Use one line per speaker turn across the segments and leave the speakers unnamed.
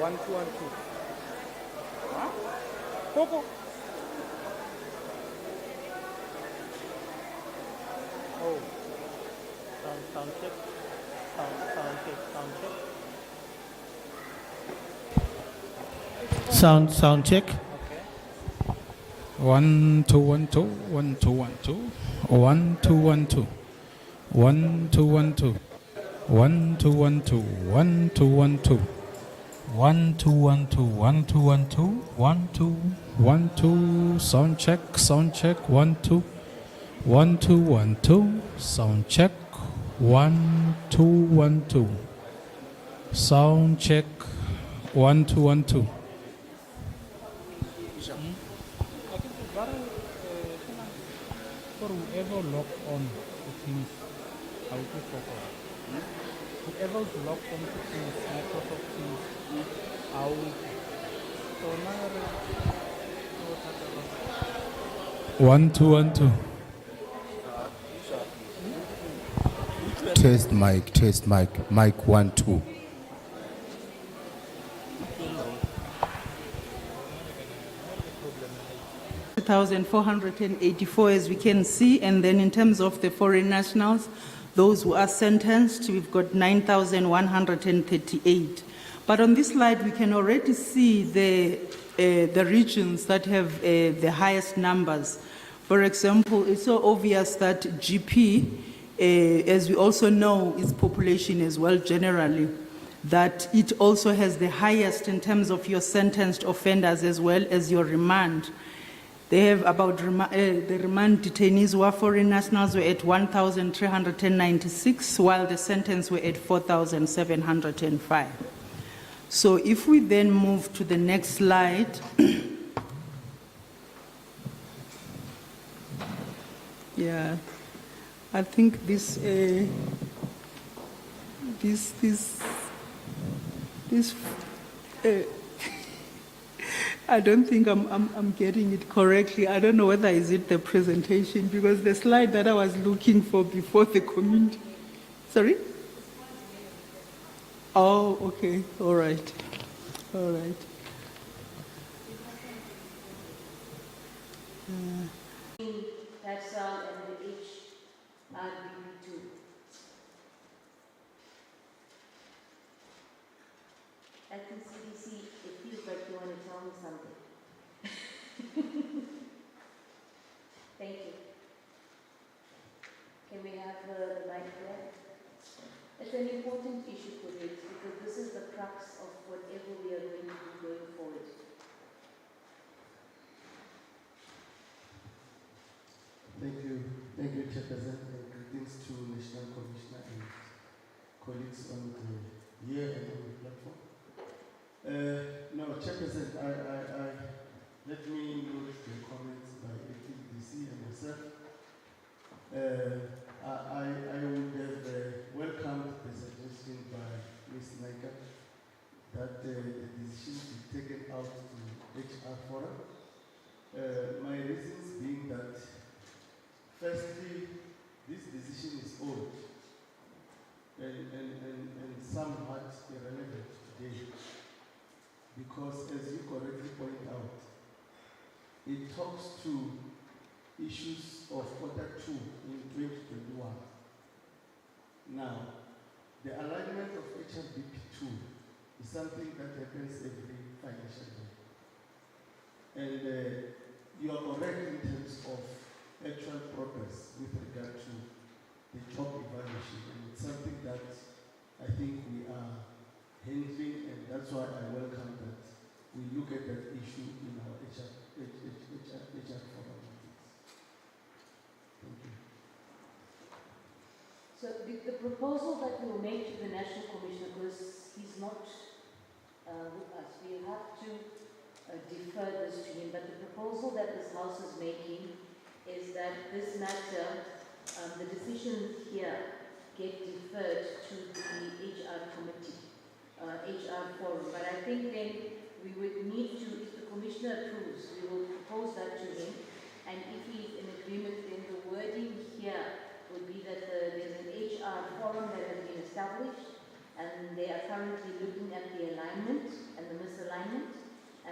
1212. Huh? Coco. Oh. Sound check. Sound check.
Sound check.
Okay.
1 2 1 2 1 2 1 2 1 2 1 2 1 2 1 2 1 2 1 2 1 2 1 2 1 2 1 2 1 2 1 2 1 2 1 2 sound check 1 2 1 2 1 2 sound check 1 2 1 2 sound check 1 2 1 2.
For whoever log on to Teams, how to focus. Whoever's logged on to Teams, Microsoft Teams, how so now
1 2 1 2.
Test mic 1 2.
1,484 as we can see, and then in terms of the foreign nationals, those who are sentenced, we've got 9,138. But on this slide, we can already see the regions that have the highest numbers. For example, it's so obvious that GP, as we also know, is population as well generally, that it also has the highest in terms of your sentenced offenders as well as your remand. They have about the remand detainees who are foreign nationals were at 1,396, while the sentence were at 4,705. So if we then move to the next slide, yeah, I think this I don't think I'm getting it correctly. I don't know whether is it the presentation, because the slide that I was looking for before the community. Sorry? Oh, okay. All right. All right.
That's and the HRBB2. At the CDC, it feels like you want to tell me something. Thank you. Can we have the mic there? It's an important issue for this because this is the crux of whatever we are going to do going forward.
Thank you, Chairperson, and greetings to National Commissioner and colleagues on the here and on the platform. No, Chairperson, let me note the comments by FMC and myself. I would have welcomed the suggestion by Ms. Naika that the decision be taken out to HR Forum. My reasons being that, firstly, this decision is old and somewhat irrelevant today because, as you correctly point out, it talks to issues of Q2 in 2021. Now, the alignment of HRBP2 is something that happens every financial year. And you are correct in terms of actual progress with regard to the job evaluation, and it's something that I think we are handling, and that's why I welcome that we look at that issue in our HR forum meetings. Thank you.
So the proposal that we will make to the National Commissioner, because he's not with us, we have to defer this to him, but the proposal that this House is making is that this matter, the decisions here get deferred to the HR committee, HR forum. But I think then we would need to, if the Commissioner approves, we will propose that to him. And if he is in agreement, then the wording here would be that there's an HR forum that has been established, and they are currently looking at the alignment and the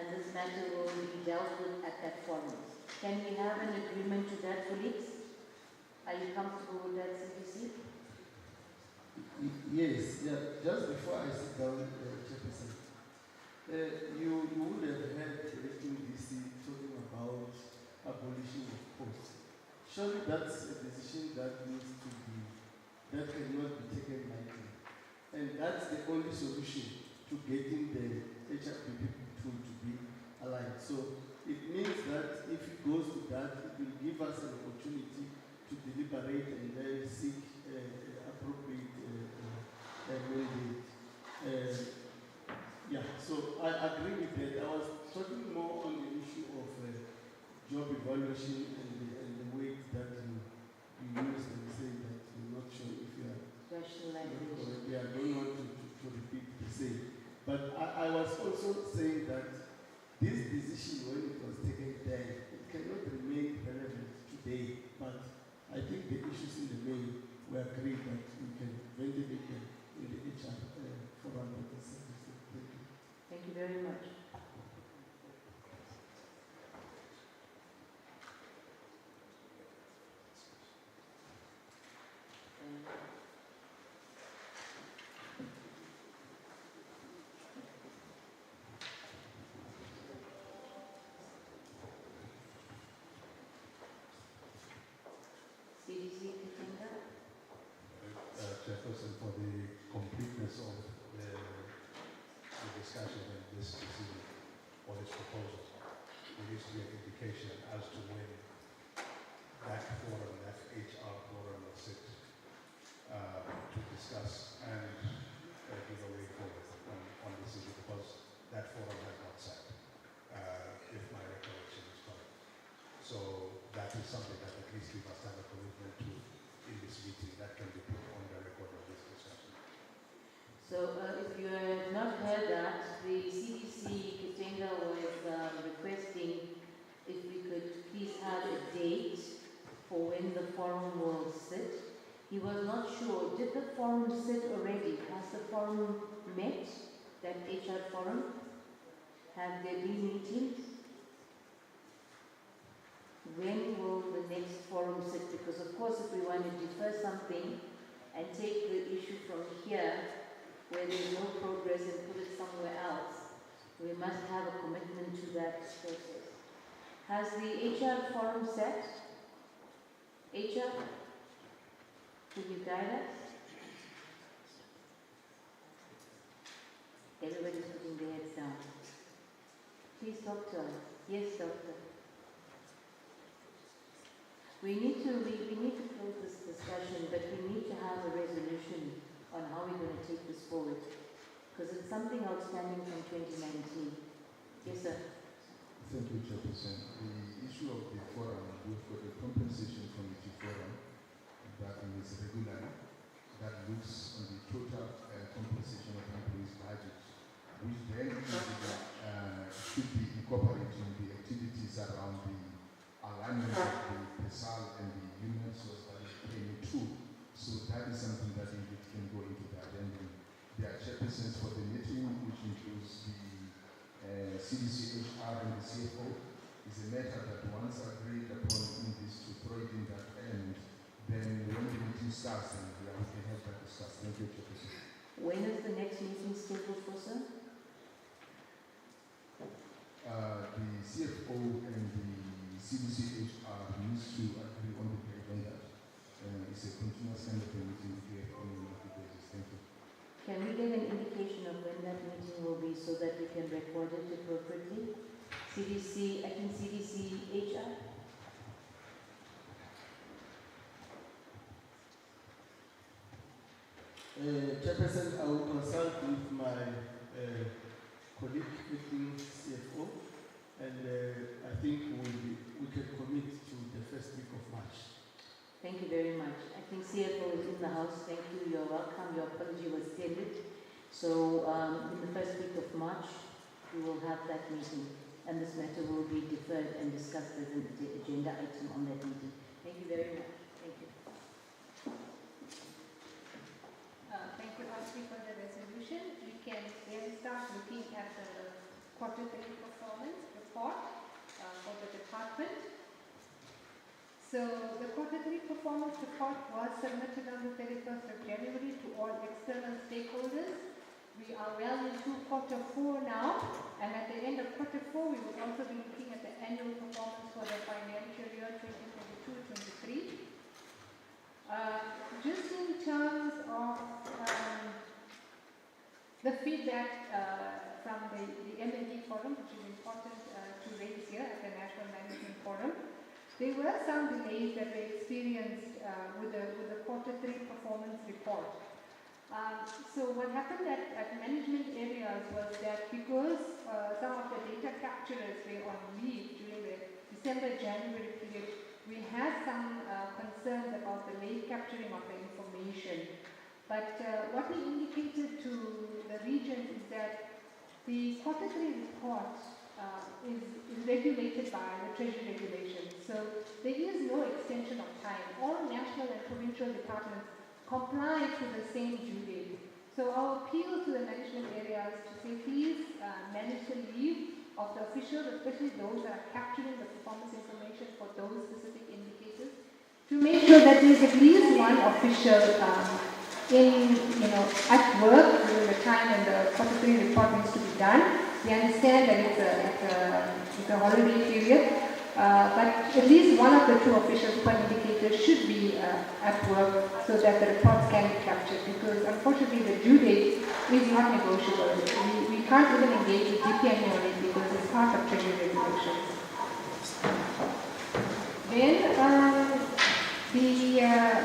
and this matter will be dealt with at that forum. Can we have an agreement to that, colleagues? Are you comfortable with that, CPC?
Yes, yeah. Just before I sit down, Chairperson, you would have heard Acting DC talking about abolition of posts. Surely that's a decision that needs to be, that cannot be taken lightly. And that's the only solution to getting the HRPP tool to be aligned. So it means that if it goes to that, it will give us an opportunity to deliberate and then seek appropriate mandate. Yeah, so I agree with that. I was talking more on the issue of job evaluation and the weight that you use and say that you're not sure if you are
Rationalization.
yeah, I don't want to repeat the same. But I was also saying that this decision, when it was taken then, it cannot remain relevant today. But I think the issues in the main, we agree that we can ventilate them in the HR forum. Thank you.
Thank you very much. CDC, Katinga?
Chairperson, for the completeness of the discussion and this decision or this proposal, there needs to be an indication as to when that forum, that HR forum will sit to discuss and give a way forward on this issue, because that forum has not sat, if my recollection is correct. So that is something that at least we must have a commitment to in this meeting that can be put on the record of this discussion.
So if you have not heard that, the CDC Katenga was requesting if we could please have a date for when the forum will sit. He was not sure. Did the forum sit already? Has the forum met, that HR forum? Have there been meetings? When will the next forum sit? Because of course if we want to defer something and take the issue from here where there's no progress and put it somewhere else, we must have a commitment to that process. Has the HR forum set? HR, could you guide us? Everybody's putting their heads down. Please talk to us. Yes, doctor. We need to close this discussion, but we need to have a resolution on how we're going to take this forward, because it's something outstanding from 2019. Yes, sir.
Thank you, Chairperson. The issue of the forum, we've got a compensation committee forum that is regular, that looks on the total compensation of employees' budget, which then should be incorporating the activities around the alignment of the PESAL and the union source that is paying too. So that is something that indeed can go into that. And there are chairpersons for the meeting, which includes the CDC HR and the CFO. It's a matter that once agreed upon in this to throw it in that element, then when the meeting starts, and we can have that discussed. Thank you, Chairperson.
When is the next meeting scheduled for, sir?
The CFO and the CDC HR needs to agree on the date on that. It's a continuous kind of a meeting we have on a monthly basis. Thank you.
Can we get an indication of when that meeting will be so that we can record it appropriately? CDC, I think CDC HR?
Chairperson, I will consult with my colleague, acting CFO, and I think we can commit to the first week of March.
Thank you very much. I think CFO is in the house. Thank you. You're welcome. Your apology was tended. So in the first week of March, we will have that meeting, and this matter will be deferred and discussed as an agenda item on that meeting. Thank you very much. Thank you.
Thank you, Audrey, for the resolution. We can then start looking at the quarter 3 performance report for the department. So the quarter 3 performance report was submitted on the 31st of January to all external stakeholders. We are well into quarter 4 now, and at the end of quarter 4 we will also be looking at the annual performance for the financial year 2022-23. Just in terms of the feedback from the M&E forum, which is important to raise here at the National Management Forum, there were some delays that were experienced with the quarter 3 performance report. So what happened at management areas was that because some of the data capturers were on leave during the December-January period, we had some concerns about the late capturing of the information. But what we indicated to the regions is that the quarter 3 report is regulated by the Treasury regulations. So there is no extension of time. All national and provincial departments comply to the same due date. So our appeal to the management areas to say, please manage the leave of the officials, especially those that are capturing the performance information for those specific indicators, to make sure that there is at least one official at work during the time when the quarter 3 report needs to be done. We understand that it's a holiday period, but at least one of the 2 officials per indicator should be at work so that the reports can be captured, because unfortunately the due date is not negotiable. We can't even engage with DPMA on it because it's part of Treasury regulations. Then,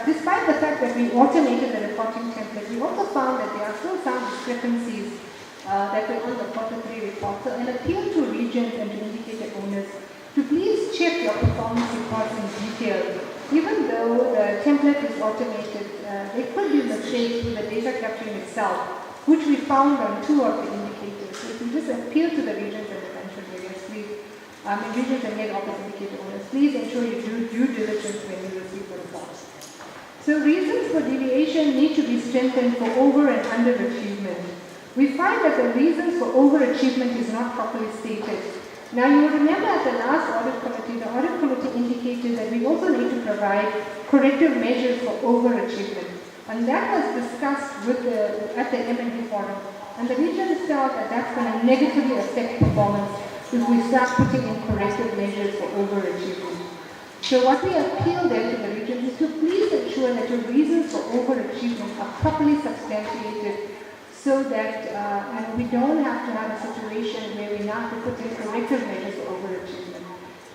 despite the fact that we automated the reporting template, we also found that there are still some discrepancies that were on the quarter 3 report. So an appeal to regions and to indicator owners to please check your performance reports in detail. Even though the template is automated, there could be mistakes with the data capturing itself, which we found on 2 of the indicators. So if you just appeal to the regions and the management areas, please, regions and head office indicator owners, please ensure you do due diligence when you receive the reports. So reasons for deviation need to be strengthened for over and underachievement. We find that the reasons for overachievement is not properly stated. Now you will remember at the last audit committee, the audit committee indicated that we also need to provide corrective measures for overachievement. And that was discussed at the M&E forum. And the region felt that that's going to negatively affect performance if we start putting in corrective measures for overachievement. So what we appeal then to the region is to please ensure that your reasons for overachievement are properly substantiated, so that we don't have to have a situation where we now have to put in corrective measures for overachievement,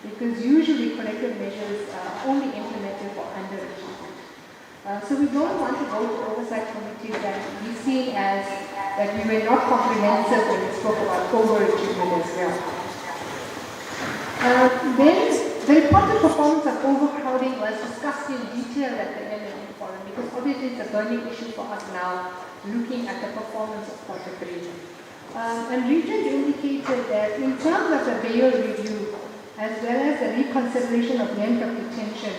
because usually corrective measures are only implemented for underachievement. So we don't want to go to oversight committees that be seen as that we were not comprehensive when we spoke about overachievement as well. Then the reported performance of overcrowding was discussed in detail at the M&E forum, because obviously it's a burning issue for us now, looking at the performance of quarter 3. And regions indicated that in terms of the bail review, as well as the reconsideration of length of detention,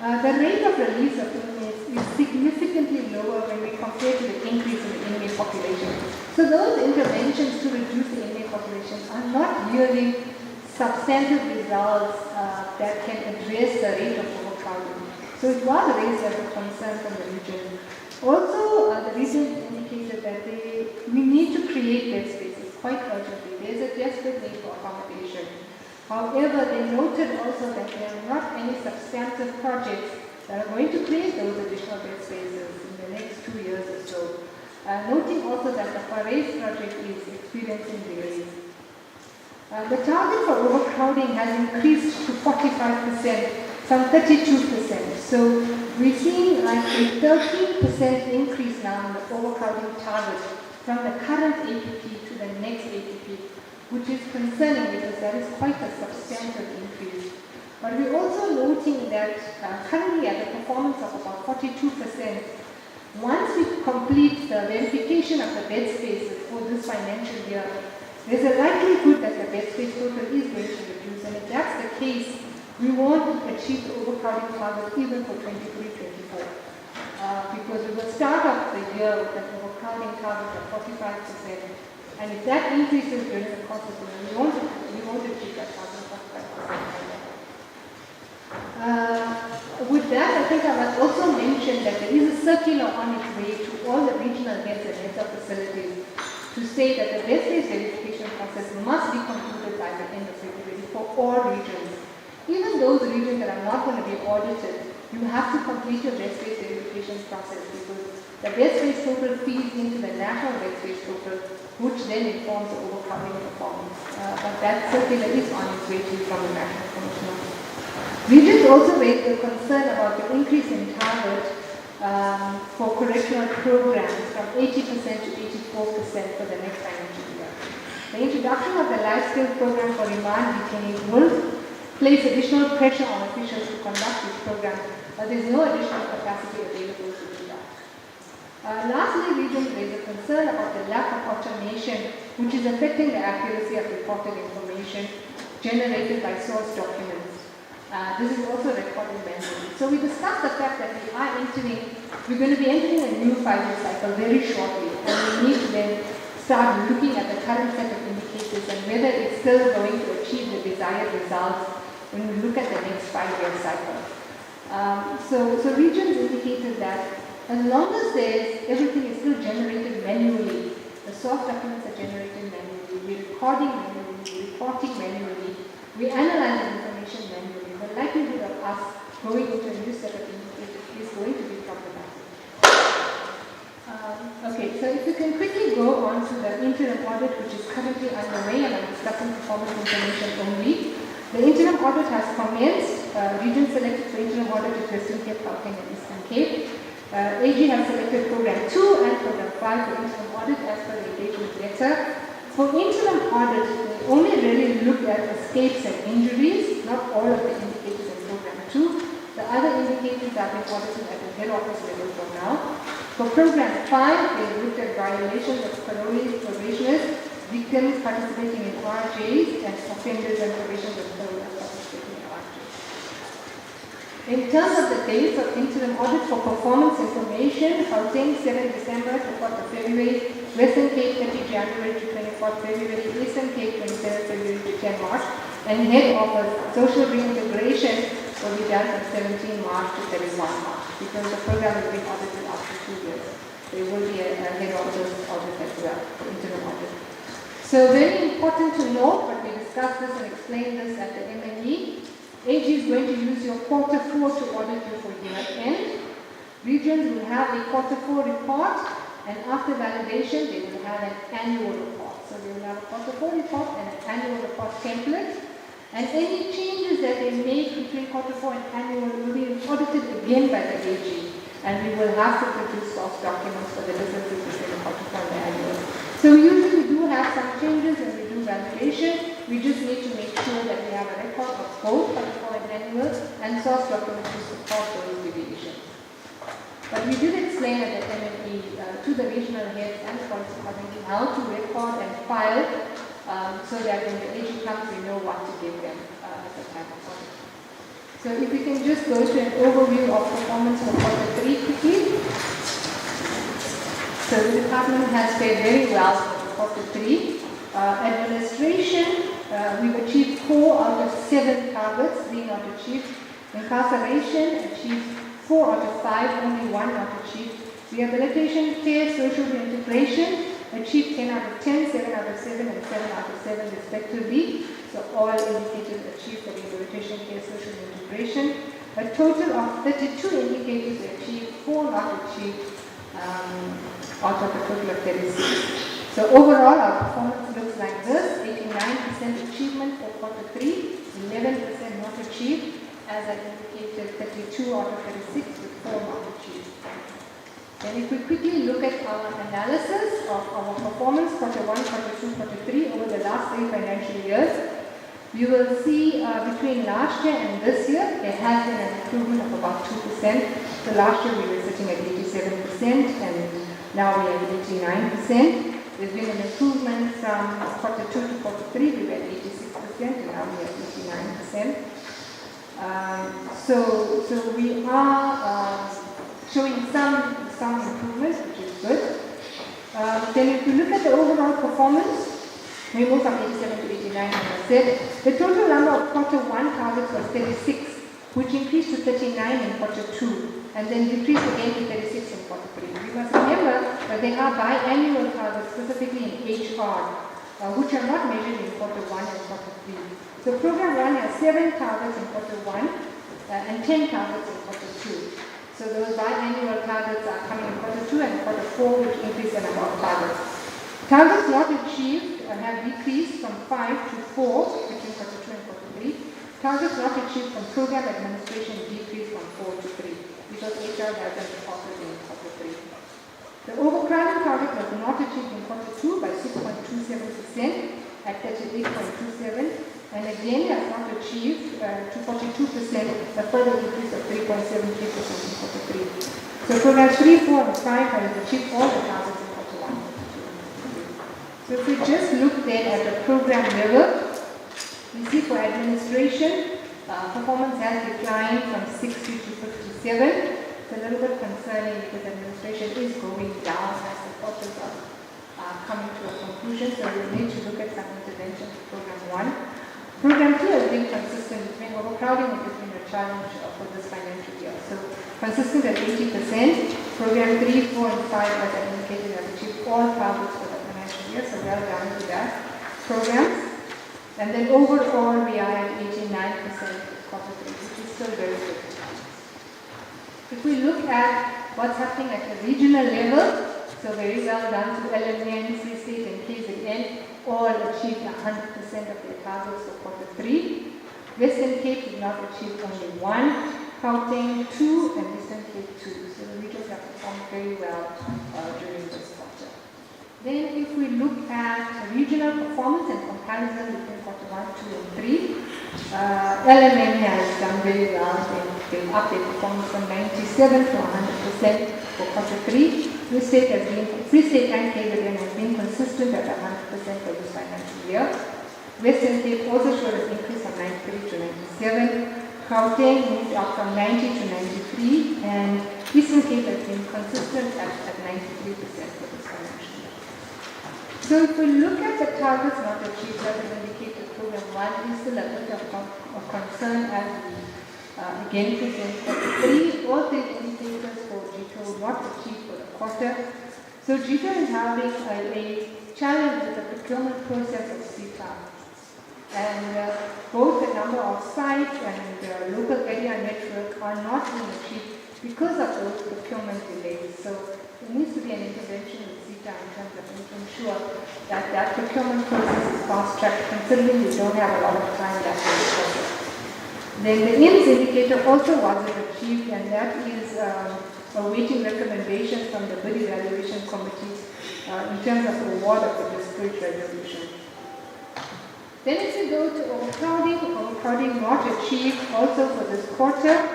the rate of release of inmates is significantly lower when we compare to the increase in the inmate population. So those interventions to reduce the inmate population are not yielding substantive results that can address the rate of overcrowding. So it was raised as a concern from the region. Also, the region indicated that we need to create bed spaces quite urgently. There is a desperate need for accommodation. However, they noted also that there are not any substantive projects that are going to create those additional bed spaces in the next 2 years or so. Noting also that the Paris project is experiencing delays. The target for overcrowding has increased to 45% from 32%. So we're seeing like a 13% increase now in the overcrowding target from the current APP to the next APP, which is concerning because that is quite a substantial increase. But we're also noting that currently at a performance of about 42%, once we complete the verification of the bed spaces for this financial year, there's a likelihood that the bed space total is going to reduce, and if that's the case, we won't achieve the overcrowding target even for 23-24, because we will start off the year with an overcrowding target of 45%, And if that increases during the course of the year, we won't achieve that 1.5%. With that, I think I must also mention that there is a circular on its way to all the regional heads and heads of facilities to say that the best-based verification process must be concluded by the end of February for all regions. Even those regions that are not going to be audited, you have to complete your best-based verification process because the best-based total feeds into the national best-based total, which then informs the overcrowding performance. But that circular is on its way to you from the National Commissioner. Regions also raised a concern about the increase in target for correctional programs from 80% to 84% for the next financial year. The introduction of the life skills program for remand detainees will place additional pressure on officials to conduct this program, but there is no additional capacity available to do that. Lastly, regions raised a concern about the lack of automation, which is affecting the accuracy of reported information generated by source documents. This is also recorded manually. So we discussed the fact that we're going to be entering a new 5-year cycle very shortly, and we need to then start looking at the current set of indicators and whether it's still going to achieve the desired results when we look at the next 5-year cycle. So regions indicated that as long as everything is still generated manually, the source documents are generated manually, we're recording manually, we're reporting manually, we analyze the information manually, the likelihood of us going into a new set of indicators is going to be problematic. Okay, so if you can quickly go on to the interim audit, which is currently underway, and I'm discussing performance information only. The interim audit has commenced. Region selected for interim audit is Western Cape, Gauteng, and Eastern Cape. AG has selected Program 2 and Program 5 for interim audit as per the engagement letter. For interim audit, they only really looked at escapes and injuries, not all of the indicators in Program 2. The other indicators have been audited at the head office level for now. For Program 5, they looked at violations of probationers, victims participating in RJs, and offenders and probations of parole participating in RJs. In terms of the dates of interim audit for performance information, Gauteng 7 December to 4th of February, Western Cape 30 January to 24th February, Eastern Cape 27 February to 10 March, and head office social reintegration will be done from 17 March to 31 March because the program will be audited after 2 years. There will be a head office audit as well, for interim audit. So very important to note, but we discussed this and explained this at the MNE. AG is going to use your quarter 4 to audit you for year end. Regions will have a quarter 4 report, and after validation, they will have an annual report. So they will have a quarter 4 report and an annual report template. And any changes that they make between quarter 4 and annual will be audited again by the AG. And we will have to produce source documents for the differences between the quarter 4 and the annual. So we usually do have some changes and we do validation. We just need to make sure that we have a record of both quarter 4 and annual and source documents to support those deviations. But we did explain at the MNE to the regional heads and the policy department how to record and file so that when the AG comes, we know what to give them at the time of audit. So if we can just go to an overview of performance for quarter 3 quickly. So the department has fared very well for quarter 3. Administration, we've achieved 4 out of 7 targets, 3 not achieved. Incarceration achieved 4 out of 5, only 1 not achieved. Rehabilitation, care, social reintegration achieved 10 out of 10, 7 out of 7, and 7 out of 7 respectively. So all indicators achieved for rehabilitation, care, social reintegration. A total of 32 indicators achieved, 4 not achieved out of a total of 36. So overall, our performance looks like this: 89% achievement for quarter 3, 11% not achieved, as I indicated, 32 out of 36 with 4 not achieved. And if we quickly look at our analysis of our performance, quarter 1, quarter 2, quarter 3, over the last 3 financial years, you will see between last year and this year, there has been an improvement of about 2%. So last year we were sitting at 87%, and now we are at 89%. There's been an improvement from quarter 2 to quarter 3, we were at 86%, and now we are at 89%. So we are showing some improvements, which is good. Then if you look at the overall performance, we moved from 87 to 89, as I said. The total number of quarter 1 targets was 36, which increased to 39 in quarter 2, and then decreased again to 36 in quarter 3. We must remember that there are biannual targets, specifically in HR, which are not measured in quarter 1 and quarter 3. So program 1 has 7 targets in quarter 1 and 10 targets in quarter 2. So those biannual targets are coming in quarter 2 and quarter 4, which increase the number of targets. Targets not achieved have decreased from 5 to 4 between quarter 2 and quarter 3. Targets not achieved from program administration decreased from 4 to 3 because HR hasn't reported in quarter 3. The overcrowding target was not achieved in quarter 2 by 6.27% at 38.27, and again has not achieved to 42%, a further increase of 3.73% in quarter 3. So programs 3, 4, and 5 have achieved all the targets in quarter 1. So if we just look then at the program level, we see for administration, performance has declined from 60 to 57. It's a little bit concerning because administration is going down as the quarters are coming to a conclusion. So we need to look at some intervention for program 1. Program 2 has been consistent. Overcrowding has been a challenge for this financial year. So consistent at 80%. Program 3, 4, and 5, as I indicated, have achieved all targets for the financial year. So well done to that programs. And then overall, we are at 89% quarter 3, which is still very good. If we look at what's happening at the regional level, so very well done to LMN, Free State, and KZN, all achieved 100% of their targets for quarter 3. Western Cape did not achieve only 1, Gauteng 2, and Eastern Cape 2. So the regions have performed very well during this quarter. Then if we look at regional performance and comparison between quarter 1, 2, and 3, LMN has done very well. They've upped their performance from 97 to 100% for quarter 3. Free State and KZN have been consistent at 100% for this financial year. Western Cape also showed an increase from 93 to 97. Gauteng moved up from 90 to 93, and Eastern Cape has been consistent at 93% for this financial year. So if we look at the targets not achieved, as indicated, program 1 is still a bit of concern as we again present quarter 3. All the indicators for GTO not achieved for the quarter. So GTO is having a challenge with the procurement process of CETA. And both the number of sites and local area network are not being achieved because of those procurement delays. So there needs to be an intervention with CETA in terms of making sure that that procurement process is fast-tracked, considering we don't have a lot of time left in the process. Then the IMS indicator also wasn't achieved, and that is awaiting recommendations from the bid evaluation committee in terms of the award of the dispute resolution. Then if we go to overcrowding not achieved also for this quarter,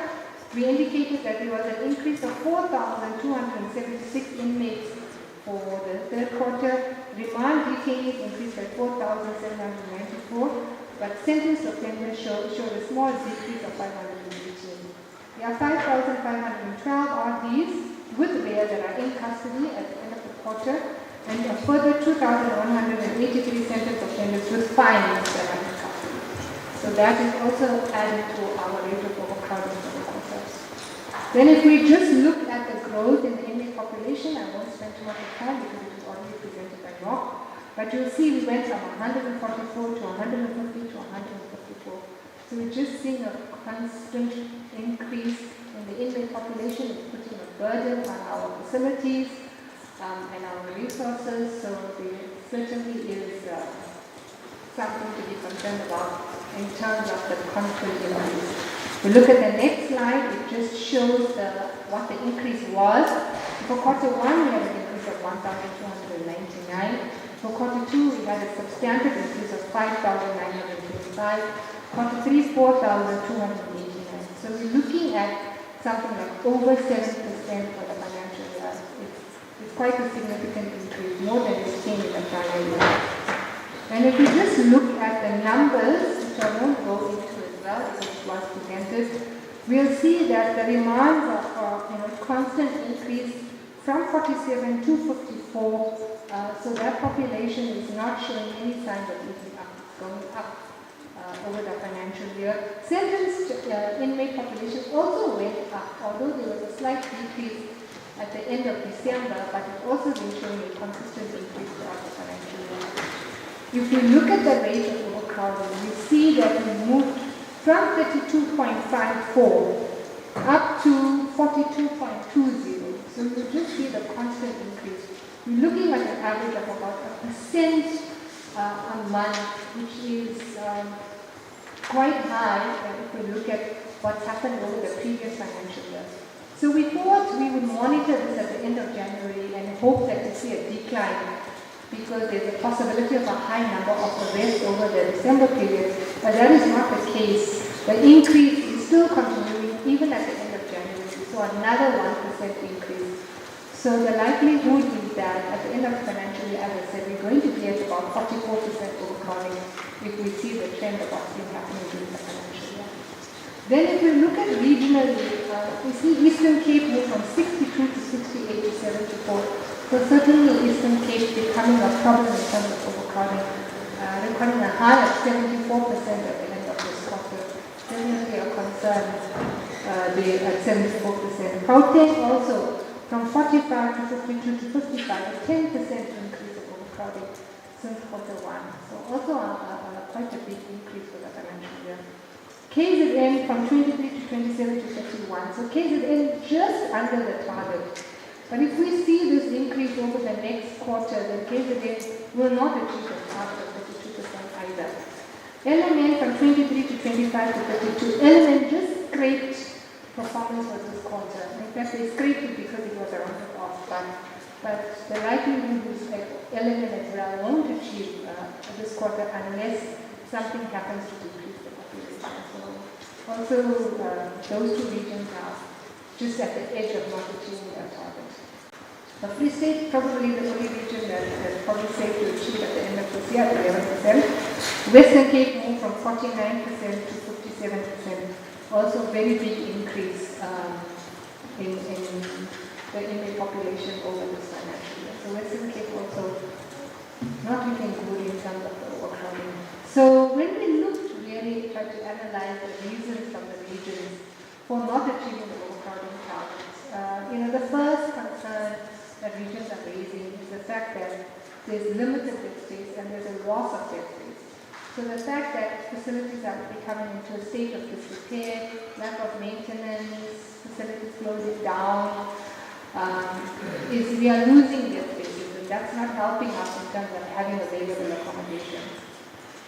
we indicated that there was an increase of 4,276 inmates for the third quarter. Remand detainees increased by 4,794, but sentenced offenders showed a small decrease of 518. There are 5,512 RDs with bail that are in custody at the end of the quarter, and a further 2,183 sentenced offenders with fines that are in custody. So that is also added to our rate of overcrowding for the quarter. Then if we just look at the growth in the inmate population, I won't spend too much time because it was already presented by Rob, but you'll see we went from 144 to 150 to 154. So we're just seeing a constant increase in the inmate population. It's putting a burden on our facilities and our resources, so there certainly is something to be concerned about in terms of the control delays. We look at the next slide, it just shows what the increase was. For quarter 1, we had an increase of 1,299. For quarter 2, we had a substantive increase of 5,925. Quarter 3, 4,289. So we're looking at something like over 7% for the financial year. It's quite a significant increase, more than we've seen in the prior year. And if we just look at the numbers, which I won't go into as well because it was presented, we'll see that the demands of constant increase from 47 to 54, so that population is not showing any signs of easing up. It's going up over the financial year. Sentenced inmate population also went up, although there was a slight decrease at the end of December, but it also been showing a consistent increase throughout the financial year. If we look at the rate of overcrowding, we see that we moved from 32.54 up to 42.20. So you just see the constant increase. We're looking at an average of about 1% a month, which is quite high if we look at what's happened over the previous financial year. So we thought we would monitor this at the end of January and hope that we see a decline, because there's a possibility of a high number of arrests over the December period, but that is not the case. The increase is still continuing even at the end of January, so another 1% increase. So the likelihood is that at the end of the financial year, as I said, we're going to be at about 44% overcrowding if we see the trend of what's been happening during the financial year. Then if we look at regionally, we see Eastern Cape move from 62 to 68 to 74. So certainly Eastern Cape becoming a problem in terms of overcrowding, recording a high of 74% at the end of this quarter. Definitely a concern there at 74%. Gauteng also from 45 to 52 to 55, a 10% increase of overcrowding since quarter one. So also quite a big increase for the financial year. KZN from 23 to 27 to 31. So KZN just under the target. But if we see this increase over the next quarter, then KZN will not achieve the target of 32% either. LMN from 23 to 25 to 32. LMN just scraped performance for this quarter. In fact, they scraped it because it was a round-off, but the likelihood is that LMN as well won't achieve this quarter unless something happens to decrease the population. So also those two regions are just at the edge of not achieving their target. The Free State, probably the only region that is probably safe to achieve at the end of this year at 11%. Western Cape moved from 49% to 57%. Also very big increase in the inmate population over this financial year. So Western Cape also not looking good in terms of the overcrowding. So when we looked really try to analyze the reasons from the regions for not achieving the overcrowding targets, the first concern that regions are raising is the fact that there's limited bed space and there's a loss of bed space. So the fact that facilities are becoming into a state of disrepair, lack of maintenance, facilities closing down, is we are losing bed spaces, and that's not helping us in terms of having available accommodation.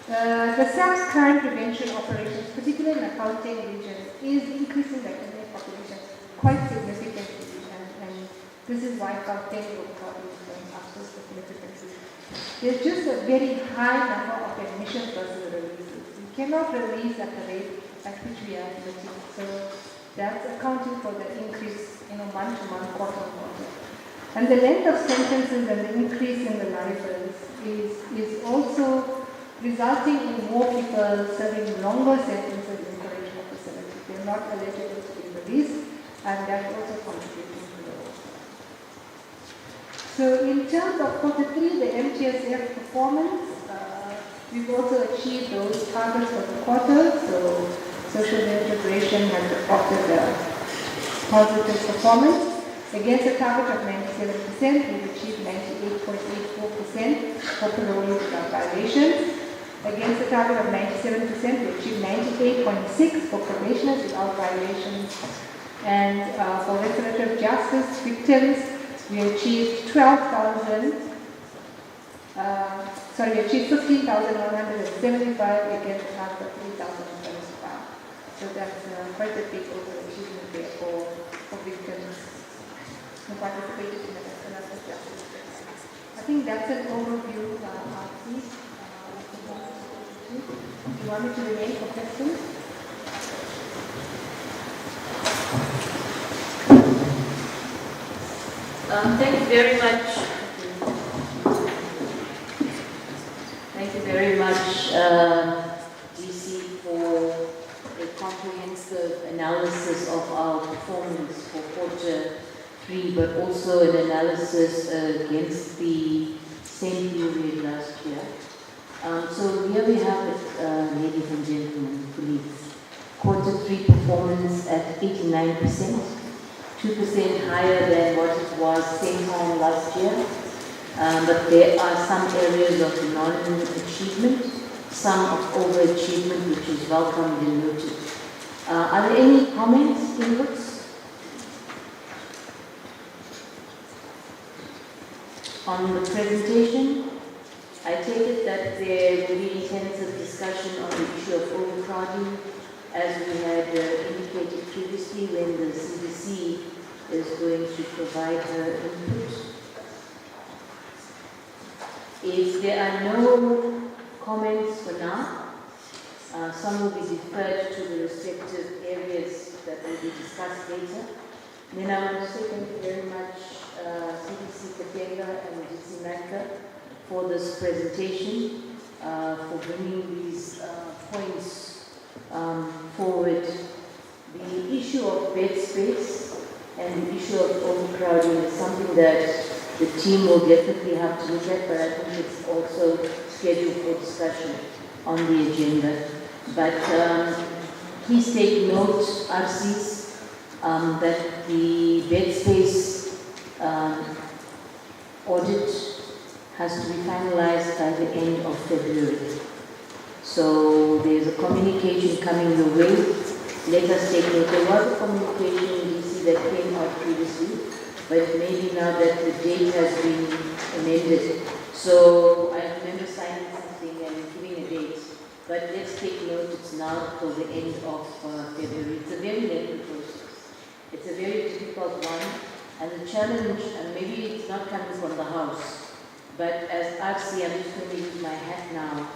The SAP's crime prevention operations, particularly in the Gauteng region, is increasing the inmate population quite significantly, and this is why Gauteng overcrowding is going up so significantly. There's just a very high number of admissions versus releases. We cannot release at the rate at which we are admitting. So that's accounting for the increase, month to month, quarter on quarter. And the length of sentences and the increase in the lives is also resulting in more people serving longer sentences in correctional facilities. They're not eligible to be released, and that's also contributing to the overcrowding. So in terms of quarter 3, the MTSF performance, we've also achieved those targets for the quarter. So social integration has reported a positive performance. Against a target of 97%, we've achieved 98.84% for parole without violations. Against a target of 97%, we achieved 98.6% for probationers without violations. And for restorative justice victims, we achieved 15,175 against a target of 3,075. So that's quite a big overachievement there for victims who participated in the restorative justice. I think that's an overview, Arti. Do you want me to remain for questions?
Thank you very much. Thank you very much, DC, for a comprehensive analysis of our performance for quarter 3, but also an analysis against the same period last year. So here we have it, ladies and gentlemen, police. Quarter 3 performance at 89%, 2% higher than what it was same time last year. But there are some areas of non-achievement, some of overachievement, which is welcomed and noted. Are there any comments, inputs? On the presentation, I take it that there will be intensive discussion on the issue of overcrowding, as we had indicated previously when the CDC is going to provide her input. If there are no comments for now, some will be deferred to the respective areas that will be discussed later. Then I want to say thank you very much, CDC Katenga and DC Naka, for this presentation, for bringing these points forward. The issue of bed space and the issue of overcrowding is something that the team will definitely have to look at, but I think it's also scheduled for discussion on the agenda. But please take note, RCs, that the bed space audit has to be finalized by the end of February. So there's a communication coming your way. Let us take note. There was a communication in DC that came out previously, but maybe now that the date has been amended. So I remember signing something and giving a date. But let's take note, it's now till the end of February. It's a very lengthy process. It's a very difficult one. And the challenge, and maybe it's not coming from the House, but as RC, I'm just going to use my hat now.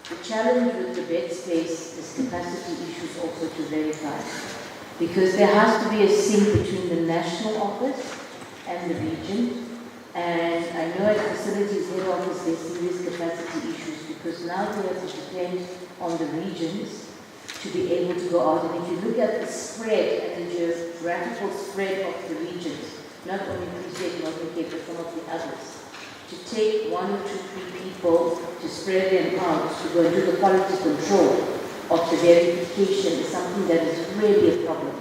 The challenge with the bed space is capacity issues also to verify. Because there has to be a sync between the national office and the region. And I know at facilities head office there's serious capacity issues because now we have to depend on the regions to be able to go out. And if you look at the spread and the geographical spread of the regions, not only Free State, Northern Cape, but some of the others, to take 1 or 2, 3 people to spread them out to go and do the quality control of the verification is something that is really a problem.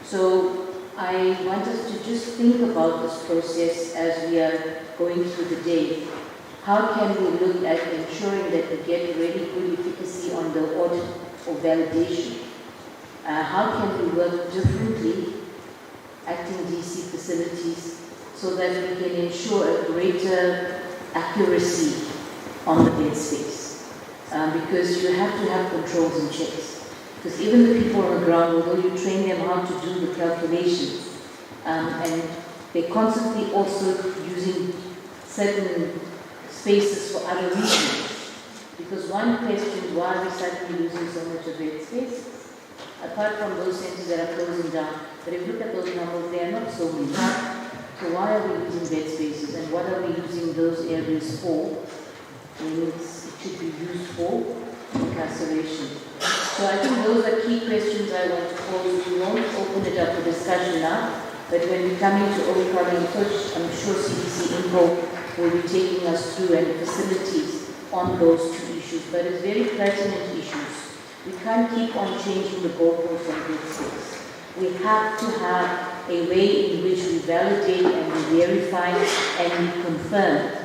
So I want us to just think about this process as we are going through the day. How can we look at ensuring that we get really good efficacy on the audit or validation? How can we work differently, acting DC facilities, so that we can ensure a greater accuracy on the bed space? Because you have to have controls and checks. Because even the people on the ground, although you train them how to do the calculations, and they're constantly also using certain spaces for other reasons. Because one question, why are we suddenly losing so much of bed space? Apart from those centers that are closing down, but if you look at those numbers, they are not so many. So why are we losing bed spaces, and what are we using those areas for? It should be used for incarceration. So I think those are key questions I want to pose. We won't open it up for discussion now, but when we come into overcrowding approach, I'm sure CDC Info will be taking us through and facilities on those 2 issues. But it's very pertinent issues. We can't keep on changing the goalposts on bed space. We have to have a way in which we validate and we verify and we confirm,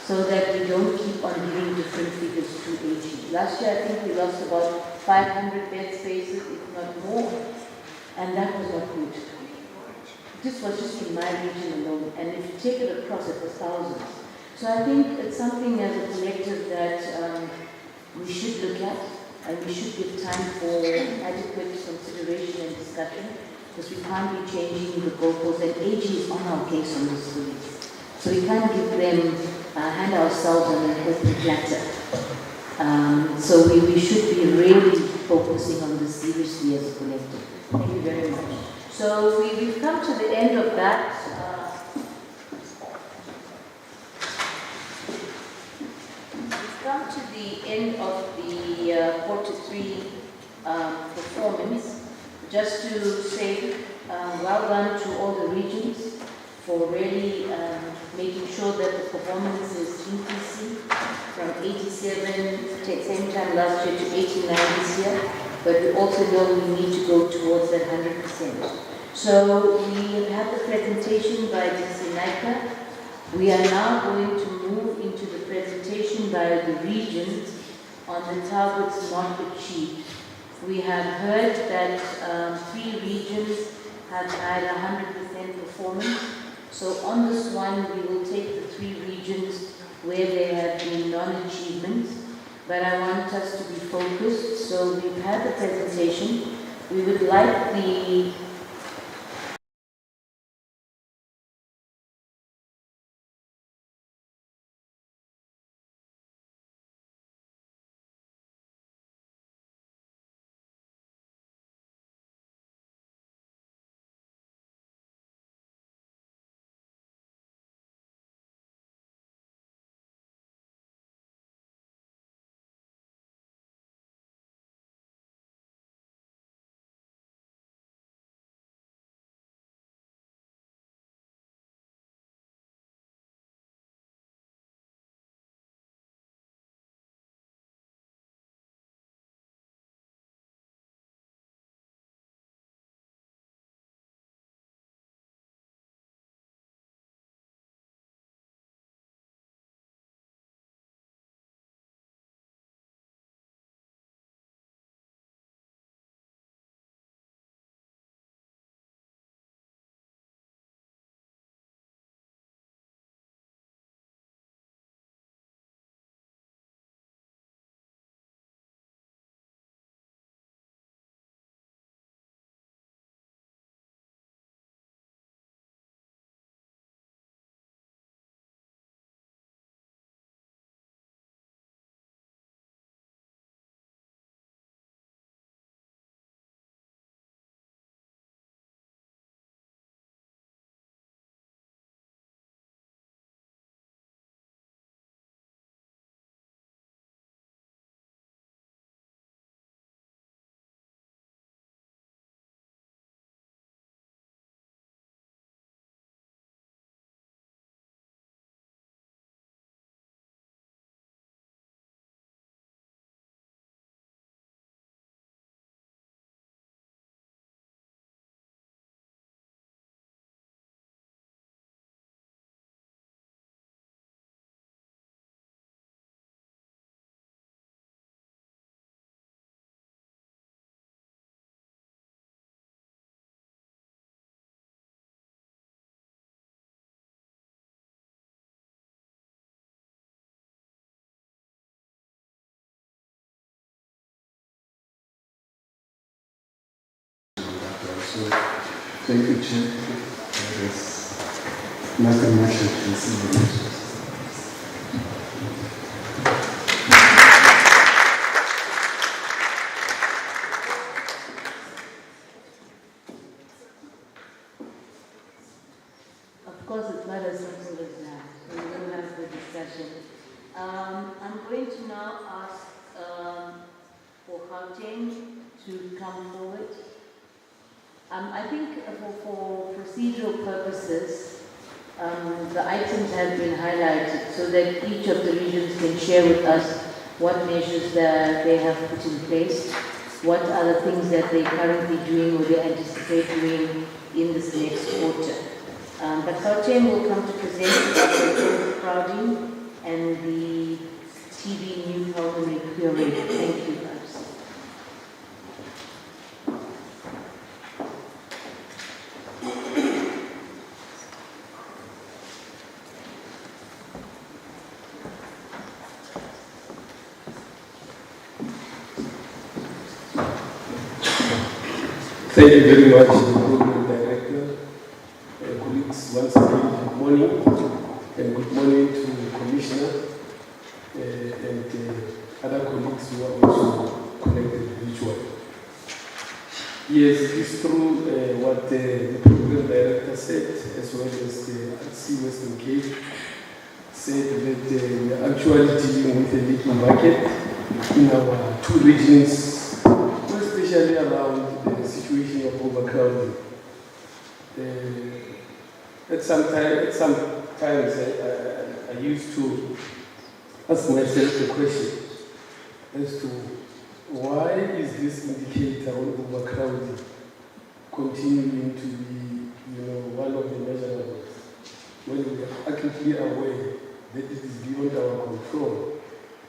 so that we don't keep on giving different figures to AG. Last year, I think we lost about 500 bed spaces, if not more, and that was not good. This was just in my region alone, and if you take it across, it was thousands. So I think it's something as a collective that we should look at, and we should give time for adequate consideration and discussion, because we can't be changing the goalposts, and AG is on our case on this release. So we can't give them, hand ourselves on an open platter. So we should be really focusing on this seriously as a collective. Thank you very much. So we've come to the end of that. We've come to the end of the quarter 3 performance. just to say well done to all the regions for really making sure that the performance is increasing from 87 same time last year to 89 this year. But we also know we need to go towards that 100%. So we have the presentation by DC NICA. We are now going to move into the presentation by the regions on the targets not achieved. We have heard that 3 regions have had 100% performance. So on this one, we will take the 3 regions where there have been non-achievements. But I want us to be focused. So we've had the presentation. We would like the
So, thank you, Chair. Yes. Nothing much I can say.
Of course, it's not as simple as that. We will have the discussion. I'm going to now ask for Gauteng to come forward. I think for procedural purposes, the items have been highlighted so that each of the regions can share with us what measures that they have put in place, what are the things that they're currently doing or they anticipate doing in this next quarter. But Gauteng will come to present the crowding and the TB new pulmonary cure rate. Thank you, guys.
Thank you very much, Program Director. Colleagues, once again, good morning. And good morning to Commissioner and other colleagues who are also connected virtually. Yes, it is true what the Program Director said, as well as the RC Western Cape said that we are actually dealing with a leaking market in our 2 regions, especially around the the situation of overcrowding. At some times I used to ask myself the question as to why is this indicator on overcrowding continuing to be, one of the measurables when we are acutely aware that it is beyond our control.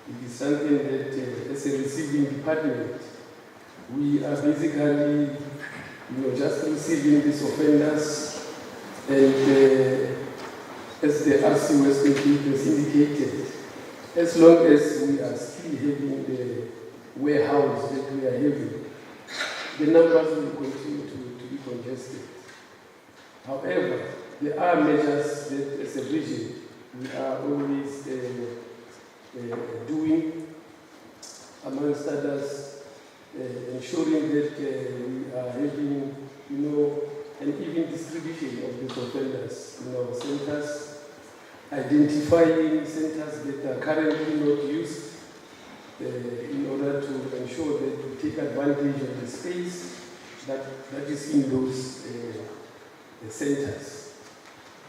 It is something that, as a receiving department, we are basically, just receiving these offenders, and as the RC Western Cape has indicated, as long as we are still having the warehouse that we are having, the numbers will continue to be congested. However, there are measures that, as a region, we are always doing, amongst others, ensuring that we are having, an even distribution of these offenders in our centers, identifying centers that are currently not used in order to ensure that we take advantage of the space that is in those centers.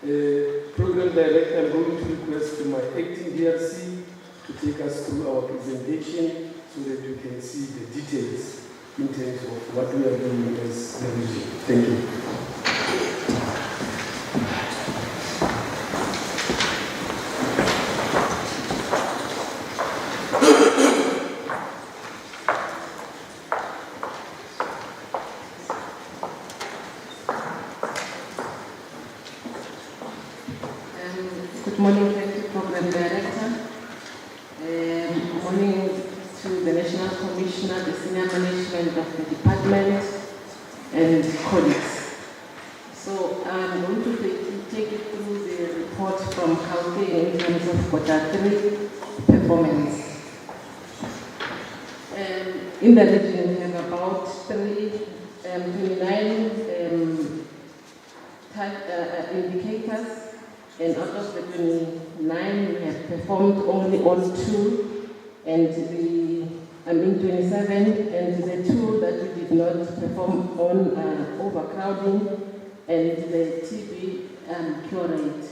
Program Director, I'm going to request my acting DRC to take us through our presentation so that we can see the details in terms of what we are doing as the region. Thank you.
Good morning, thank you, Program Director. Good morning to the National Commissioner, the senior management of the department, and colleagues. So I'm going to take you through the report from Gauteng in terms of Q3 performance. In the region, we have about 29 indicators. And out of the 29, we have performed only on 2, and 27, and the 2 that we did not perform on overcrowding and the TB cure rate.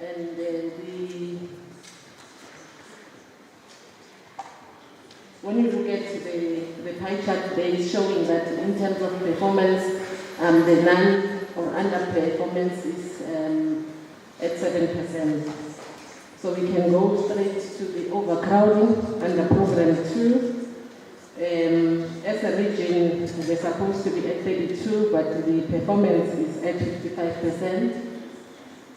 And when you look at the pie chart, there is showing that in terms of performance, the non or underperformance is at 7%. So we can go straight to the overcrowding under program 2. As a region, we're supposed to be at 32, but the performance is at 55%.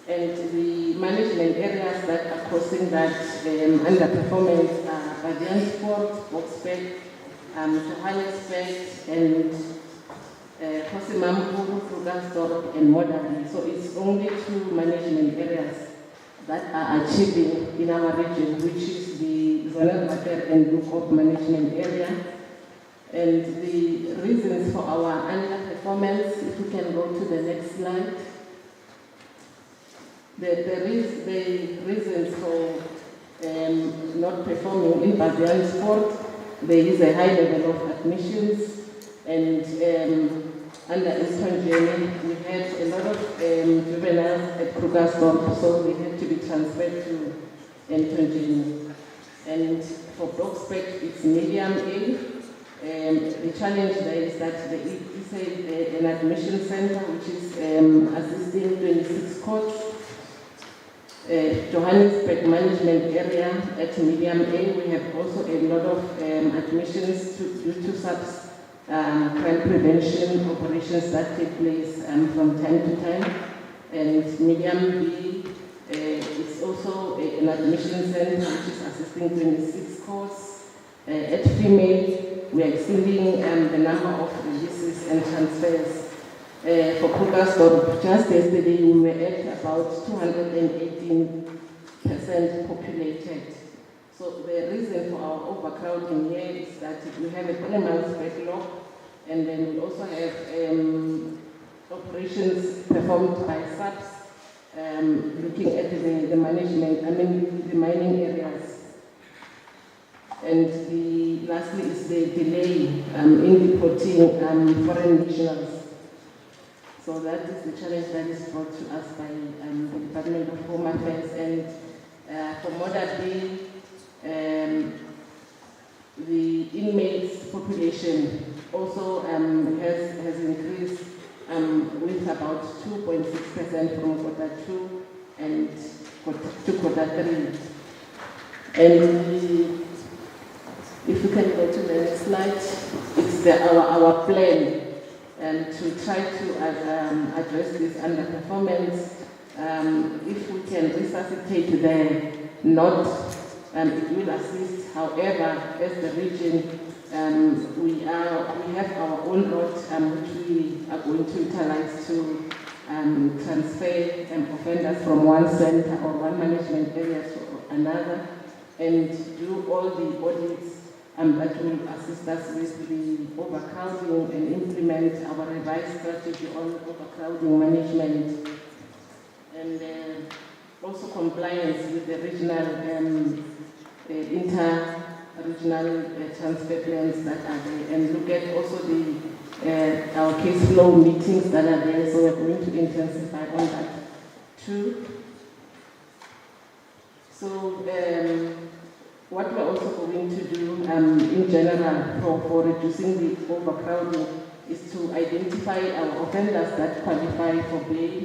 And the management areas that are causing that underperformance are Badiansport, Boksburg, Johannesburg, and Kosimampo, Krugersdorp, and Modali. So it's only 2 management areas that are achieving in our region, which is the Zonal Mater and Lukop management area. And the reasons for our underperformance, if we can go to the next slide. The reasons for not performing in Badiansport, there is a high level of admissions, and under Eastern Journey, we had a lot of juveniles at Krugersdorp, so they had to be transferred to Eastern Journey. And for Boksburg, it's medium A. The challenge there is that it's an admission center which is assisting 26 courts. Johannesburg management area at medium A, we have also a lot of admissions due to crime prevention operations that take place from time to time. And medium B, it's also an admission center which is assisting 26 courts. At female, we are exceeding the number of releases and transfers. For Krugersdorp, just yesterday we were at about 218% populated. So the reason for our overcrowding here is that we have a 3-month backlog, and then we also have operations performed by subs looking at the management, the mining areas. And lastly is the delay in deporting foreign nationals. So that is the challenge that is brought to us by the Department of Home Affairs. And for Model B, the inmates population also has increased with about 2.6% from quarter 2 and to quarter 3. And if we can go to the next slide, it's our plan to try to address this underperformance. If we can resuscitate the node, it will assist. However, as the region, we have our own road which we are going to utilize to transfer offenders from one center or one management area to another, and do all the audits that will assist us with the overcrowding and implement our revised strategy on overcrowding management, and also compliance with the regional inter-regional transfer plans that are there, and look at also our case flow meetings that are there. So we're going to intensify on that too. So what we're also going to do in general for reducing the overcrowding is to identify our offenders that qualify for bail,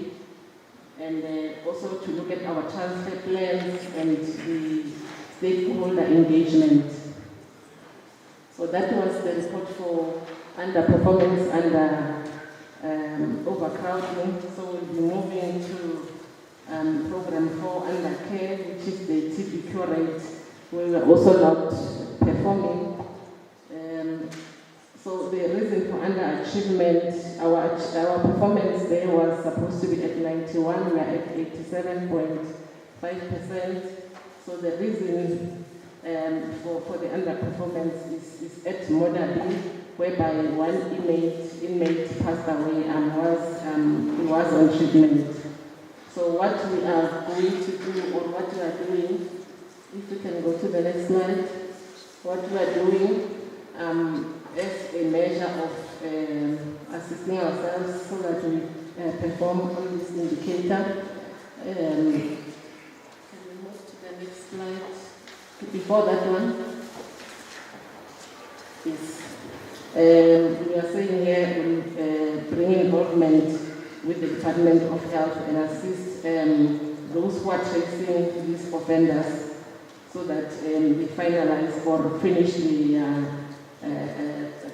and also to look at our transfer plans and the stakeholder engagement. So that was the report for underperformance and overcrowding. So we'll be moving to program 4 under care, which is the TB cure rate. We were also not performing. So the reason for underachievement, our performance there was supposed to be at 91, we are at 87.5%. So the reason for the underperformance is at Model B, whereby one inmate passed away and he was on treatment. So what we are going to do, or what we are doing, if we can go to the next slide, what we are doing as a measure of assisting ourselves so that we perform on this indicator. Can we move to the next slide? Before that one, yes. We are saying here we bring involvement with the Department of Health and assist those who are tracing these offenders so that we finalize or finish the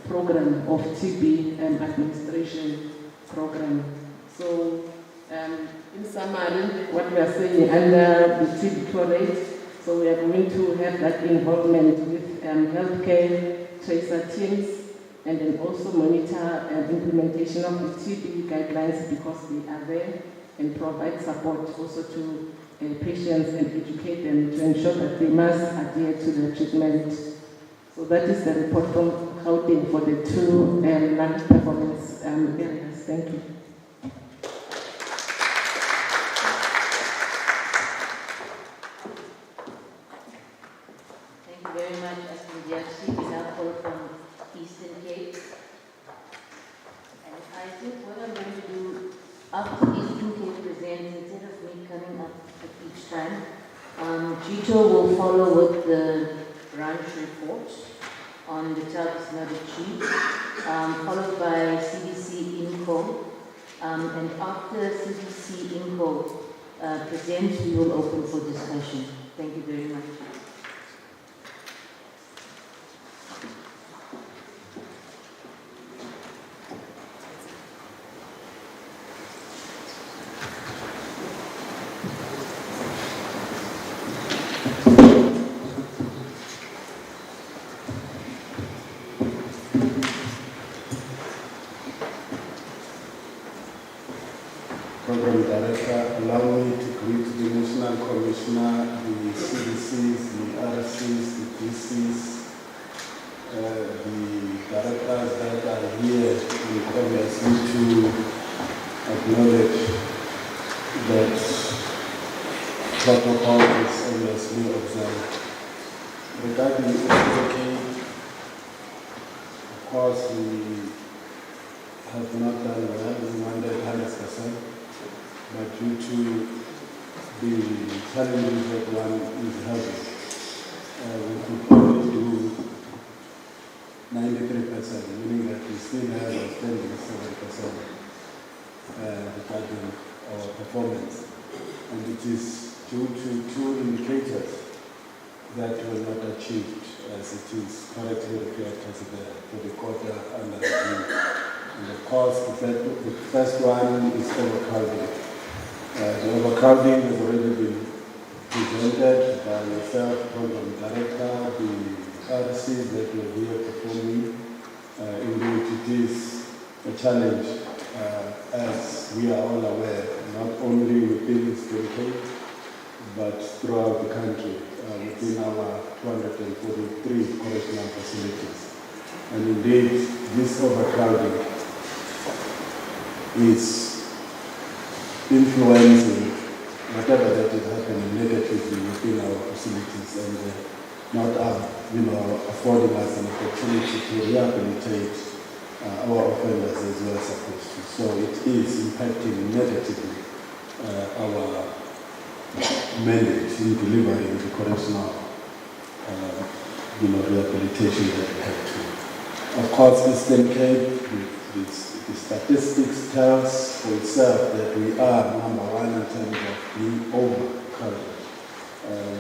program of TB administration program. So in summary, what we are saying under the TB cure rate, so we are going to have that involvement with healthcare tracer teams, and then also monitor implementation of the TB guidelines because they are there, and provide support also to patients and educate them to ensure that they must adhere to the treatment. So that is the report from Gauteng for the two non-performance areas. Thank you.
Thank you very much, Asmediachi. We now call from Eastern Cape. And I think what I'm going to do after Eastern Cape presents, instead of me coming up at each time, Gito will follow with the branch report on the tax noted sheet, followed by CDC INCO. And after CDC INCO presents, we will open for discussion. Thank you very much.
Program Director, allow me to greet the National Commissioner, the CDCs, the RCs, the DCs, the directors that are here, and obviously to acknowledge that protocol is obviously observed. Regarding the blockade, of course, we have not done well. We wanted 100%, but due to the challenges that one is having, we could only do 93%, meaning that we still have a 27% regarding our performance. And it is due to two indicators that were not achieved as it is correctly reflected for the quarter under review. And of course, the first one is overcrowding. The overcrowding has already been presented by yourself, Program Director, the RCs that were here performing. Indeed, it is a challenge, as we are all aware, not only within this decade, but throughout the country, within our 243 correctional facilities. And indeed, this overcrowding is influencing whatever that is happening negatively within our facilities and not affording us an opportunity to rehabilitate our offenders as we are supposed to. So it is impacting negatively our mandate in delivering the correctional rehabilitation that we have to. Of course, Eastern Cape, the statistics tells for itself that we are number one in terms of being overcrowded.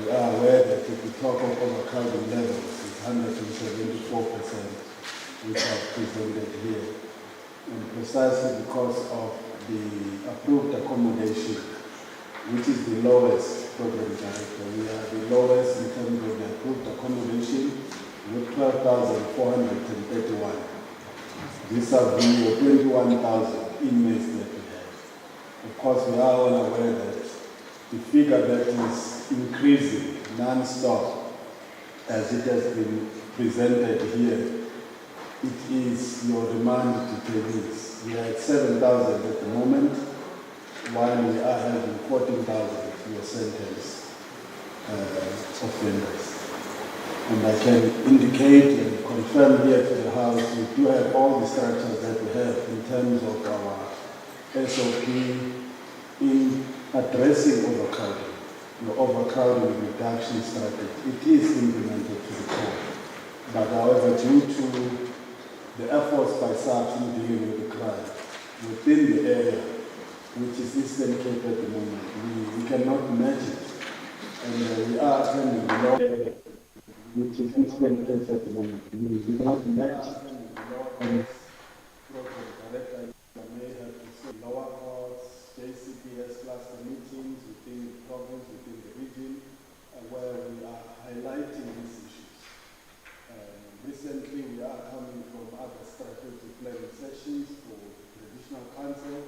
We are aware that if we talk of overcrowding levels, it's 174%, which are presented here. And precisely because of the approved accommodation, which is the lowest, Program Director. We are the lowest in terms of the approved accommodation with 12,431. These are the 21,000 inmates that we have. Of course, we are all aware that the figure that is increasing non-stop, as it has been presented here, it is your remand detainees. We are at 7,000 at the moment, while we are having 14,000 your sentence offenders. And I can indicate and confirm here to the House, we do have all the structures that we have in terms of our SOP in addressing overcrowding, the overcrowding reduction strategy. It is implemented to the core. But however, due to the efforts by SAPS in dealing with the crime within the area, which is Eastern Cape at the moment, we cannot match it. And we are attending the law, which is Eastern Cape at the moment. We cannot match the law as Program Director. I may have to say lower courts, JCPS cluster meetings within the province, within the region, where we are highlighting these issues. Recently, we are coming from other strategic planning sessions for the Traditional Council.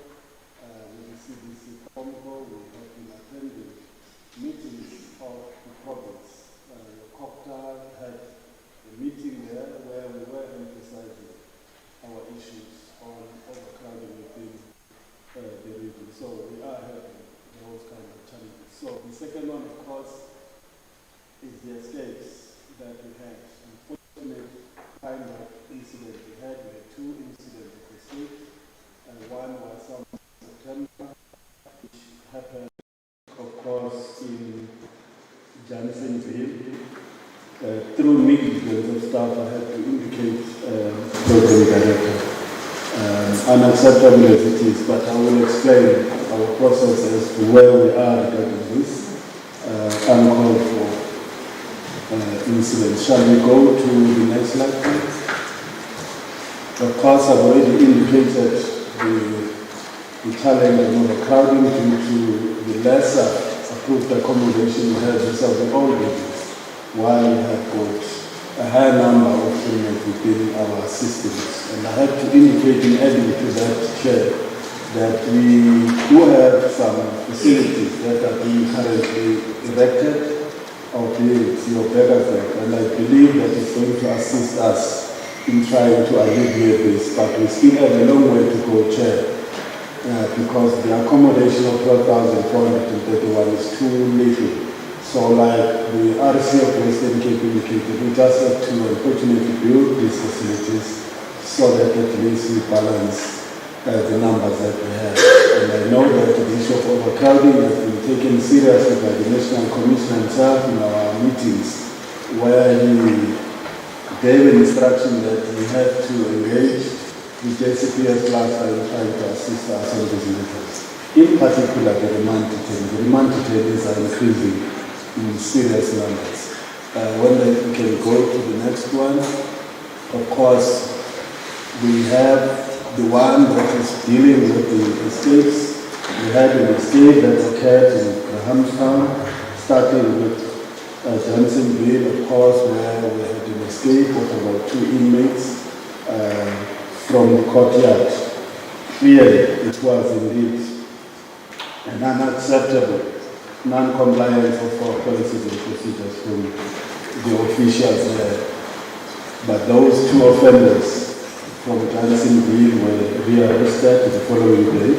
With the CDC Congo, we have been attending meetings of the province. COPTA had a meeting there where we were emphasizing our issues on overcrowding within the region. So we are having those kind of challenges. So the second one, of course, is the escapes that we had. Unfortunate kind of incident we had two incidents of escape. One was on September, which happened, of course, in Johnsonville. Through negligence of staff, I had to indicate Program Director. Unacceptable as it is, but I will explain our process as to where we are regarding this uncalled for incident. Shall we go to the next slide, please? Of course, I've already indicated the challenge of overcrowding due to the lesser approved accommodation we have vis-a-vis the old buildings, while we have got a higher number of inmates within our systems. And I have to indicate in adding to that, Chair, that we do have some facilities that are being currently erected of the Beggars, and I believe that it's going to assist us in trying to alleviate this, but we still have a long way to go, Chair, because the accommodation of 12,431 is too little So like the RC of Western Cape indicated, we just have to unfortunately build these facilities so that at least we balance the numbers that we have. And I know that the issue of overcrowding has been taken seriously by the National Commissioner himself in our meetings, where he gave an instruction that we have to engage with JCPS last time trying to assist us on these matters. In particular, the remand detainees are increasing in serious numbers. When we can go to the next one, of course, we have the one that is dealing with the escapes. We had an escape that occurred in Grahamstown, starting with Johnsonville, of course, where we had an escape of about 2 inmates from the courtyard. Clearly, it was indeed an unacceptable non-compliance of our policies and procedures from the officials there. But those 2 offenders from Johnsonville were rearrested the following day.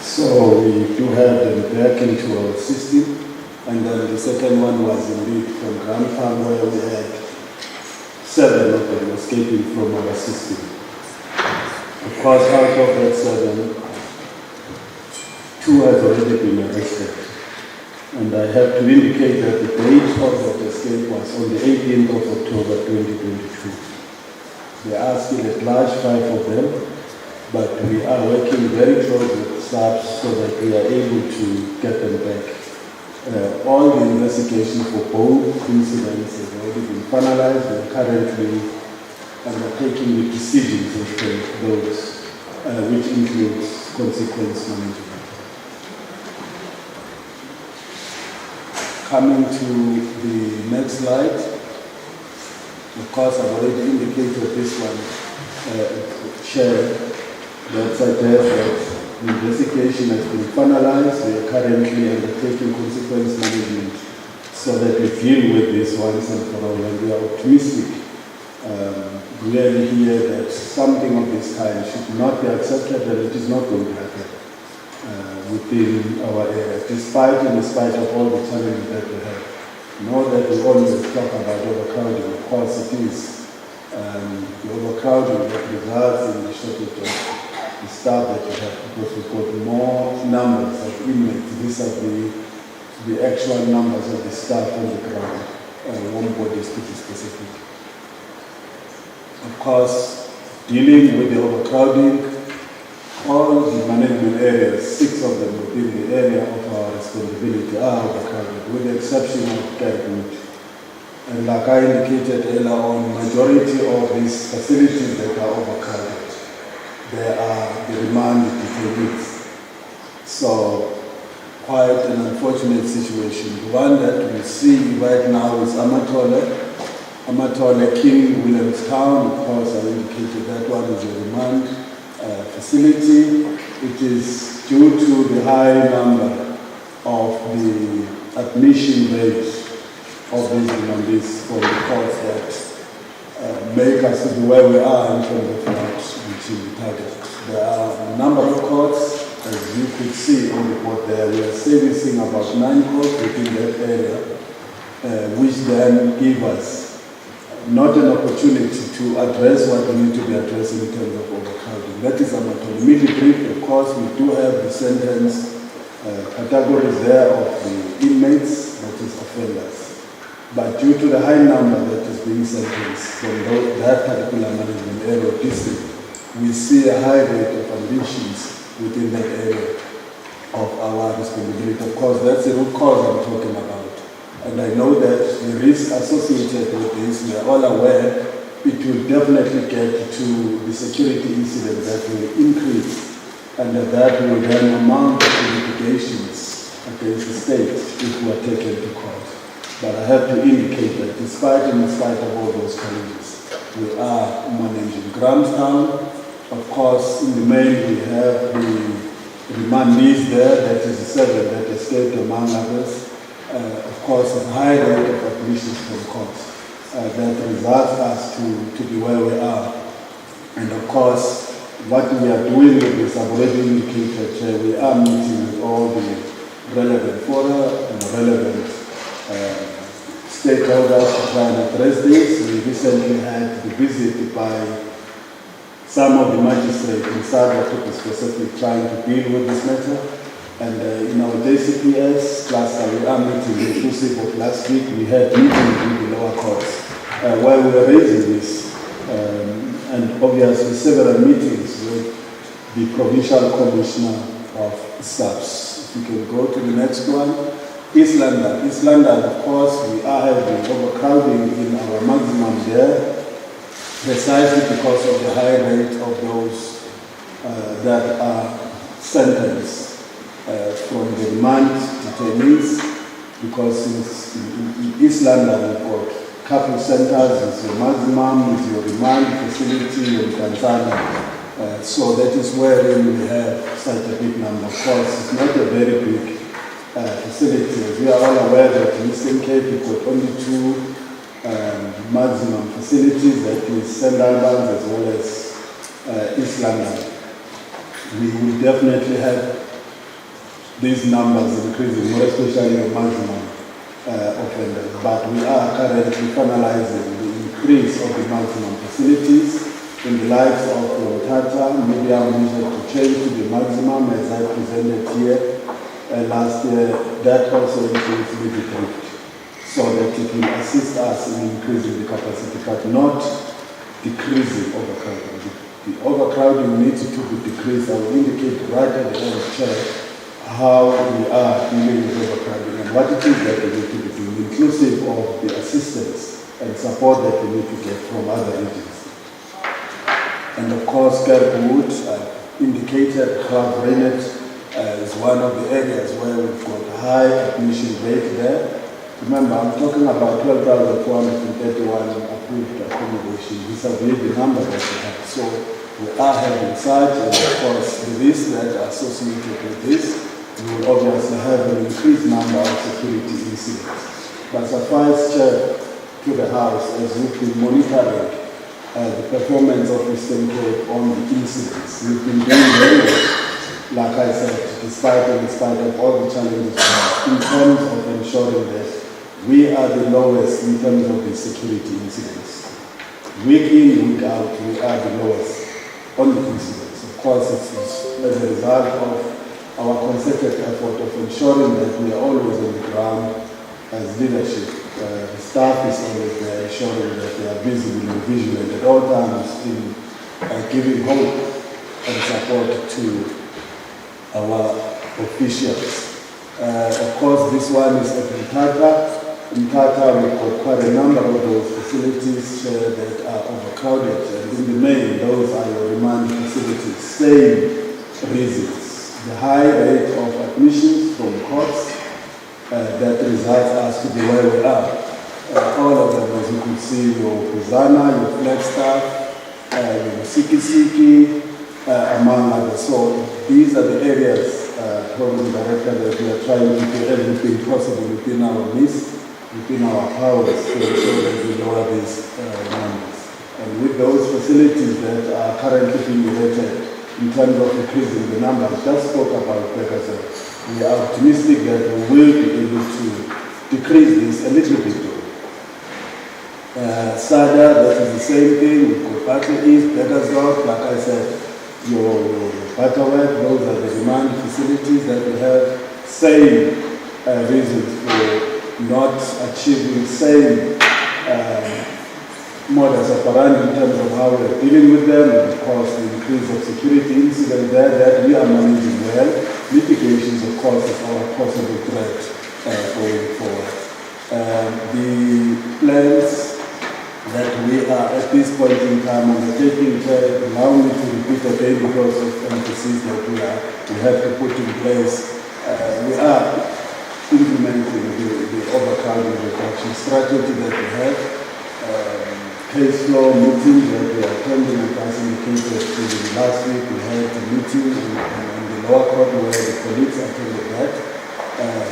So we do have them back into our system. And then the second one was indeed from Grahamstown, where we had 7 of them escaping from our system. Of course, out of that 7, 2 has already been arrested. And I have to indicate that the date of that escape was on the 18th of October 2022. There are still at large 5 of them, but we are working very closely with staff so that we are able to get them back. All the investigations for both incidents have already been finalized and currently undertaking the decisions of those, which includes consequence management. Coming to the next slide, of course I've already indicated this one, Chair, that suggests that the investigation has been finalized. We are currently undertaking consequence management so that we deal with this once and for all, and we are optimistic really here that something of this kind should not be accepted, and it is not going to happen within our area, despite and in spite of all the challenges that we have. Know that we always talk about overcrowding. Of course it is the overcrowding that results in the shortage of the staff that we have, because we've got more numbers of inmates. These are the actual numbers of the staff on the ground, one body is to be specific. Of course, dealing with the overcrowding, all the management areas, 6 of them within the area of our responsibility are overcrowded, with the exception of Kerwood. And like I indicated earlier on, majority of these facilities that are overcrowded, they are the remand detainees. So, quite an unfortunate situation. The one that we see right now is Amatole King, Williamstown. Of course, I indicated that one is a remand facility. It is due to the high number of the admission rate of these remandees from the courts that make us to be where we are in terms of not reaching the target. There are a number of courts, as you could see on the board there. We are servicing about 9 courts within that area, which then give us not an opportunity to address what we need to be addressing in terms of overcrowding. That is Amatole. Immediately, of course, we do have the sentence categories there of the inmates, that is offenders. But due to the high number that is being sentenced from that particular management area or district, we see a high rate of admissions within that area of our responsibility. Of course, that's the root cause I'm talking about. And I know that the risk associated with this, we are all aware, it will definitely get to the security incident that will increase, and that will then amount to litigations against the state if we are taken to court. But I have to indicate that despite and in spite of all those challenges, we are managing. Grahamstown, of course, in the main we have the remandees there, that is the 7 that escaped among others. Of course, a high rate of admissions from courts that results us to be where we are. And of course, what we are doing with this, I've already indicated, we are meeting with all the relevant fora and relevant stakeholders to try and address this. We recently had the visit by some of the magistrates in Sada to be specific trying to deal with this matter. And in our JCPS cluster, we are meeting inclusive of last week. We had meetings with the lower courts where we were raising this. And obviously several meetings with the Provincial Commissioner of SAPS. If you can go to the next one. East London. East London, of course, we are having overcrowding in our maximum there, precisely because of the high rate of those that are sentenced from the remand detainees, because in East London we've got couple centers, is your maximum, is your remand facility, your Tanzania. So that is where we have such a big number. Of course, it's not a very big facility. As we are all aware that in Eastern Cape we've got only two maximum facilities, that is St. Albans as well as East London. We will definitely have these numbers increasing, more especially the maximum offenders. But we are currently finalizing the increase of the maximum facilities in the likes of the Tata, medium measure to change to the maximum as I presented here last year. That also includes the decrease, so that it will assist us in increasing the capacity, but not decreasing overcrowding. The overcrowding needs to be decreased. I will indicate right at the end, Chair, how we are dealing with overcrowding and what it is that we need to be doing, inclusive of the assistance and support that we need to get from other regions. And of course, Kerwood indicated Club Rainet is one of the areas where we've got high admission rate there. Remember, I'm talking about 12,431 approved accommodation. These are the number that we have. So we are having such, and of course, the risks that are associated with this, we will obviously have an increased number of security incidents. But suffice, Chair, to the House, as we've been monitoring the performance of Eastern Cape on the incidents, we've been doing very well, like I said, despite of all the challenges in terms of ensuring that we are the lowest in terms of the security incidents. Week in, week out, we are the lowest on the incidents. Of course, it's as a result of our concerted effort of ensuring that we are always on the ground as leadership. The staff is always there, ensuring that they are visible and vigilant at all times in giving hope and support to our officials. Of course, this one is at Mthatha. In Mthatha, we've got quite a number of those facilities that are overcrowded, and in the main, those are your remand facilities. Same reasons. The high rate of admissions from courts that results us to be where we are. All of them, as you could see, your Kuzana, your Flagstaff, your Siki, among others. So these are the areas, Program Director, that we are trying to do everything possible within our means, within our powers, to ensure that we lower these numbers. And with those facilities that are currently being erected, in terms of increasing the number, I just spoke about Pegasus. We are optimistic that we will be able to decrease this a little bit. Sada, that is the same thing. We've got Battle East, Pegasus, like I said, your Butterworth, those are the remand facilities that we have. Same reasons for not achieving same models operandi in terms of how we are dealing with them, and of course the increase of security incidents there that we are managing well. Mitigations, of course, is our possible threat going forward. The plans that we are at this point in time undertaking, allow me to repeat again because of emphasis that we have to put in place. We are implementing the overcrowding reduction strategy that we have. Case law meetings that we are attending, as indicated last week, we had a meeting in the lower court where the colleagues attended that.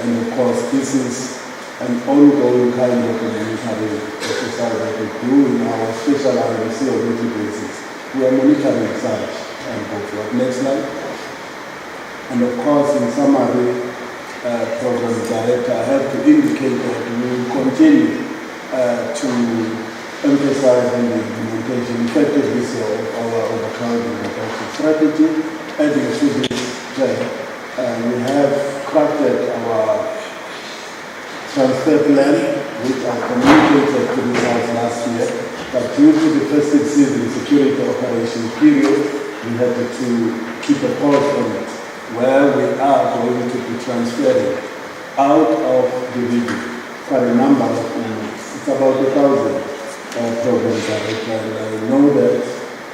And of course, this is an ongoing kind of monitoring exercise that we do in our special RMC on a weekly basis. We are monitoring such and go forward. Next slide. And of course, in summary, Program Director, I have to indicate that we will continue to emphasize on the implementation effectiveness of our overcrowding reduction strategy. Adding to this plan, we have crafted our transfer plan, which I communicated to the House last year, but due to the festive season security operation period, we had to keep a pause on it, where we are going to be transferring out of the region for a number of units. It's about 1,000 programs director, and I know that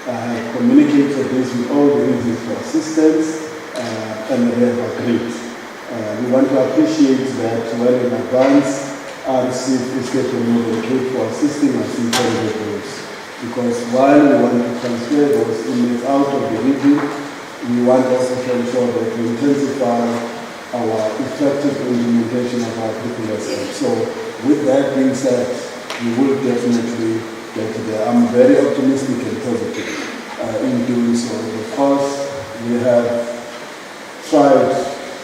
I have communicated this with all the regions for assistance, and they have agreed. We want to appreciate that well in advance. RC is getting over the Cape for assisting us in terms of those. Because while we want to transfer those inmates out of the region, we want also to ensure that we intensify our effective implementation of our PPSM. So with that being said, we will definitely get there. I'm very optimistic and positive in doing so. Of course, we have tried,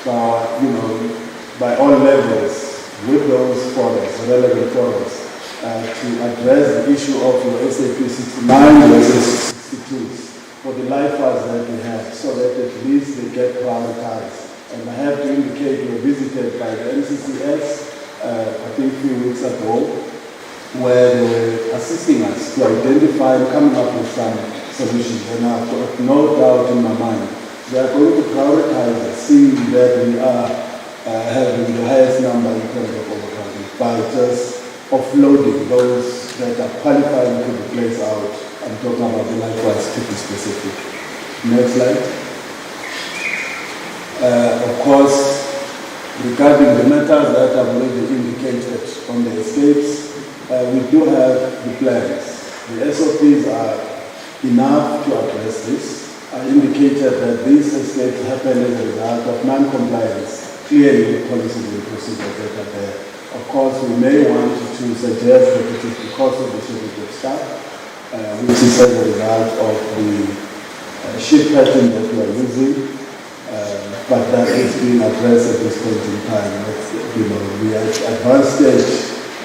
by all levels, with those forums, relevant forums, to address the issue of your SAP 69 versus 62s for the lifers that we have, so that at least they get prioritized. And I have to indicate we were visited by the NCCS, I think 3 weeks ago, where they were assisting us to identify and coming up with some solutions. And I've got no doubt in my mind they are going to prioritize it, seeing that we are having the highest number in terms of overcrowding by just offloading those that are qualifying to be placed out. I'm talking about the likewise to be specific. Next slide. Of course, regarding the matters that I've already indicated on the escapes, we do have the plans. The SOPs are enough to address this. I indicated that these escapes happened as a result of non-compliance, clearly with policies and procedures that are there. Of course, we may want to suggest that it is because of the shortage of staff, which is as a result of the shift pattern that we are using, but that is being addressed at this point in time. We are at advanced stage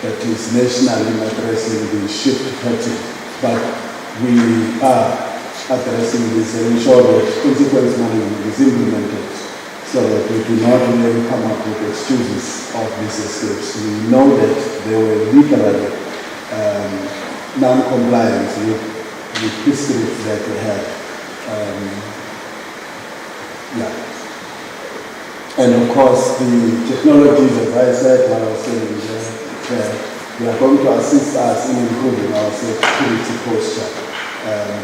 that is nationally addressing the shift pattern, but we are addressing this and ensure that consequence management is implemented so that we do not really come up with excuses of these escapes. We know that they were literally non-compliant with districts that we had. And of course, the technologies, as I said while I was saying they are going to assist us in improving our security posture.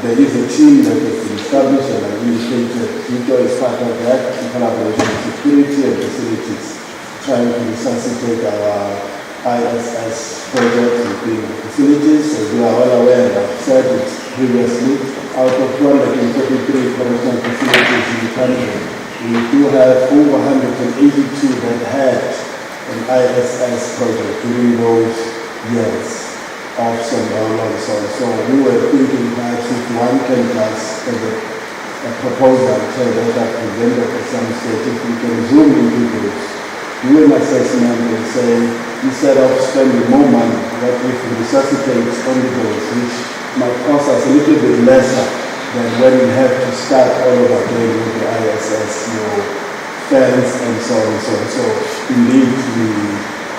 There is a team that has been established, and I indicated Vito is part of that in collaboration with security and facilities, trying to resuscitate our ISS project within the facilities. As you are well aware, and I've said it previously, out of 233 correctional facilities in the country, we do have over 182 that had an ISS project during those years of some download. So we were thinking perhaps if one can pass as a proposal so that I presented at some stage, if we can zoom into this, do an assessment and say, instead of spending more money, what if we resuscitate only those, which might cost us a little bit lesser than when we have to start all over again with the ISS, fence and so on and so on. So indeed, we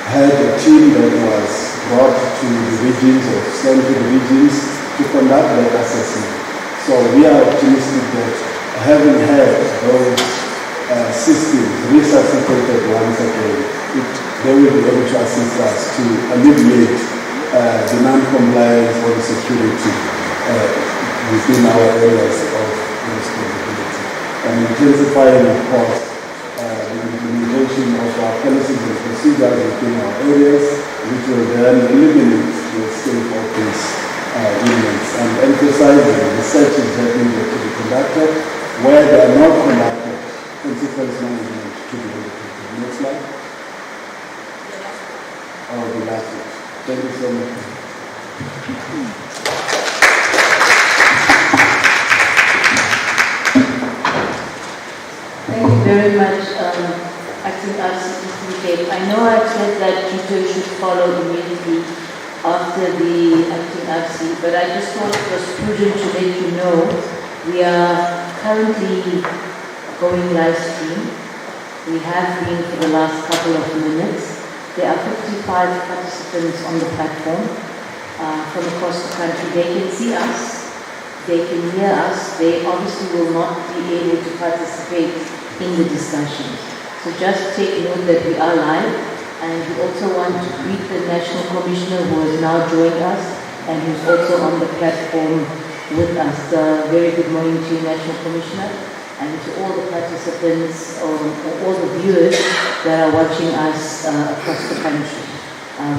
had a team that was brought to the regions or sent to the regions to conduct that assessment. So we are optimistic that having had those systems resuscitated once again, they will be able to assist us to alleviate the non-compliance or the security within our areas of responsibility. And intensifying, of course, the implementation of our policies and procedures within our areas, which will then eliminate the escape of these inmates, and emphasizing the searches that need to be conducted. Where they are not conducted, consequence management to be undertaken. Next slide. Oh, the last one. Thank you so much.
Thank you very much, acting RCT. I know I've said that Twitter should follow immediately after the acting RC, but I just thought it was prudent to let you know we are currently going live stream. We have been for the last couple of minutes. There are 55 participants on the platform from across the country. They can see us, they can hear us. They obviously will not be able to participate in the discussions. So just take note that we are live, and we also want to greet the National Commissioner who has now joined us and who's also on the platform with us. Very good morning to you, National Commissioner, and to all the participants or all the viewers that are watching us across the country.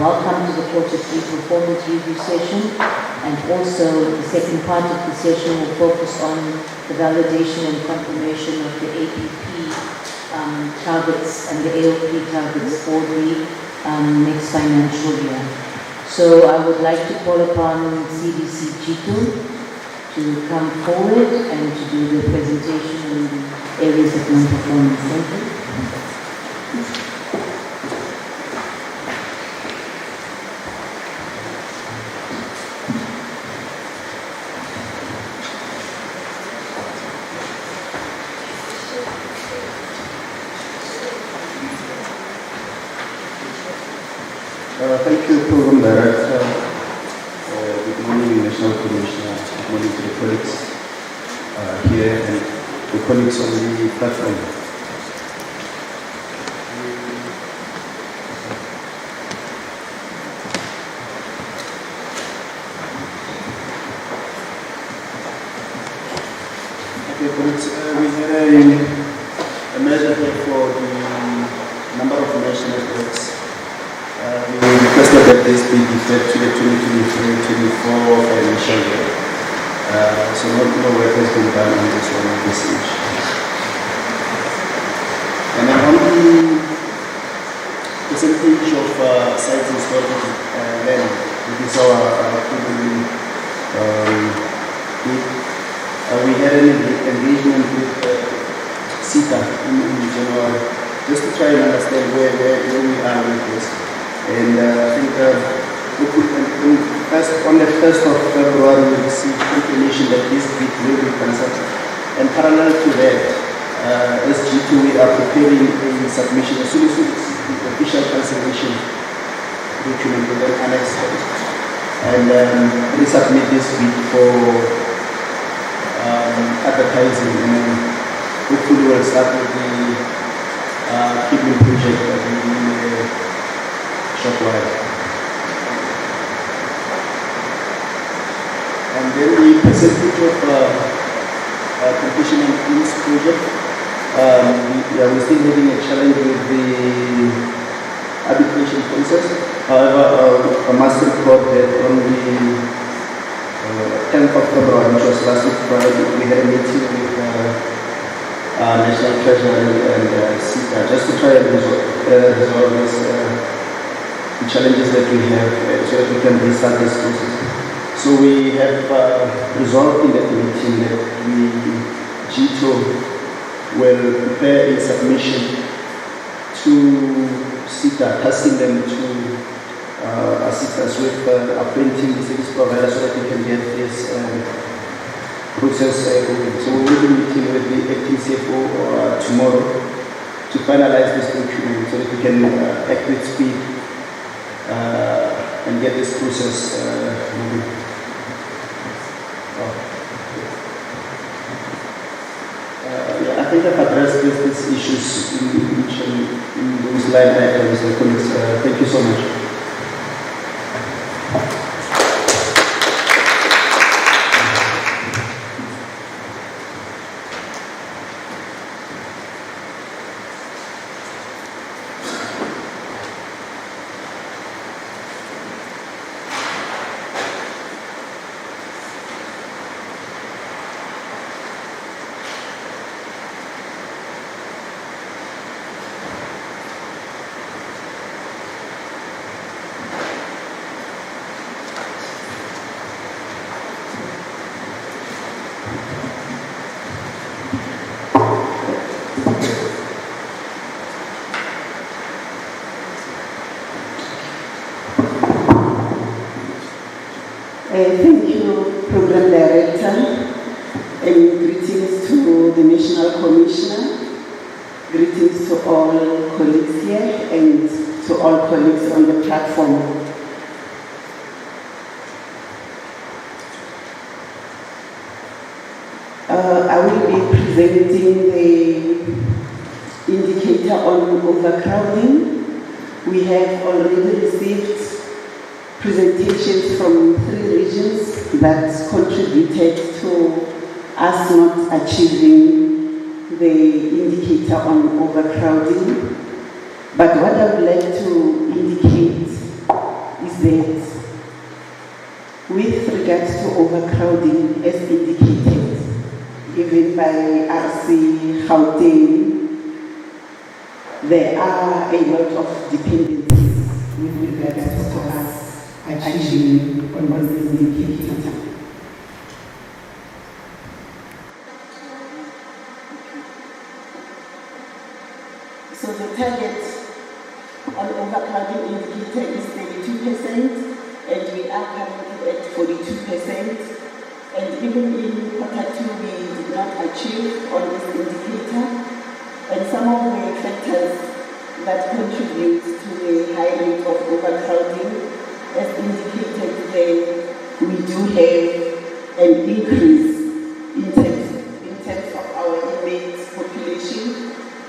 Welcome to the Quarter 3 Performance Review session, and also the second part of the session will focus on the validation and confirmation of the APP targets and the AOP targets for the next financial year. So I would like to call upon CDC Jitu to come forward and to do the presentation in the areas of non-performance. Thank you.
Thank you, Program Director. Good morning, National Commissioner. Good morning to the colleagues here and the colleagues on the platform. Okay, colleagues, we had a measure here for the number of national networks. We requested that this be deferred to the 2023-24 financial year. So no work has been done on this one at this stage. And then on the percentage of sites installed land, which is our program we had an engagement with CETA in January, just to try and understand where we are with this. And I think on the 1st of February, we received confirmation that this bid will be cancelled. And parallel to that, as G2, we are preparing a submission as soon as we receive the official cancellation document with an annex and resubmit this bid for advertising. And hopefully we'll start with the kidney project shortwhile. And then the percentage of completion in this project, we're still having a challenge with the arbitration process. However, I must report that on the 10th of February, which was last week Friday, we had a meeting with National Treasury and CETA just to try and resolve this the challenges that we have so that we can restart this process. So we have resolved in that meeting that GTO will prepare a submission to CETA, tasking them to assist us with appointing the service provider so that we can get this process going. So we will be meeting with the acting CFO tomorrow to finalize this document so that we can act with speed and get this process moving. Yeah, I think I've addressed these issues in those line items. Thank you so much.
and greetings to the National Commissioner, greetings to all colleagues here and to all colleagues on the platform. I will be presenting the indicator on overcrowding. We have already received presentations from 3 regions that contributed to us not achieving the indicator on overcrowding. But what I would like to indicate is that with regards to overcrowding, as indicated even by RC Gauteng, there are a lot of dependencies with regards to us achieving on this indicator. So the target on overcrowding indicator is 32%, and we are currently at 42%. And even in Q2, we did not achieve on this indicator. And some of the factors that contribute to the high rate of overcrowding, as indicated there, we do have an increase in terms of our inmate population,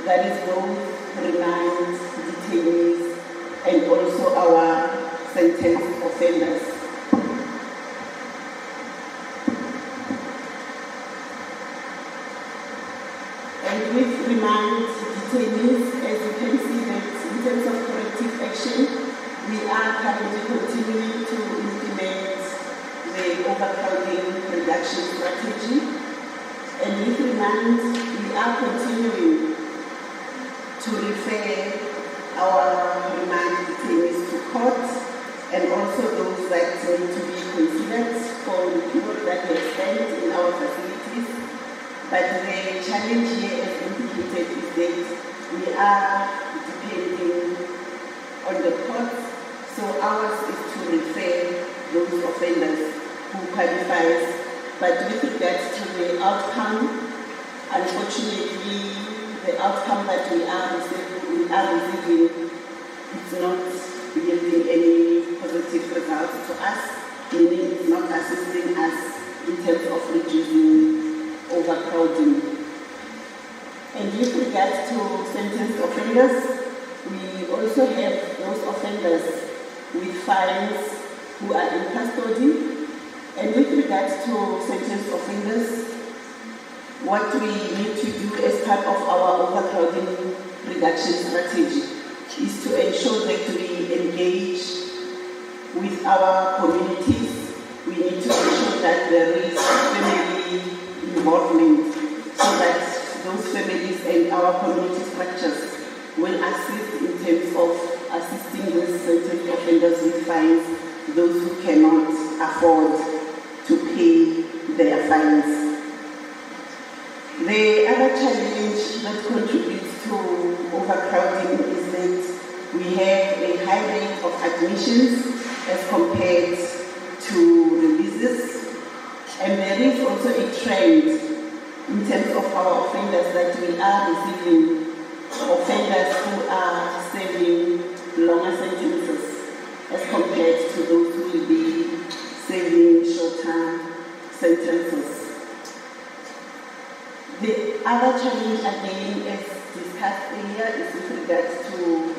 that is both remand detainees and also our sentenced offenders. And with remand detainees, as you can see that in terms of corrective action, we are currently continuing to implement the overcrowding reduction strategy. And with remand, we are continuing to refer our remand detainees to court, and also those that need to be considered for the period that they spend in our facilities. But the challenge here, as indicated, is that we are depending on the courts, so ours is to refer those offenders who qualifies. But with regards to the outcome, unfortunately, the outcome that we are receiving is not yielding any positive results to us, meaning it's not assisting us in terms of reducing overcrowding. And with regards to sentenced offenders, we also have those offenders with fines who are in custody. And with regards to sentenced offenders, what we need to do as part of our overcrowding reduction strategy is to ensure that we engage with our communities. We need to ensure that there is family involvement so that those families and our community structures will assist in terms of assisting those sentenced offenders with fines, those who cannot afford to pay their fines. The other challenge that contributes to overcrowding is that we have a high rate of admissions as compared to releases, and there is also a trend in terms of our offenders that we are receiving offenders who are serving longer sentences as compared to those who will be serving shorter sentences. The other challenge, again, as discussed earlier, is with regards to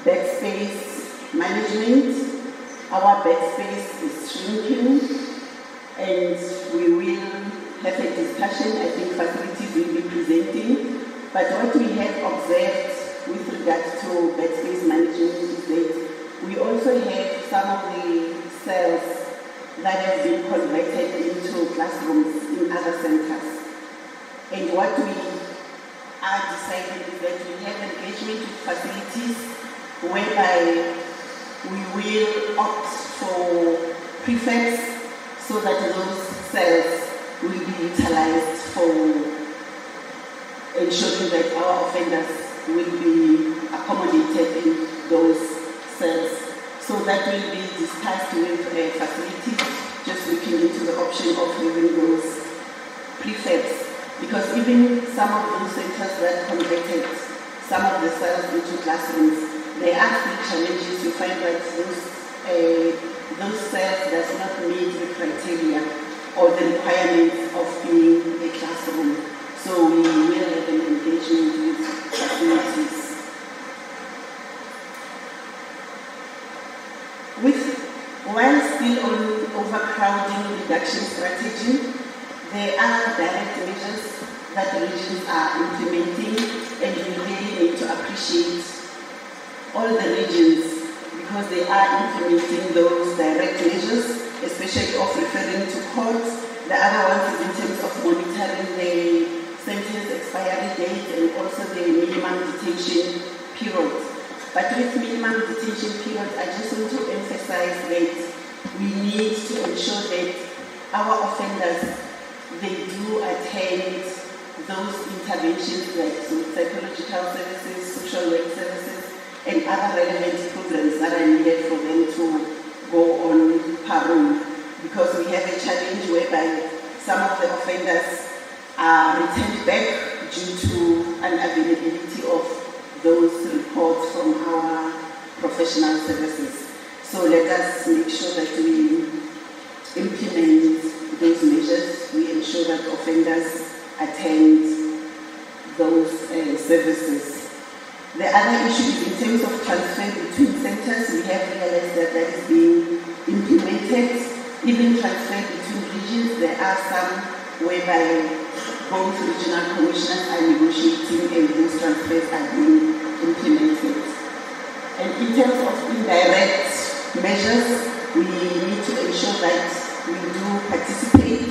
bed space management. Our bed space is shrinking, and we will have a discussion. I think facilities will be presenting. But what we have observed with regards to bed space management is that we also have some of the cells that have been converted into classrooms in other centers. And what we are deciding is that we have engagement with facilities whereby we will opt for prefects so that those cells will be utilized for ensuring that our offenders will be accommodated in those cells. So that will be discussed with facilities, just looking into the option of having those prefabs, because even some of those centers that converted some of the cells into classrooms, there are still challenges. You find that those cells does not meet the criteria or the requirements of being a classroom. So we will have an engagement with facilities. While still on overcrowding reduction strategy, there are direct measures that the regions are implementing, and we really need to appreciate all the regions because they are implementing those direct measures, especially of referring to courts. The other one is in terms of monitoring the sentence expiry date and also the minimum detention period. But with minimum detention period, I just want to emphasize that we need to ensure that our offenders, they do attend those interventions like psychological services, social work services, and other relevant programs that are needed for them to go on parole. Because we have a challenge whereby some of the offenders are returned back due to unavailability of those reports from our professional services. So let us make sure that we implement those measures. We ensure that offenders attend those services. The other issue is in terms of transfer between centers. We have realized that that is being implemented. Even transfer between regions, there are some whereby both regional commissioners are negotiating and those transfers are being implemented. And in terms of indirect measures, we need to ensure that we do participate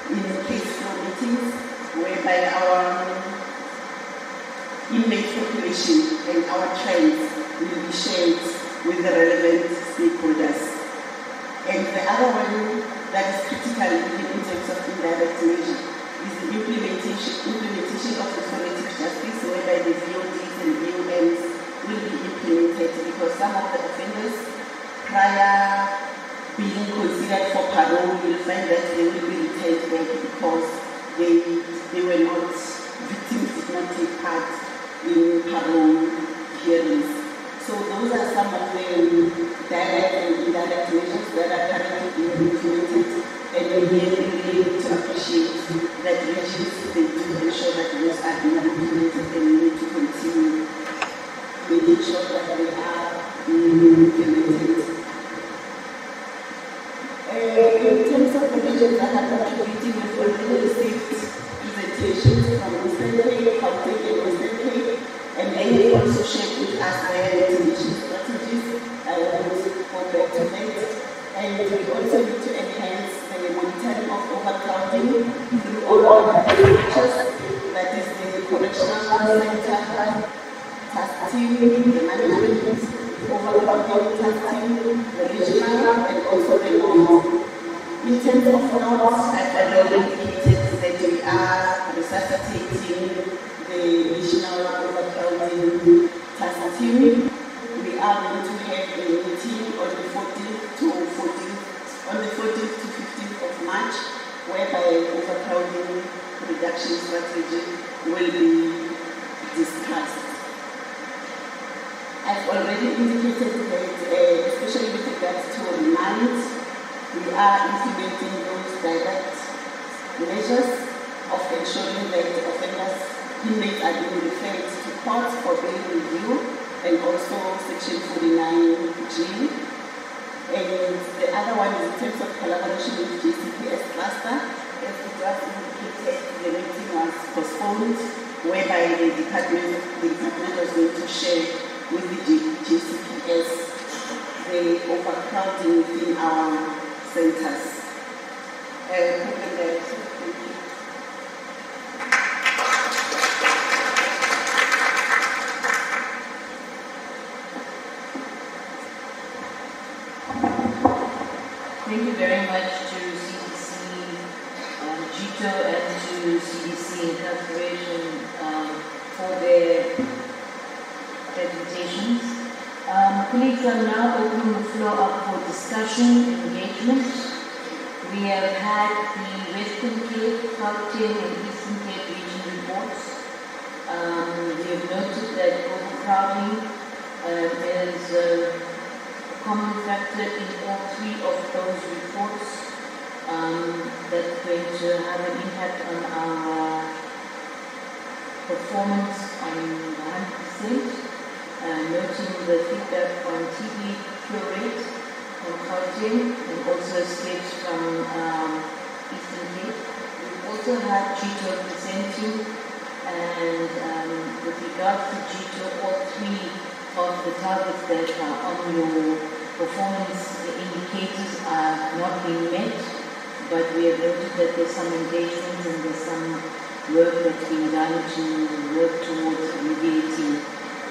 in case flow meetings whereby our inmate population and our trends will be shared with the relevant stakeholders. And the other one that is critical even in terms of indirect measure is the implementation of restorative justice, whereby the VODs and VOMs will be implemented, because some of the offenders prior being considered for parole will find that they will be returned back because they were not, victims did not take part in parole hearings. So those are some of the direct and indirect measures that are currently being implemented, and we really need to appreciate that regions, they do ensure that those are being implemented, and we need to continue making sure that they are being implemented. In terms of the regions that are contributing, we've already received presentations from Western Cape, Gauteng, and Western Cape, and they have also shared with us their mitigation strategies. I will also go back to that. And we also need to enhance the monitoring of overcrowding through all of the features, that is the correctional center, task team, the management, overcrowding task team, the regional, and also the local. In terms of notes, I've already indicated that we are resuscitating the regional overcrowding task team. We are going to have a meeting on the 14th to 15th of March, whereby overcrowding reduction strategy will be discussed. I've already indicated that, especially with regards to remand, we are implementing those direct measures of ensuring that the offenders, inmates are being referred to court for bail review, and also Section 49G. And the other one is in terms of collaboration with GCPS cluster. As it was indicated, the meeting was postponed, whereby the department was going to share with the GCPS the overcrowding within our centers. Program Director, thank you.
Thank you very much to CDC, GITO, and to CDC Incorporation for their presentations. Colleagues, I'll now open the floor up for discussion, engagement. We have had the Western Cape, Gauteng and Eastern Cape region reports. We have noted that overcrowding is a common factor in all three of those reports. That's going to have an impact on our performance on 100%. Noting the feedback on TB cure rate from Gauteng and also escapes from Eastern Cape. We've also had GTO presenting, and with regards to GTO, all three of the targets that are on your performance indicators are not being met, but we have noted that there's some engagement and there's some work that's being done to work towards alleviating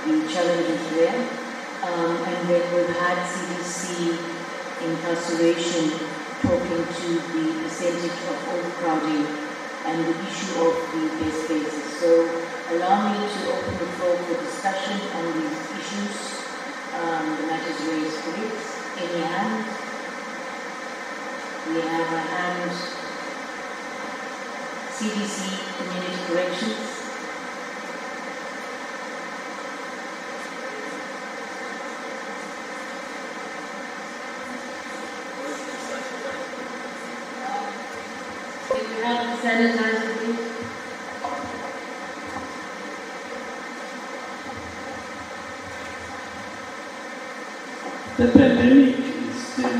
the challenges there. And then we've had CDC incarceration talking to the percentage of overcrowding and the issue of the best spaces. So allow me to open the floor for discussion on these issues. The matters raised, please. Any hand? We have a hand. CDC Community Corrections. If you have the sanitizer, please.
The pandemic is still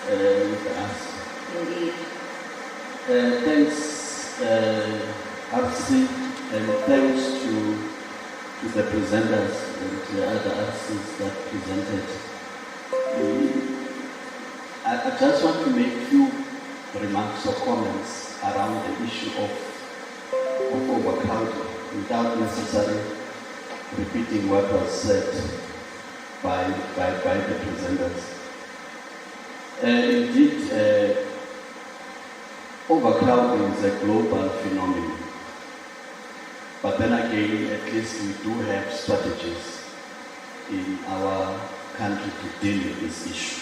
with us.
Indeed.
Thanks, RC, and thanks to the presenters and the other RCs that presented. I just want to make a few remarks or comments around the issue of overcrowding without necessarily repeating what was said by the presenters. Indeed, overcrowding is a global phenomenon. But then again, at least we do have strategies in our country to deal with this issue.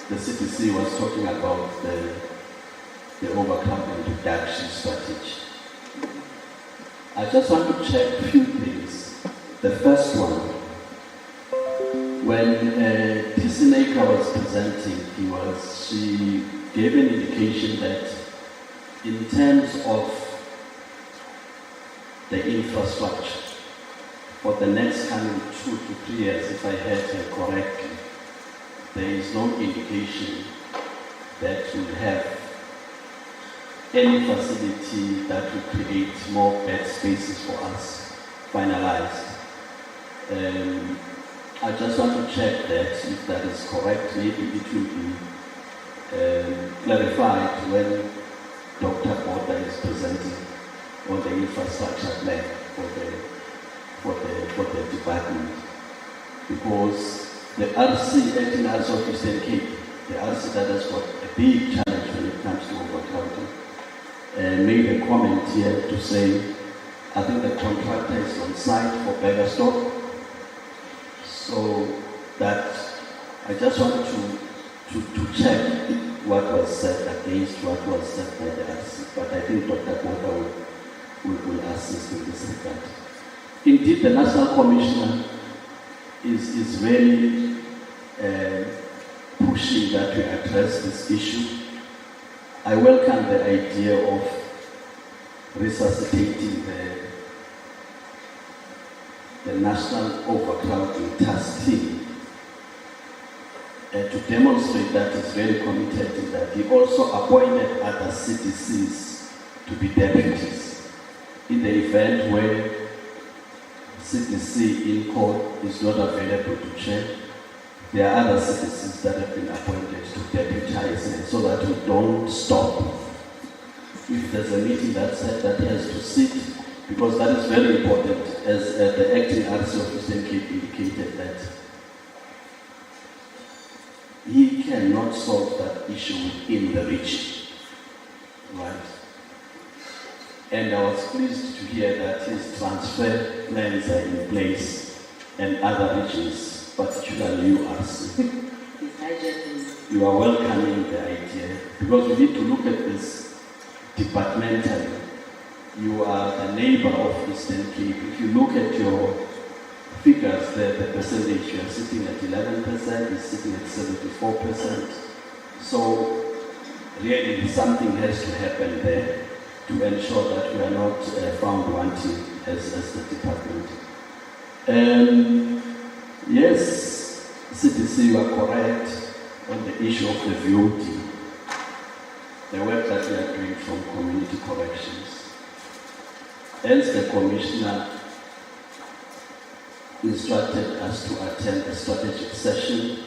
The CDC was talking about the overcrowding reduction strategy. I just want to check a few things. The first one, when Tisseneka was presenting, she gave an indication that in terms of the infrastructure for the next coming 2 to 3 years, if I heard her correctly, there is no indication that we'll have any facility that will create more bed spaces for us finalized. I just want to check that if that is correct. Maybe it will be clarified when Dr. Porter is presenting on the infrastructure plan for the department. Because the RC, acting RC of Eastern Cape, the RC that has got a big challenge when it comes to overcrowding, made a comment here to say, I think the contractor is on site for beggar stock. So that I just want to check what was said against what was said by the RC. But I think Dr. Porter will assist in this regard. Indeed, the National Commissioner is really pushing that we address this issue. I welcome the idea of resuscitating the National Overcrowding Task Team to demonstrate that he's very committed to that. He also appointed other CDCs to be deputies in the event where CDC in court is not available to chair. There are other CDCs that have been appointed to deputize so that we don't stop. If there's a meeting that said that he has to sit, because that is very important, as the acting RC of Eastern Cape indicated that he cannot solve that issue within the region, right? And I was pleased to hear that his transfer plans are in place and other regions, particularly URC. you are welcoming the idea, because we need to look at this departmentally. You are the neighbor of Eastern Cape. If you look at your figures there, the percentage, you are sitting at 11%, is sitting at 74%. So really something has to happen there to ensure that we are not found wanting as the department. Yes, CDC, you are correct on the issue of the VOT, the work that we are doing from community corrections. As the Commissioner instructed us to attend a strategic session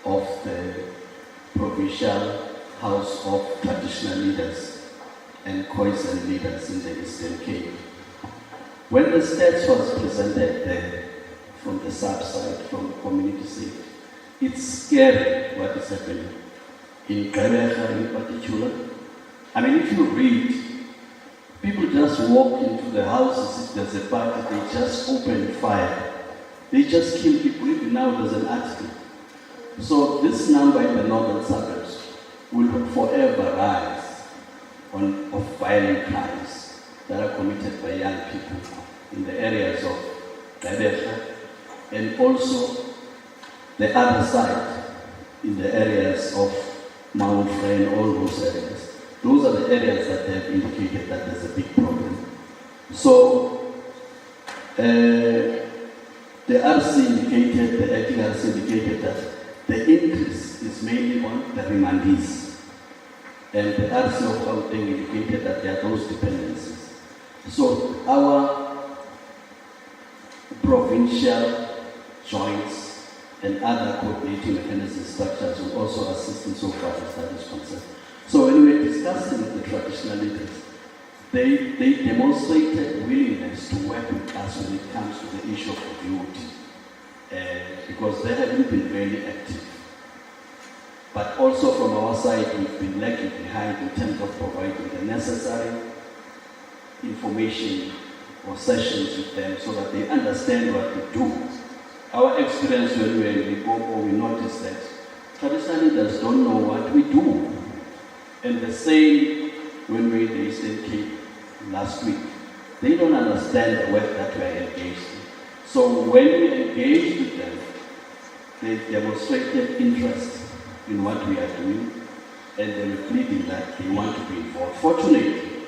of the Provincial House of Traditional Leaders and Khoisan leaders in the Eastern Cape. When the stats was presented there from the sub side, from the community side, it's scary what is happening in Gqeberha in particular. I mean, if you read, people just walk into the houses, if there's a party, they just open fire. They just kill people. Even now there's an article. So this number in the northern suburbs will forever rise of violent crimes that are committed by young people in the areas of Gqeberha and also the other side in the areas of Mount Frere, all those areas. Those are the areas that they have indicated that there's a big problem. So the RC indicated, the acting RC indicated that the increase is mainly on the remandees. And the RC of Gauteng indicated that there are those dependencies. So our provincial joints and other coordinating mechanism structures will also assist in so far as that is concerned. So when we were discussing with the traditional leaders, they demonstrated willingness to work with us when it comes to the issue of the VOT, because they haven't been really active. But also from our side, we've been lagging behind in terms of providing the necessary information or sessions with them so that they understand what we do. Our experience when we were in Limpopo, we noticed that traditional leaders don't know what we do. And the same when we were in the Eastern Cape last week. They don't understand the work that we are engaged in. So when we engage with them, they demonstrated interest in what we are doing, and they were pleading that they want to be involved. Fortunately,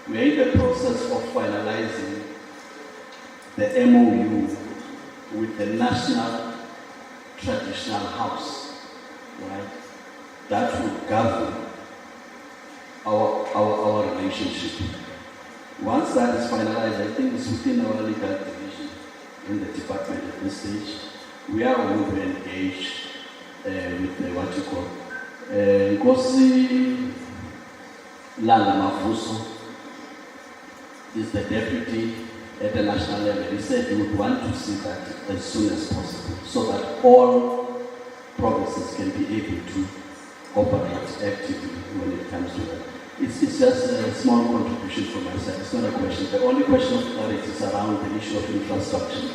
we are in the process of finalizing the MOU with the National Traditional House, right? That will govern our relationship. Once that is finalized, I think it's within our legal division in the department at this stage. We are going to engage with what you call Nkosi Langa Mafuso is the deputy at the national level. He said he would want to see that as soon as possible so that all provinces can be able to operate actively when it comes to that. It's just a small contribution from my side. It's not a question. The only question of clarity is around the issue of infrastructure.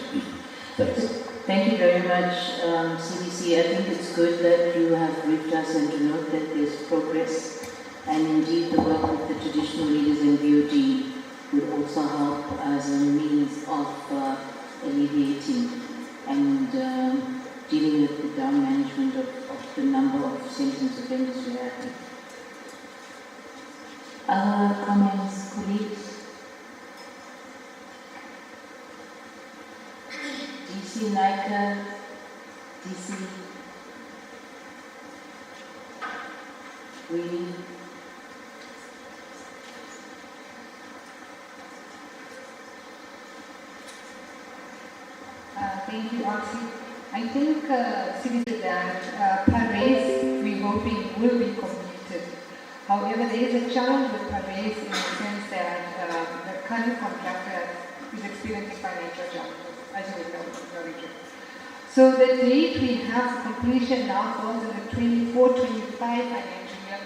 Thanks.
Thank you very much, CDC. I think it's good that you have briefed us and to note that there's progress. And indeed, the work with the traditional leaders in VOD would also help as a means of alleviating and dealing with the down management of the number of sentence offenders we have. Other comments, colleagues? DC Naika, DC Willie.
Thank you, Arsi. I think CDC that Paris, we're hoping, will be completed. However, there is a challenge with Paris in the sense that the current contractor is experiencing financial challenges, as you will know, Norwegian. So the date we have for completion now falls in the 24-25 financial year,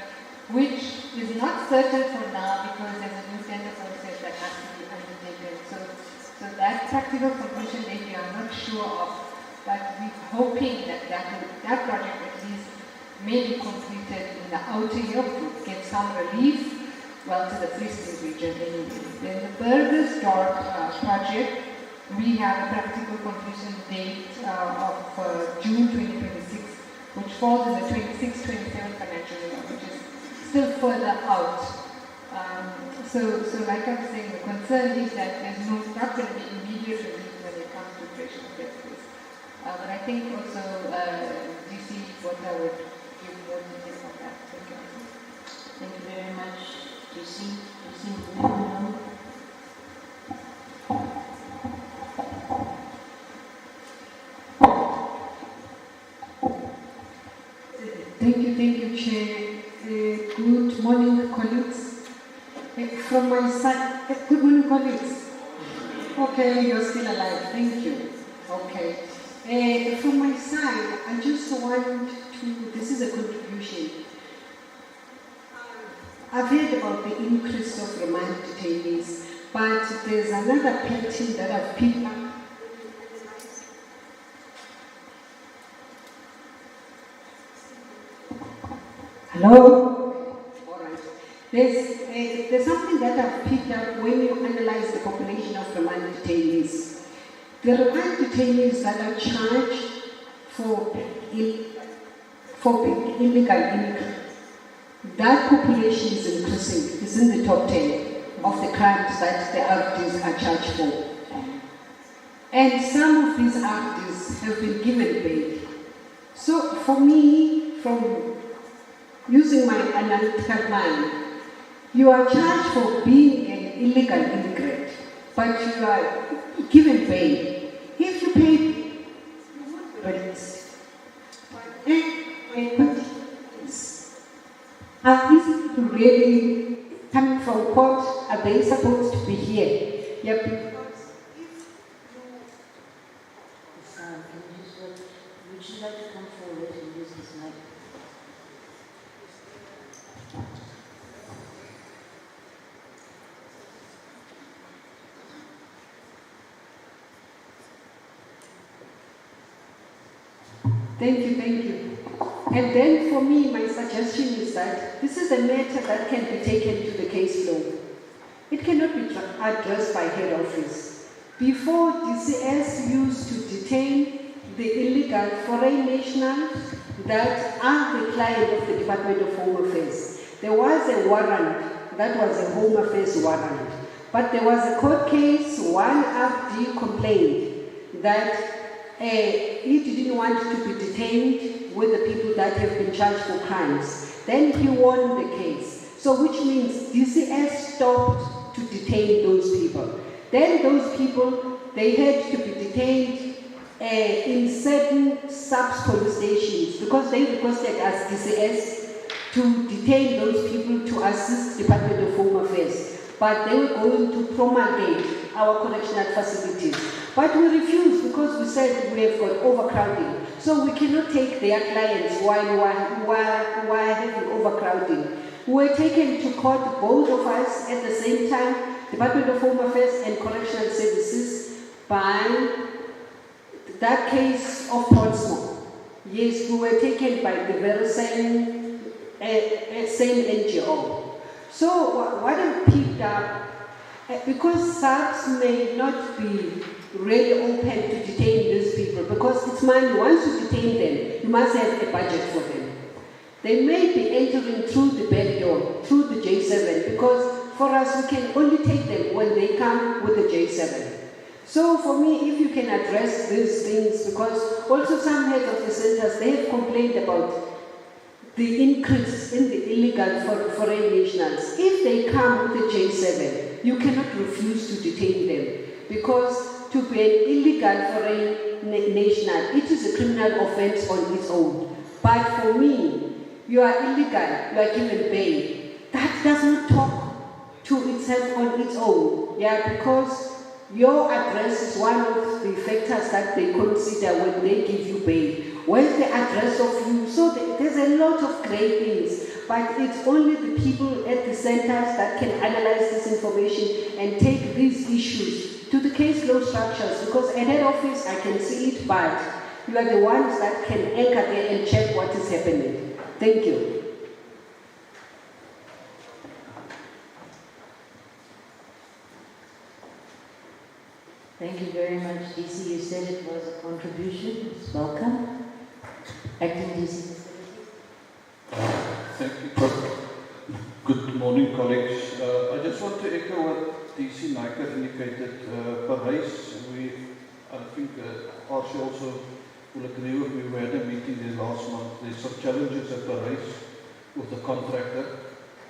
which is not certain for now because there's a new tender process that has to be undertaken. So that practical completion date we are not sure of, but we're hoping that that project at least may be completed in the outer year to get some relief, well, to the Free State region anyway. Then the Burgers project, we have a practical completion date of June 2026, which falls in the 26-27 financial year, which is still further out. So like I'm saying, the concern is that there's not going to be immediate relief when it comes to creation of that space. But I think also DC Water would give more details on that. Thank you.
Thank you very much, DC.
Thank you, Chair. Good morning, colleagues. From my side, good morning, colleagues. Okay, you're still alive. Thank you. Okay. From my side, I just want to, this is a contribution. I've heard about the increase of remand detainees, but there's another pattern that I've picked up. Hello? All right. There's something that I've picked up when you analyze the population of remand detainees. The remand detainees that are charged for illegal immigrants, that population is increasing. It's in the top 10 of the crimes that the RDs are charged for. And some of these RDs have been given bail. So for me, from using my analytical mind, you are charged for being an illegal immigrant, but you are given bail. If you pay, you won't be released. Are these people really coming from court? Are they supposed to be here? Yeah, because
Would you like to come forward and use this mic?
Thank you. And then for me, my suggestion is that this is a matter that can be taken to the case law. It cannot be addressed by head office. Before, DCS used to detain the illegal foreign nationals that are the client of the Department of Home Affairs. There was a warrant, that was a Home Affairs warrant. But there was a court case, one RD complained that he didn't want to be detained with the people that have been charged for crimes. Then he won the case. So which means DCS stopped to detain those people. Then those people, they had to be detained in certain sub-police stations because they requested us, DCS, to detain those people to assist Department of Home Affairs. But they were going to promulgate our correctional facilities. But we refused because we said we have got overcrowding. So we cannot take their clients while we're having overcrowding. We were taken to court, both of us at the same time, Department of Home Affairs and Correctional Services, by that case of Portsmouth. Yes, we were taken by the very same NGO. So what I picked up, because SARS may not be really open to detain these people, because it's money. Once you detain them, you must have a budget for them. They may be entering through the back door, through the J7, because for us, we can only take them when they come with the J7. So for me, if you can address these things, because also some heads of the centers, they have complained about the increase in the illegal foreign nationals. If they come with the J7, you cannot refuse to detain them, because to be an illegal foreign national, it is a criminal offense on its own. But for me, you are illegal, you are given bail. That does not talk to itself on its own. Yeah, because your address is one of the factors that they consider when they give you bail. Where's the address of you? So there's a lot of great things, but it's only the people at the centers that can analyze this information and take these issues to the case law structures, because at head office I can see it, but you are the ones that can anchor there and check what is happening. Thank you.
Thank you very much, DC. You said it was a contribution. It's welcome. Acting DC.
Thank you. Good morning, colleagues. I just want to echo what DC Naika indicated. Paris, I think RC also will agree with me. We had a meeting there last month. There's some challenges at Paris with the contractor.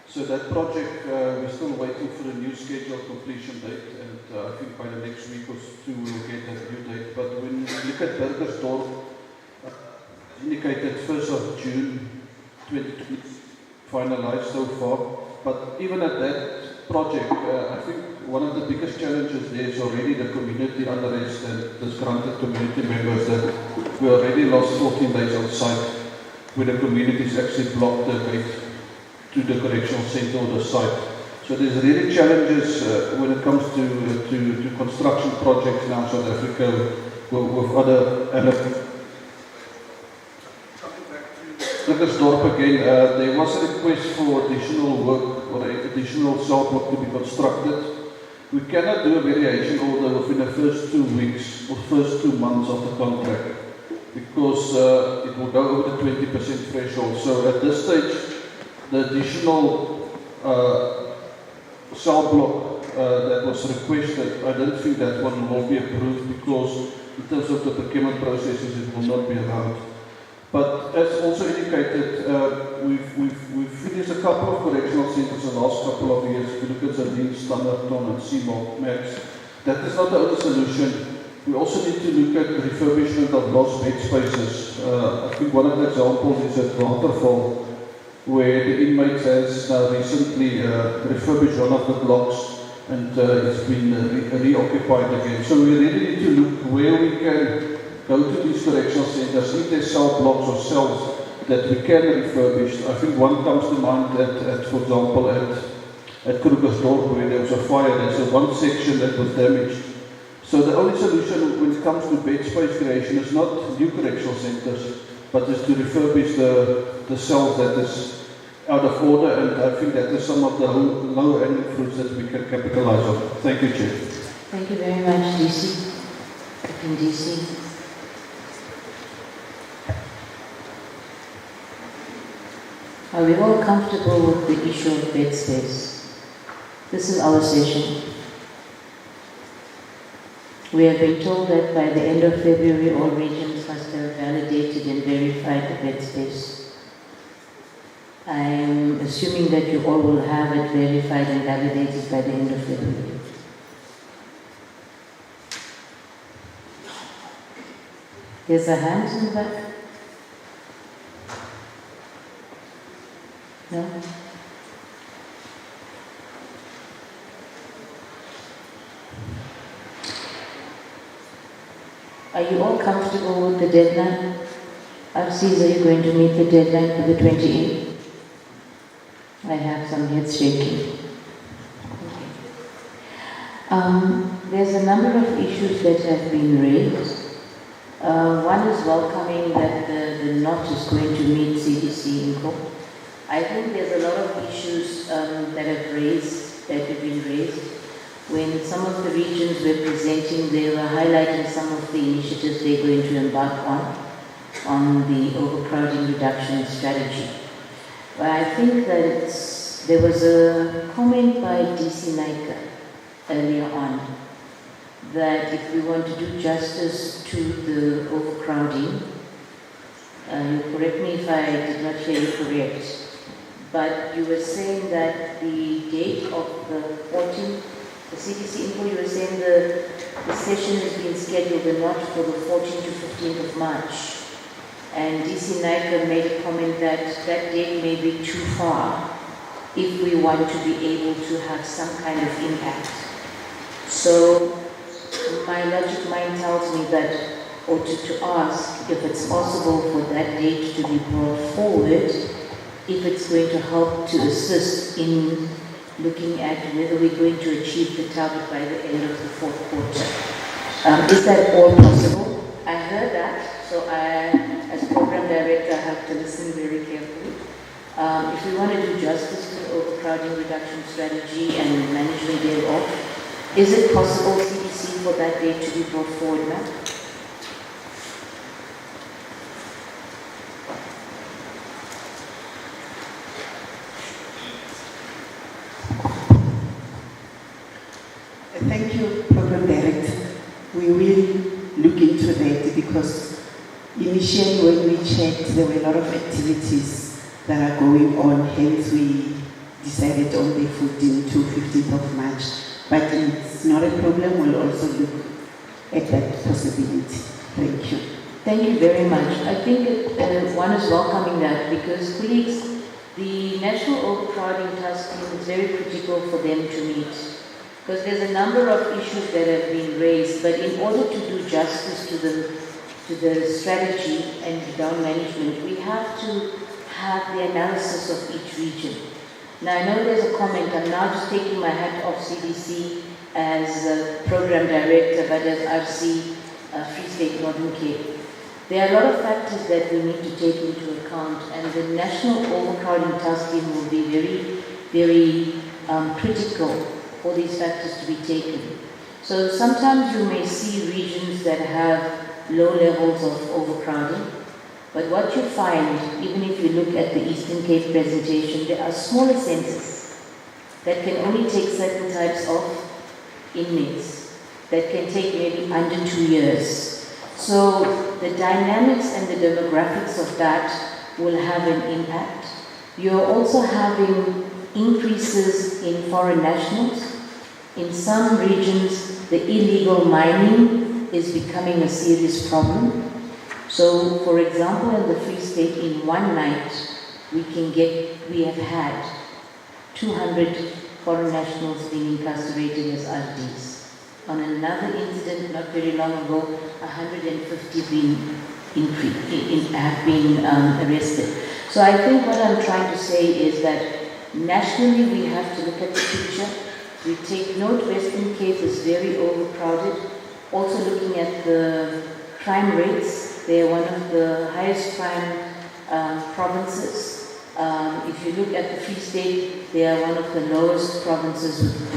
So that project, we're still waiting for a new scheduled completion date, and I think by the next week or two we'll get that new date. But when you look at Burgersdorp, indicated 1st of June 2020 finalized so far. But even at that project, I think one of the biggest challenges there is already the community unrest and disgruntled community members that we already lost 14 days on site, where the communities actually blocked the gate to the correctional centre or the site. So there's really challenges when it comes to construction projects now in South Africa with other elements. Burgersdorp again, there was a request for additional work or additional cell block to be constructed. We cannot do a variation order within the first 2 weeks or first 2 months of the contract because it will go over the 20% threshold. So at this stage, the additional cell block that was requested, I don't think that one will be approved because in terms of the procurement processes, it will not be allowed. But as also indicated, we've finished a couple of correctional centres in the last couple of years. If you look at Zalin, Standardton and CMOC, Max, that is not the only solution. We also need to look at the refurbishment of lost bed spaces. I think one of the examples is at Waterfall, where the inmates has now recently refurbished one of the blocks and it's been reoccupied again. So we really need to look where we can go to these correctional centres, if there's cell blocks or cells that we can refurbish. I think one comes to mind for example, at Krugersdorp, where there was a fire. There's one section that was damaged. So the only solution when it comes to bed space creation is not new correctional centres, but is to refurbish the cells that is out of order, and I think that is some of the low-hanging fruits that we can capitalise on. Thank you, Chair.
Thank you very much, DC. Acting DC. Are we all comfortable with the issue of bed space? This is our session. We have been told that by the end of February, all regions must have validated and verified the bed space. I am assuming that you all will have it verified and validated by the end of February. There's a hand in the back. No? Are you all comfortable with the deadline? RCs, are you going to meet the deadline for the 28th? I have some heads shaking. Okay. There's a number of issues that have been raised. One is welcoming that the NOT is going to meet CDC in court. I think there's a lot of issues that have been raised. When some of the regions were presenting, they were highlighting some of the initiatives they're going to embark on the overcrowding reduction strategy. But I think that there was a comment by DC Naika earlier on that if we want to do justice to the overcrowding, you correct me if I did not hear you correct, but you were saying that the date of the 14th, the CDC info, you were saying the session has been scheduled not for the 14th to 15th of March. And DC Naika made a comment that that date may be too far if we want to be able to have some kind of impact. So my logic mind tells me that, or to ask if it's possible for that date to be brought forward, if it's going to help to assist in looking at whether we're going to achieve the target by the end of the fourth quarter. Is that all possible? I heard that, so I, as program director, have to listen very carefully. If we want to do justice to the overcrowding reduction strategy and management thereof, is it possible, CDC, for that date to be brought forward, ma'am?
Thank you, Program Director. We will look into that because initially when we checked, there were a lot of activities that are going on, hence we decided on the 14th to 15th of March. But it's not a problem, we'll also look at that possibility. Thank you.
Thank you very much. I think one is welcoming that because, colleagues, the National Overcrowding Task Team is very critical for them to meet. Because there's a number of issues that have been raised, but in order to do justice to the strategy and down management, we have to have the analysis of each region. Now I know there's a comment, I'm now just taking my hat off CDC as a program director, but as RC Free State Northern Cape. There are a lot of factors that we need to take into account, and the National Overcrowding Task Team will be very, very critical for these factors to be taken. So sometimes you may see regions that have low levels of overcrowding, but what you find, even if you look at the Eastern Cape presentation, there are smaller centers that can only take certain types of inmates, that can take maybe under 2 years. So the dynamics and the demographics of that will have an impact. You're also having increases in foreign nationals. In some regions, the illegal mining is becoming a serious problem. So, for example, in the Free State, in one night, we have had 200 foreign nationals being incarcerated as RDs. On another incident not very long ago, 150 have been arrested. So I think what I'm trying to say is that nationally we have to look at the picture. We take note Western Cape is very overcrowded. Also looking at the crime rates, they are one of the highest crime provinces. If you look at the Free State, they are one of the lowest provinces with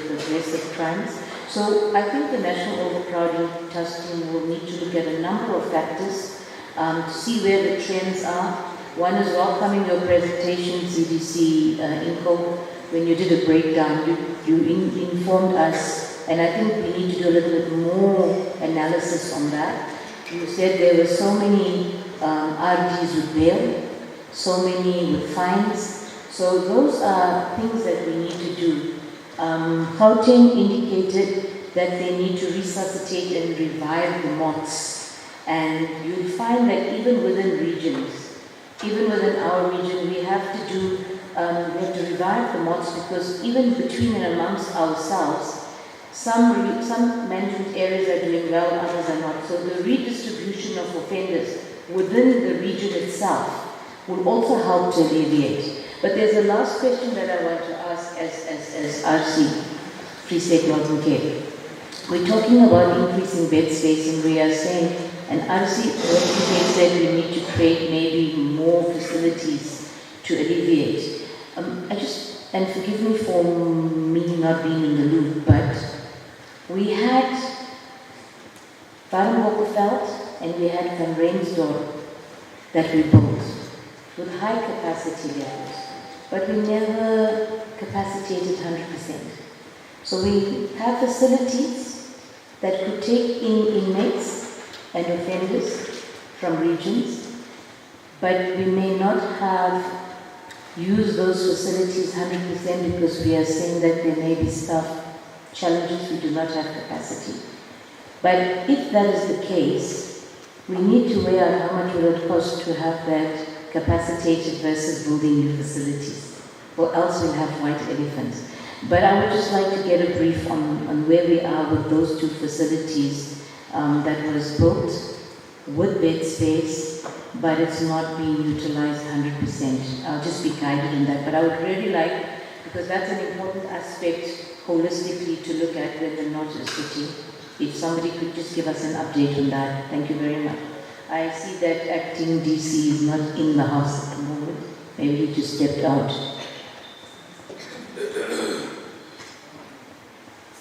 the less of crimes. So I think the National Overcrowding Task Team will need to look at a number of factors to see where the trends are. One is welcoming your presentation, CDC INCO. When you did a breakdown, you informed us, and I think we need to do a little bit more analysis on that. You said there were so many RDs with bail, so many with fines. So those are things that we need to do. Gauteng indicated that they need to resuscitate and revive the moths. And you'll find that even within regions, even within our region, we have to revive the moths because even between and amongst ourselves, some management areas are doing well, others are not. So the redistribution of offenders within the region itself will also help to alleviate. But there's a last question that I want to ask as RC, Free State Northern Cape. We're talking about increasing bed space, and we are saying, and RC said we need to create maybe more facilities to alleviate. And forgive me for me not being in the loop, but we had Baden-Bockelveld and we had Van Rensdorp that we built with high capacity levels, but we never capacitated 100%. So we have facilities that could take in inmates and offenders from regions, but we may not have used those facilities 100% because we are saying that there may be staff challenges, we do not have capacity. But if that is the case, we need to weigh out how much will it cost to have that capacitated versus building new facilities, or else we'll have white elephants. But I would just like to get a brief on where we are with those two facilities that was built with bed space, but it's not being utilized 100%. I'll just be guided in that. But I would really like, because that's an important aspect holistically to look at when they're not a city, if somebody could just give us an update on that. Thank you very much. I see that acting DC is not in the house at the moment. Maybe he just stepped out.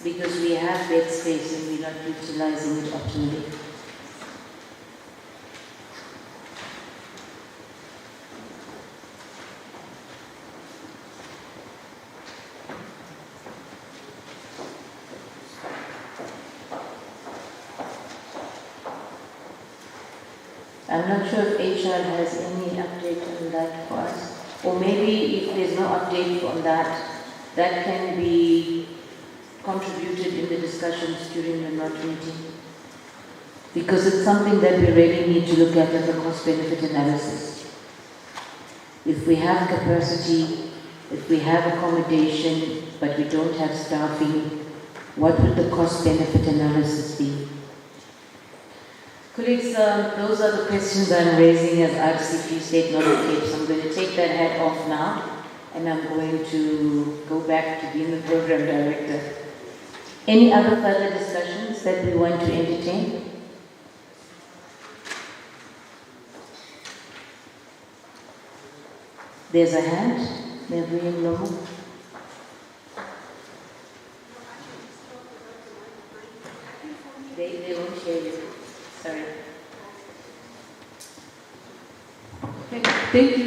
Because we have bed space and we're not utilizing it optimally. I'm not sure if HR has any update on that for us. Or maybe if there's no update on that, that can be contributed in the discussions during the NOT meeting. Because it's something that we really need to look at as a cost-benefit analysis. If we have capacity, if we have accommodation, but we don't have staffing, what would the cost-benefit analysis be? Colleagues, those are the questions I'm raising as RCP State Knowledge. So I'm going to take that hat off now, and I'm going to go back to being the program director. Any other further discussions that we want to entertain? There's a hand. Maureen Lomo. They won't hear you. Sorry.
Thank you.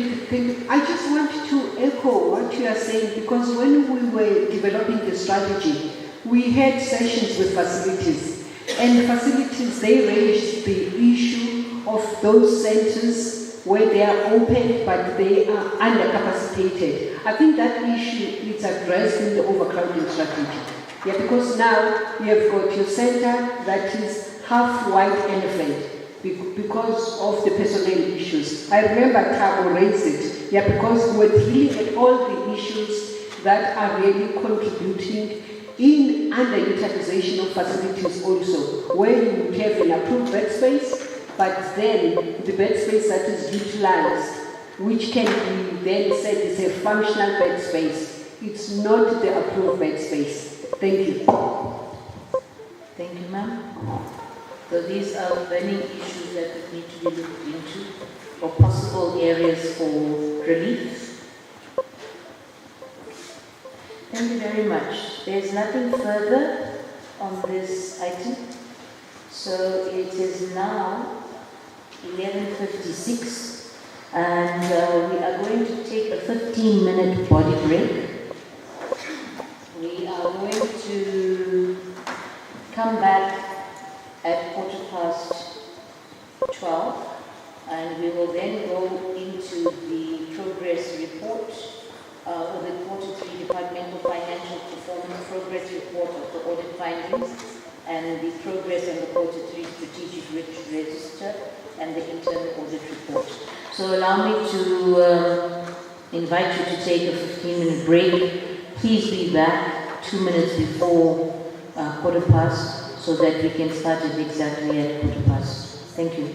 I just want to echo what you are saying, because when we were developing the strategy, we had sessions with facilities, and facilities, they raised the issue of those centers where they are open but they are undercapacitated. I think that issue is addressed in the overcrowding strategy. Yeah, because now you have got your center that is half white elephant because of the personnel issues. I remember Tabo raised it, yeah, because we're dealing with all the issues that are really contributing in underutilization of facilities also, where you would have an approved bed space, but then the bed space that is utilized, which can be then said is a functional bed space. It's not the approved bed space. Thank you.
Thank you, ma'am. So these are burning issues that we need to be looked into, or possible areas for relief. Thank you very much. There's nothing further on this item. So it is now 11:56, and we are going to take a 15-minute body break. We are going to come back at 12:15, and we will then go into the progress report, or the Q3 Departmental Financial Performance Progress Report of the audit findings, and the progress on the Q3 Strategic Register, and the internal audit report. So allow me to invite you to take a 15-minute break. Please be back 2 minutes before 15:15, so that we can start it exactly at 15:15. Thank you.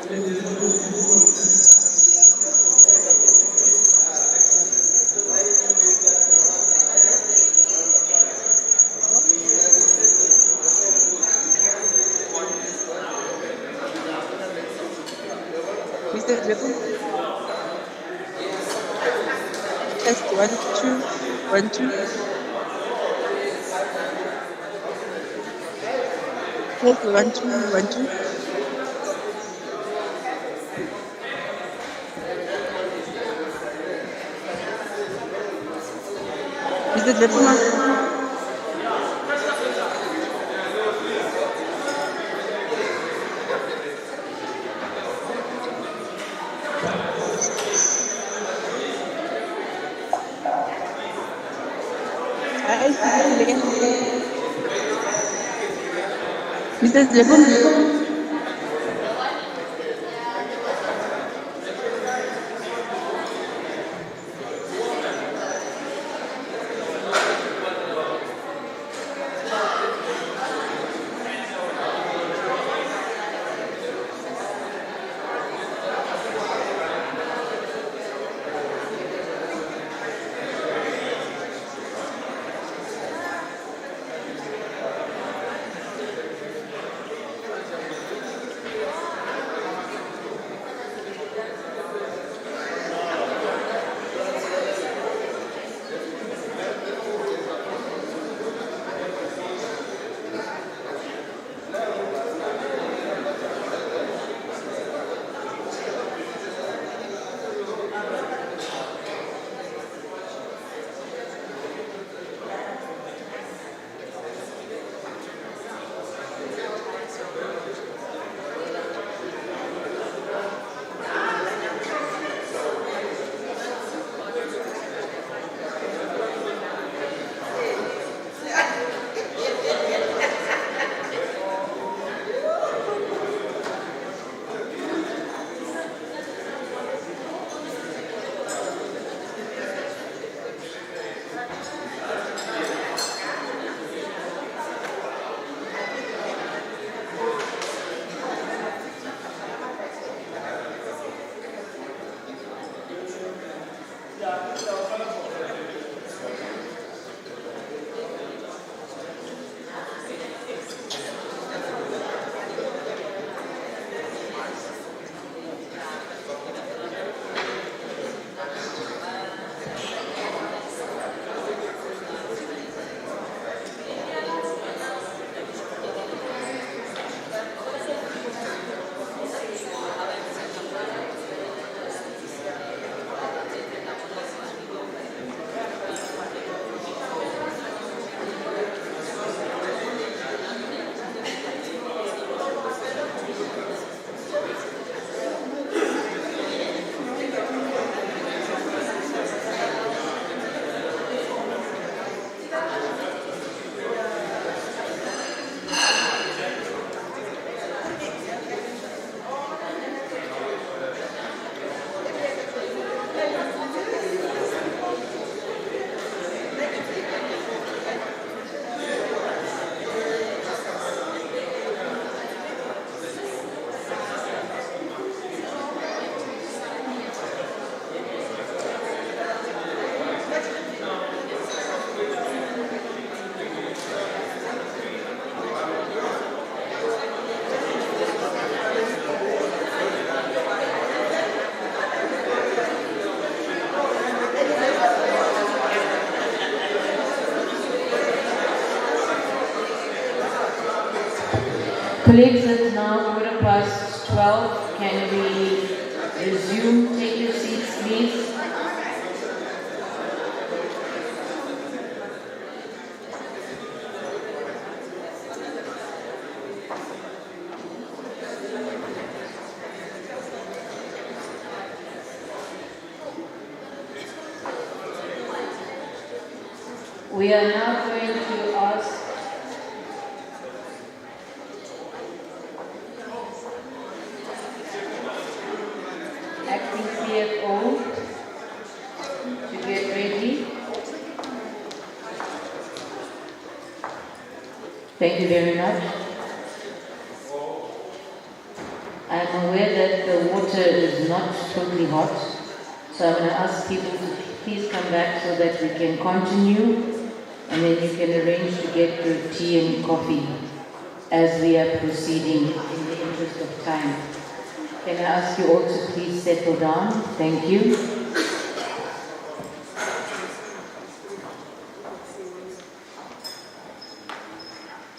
Mr. Zibum? Test 1, 2, 1, 2. Test 1, 2, 1, 2. Mr. Zibum? Mr. Zibum?
Colleagues, it's now 12:15. Can we resume? Take your seats, please. We are now going to ask acting CFO to get ready. Thank you very much. I'm aware that that the water is not totally hot. So I'm going to ask people to please come back so that we can continue, and then you can arrange to get your tea and coffee as we are proceeding in the interest of time. Can I ask you all to please settle down? Thank you.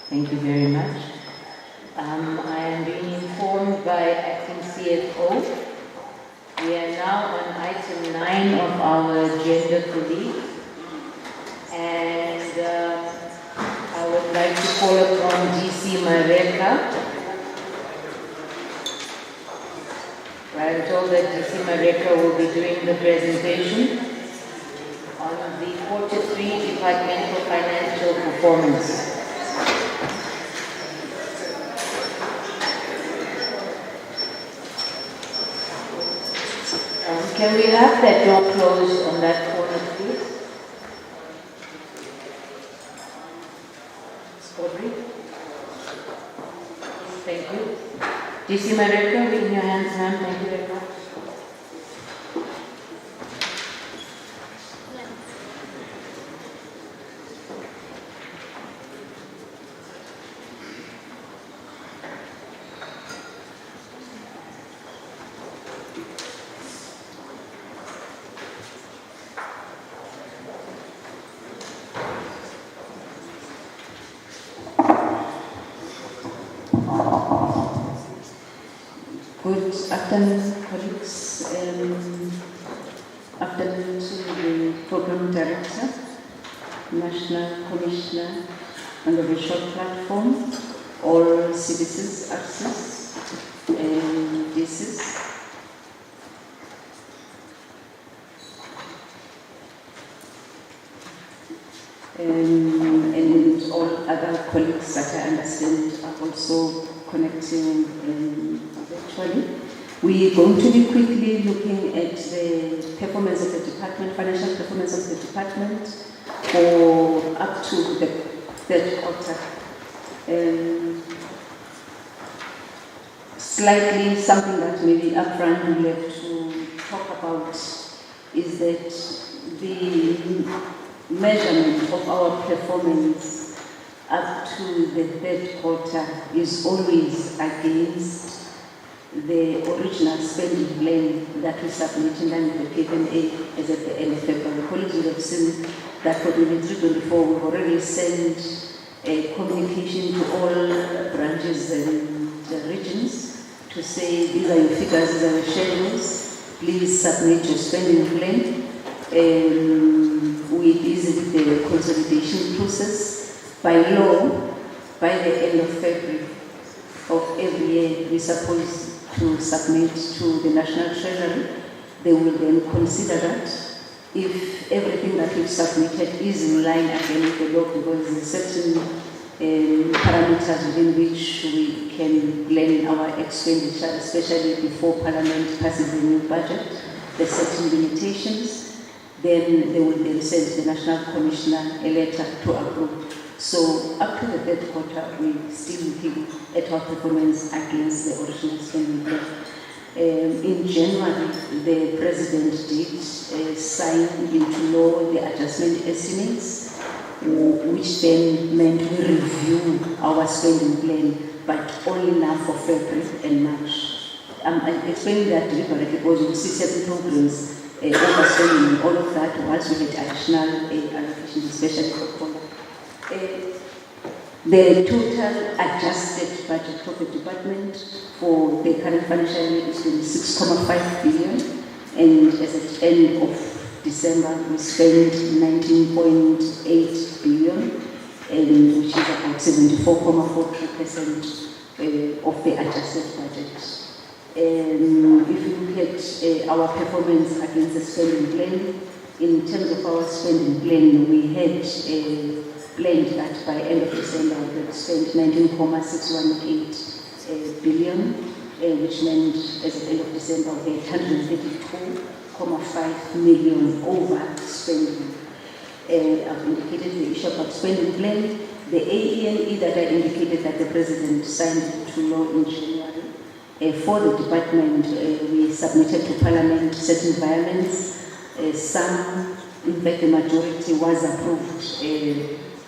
Thank you very much. I am being informed by Acting CFO. We are now on item 9 of our agenda, colleagues. And I would like to call upon DC Mareka. I'm told that DC Mareka will be doing the presentation on the Q3 Departmental Financial Performance. Can we have that door closed on that corner, please? Audrey? Thank you. DC Mareka, in your hands, ma'am. Thank you very much. Good afternoon, colleagues. Afternoon to the Program Director, National Commissioner on the Visual Platform, all citizens access, and this is and all other colleagues that I understand are also connecting virtually. We're going to be quickly looking at the performance of the department, financial performance of the department for up to the third quarter. Slightly something that maybe upfront we have to talk about is that the measurement of our performance up to the third quarter is always against the original spending plan that we submitted under the PFMA as at the end of February. Colleagues will have seen that for 2023-24 we've already sent a communication to all branches and regions to say these are your figures, these are your schedules, please submit your spending plan. We're busy with the consolidation process. By law, by the end of February of every year, we're supposed to submit to the National Treasury. They will then consider that. If everything that we've submitted is in line again with the law, because there's certain parameters within which we can plan our expenditure, especially before Parliament passes the new budget, there's certain limitations, then they will then send the National Commissioner a letter to approve. So up to the third quarter, we're still looking at our performance against the original spending plan. In January, the President did sign into law the adjustment estimates, which then meant we review our spending plan, but only now for February and March. I'm explaining that deliberately because you see certain programs overspending and all of that, once we had additional allocations, especially for Congo. The total adjusted budget for the department for the current financial year is 26.5 billion, and as at the end of December we spent 19.8 billion, and which is about 74.43% of the adjusted budget. If you look at our performance against the spending plan, in terms of our spending plan, we had planned that by end of December we had spent 19.618 billion, which meant as at end of December we had 132.5 million over spending. I've indicated the issue about spending plan. The AENE that I indicated that the President signed into law in January
For the department, we submitted to Parliament certain environments. Some, in fact, the majority was approved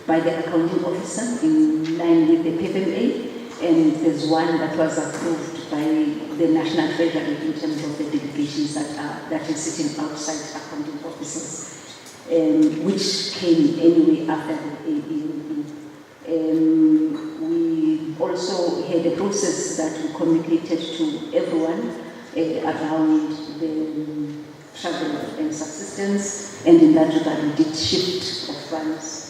by the accounting officer in line with the FMA, and there's one that was approved by the National Treasury in terms of the delegations that is sitting outside accounting officers, which came anyway after the AEME. We also had a process that we communicated to everyone around the travel and subsistence, and in that regard we did shift of funds.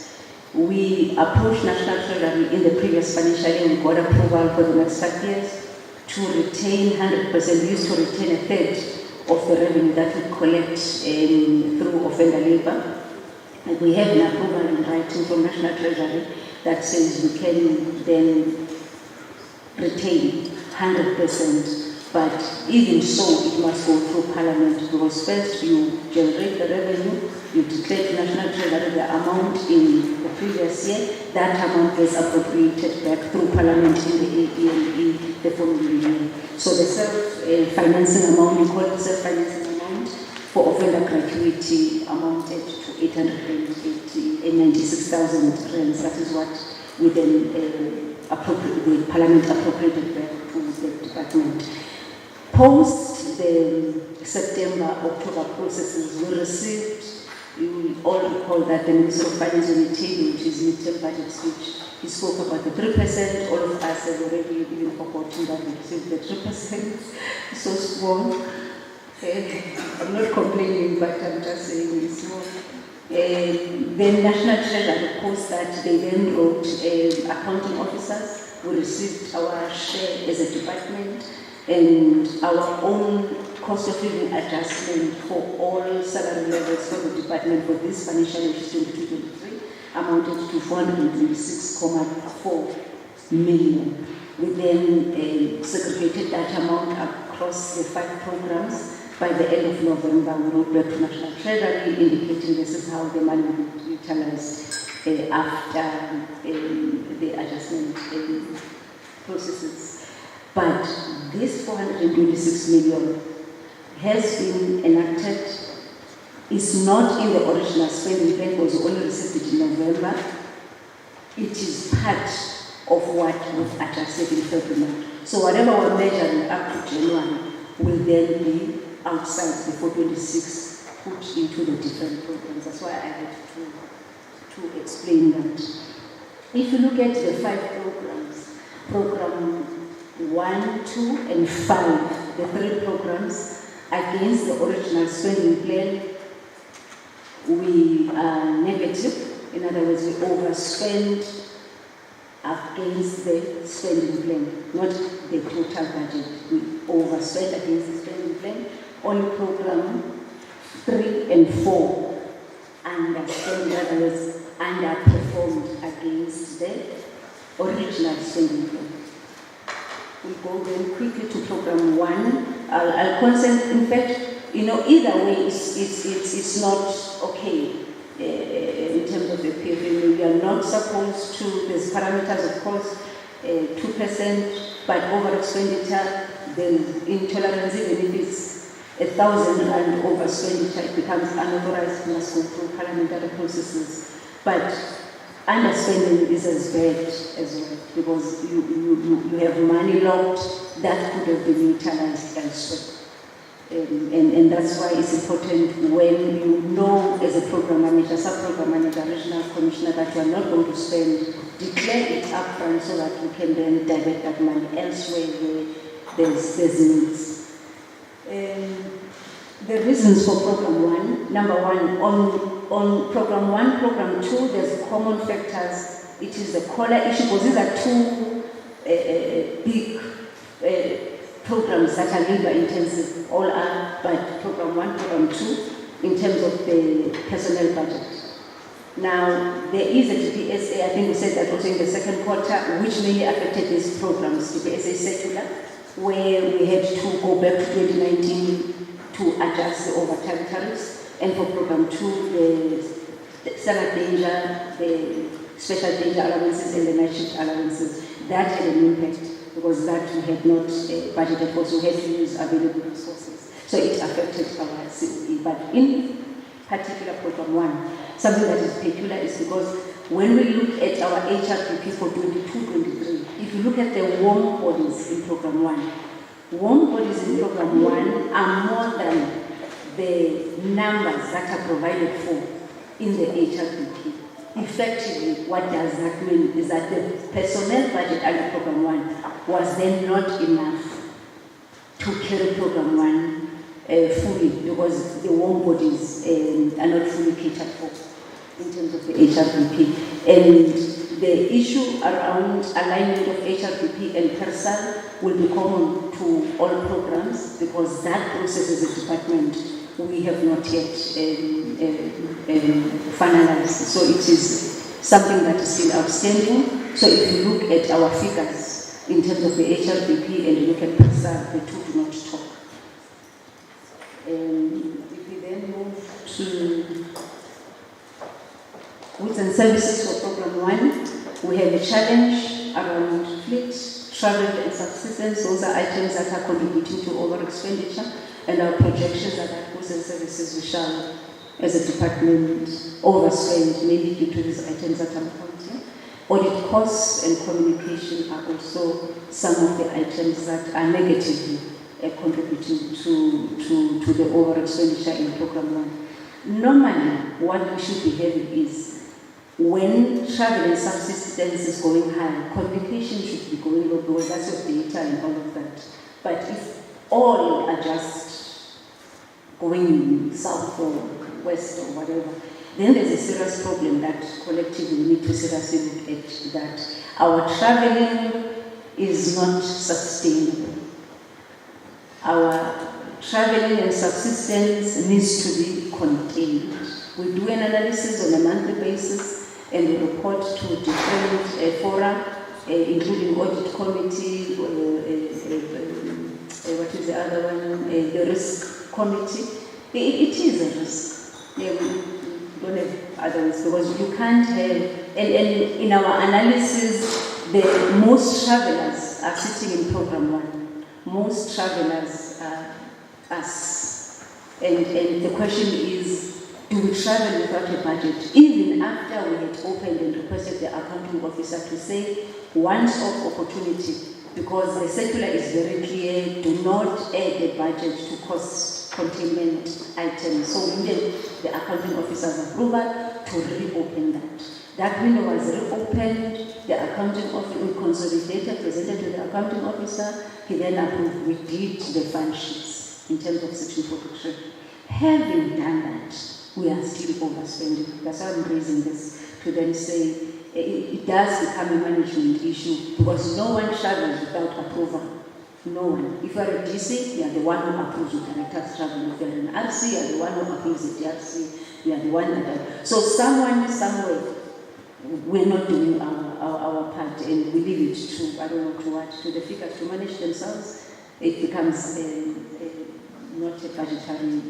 We approached National Treasury in the previous financial year. We got approval for the next 5 years to retain 100%. We used to retain a third of the revenue that we collect through offender labor. And we have an approval in writing from National Treasury that says we can then retain 100%. But even so, it must go through Parliament, because first you generate the revenue, you declare to National Treasury the amount in the previous year, that amount gets appropriated back through Parliament in the AEME the following year. So the self-financing amount, we call it self-financing amount, for offender gratuity amounted to 896,000 rands. That is what we then the Parliament appropriated back to the department. Post the September-October processes, we received, you will all recall that the Minister of Finance on the table, which is midterm budget speech, he spoke about the 3%. All of us have already even forgotten that we received the 3%. So small. I'm not complaining, but I'm just saying it's small. The National Treasury post that they then wrote accounting officers. We received our share as a department, and our own cost of living adjustment for all salary levels for the department for this financial year 2022-23 amounted to 426.4 million. We then segregated that amount across the 5 programs. By the end of November, we wrote back to National Treasury indicating this is how the money will be utilized after the adjustment processes. But this 426 million has been enacted. It's not in the original spending plan because we only received it in November. It is part of what was adjusted in February. So whatever we're measuring up to January will then be outside the 426 put into the different programs. That's why I had to explain that. If you look at the 5 programs, program 1, 2, and 5, the 3 programs, against the original spending plan, we are negative. In other words, we overspend against the spending plan, not the total budget. We overspend against the spending plan. Only program 3 and 4 underspend, in other words, underperformed against the original spending plan. We go then quickly to program 1. I'll concentrate. In fact, either way, it's not okay in terms of the PFM. We are not supposed to. There's parameters, of course, 2%, but over expenditure, then intolerance, even if it's 1,000 rand over expenditure, it becomes unauthorized. It must go through parliamentary processes. But underspending is as bad as well, because you have money locked that could have been utilized elsewhere. And that's why it's important when you know as a program manager, sub-program manager, regional commissioner that you are not going to spend, declare it upfront so that you can then divert that money elsewhere where there's needs. The reasons for program 1, number 1, on program 1, program 2, there's common factors. It is the collar issue, because these are 2 big programs that are labor intensive, all are, but program 1, program 2, in terms of the personnel budget. Now, there is a DPSA, I think we said that also in the second quarter, which mainly affected these programs, DPSA circular, where we had to go back to 2019 to adjust the overtime tariffs, and for program 2, the standard danger, the special danger allowances, and the night shift allowances, that had an impact.
because that we had not budgeted for, so we had to use available resources. So it affected our COE. But in particular program 1, something that is peculiar is because when we look at our HRPP for 22-23, if you look at the warm bodies in program 1, warm bodies in program 1 are more than the numbers that are provided for in the HRPP. Effectively, what does that mean is that the personnel budget under program 1 was then not enough to carry program 1 fully, because the warm bodies are not fully catered for in terms of the HRPP. And the issue around alignment of HRPP and PERSAL will be common to all programs, because that process as a department we have not yet finalized. So it is something that is still outstanding. So if you look at our figures in terms of the HRPP and you look at PERSAL, the two do not talk. If we then move to goods and services for program 1, we have a challenge around fleet, travel and subsistence. Those are items that are contributing to over expenditure, and our projections are that goods and services we shall, as a department, overspend, maybe due to these items that I'm counting. Audit costs and communication are also some of the items that are negatively contributing to the over expenditure in program 1. Normally, what we should be having is, when travel and subsistence is going high, communication should be going low, because that's your data and all of that. But if all are just going south or west or whatever, then there's a serious problem that collectively we need to seriously look at, that our traveling is not sustainable. Our traveling and subsistence needs to be contained. We do an analysis on a monthly basis, and we report to different fora, including audit committee, what is the other one, the risk committee. It is a risk. Yeah, we don't have others, because you can't have, and in our analysis, the most travelers are sitting in program 1. Most travelers are us. And the question is, do we travel without a budget? Even after we had opened and requested the accounting officer to say once-off opportunity, because the circular is very clear, do not add a budget to cost containment items. So we needed the accounting officer's approval to reopen that. That window was reopened, the accounting officer, we consolidated, presented to the accounting officer, he then approved. We did the fund sheets in terms of section 43. Having done that, we are still overspending. That's why I'm raising this, to then say it does become a management issue, because no one travels without approval. No one. If you are a DC, you are the one who approves the director's travel. If you are an RC, you are the one who approves the DRC. You are the one that. So someone, somewhere, we're not doing our part, and we leave it to, I don't know, to what, to the figures to manage themselves. It becomes not a budgetary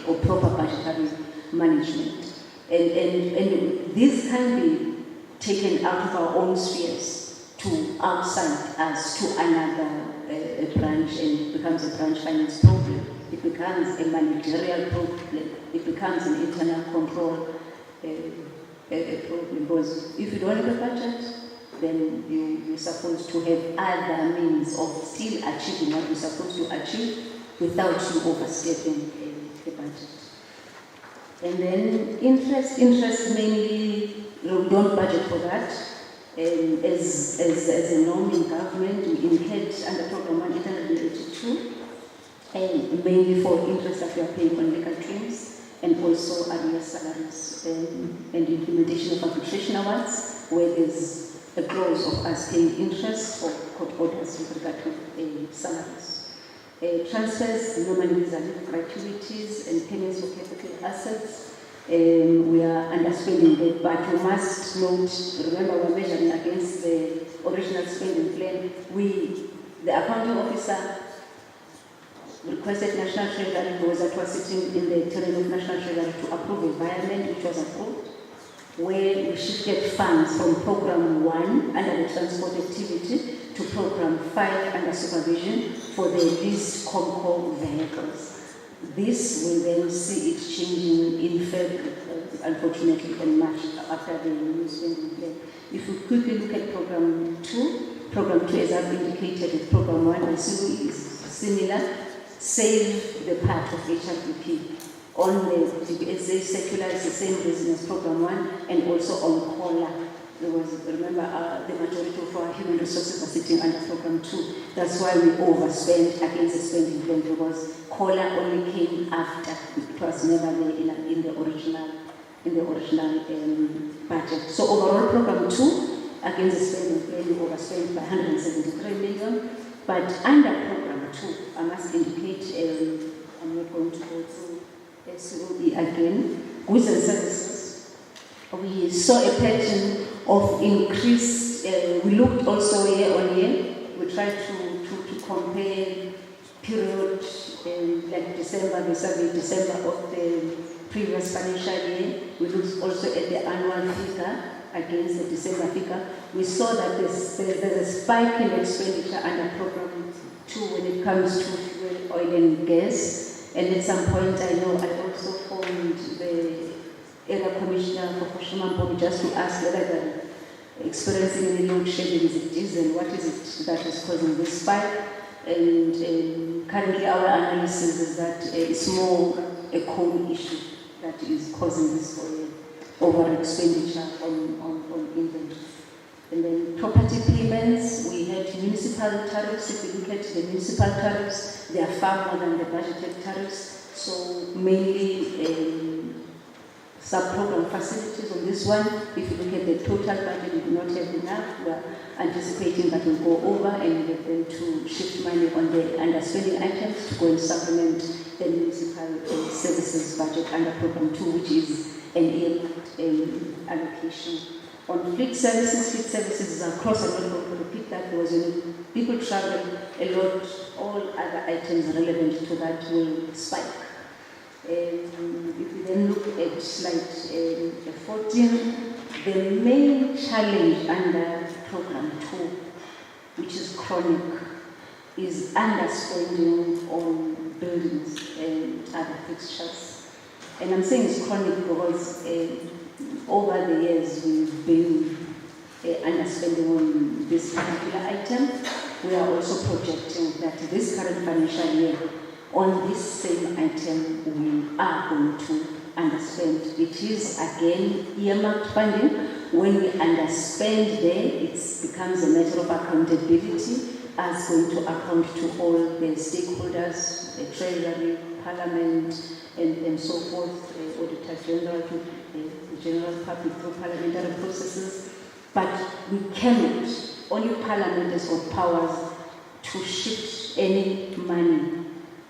or proper budgetary management. And this can be taken out of our own spheres to outside us to another branch, and it becomes a branch finance problem. It becomes a managerial problem. It becomes an internal control problem. Because if you don't have a budget, then you're supposed to have other means of still achieving what you're supposed to achieve without you overstepping the budget. And then interest mainly, we don't budget for that. As a norm in government, we incurred under program 182, and mainly for interest that we are paying on legal claims, and also arrears salaries, and implementation of arbitration awards, where there's a clause of us paying interest for court orders with regard to salaries. Transfers, normally these are gratuities and payments for capital assets. We are underspending that, but we must note, remember we're measuring against the original spending plan. The accounting officer requested National Treasury, those that were sitting in the terrain of National Treasury, to approve environment, which was approved, where we shifted funds from program 1 under the transport activity
to Program 5 under supervision for the leased Comco vehicles. This will then see it changing in February, unfortunately, in March after the new spending plan. If we quickly look at Program 2, as I've indicated with Program 1, is similar, save the part of HRPP. On the DBSA circular is the same reason as Program 1, and also on COLA. There was, remember, the majority of our human resources are sitting under Program 2. That's why we overspent against the spending plan, because COLA only came after. It was never there in the original budget. So overall, Program 2 against the spending plan, we overspent by 173 million. But under Program 2, I must indicate, I'm not going to go through SOE again, goods and services. We saw a pattern of increase. We looked also year on year. We tried to compare period like December versus December of the previous financial year. We looked also at the annual figure against the December figure. We saw that there's a spike in expenditure under Program 2 when it comes to fuel, oil and gas. And at some point, I know I also phoned the Area Commissioner for Koshimampo just to ask whether they're experiencing any load shedding. Is it diesel? What is it that is causing this spike? And currently our analysis is that it's more a coal issue that is causing this over expenditure on inventory. And then property payments, we had municipal tariffs. If you look at the municipal tariffs, they are far more than the budgeted tariffs. So mainly sub-program facilities on this one. If you look at the total budget, we do not have enough. We are anticipating that we'll go over and get them to shift money on the underspending items to go and supplement the municipal services budget under Program 2, which is an earmarked allocation. On fleet services is across. I'm not going to repeat that. There was people travel a lot. All other items relevant to that will spike. If we then look at slide 14, the main challenge under Program 2, which is chronic, is underspending on buildings and other fixtures. And I'm saying it's chronic because over the years we've been underspending on this particular item. We are also projecting that this current financial year, on this same item, we are going to underspend. It is again earmarked funding. When we underspend there, it becomes a matter of accountability, as going to account to all the stakeholders, the Treasury, Parliament, and so forth, Auditor General, the general public through parliamentary processes. But we cannot, only Parliament has got powers to shift any money.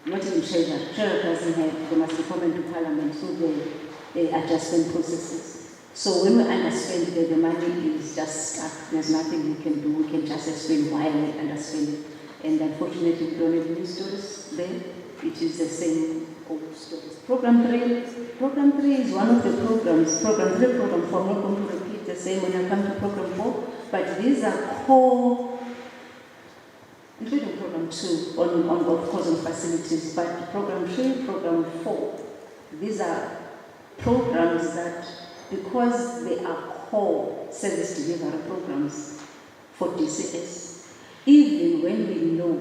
Not even Treasury. Treasury doesn't have, they must be coming to Parliament through the adjustment processes. So when we underspend the money is just stuck. There's nothing we can do. We can just explain why we underspend it. And unfortunately, we don't have new stories there. It is the same old stories. Program 3 is one of the programs. Program 3, Program 4, I'm not going to repeat the same when I come to Program 4, but these are core, including Program 2 on of course on facilities, but Program 3, Program 4, these are programs that, because they are core service delivery programs for DCS, even when we know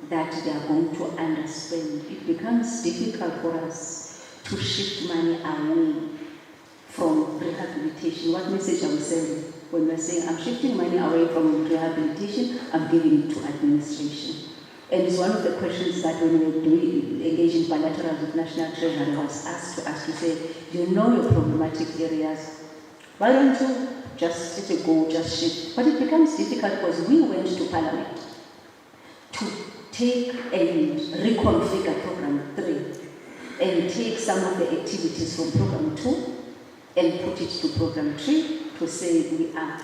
that they are going to underspend, it becomes difficult for us to shift money away from rehabilitation. What message are we sending when we're saying, I'm shifting money away from rehabilitation, I'm giving it to administration? And it's one of the questions that when we engage in bilaterals with National Treasury, I was asked to ask, to say, you know your problematic areas, why don't you just let it go, just shift? But it becomes difficult because we went to Parliament to take and reconfigure Program 3 and take some of the activities from Program 2 and put it to Program 3 to say we are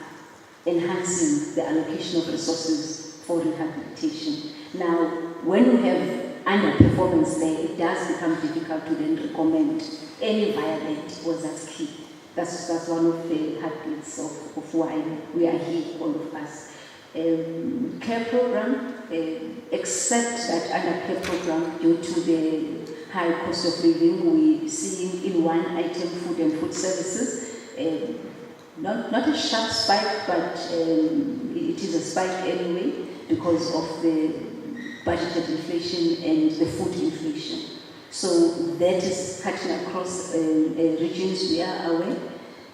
enhancing the allocation of resources for rehabilitation. Now, when we have underperformance there, it does become difficult to then recommend any violent, because that's key. That's one of the heartbeats of why we are here, all of us. Care program, except that under care program, due to the high cost of living, we see in one item food and food services, not a sharp spike, but it is a spike anyway because of the budgeted inflation and the food inflation. So that is cutting across regions, we are aware,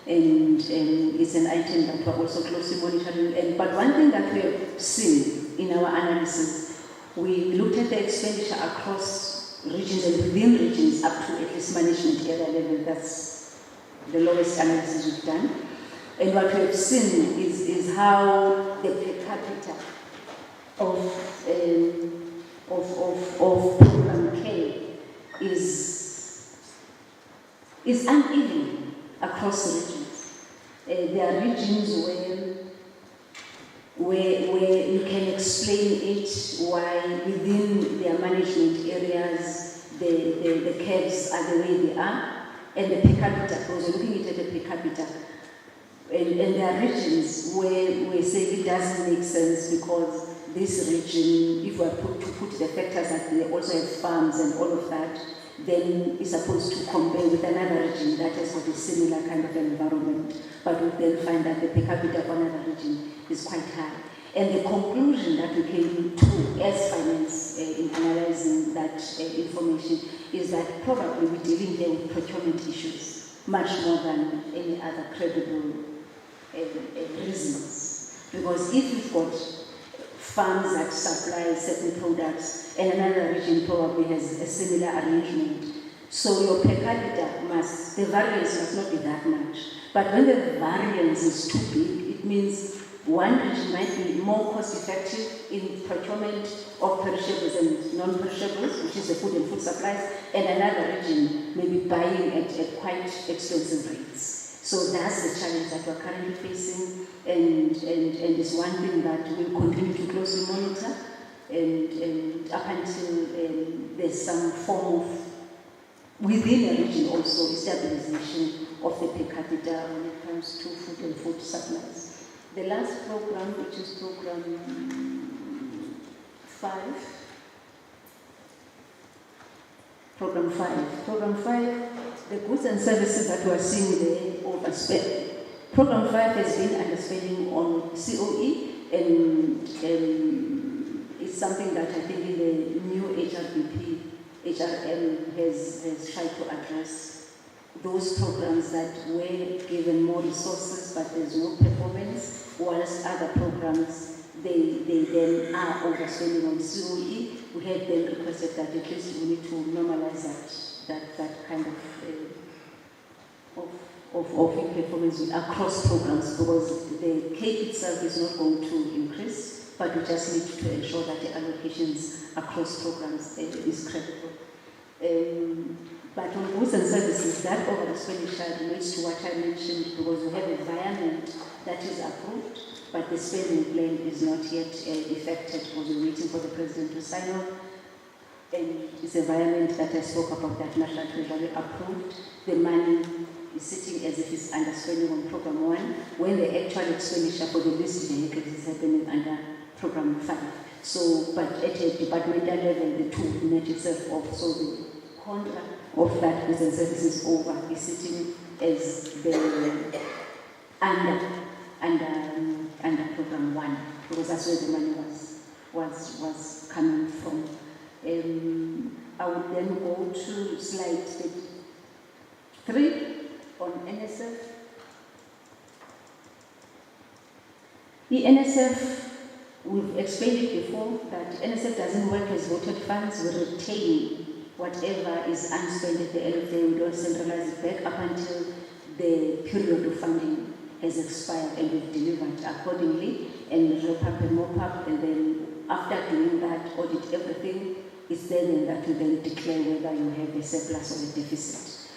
and it's an item that we're also closely monitoring. But one thing that we have seen in our analysis, we looked at the expenditure across regions and within regions up to at least management area level. That's the lowest analysis we've done. And what we have seen is how the per capita of program care is uneven across regions. There are regions where you can explain it why within their management areas the curves are the way they are, and the per capita, because we're looking at the per capita. And there are regions where we say it doesn't make sense because this region, if we are to put the factors that they also have farms and all of that, then it's supposed to compare with another region that has got a similar kind of environment. But we then find that the per capita of another region is quite high. And the conclusion that we came to as finance in analyzing that information is that probably we're dealing here with procurement issues much more than any other credible reasons. Because if you've got farms that supply certain products and another region probably has a similar arrangement, so your per capita the variance must not be that much. But when the variance is too big, it means one region might be more cost effective in procurement of perishables and non-perishables, which is the food and food supplies, and another region may be buying at quite expensive rates. So that's the challenge that we're currently facing, and it's one thing that we'll continue to closely monitor, and up until there's some form of, within a region also, stabilization of the per capita when it comes to food and food supplies. The last program, which is program 5, Program 5, the goods and services that we are seeing there overspend. Program 5 has been underspending on COE, and it's something that I think in the new HRM has tried to address those programs that were given more resources but there's no performance, whilst other programs they then are overspending on COE. We have then requested that at least we need to normalize that kind of performance across programs, because the CAPE itself is not going to increase, but we just need to ensure that the allocations across programs is credible. But on goods and services, that over expenditure relates to what I mentioned, because we have an environment that is approved, but the spending plan is not yet effected, because we're waiting for the President to sign off. And it's an environment that I spoke about, that National Treasury approved. The money is sitting as if it's underspending on Program 1, when the actual expenditure for the leased vehicles is happening under Program 5. So, but at a departmental level, the two net itself off. So the contract of that goods and services over is sitting as the under Program 1, because that's where the money was coming from. I would then go to slide 3 on NSF. The NSF, we've explained it before, that NSF doesn't work as voted funds. We retain whatever is unspent at the end of the day. We don't centralize it back up until the period of funding has expired, and we've delivered accordingly, and wrap up and mop up, and then after doing that, audit everything. It's then and that you then declare whether you have a surplus or a deficit.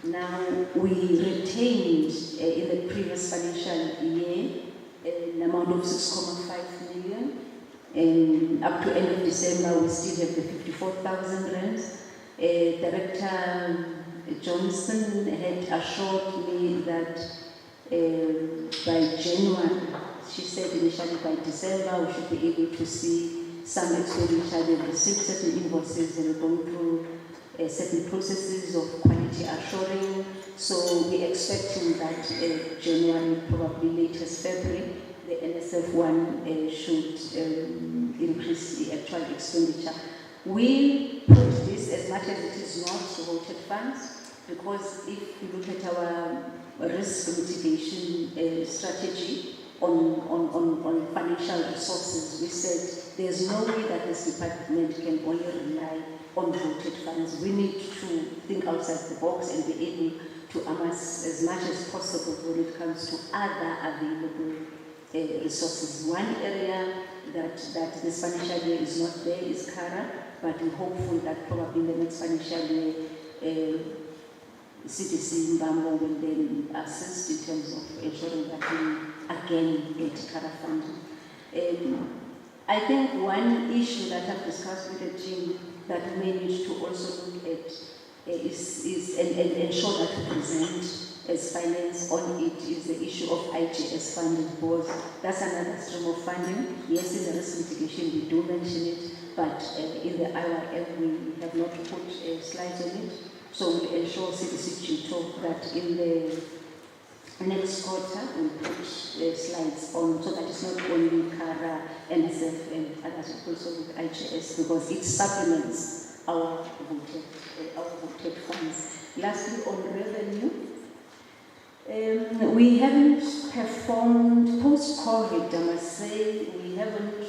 Now, we retained in the previous financial year an amount of 6.5 million, and up to end of December we still have the 54,000 rands. Director Johnson had assured me that by January she said initially by December we should be able to see some expenditure. They've received certain invoices and we're going through certain processes of quality assuring. So we're expecting that January, probably latest February, the NSF one should increase the actual expenditure. We put this, as much as it is not voted funds, because if you look at our risk mitigation strategy on financial resources, we said there's no way that this department can only rely on voted funds. We need to think outside the box and be able to amass as much as possible when it comes to other available resources. One area that this financial year is not there is CARA, but we're hopeful that probably in the next financial year, CDC Mbambo will then assist in terms of ensuring that we again get CARA funding. I think one issue that I've discussed with the team that we may need to also look at is and ensure that we present as finance on it is the issue of IGS funding, because that's another stream of funding. Yes, in the risk mitigation we do mention it, but in the IRF we have not put slides on it. So we'll ensure CDC talk that in the next quarter we'll put slides on, so that it's not only CARA, NSF and others, but also with IGS, because it supplements our voted funds. Lastly, on revenue, we haven't performed post-COVID, I must say, we haven't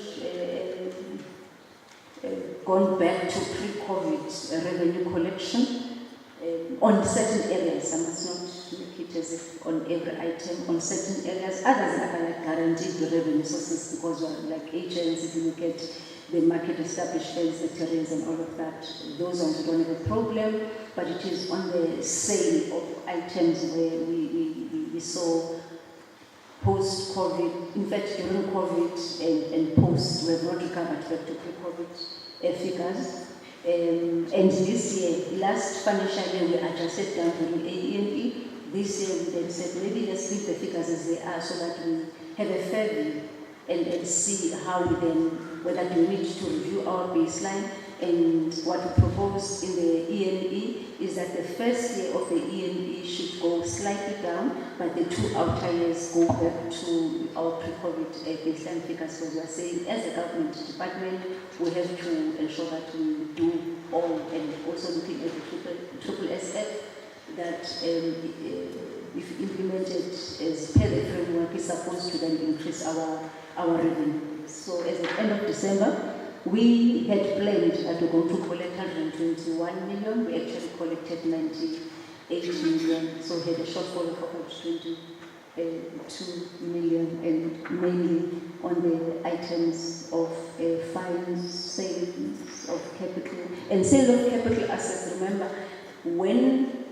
gone back to pre-COVID revenue collection on certain areas. I must not make it as if on every item, on certain areas. Others are like guaranteed revenue sources, because we're like agents, if you look at the market establishments, the terrains and all of that, those ones don't have a problem, but it is on the sale of items where we saw post-COVID, in fact during COVID and post, we have not recovered back to pre-COVID figures. And this year, last financial year, we adjusted down during AENE. This year, we then said maybe let's leave the figures as they are so that we have a fair view and see how we then, whether we need to review our baseline. And what we proposed in the ENE is that the first year of the ENE should go slightly down, but the 2 outer years go back to our pre-COVID baseline figures. So we are saying, as a government department, we have to ensure that we do all, and also looking at the triple SF, that if implemented as per the framework, is supposed to then increase our revenue. So as at the end of December, we had planned that we're going to collect 121 million. We actually collected 98 million. So we had a shortfall of about 22 million, and mainly on the items of fines, sales of capital, and sale of capital assets. Remember, when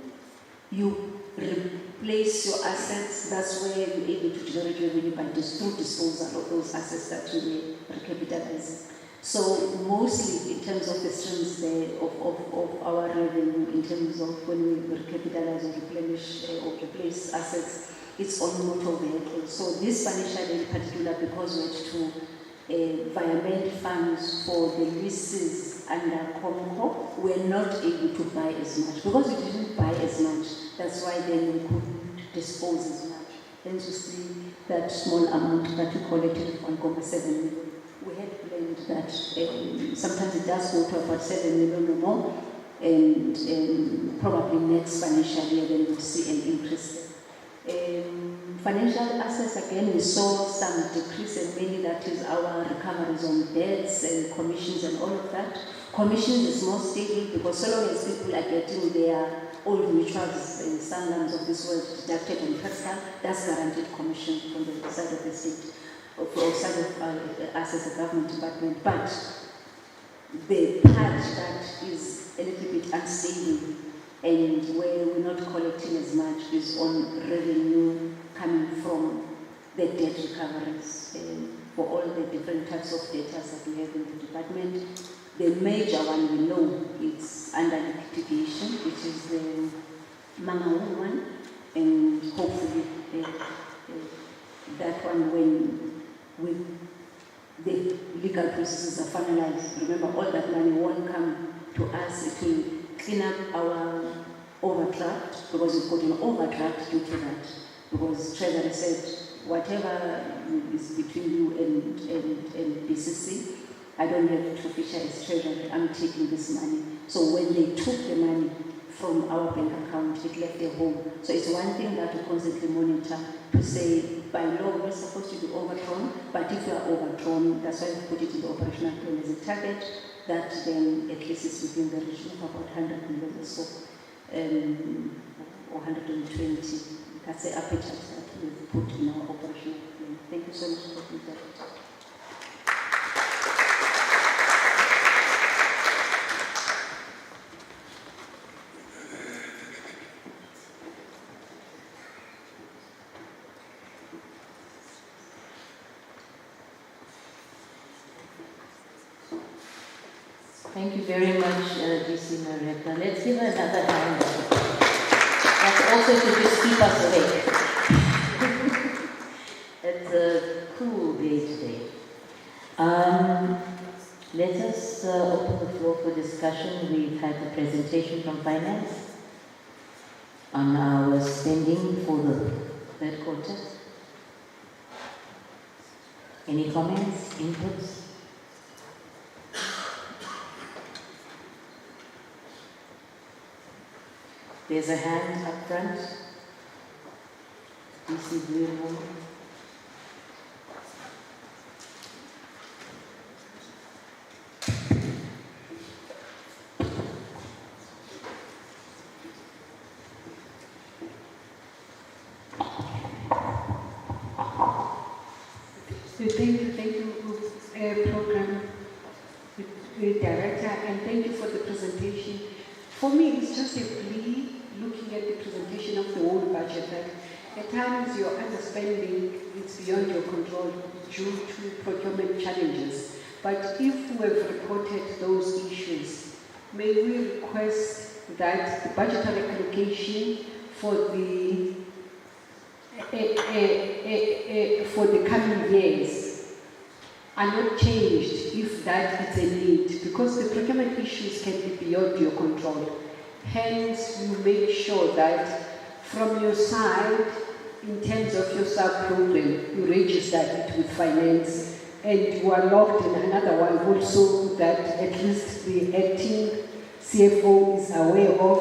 you replace your assets, that's where you're able to generate revenue by through disposal of those assets that you may recapitalize. So mostly in terms of the streams of our revenue, in terms of when we recapitalize or replenish or replace assets, it's on motor vehicles. So this financial year in particular, because we had to violate funds for the leases under COMCO, we're not able to buy as much. Because we didn't buy as much, that's why then we couldn't dispose as much. Hence you see that small amount that we collected of 1.7 million. We had planned that sometimes it does go to about 7 million or more, and probably next financial year then we'll see an increase there. Financial assets, again, we saw some decrease, and mainly that is our recoveries on debts and commissions and all of that. Commissions is more stable, because so long as people are getting their old mutuals and sanlams of this world deducted on personal, that's guaranteed commission from the side of the state, or side of us as a government department. But the part that is a little bit unstable and where we're not collecting as much is on revenue coming from the debt recoveries for all the different types of debts that we have in the department. The major one we know is under litigation, which is the Mangaung one, and hopefully that one, when with the legal processes are finalized. Remember, all that money won't come to us. It will clean up our overdraft, because we've got an overdraft due to that. Because Treasury said, whatever is between you and BCC, I don't have to feature as Treasury, I'm taking this money. So when they took the money from our bank account, it left a hole. So it's one thing that we constantly monitor to say, by law, we're supposed to be overdrawn, but if we are overdrawn, that's why we put it in the operational plan as a target, that then at least is within the region of about 100 million or so, or 120. That's the appetite that we've put in our operational plan. Thank you so much for that.
Thank you very much, DC Marietta. Let's give her another hand. That's also to just keep us awake. It's a cool day today. Let us open the floor for discussion. We've had a presentation from Finance on our spending for the third quarter. Any comments, inputs? There's a hand up front. DC Blue.
Thank you, program director, and thank you for the presentation. For me, it's just a plea, looking at the presentation of the whole budget, that at times your understanding is beyond your control due to procurement challenges. But if we have reported those issues, may we request that the budgetary allocation for the coming years are not changed if that is a need, because the procurement issues can be beyond your control. Hence, you make sure that from your side, in terms of your sub-program, you register it with finance, and you are locked in another one also that at least the acting CFO is aware of.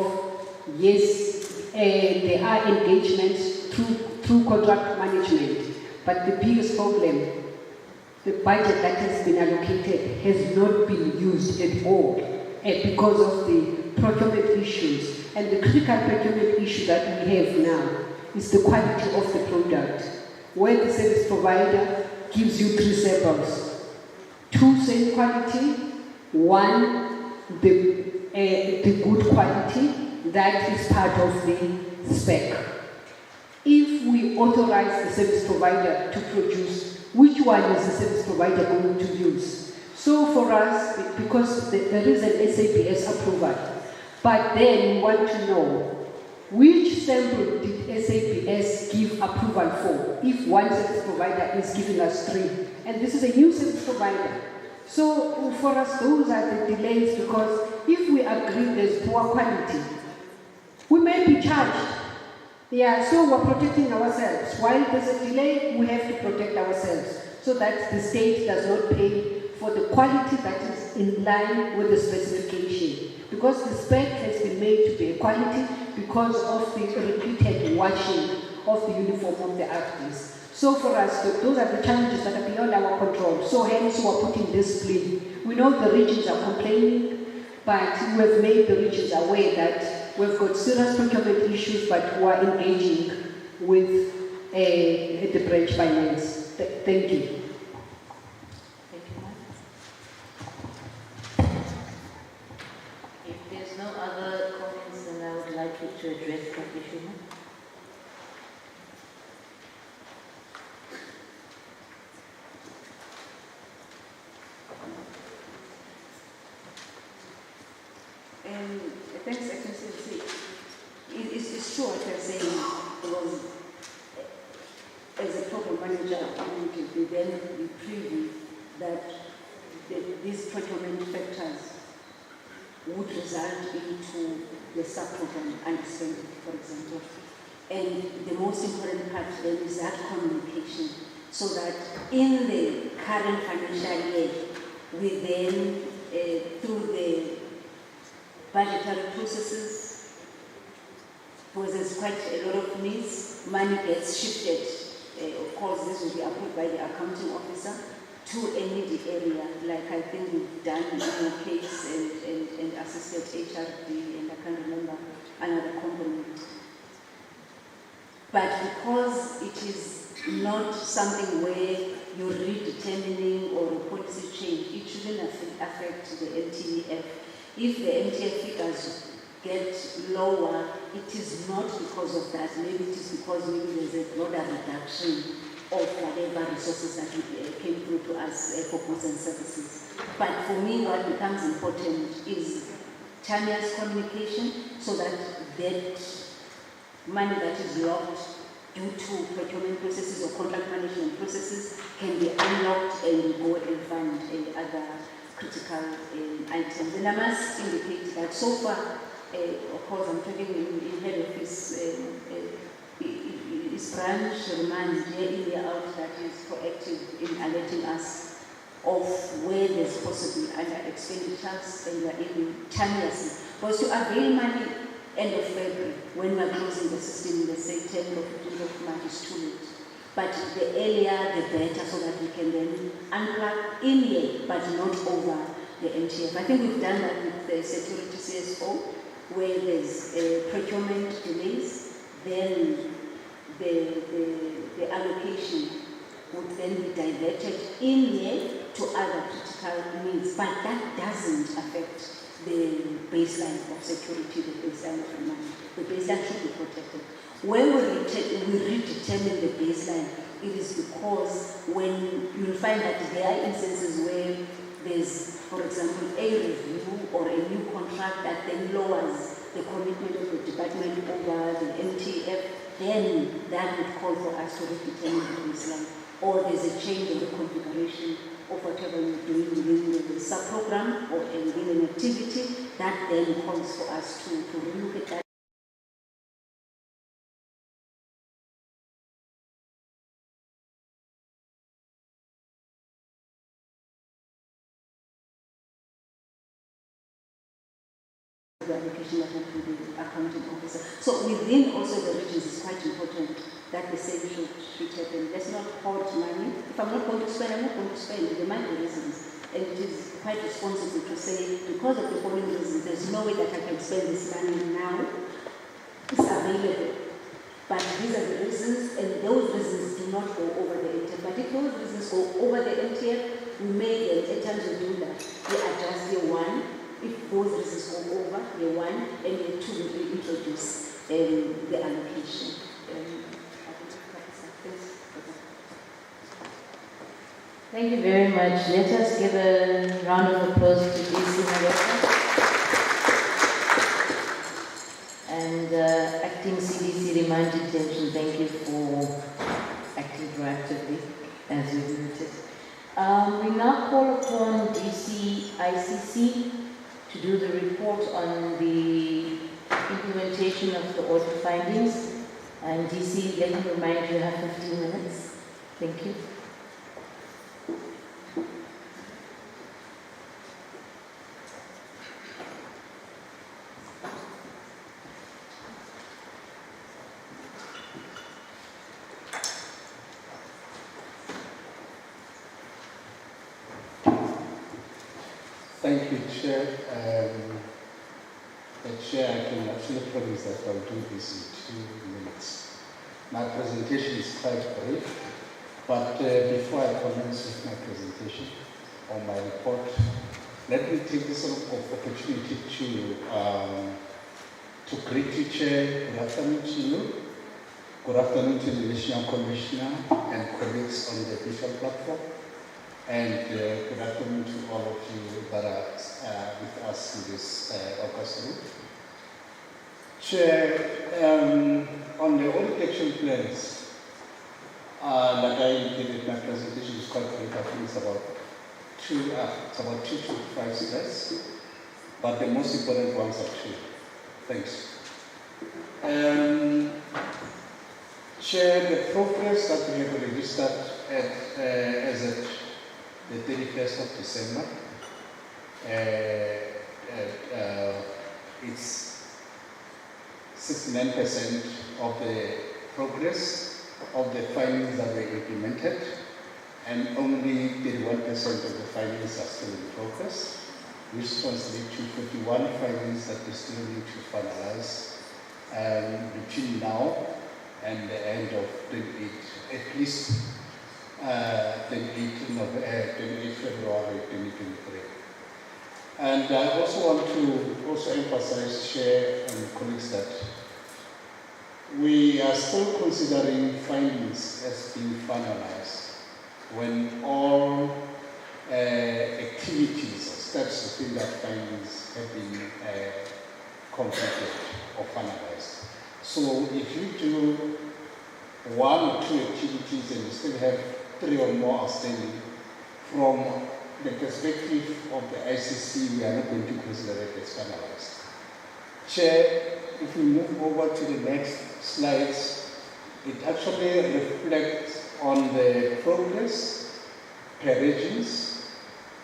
Yes, there are engagements through contract management, but the biggest problem, the budget that has been allocated has not been used at all because of the procurement issues. And the critical procurement issue that we have now is the quality of the product, where the service provider gives you 3 samples. 2 same quality, 1 the good quality that is part of the spec. If we authorize the service provider to produce, which one is the service provider going to use? So for us, because there is an SAPS approval, but then we want to know which sample did SAPS give approval for, if one service provider is giving us 3. And this is a new service provider. So for us, those are the delays, because if we agree there's poor quality, we may be charged. Yeah, so we're protecting ourselves. While there's a delay, we have to protect ourselves so that the state does not pay for the quality that is in line with the specification. Because the spec has been made to be a quality because of the repeated washing of the uniform of the artists. So for us, those are the challenges that are beyond our control. So hence we're putting this plea. We know the regions are complaining, but we have made the regions aware that we've got serious procurement issues, but we are engaging with the branch finance. Thank you.
Thank you, ma'am. If there's no other comments, then I would like you to address that issue, ma'am.
Thanks, FMC. It's true what you're saying, because as a program manager would be then be privy that these procurement factors would result into the sub-program underspending, for example. And the most important part then is that communication, so that in the current financial year, we then, through the budgetary processes, because there's quite a lot of needs, money gets shifted. Of course, this will be approved by the accounting officer to a needy area, like I think we've done in your case and assisted HRD, and I can't remember another component. But because it is not something where you're redetermining or a policy change, it shouldn't affect the MTF. If the MTF figures get lower, it is not because of that. Maybe it is because maybe there's a broader reduction of whatever resources that came through to us for goods and services. But for me, what becomes important is Tanya's communication, so that that money that is locked due to procurement processes or contract management processes can be unlocked and go and fund other critical items. And I must indicate that so far, of course, I'm talking in head office, is branch remand year in, year out, that is proactive in alerting us of where there's possible under expenditures, and we are able timelessly. Because to avail money end of February, when we're closing the system, let's say 10th or 15th of March, is too late. But the earlier, the better, so that we can then unplug in here, but not over the MTF. I think we've done that with the security CSO, where there's procurement delays, then the allocation would then be diverted in here to other critical needs. But that doesn't affect the baseline of security, the baseline of money. The baseline should be protected. When we redetermine the baseline, it is because when you'll find that there are instances where there's, for example, a review or a new contract that then lowers the commitment of the department over the MTF, then that would call for us to redetermine the baseline. Or there's a change in the configuration of whatever you're doing within the sub-program or within an activity, that then calls for us to look at that. The allocation that went through the accounting officer. So within also the regions, it's quite important that the same should happen. Let's not hoard money. If I'm not going to spend, I'm not going to spend. There might be reasons. And it is quite responsible to say, because of the following reasons, there's no way that I can spend this money now. It's available. But these are the reasons, and those reasons do not go over the MTF. But if those reasons go over the MTF, we may at times we do that. We adjust year one. If those reasons go over, year one, and year two will reintroduce the allocation.
Thank you very much. Let us give a round of applause to DC Mayoka and Acting CDC Remand Detention. Thank you for acting proactively, as we noted. We now call upon DC ICC to do the report on the implementation of the audit findings. And DC, let me remind you, you have 15 minutes. Thank you.
Thank you, Chair. Chair, I can actually promise that I'll do this in 2 minutes. My presentation is quite brief, but before I commence with my presentation or my report, let me take this opportunity to greet you, Chair. Good afternoon to you. Good afternoon to the National Commissioner and colleagues on the digital platform. And good afternoon to all of you that are with us in this August group. Chair, on the audit action plans,
Like I indicated, my presentation is quite brief. I think it's about two to five slides, but the most important ones are two. Thanks. Share the progress that we have registered as at the 31st of December. It's 69% of the progress of the findings that were implemented, and only 31% of the findings are still in progress, which translates to 41 findings that we still need to finalize between now and the end of 28, at least 28 February 2023. And I also want to emphasize, Chair and colleagues, that we are still considering findings as being finalized when all activities or steps within that findings have been completed or finalized. So if you do one or two activities and you still have 3 or more outstanding, from the perspective of the ICC, we are not going to consider it as finalized. Chair, if we move over to the next slides, it actually reflects on the progress per regions,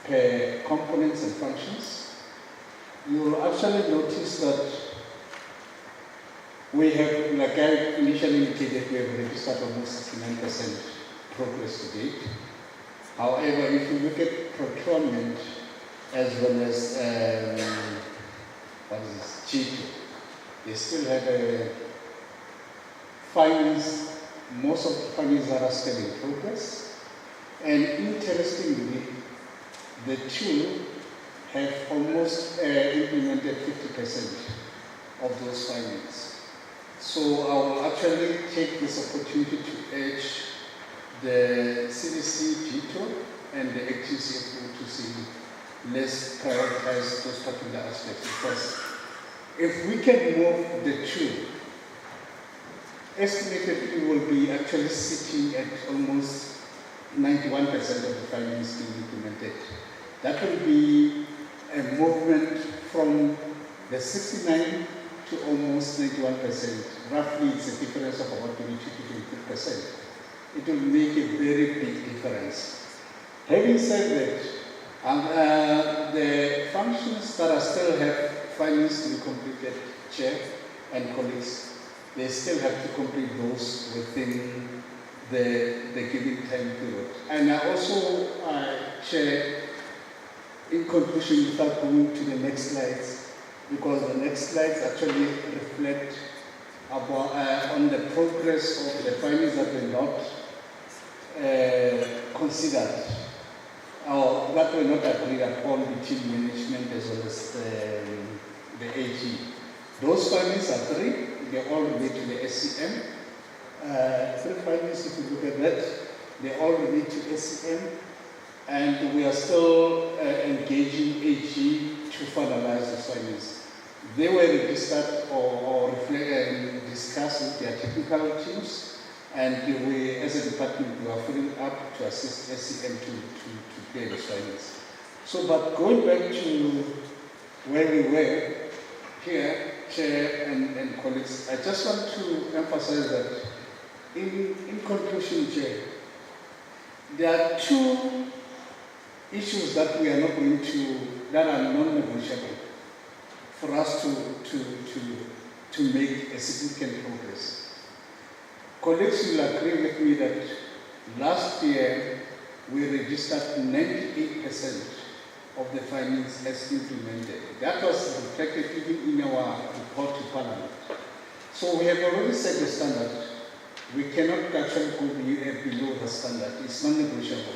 per components and functions. You will actually notice that we have, like I initially indicated, we have registered almost 69% progress to date. However, if you look at procurement as well as G2, they still have findings, most of the findings are still in progress. And interestingly, the two have almost implemented 50% of those findings. So I will actually take this opportunity to urge the CDC G2 and the HTCFO to see let's prioritize those particular aspects, because if we can move the two, estimated we will be actually sitting at almost 91% of the findings being implemented. That will be a movement from the 69 to almost 91%. Roughly, it's a difference of about 22 to 23%. It will make a very big difference. Having said that, the functions that still have findings to be completed, Chair and colleagues, they still have to complete those within the given time period. And I also, Chair, in conclusion, without going to the next slides, because the next slides actually reflect about, on the progress of the findings that were not considered, or that were not agreed upon between management as well as the AG. Those findings are 3. They all relate to the SCM. 3 findings, if you look at that, they all relate to SCM. And we are still engaging AG to finalize the findings. They were registered or discussed with their technical teams, and we, as a department, we are following up to assist SCM to clear the findings. So, but going back to where we were here, Chair and colleagues, I just want to emphasize that in conclusion, Chair, there are 2 issues that we are not going to, that are non-negotiable for us to make a significant progress. Colleagues will agree with me that last year we registered 98% of the findings as implemented. That was reflected even in our report to Parliament. So we have already set the standard. We cannot actually go below the standard. It's non-negotiable.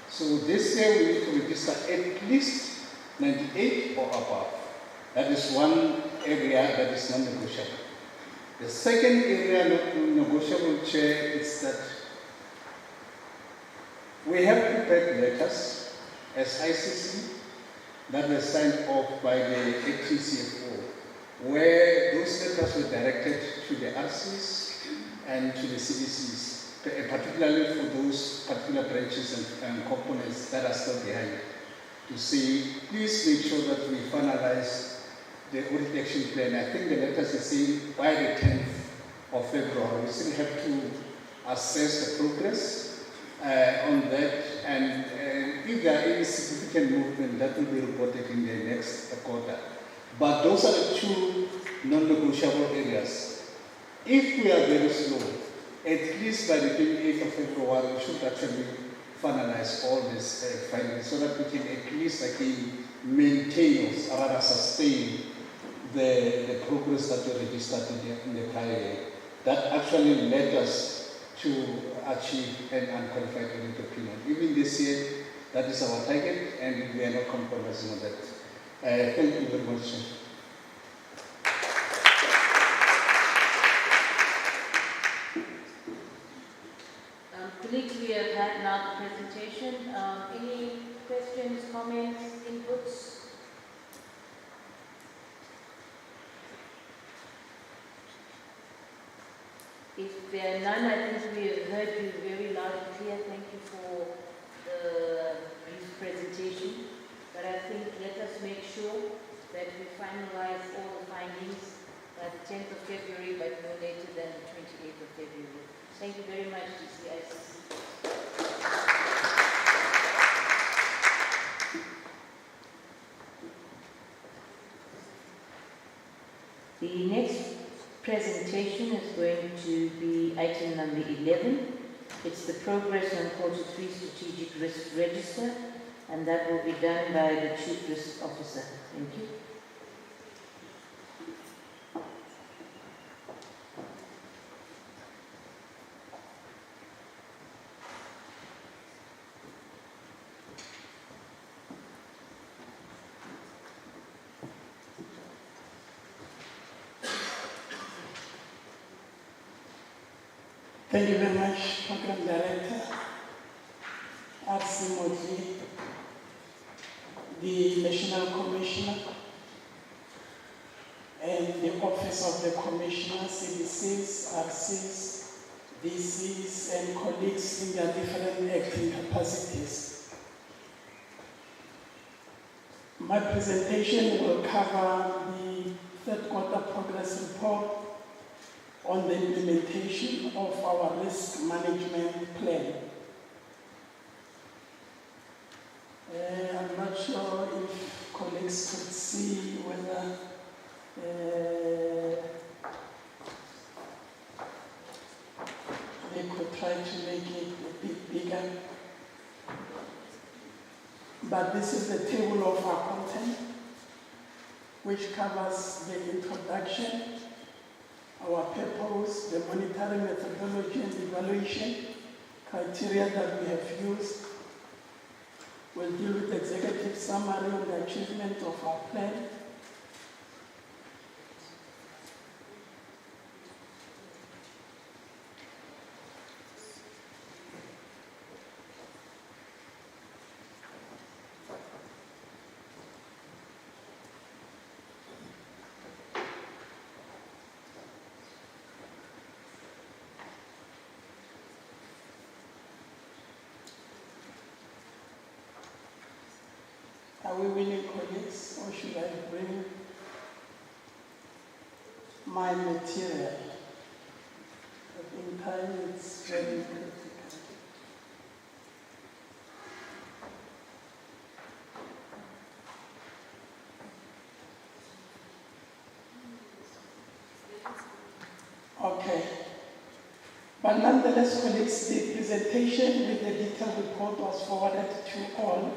So this year we need to register at least 98 or above. That is one area that is non-negotiable. The second area non-negotiable, Chair, is that we have prepared letters as ICC that were signed off by the HTCFO, where those letters were directed to the RCs and to the CDCs.
particularly for those particular branches and components that are still behind, to say, please make sure that we finalize the audit action plan. I think the letters are saying by the 10th of February. We still have to assess the progress on that, and if there are any significant movement, that will be reported in the next quarter. But those are the two non-negotiable areas. If we are very slow, at least by the 28th of February, we should actually finalize all these findings so that we can at least again maintain or rather sustain the progress that we registered in the prior year. That actually led us to achieve an unqualified audit opinion. Even this year, that is our target, and we are not compromising on that. Thank you very much.
Colleagues, we have had now the presentation. Any questions, comments, inputs? If there are none, I think we have heard you very loud and clear. Thank you for the brief presentation. But I think let us make sure that we finalize all the findings by the 10th of February, but no later than the 28th of February. Thank you very much, DCICC. The next presentation is going to be item number 11. It's the progress on Quarter 3 Strategic Risk Register, and that will be done by the Chief Risk Officer. Thank you.
Thank you very much, Program Director, RC Modli, the National Commissioner, and the Office of the Commissioner, CDCs, RCs, DCs, and colleagues in their different acting capacities. My presentation will cover the third quarter progress report on the implementation of our risk management plan. I'm not sure if colleagues could see whether they could try to make it a bit bigger. But this is the table of our content, which covers the introduction, our purpose, the monitoring methodology and evaluation criteria that we have used. We'll deal with executive summary on the achievement of our plan. Are we willing, colleagues, or should I bring my material? I think time is very critical. Okay. But nonetheless, colleagues, the presentation with the detailed report was forwarded to all.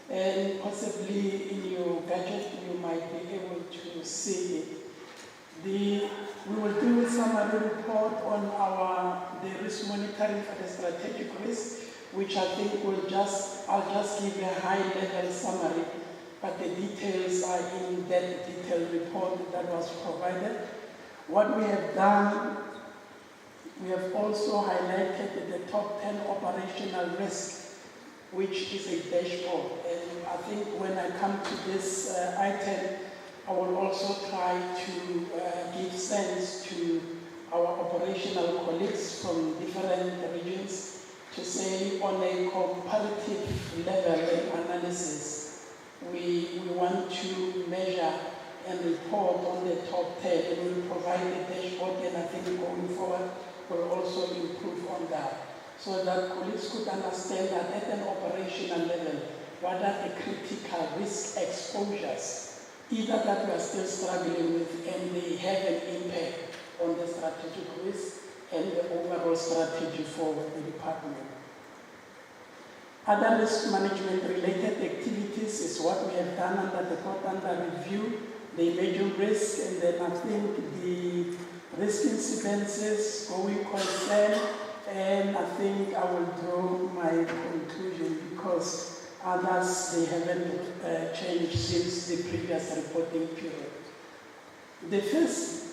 And possibly in your gadget you might be able to see it. We will do a summary report on the risk monitoring for the strategic risk, which I think I'll just give a high-level summary, but the details are in that detailed report that was provided. What we have done, we have also highlighted the top 10 operational risks, which is a dashboard. And I think when I come to this item, I will also try to give sense to our operational colleagues from different regions to say on a comparative level and analysis, we want to measure and report on the top 10, and we'll provide a dashboard, and I think going forward we'll also improve on that, so that colleagues could understand that at an operational level, what are the critical risk exposures, either that we are still struggling with and they have an impact on the strategic risk and the overall strategy for the department. Other risk management related activities is what we have done under the court under review, the emerging risk, and then I think the risk incidences, going concern, and I think I will draw my conclusion because others, they haven't changed since the previous reporting period. The first,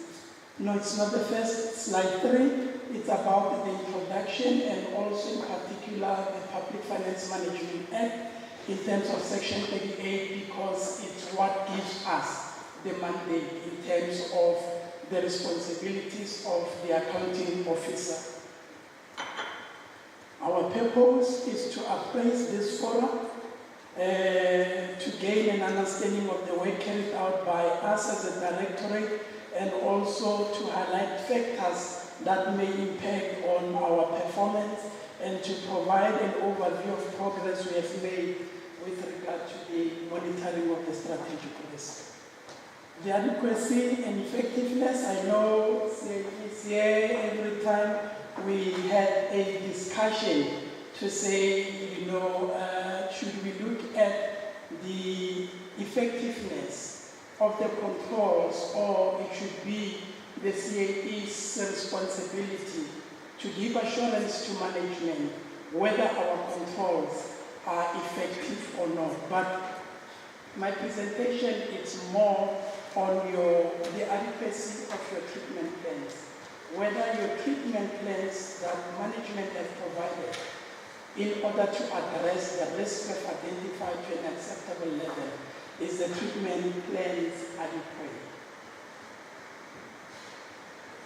no, it's not the first, slide 3. It's about the introduction and also in particular the Public Finance Management Act in terms of Section 38 because it's what gives us the mandate in terms of the responsibilities of the accounting officer. Our purpose is to appraise this forum to gain an understanding of the work carried out by us as a directorate and also to highlight factors that may impact on our performance and to provide an overview of progress we have made with regard to the monitoring of the strategic risk. The adequacy and effectiveness, I know it's here every time we had a discussion to say, you know, should we look at the effectiveness of the controls, or it should be the CAE's responsibility to give assurance to management whether our controls are effective or not. But my presentation is more on the adequacy of your treatment plans, whether your treatment plans that management has provided in order to address the risk we have identified to an acceptable level, is the treatment plans adequate.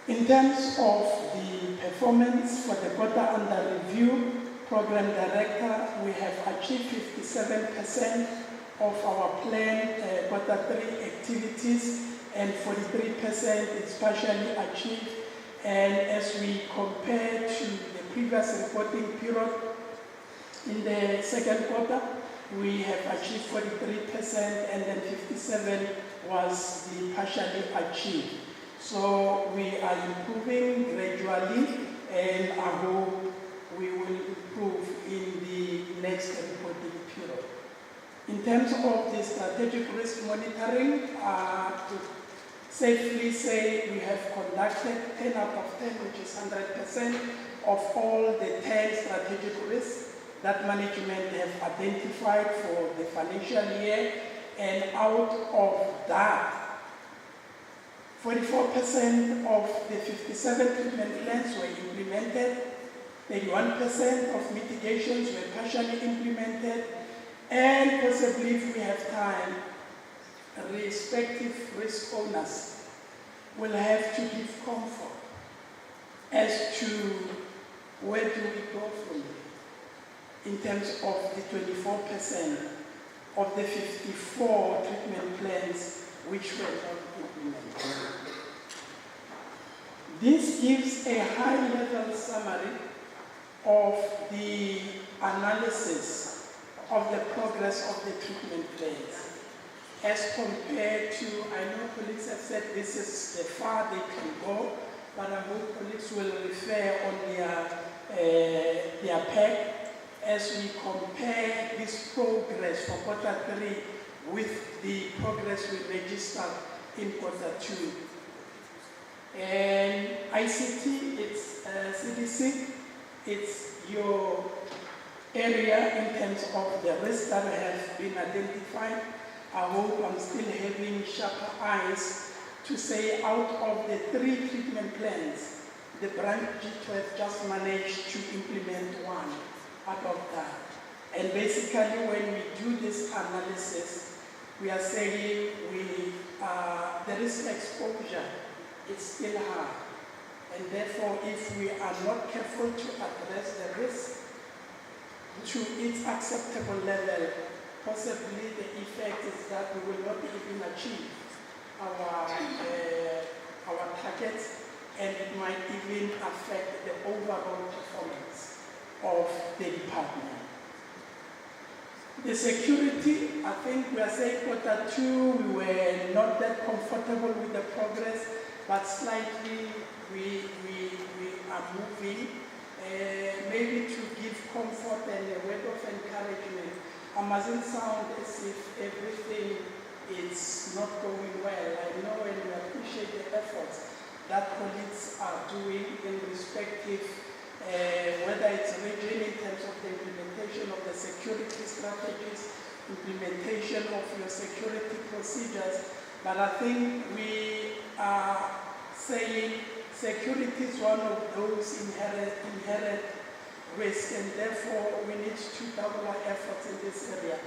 In terms of the performance for the quarter under review, Program Director, we have achieved 57% of our planned quarter 3 activities, and 43% is partially achieved. And as we compare to the previous reporting period, in the second quarter, we have achieved 43%, and then 57% was the partially achieved. So we are improving gradually, and I hope we will improve in the next reporting period. In terms of the strategic risk monitoring, to safely say we have conducted 10 out of 10, which is 100% of all the 10 strategic risks that management have identified for the financial year, and out of that, 44% of the 57 treatment plans were implemented, 31% of mitigations were partially implemented, and possibly, if we have time, respective risk owners will have to give comfort as to where do we go from there in terms of the 24% of the 54 treatment plans which were not implemented. This gives a high-level summary of the analysis of the progress of the treatment plans as compared to, I know colleagues have said this is the far they can go, but I hope colleagues will refer on their pack as we compare this progress for quarter 3 with the progress we registered in quarter 2. And ICT, it's CDC, it's your area in terms of the risks that have been identified. I hope I'm still having sharper eyes to say out of the 3 treatment plans, the branch G12 just managed to implement 1 out of that. And basically when we do this analysis, we are saying the risk exposure is still high. And therefore, if we are not careful to address the risk to its acceptable level, possibly the effect is that we will not even achieve our targets, and it might even affect the overall performance of the department. The security, I think we are saying Q2, we were not that comfortable with the progress, but slightly we are moving. Maybe to give comfort and a word of encouragement. It mustn't sound as if everything is not going well. I know and we appreciate the efforts that colleagues are doing in respective, whether it's region in terms of the implementation of the security strategies, implementation of your security procedures. But I think we are saying security is one of those inherent risks, and therefore we need to double our efforts in this area.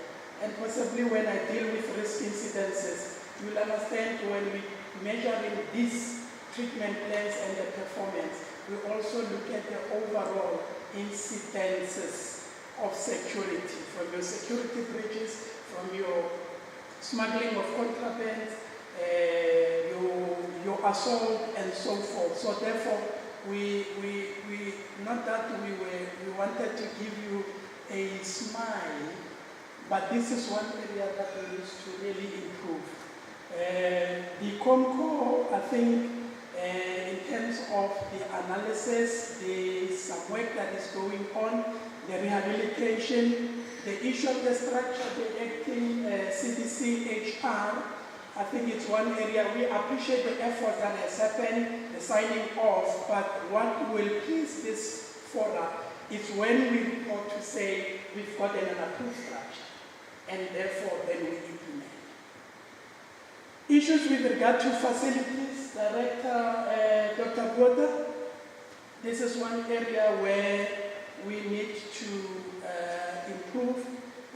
And possibly when I deal with risk incidences, you'll understand when we measure in these treatment plans and the performance, we also look at the overall incidences of security, from your security breaches, from your smuggling of contraband, your assault, and so forth. So therefore, we not that we wanted to give you a smile, but this is one area that we need to really improve. The COMCO, I think, in terms of the analysis, there's some work that is going on, the rehabilitation, the issue of the structure, the acting CDC HR. I think it's one area we appreciate the effort that has happened, the signing off, but what will please this fora is when we report to say we've got an approved structure, and therefore then we implement. Issues with regard to facilities, Director Dr. Bota, this is one area where we need to improve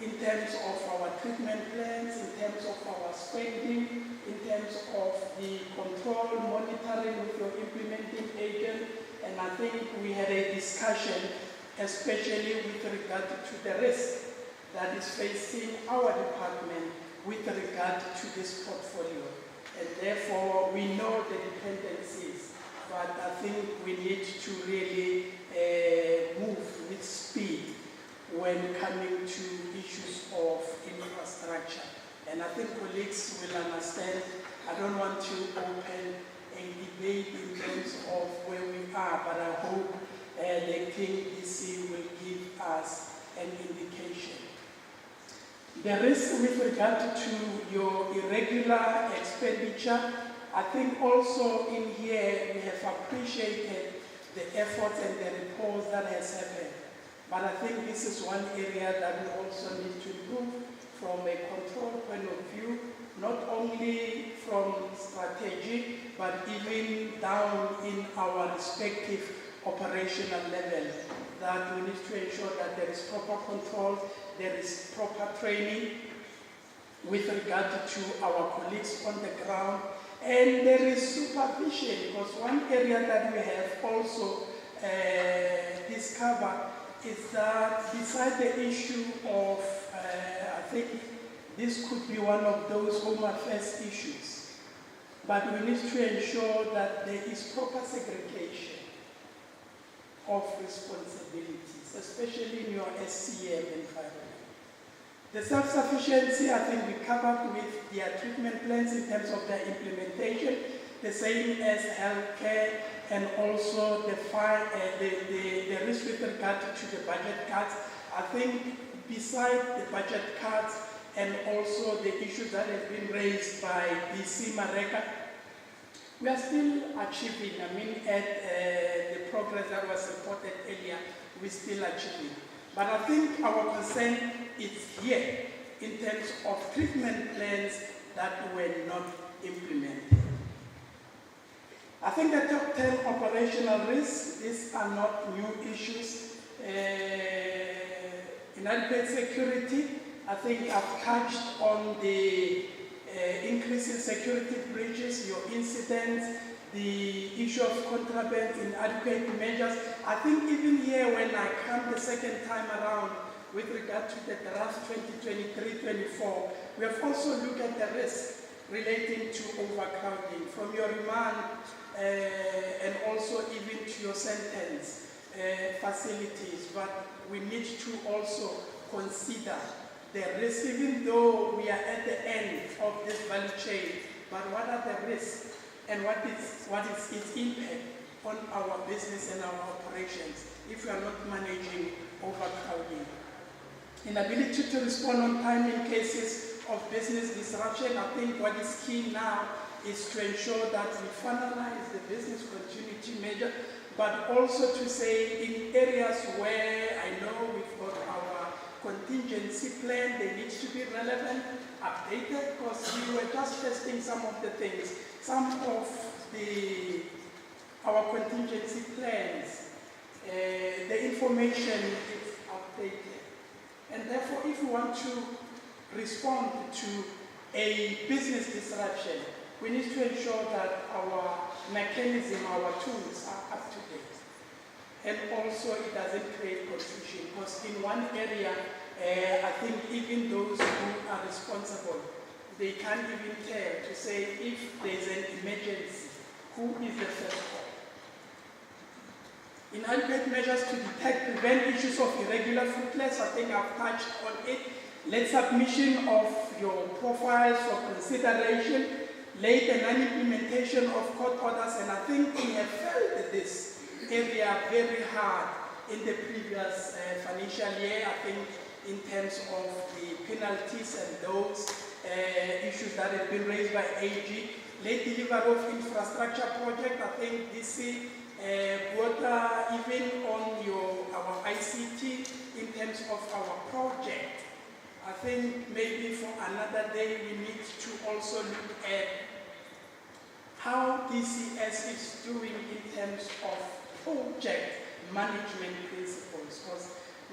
in terms of our treatment plans, in terms of our spending, in terms of the control, monitoring of your implementing agent. And I think we had a discussion, especially with regard to the risk that is facing our department with regard to this portfolio. And therefore, we know the dependencies, but I think we need to really move with speed when coming to issues of infrastructure. And I think colleagues will understand, I don't want to open a debate in terms of where we are, but I hope the acting DC will give us an indication. The risk with regard to your irregular expenditure, I think also in here we have appreciated the efforts and the reports that has happened. But I think this is one area that we also need to improve from a control point of view, not only from strategy, but even down in our respective operational level, that we need to ensure that there is proper control, there is proper training with regard to our colleagues on the ground, and there is supervision, because one area that we have also discovered is that beside the issue of, I think this could be one of those home affairs issues, but we need to ensure that there is proper segregation of responsibilities, especially in your SCM environment. The self-sufficiency, I think we covered with their treatment plans in terms of their implementation, the same as healthcare, and also the risk with regard to the budget cuts. I think beside the budget cuts and also the issues that have been raised by DC Mareka, we are still achieving. I mean, at the progress that was reported earlier, we're still achieving. But I think our concern is here in terms of treatment plans that were not implemented. I think the top 10 operational risks, these are not new issues. Inadequate security, I think I've touched on the increase in security breaches, your incidents, the issue issue of contraband, inadequate measures. I think even here when I come the second time around with regard to the draft 2023-24, we have also looked at the risk relating to overcrowding from your remand and also even to your sentence facilities. But we need to also consider the risk, even though we are at the end of this value chain, but what are the risks and what is its impact on our business and our operations if we are not managing overcrowding. Inability to respond on time in cases of business disruption. I think what is key now is to ensure that we finalize the business continuity measure, but also to say in areas where I know we've got our contingency plan, they need to be relevant, updated, because we were just testing some of the things. Some of our contingency plans, the information is outdated. And therefore, if we want to respond to a business disruption, we need to ensure that our mechanism, our tools are up to date. And also it doesn't create confusion, because in one area, I think even those who are responsible, they can't even tell to say if there's an emergency, who is the first call. Inadequate measures to detect, prevent issues of irregular fruitless, I think I've touched on it. Late submission of your profiles for consideration, late and non-implementation of court orders, and I think we have felt this area very hard in the previous financial year, I think in terms of the penalties and those issues that have been raised by AG. Late delivery of infrastructure project, I think this water, even on our ICT in terms of our project. I think maybe for another day we need to also look at how DCS is doing in terms of project management principles, because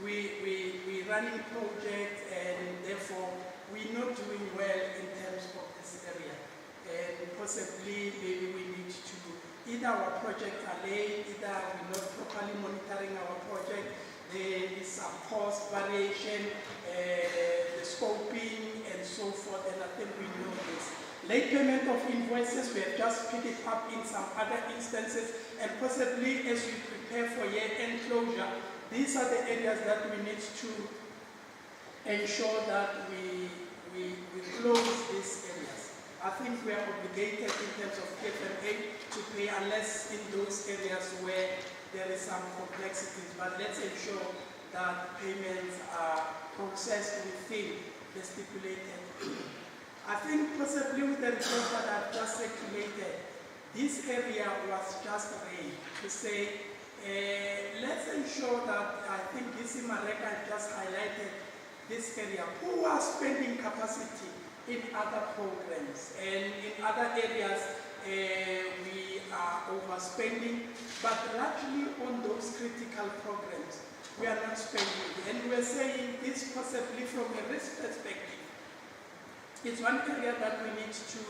we running projects and therefore we're not doing well in terms of this area. And possibly maybe we need to, either our projects are late, either we're not properly monitoring our project, there is some cost variation, the scoping and so forth, and I think we know this. Late payment of invoices, we have just picked it up in some other instances, and possibly as we prepare for year-end closure, these are the areas that we need to ensure that we close these areas. I think we are obligated in terms of FMA to pay unless in those areas where there is some complexities, but let's ensure that payments are processed within the stipulated. I think possibly with the report that I've just circulated, this area was just raised to say, let's ensure that, I think DC Mareka just highlighted this area, who are spending capacity in other programs, and in other areas we are overspending, but largely on those critical programs we are not spending. And we're saying this possibly from a risk perspective. It's one area that we need to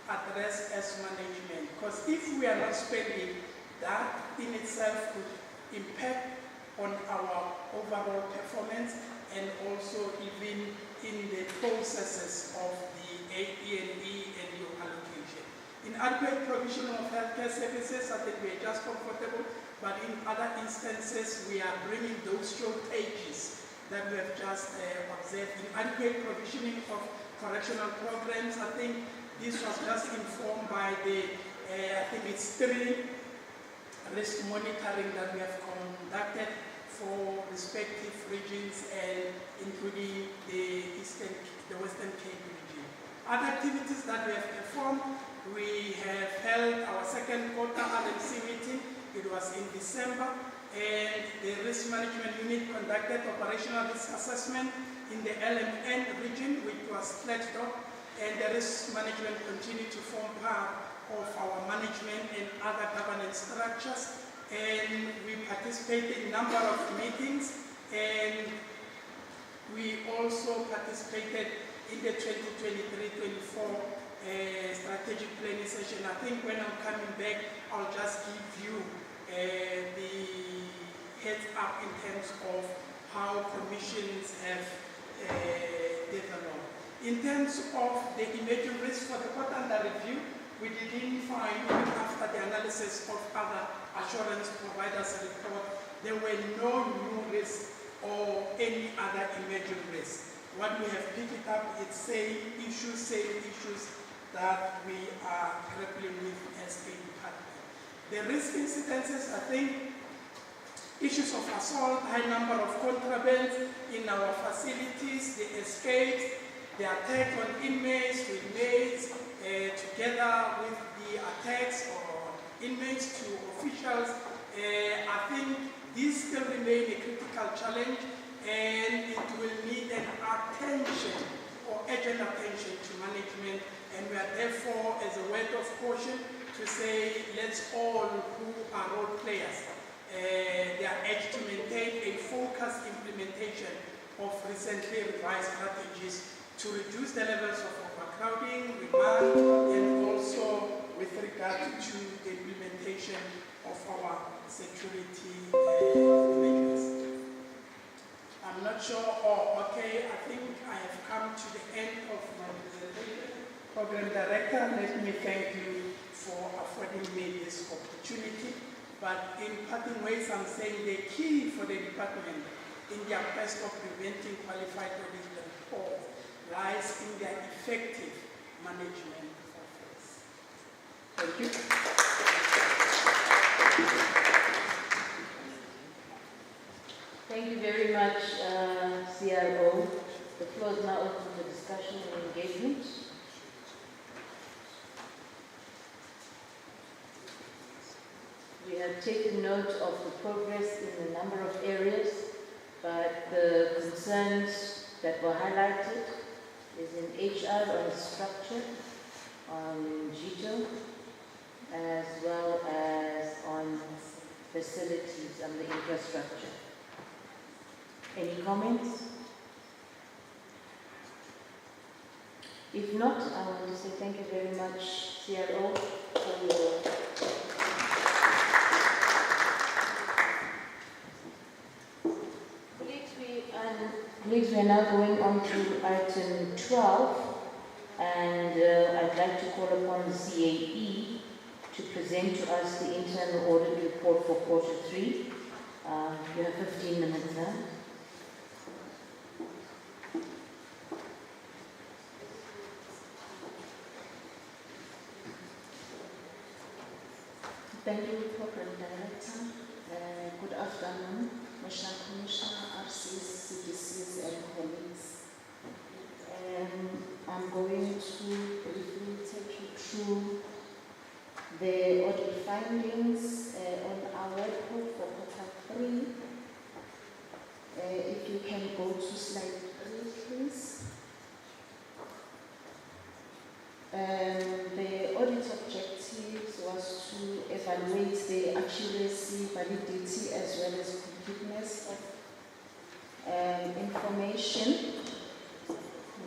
address as management, because if we are not spending, that in itself could impact on our overall performance and also even in the processes of the E&E and your allocation. Inadequate provision of healthcare services, I think we are just comfortable, but in other instances we are bringing those shortages that we have just observed. Inadequate provisioning of correctional programs, I think this was just informed by the, I think it's 3 risk monitoring that we have conducted for respective regions and including the Western Cape region. Other activities that we have performed, we have held our second quarter RMC meeting. It was in December, and the risk management unit conducted operational risk assessment in the LMN region, which was pledged up, and the risk management continued to form part of our management and other governance structures. And we participated in a number of meetings, and we also participated in the 2023-24 strategic planning session. I think when I'm coming back, I'll just give you the heads up in terms of how commissions have developed. In terms of the emerging risk for the quarterly review, we didn't find, even after the analysis of other assurance providers' report, there were no new risks or any other emerging risks. What we have picked it up is same issues that we are grappling with as a department. The risk incidences, I think, issues of assault, high number of contrabands in our facilities, the escapes, the attack on inmates to inmates, together with the attacks on inmates to officials. I think these still remain a critical challenge, and it will need an attention or urgent attention to management, and we are therefore, as a word of caution, to say let's all who are role players, they are urged to maintain a focused implementation of recently revised strategies to reduce the levels of overcrowding, remand, and also with regard to the implementation of our security measures. I'm not sure, okay, I think I have come to the end of my presentation. Program Director, let me thank you for affording me this opportunity. But in parting ways, I'm saying the key for the department in their quest of preventing qualified audit and fraud lies in their effective management of this. Thank you.
Thank you very much, CRO. The floor is now open for discussion and engagement. We have taken note of the progress in a number of areas, but the concerns that were highlighted is in HR on structure, on GTO, as well as on facilities and the infrastructure. Any comments? If not, I want to say thank you very much, CRO, for your colleagues. We are now going on to item 12, and I'd like to call upon the CAE to present to us the internal audit report for quarter 3. You have 15 minutes now.
Thank you, Program Director. Good afternoon, Commissioner, RCs, CDCs, and colleagues. I'm going to briefly take you through the audit findings on our report for quarter 3. If you can go to slide 3, please. The audit objectives was to evaluate the accuracy, validity, as well as completeness of information.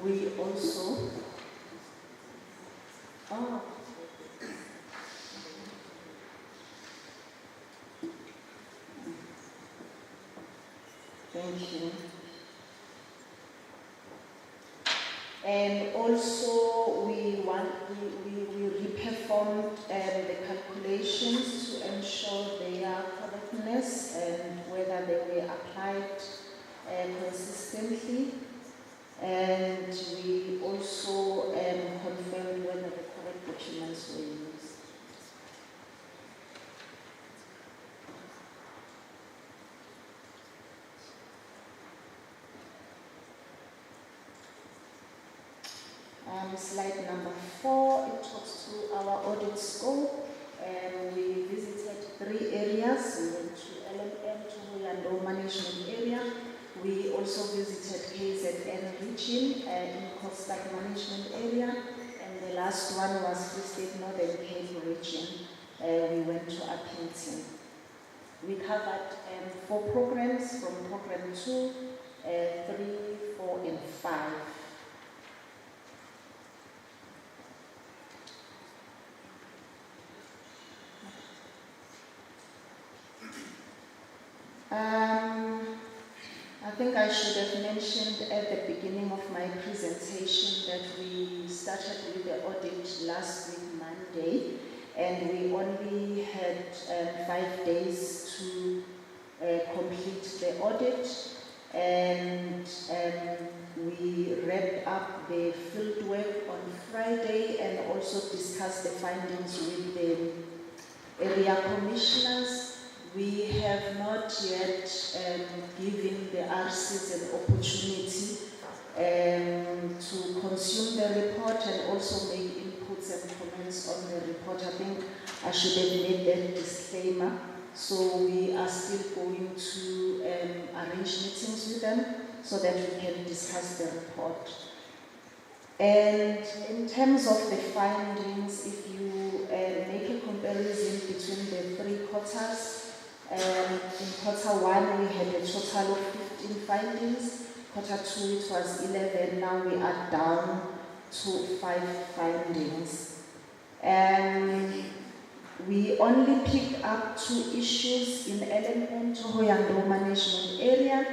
We also thank you. And also we reperformed the calculations to ensure their correctness and whether they were applied consistently. And we also confirmed whether the correct documents were used. Slide number 4, it talks to our audit scope. We visited 3 areas. We went to LMM, to Yando Management Area. We also visited KZN region in Coastal Management Area. And the last one was Free State Northern Cape region. We went to Appington. We covered 4 programs from program 2, 3, 4, and 5. I think I should have mentioned at the beginning of my presentation that we started with the audit last week, Monday, and we only had 5 days to complete the audit, and we wrapped up the field work on Friday and also discussed the findings with the area commissioners. We have not yet given the RCs an opportunity to consume the report and also make inputs and comments on the report. I think I should have made that disclaimer. So we are still going to arrange meetings with them so that we can discuss the report. And in terms of the findings, if you make a comparison between the 3 quarters, in quarter 1 we had a total of 15 findings, quarter 2 it was 11, now we are down to 5 findings. We only picked up 2 issues in LMN Tohoyando management area,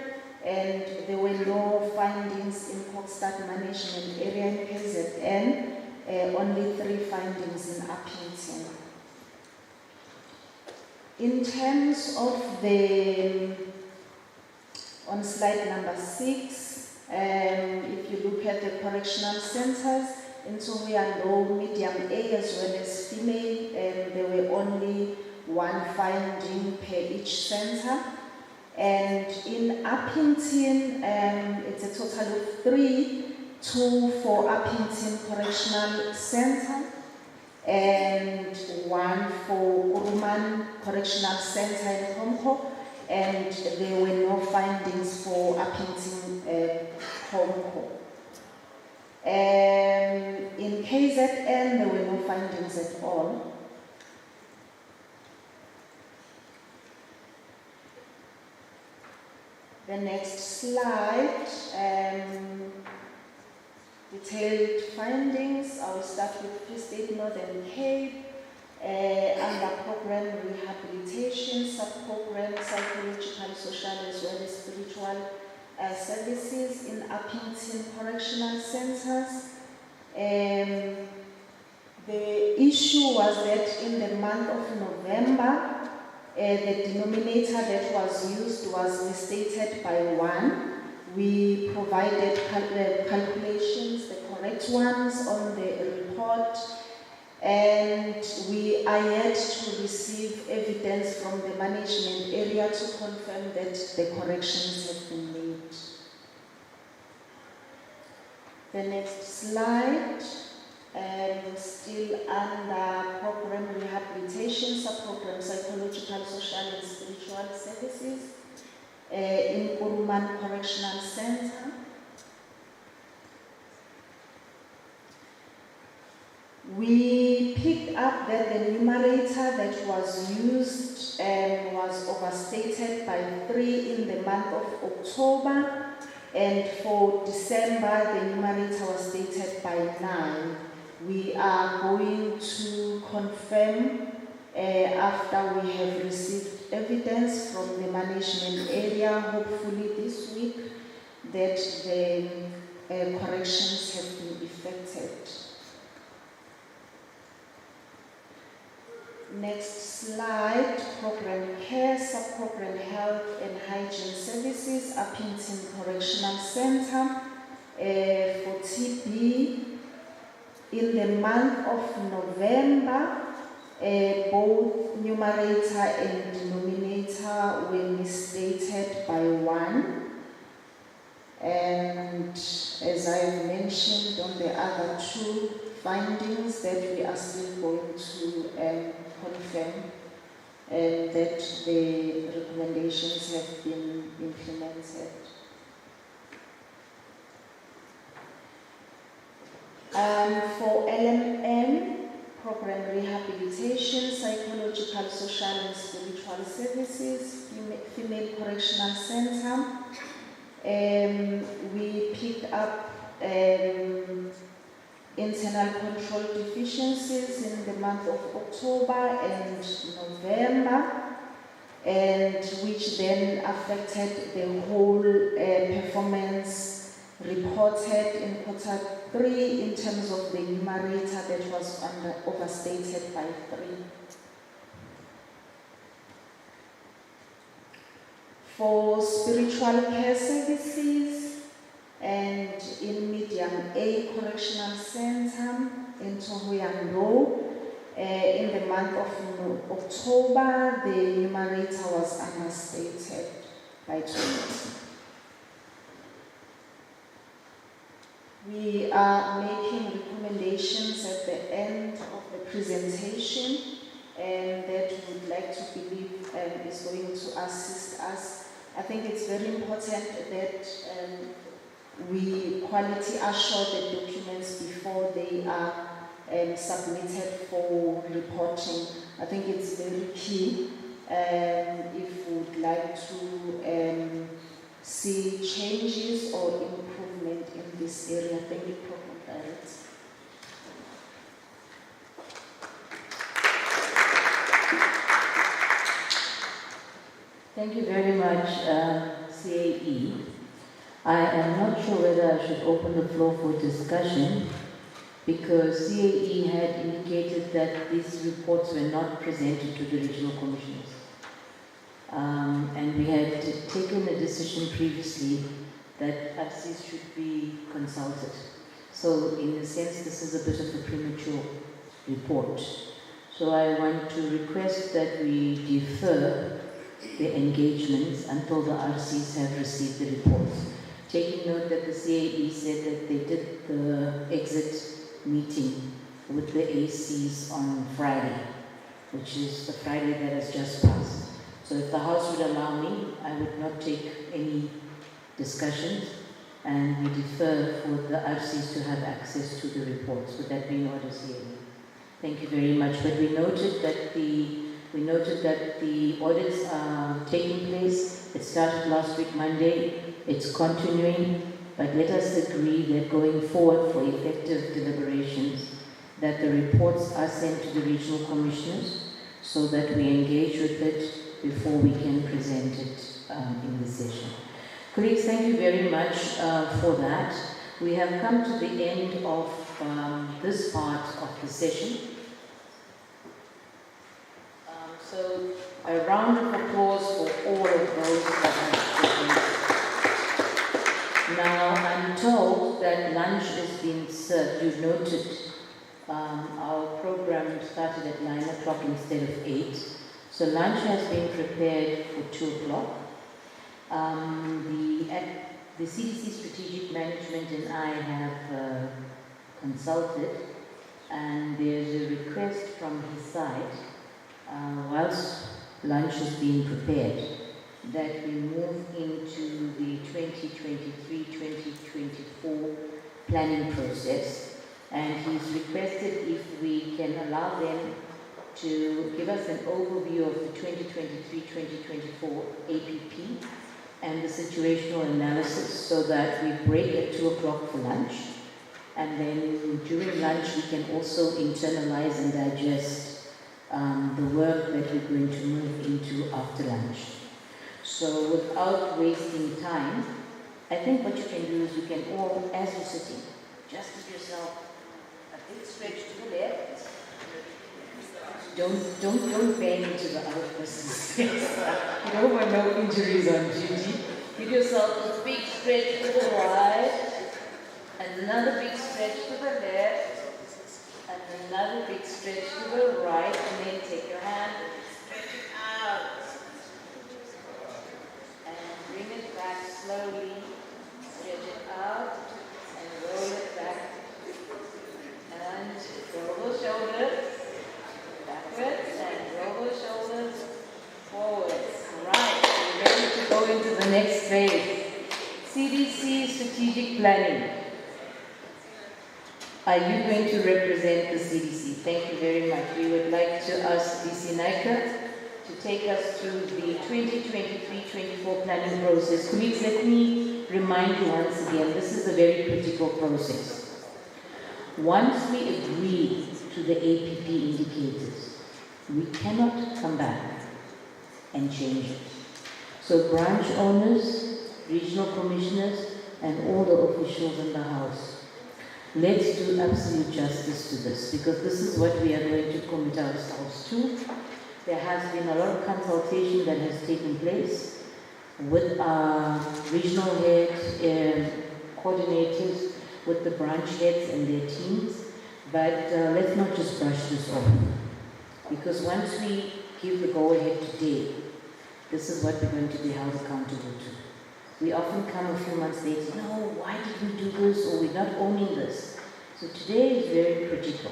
and there were no findings in Kokstad management area in KZN, only 3 findings in Appington. In terms of the, on slide number 6, if you look at the correctional centers, in Tohoyando medium A as well as female, there were only 1 finding per each center. And in Appington, it's a total of 3, 2 for Appington Correctional Center, and 1 for Uruman Correctional Center in Komko, and there were no findings for Appington Komko. In KZN, there were no findings at all. The next slide, detailed findings. I will start with Free State Northern Cape, under program rehabilitation, sub-program psychological, social as well as spiritual services in Appington Correctional Centers. The issue was that in the month of November, the denominator that was used was misstated by 1. We provided calculations, the correct ones on the report, and we are yet to receive evidence from the management area to confirm that the corrections have been made. The next slide, still under program rehabilitation, sub-program psychological, social and spiritual services in Uruman Correctional Center. We picked up that the numerator that was used was overstated by 3 in the month of October, and for December the numerator was stated by 9. We are going to confirm after we have received evidence from the management area, hopefully this week, that the corrections have been effected. Next slide, program care, sub-program health and hygiene services, Appington Correctional Center. For TB, in the month of November, both numerator and denominator were misstated by 1. And as I mentioned on the other 2 findings, that we are still going to confirm that the recommendations have been implemented. For LMN, program rehabilitation, psychological, social and spiritual services, female correctional center, we picked up internal control deficiencies in the month of October and November. and which then affected the whole performance reported in quarter 3 in terms of the numerator that was overstated by 3. For spiritual care services and in Medium A Correctional Center in Tohoyando, in the month of October, the numerator was understated by 20. We are making recommendations at the end of the presentation, and that we would like to believe is going to assist us. I think it's very important that we quality assure the documents before they are submitted for reporting. I think it's very key if we would like to see changes or improvement in this area. Thank you, Program Director.
Thank you very much, CAE. I am not sure whether I should open the floor for discussion, because CAE had indicated that these reports were not presented to the regional commissioners. And we had taken a decision previously that RCs should be consulted. So in a sense, this is a bit of a premature report. So I want to request that we defer the engagements until the RCs have received the reports. Taking note that the CAE said that they did the exit meeting with the ACs on Friday, which is the Friday that has just passed. So if the House would allow me, I would not take any discussions, and we defer for the RCs to have access to the reports. Would that be in order, CAE? Thank you very much. But we noted that the audits are taking place. It started last week, Monday. It's continuing. But let us agree that going forward for effective deliberations, that the reports are sent to the regional commissioners so that we engage with it before we can present it in the session. Colleagues, thank you very much for that. We have come to the end of this part of the session. So a round of applause for all of those that have spoken. Now I'm told that lunch is being served. You noted our program started at 9 o'clock instead of 8. So lunch has been prepared for 2 o'clock. The CDC Strategic Management and I have consulted, and there's a request from his side, whilst lunch is being prepared, that we move into the 2023-2024 planning process, and he's requested if we can allow them to give us an overview of the 2023-2024 APP and the situational analysis, so that we break at 2 o'clock for lunch, and then during lunch we can also internalize and digest the work that we're going to move into after lunch. So without wasting time, I think what you can do is you can all, as you're sitting, just give yourself a big stretch to the left. Don't bang into the other person's face. You don't want no injuries on duty. Give yourself a big stretch to the right, and another big stretch to the left, and another big stretch to the right, and then take your hand and stretch it out. And bring it back slowly. Stretch it out and roll it back. And roll the shoulders backwards and roll the shoulders forwards. Right, we're ready to go into the next phase. CDC Strategic Planning. Are you going to represent the CDC? Thank you very much. We would like to ask DC Naika to take us through the 2023-24 planning process. Colleagues, let me remind you once again, this is a very critical process. Once we agree to the APP indicators, we cannot come back and change it. So branch owners, regional commissioners, and all the officials in the House, let's do absolute justice to this, because this is what we are going to commit ourselves to. There has been a lot of consultation that has taken place with our regional heads and coordinators, with the branch heads and their teams, but let's not just brush this off. Because once we give the go-ahead today, this is what we're going to be held accountable to. We often come a few months later, no, why did we do this, or we're not owning this. So today is very critical.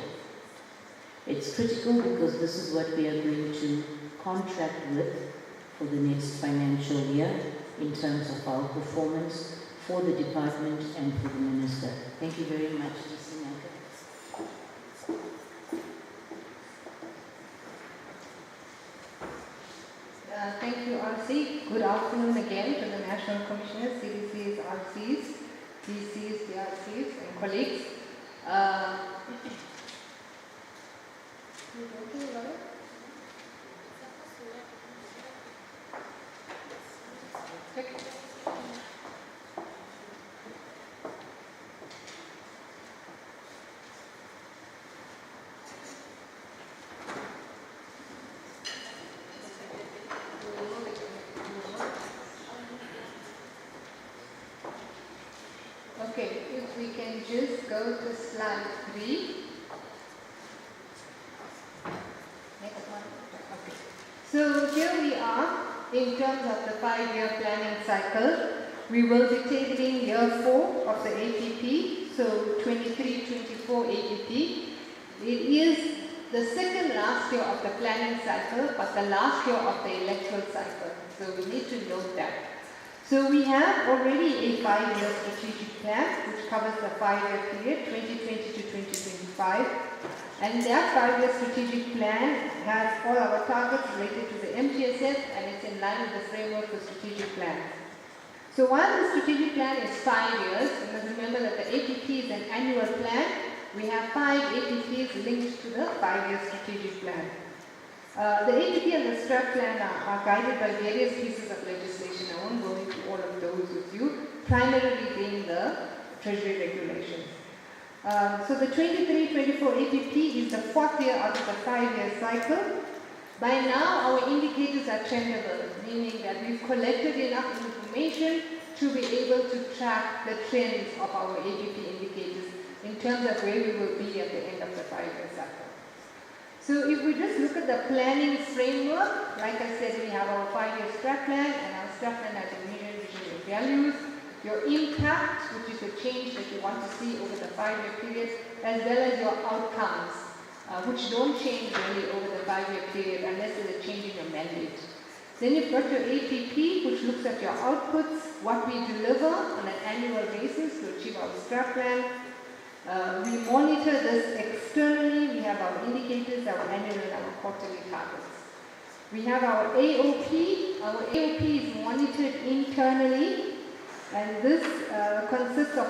It's critical because this is what we are going to contract with for the next financial year in terms of our performance for the department and for the minister. Thank you very much, DC Naka.
Thank you, RC. Good afternoon again to the National Commissioners, CDCs, RCs, DCs, DRCs, and colleagues. Okay, if we can just go to slide 3. Next one. Okay. So here we are in terms of the 5-year planning cycle. We will be tabling year 4 of the APP, so 23-24 APP. It is the second last year of the planning cycle, but the last year of the electoral cycle. So we need to note that. So we have already a 5-year strategic plan, which covers the 5-year period, 2020 to 2025. And that 5-year strategic plan has all our targets related to the MTSF, and it's in line with the framework for strategic plans. So while the strategic plan is 5 years, you must remember that the APP is an annual plan. We have 5 APPs linked to the 5-year strategic plan. The APP and the STRAT plan are guided by various pieces of legislation. I won't go into all of those with you, primarily being the Treasury regulations. So the 23-24 APP is the 4th year out of the 5-year cycle. By now, our indicators are trendable, meaning that we've collected enough information to be able to track the trends of our APP indicators in terms of where we will be at the end of the 5-year cycle. So if we just look at the planning framework, like I said, we have our 5-year strat plan, and our strat plan has a medium, vision, and values. Your impact, which is the change that you want to see over the 5-year period, as well as your outcomes, which don't change really over the 5-year period unless there's a change in your mandate. Then you've got your APP, which looks at your outputs, what we deliver on an annual basis to achieve our strat plan. We monitor this externally. We have our indicators, our annual and our quarterly targets. We have our AOP. Our AOP is monitored internally, and this consists of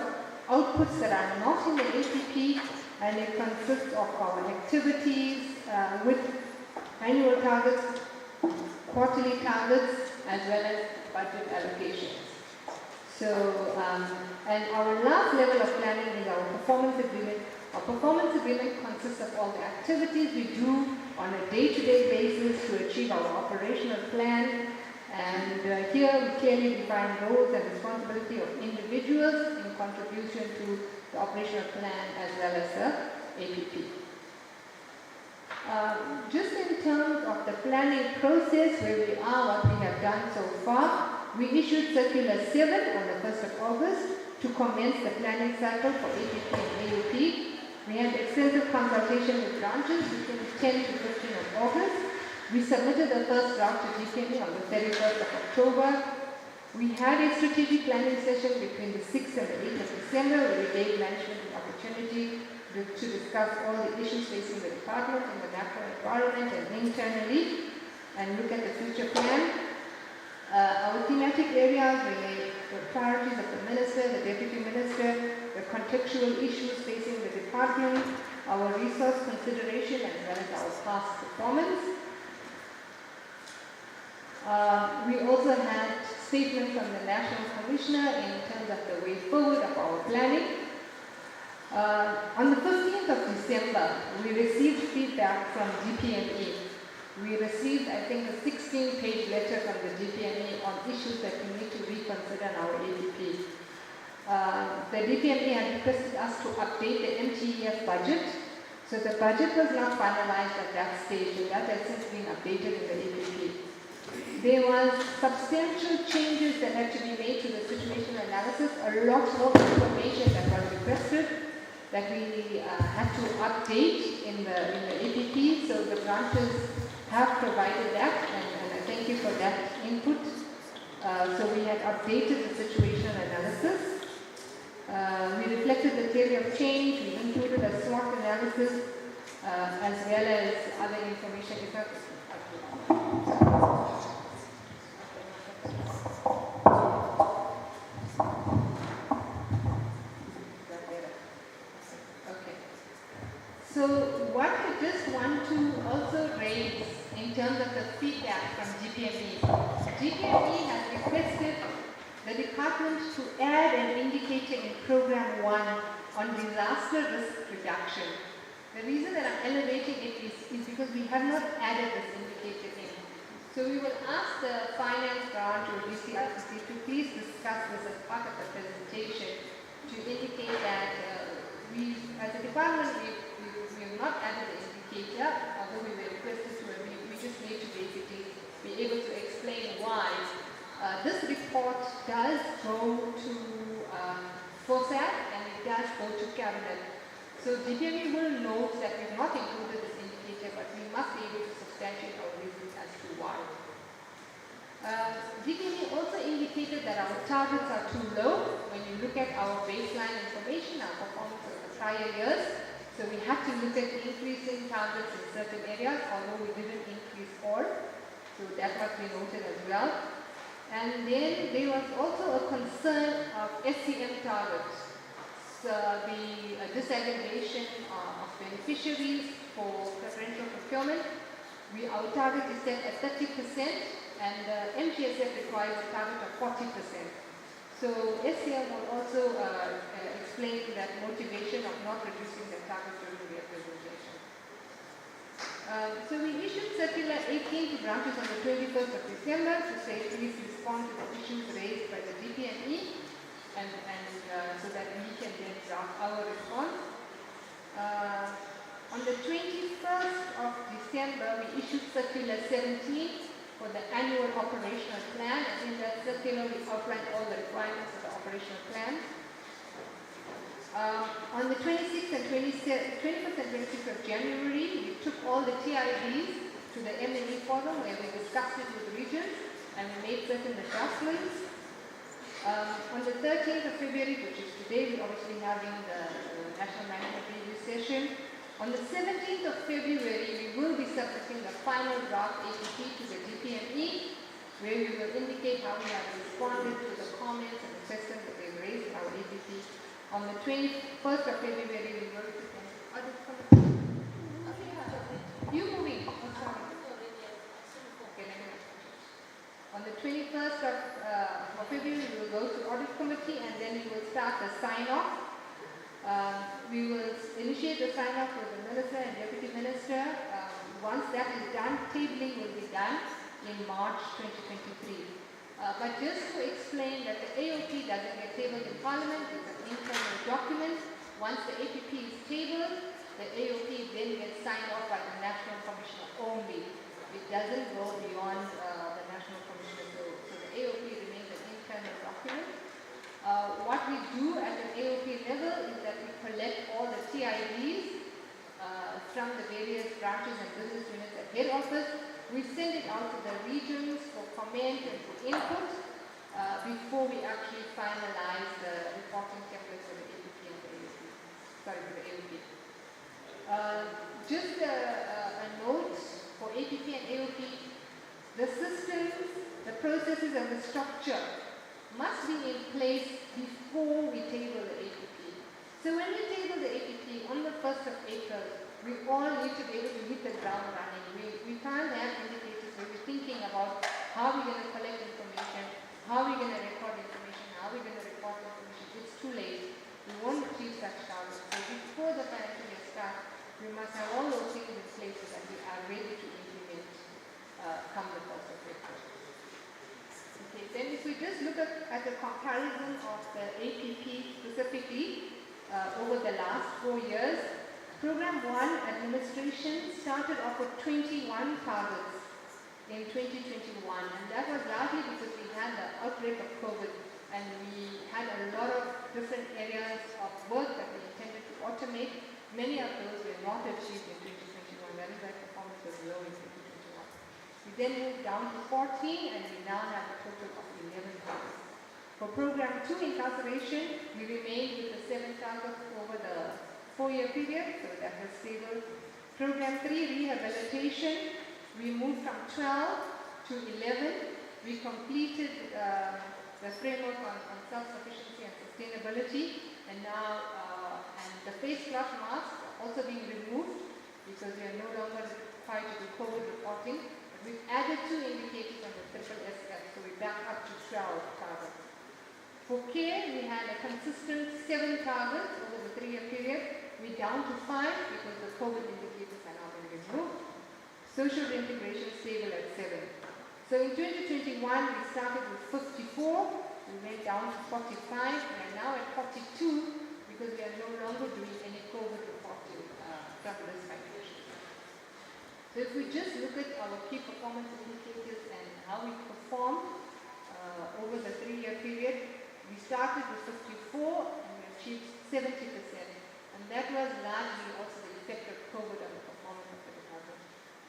outputs that are not in the APP, and it consists of our activities with annual targets, quarterly targets, as well as budget allocations. So, and our last level of planning is our performance agreement. Our performance agreement consists of all the activities we do on a day-to-day basis to achieve our operational plan. And here we clearly define roles and responsibility of individuals in contribution to the operational plan as well as the APP. Just in terms of the planning process, where we are, what we have done so far, we issued Circular 7 on the 1st of August to commence the planning cycle for APP and AOP. We had extensive consultation with branches between 10 to 15 of August. We submitted the first draft to GKB on the 31st of October. We had a strategic planning session between the 6th and the 8th of December, where we gave management an opportunity to discuss all the issues facing the department in the macro environment and internally, and look at the future plan. Our thematic areas relate to the priorities of the minister, the deputy minister, the contextual issues facing the department, our resource consideration, as well as our past performance. We also had statement from the National Commissioner in terms of the way forward of our planning. On the 15th of December, we received feedback from DPME. We received, I think, a 16-page letter from the DPME on issues that we need to reconsider in our APP. The DPME had requested us to update the MTEF budget. So the budget was not finalized at that stage, and that has since been updated in the APP. There was substantial changes that had to be made to the situational analysis, a lot more information that was requested that we had to update in the APP. So the branches have provided that, and I thank you for that input. So we had updated the situational analysis. We reflected the theory of change. We included a SWOT analysis as well as other information. So what I just want to also raise in terms of the feedback from DPME. DPME has requested the department to add an indicator in Program 1 on disaster risk reduction. The reason that I'm elevating it is because we have not added this indicator in. So we will ask the finance branch or DCRCC to please discuss this as part of the presentation to indicate that we, as a department, we have not added the indicator, although we were requested to, and we just need to basically be able to explain why. This report does go to FOSAT and it does go to Cabinet. So DPME will note that we have not included this indicator, but we must be able to substantiate our reasons as to why. DPME also indicated that our targets are too low when you look at our baseline information, our performance of the prior years. So we had to look at increasing targets in certain areas, although we didn't increase all. So that must be noted as well. And then there was also a concern of SCM targets. So the disaggregation of beneficiaries for preferential procurement. Our target is set at 30%, and MGSF requires a target of 40%. So SCM will also explain that motivation of not reducing the target during the presentation. So we issued circular 18 to branches on the 21st of December to say please respond to the issues raised by the DPME and so that we can then draft our response. On the 21st of December, we issued circular 17 for the annual operational plan, and in that circular we outlined all the requirements of the operational plan. On the 21st and 26th of January, we took all the TIDs to the M&E forum where we discussed it with the regions and we made certain adjustments. On the 13th of February, which is today, we're obviously having the National Management Review session. On the 17th of February, we will be submitting the final draft APP to the DPME, where we will indicate how we have responded to the comments and the questions that they've raised in our APP. On the 21st of February, we will present audit committee. You moving? Oh, sorry. Okay, let me. On the 21st of February, we will go to audit committee, and then we will start the sign-off. We will initiate the sign-off with the Minister and Deputy Minister. Once that is done, tabling will be done in March 2023. But just to explain that the AOP doesn't get tabled in Parliament, it's an internal document. Once the APP is tabled, the AOP then gets signed off by the National Commissioner only. It doesn't go beyond the National Commissioner. So the AOP remains an internal document. What we do at an AOP level is that we collect all the TIDs from the various branches and business units at head office. We send it out to the regions for comment and for input before we actually finalize the reporting templates for the APP and the AOP. Sorry, for the AOP. Just a note for APP and AOP, the systems, the processes and the structure must be in place before we table the APP. So when we table the APP on the 1st of April, we all need to be able to hit the ground running. We can't have indicators where we're thinking about how how are we going to collect information, how are we going to record information, how are we going to report information. It's too late. We won't achieve such targets. So before the financial year starts, we must have all those things in place so that we are ready to implement come the 1st of April. Okay, then if we just look at the comparison of the APP specifically over the last 4 years, Program 1 administration started off with 21 targets in 2021, and that was largely because we had the outbreak of COVID and we had a lot of different areas of work that we intended to automate. Many of those were not achieved in 2021. That is why performance was low in 2021. We then moved down to 14 and we now have a total of 11 targets. For Program 2 incarceration, we remained with the 7 targets over the 4-year period, so that was stable. Program 3 rehabilitation, we moved from 12 to 11. We completed the framework on self-sufficiency and sustainability, and now and the face glove masks are also being removed because we are no longer required to do COVID reporting. But we've added 2 indicators on the SSS, so we're back up to 12 targets. For care, we had a consistent 7 targets over the 3-year period. We're down to 5 because the COVID indicators are now being removed. Social reintegration stable at 7. So in 2021, we started with 54. We went down to 45. We are now at 42 because we are no longer doing any COVID reporting from this financial year. So if we just look at our key performance indicators and how we performed over the 3-year period, we started with 54 and we achieved 70%. And that was largely also the effect of COVID on the performance of the department.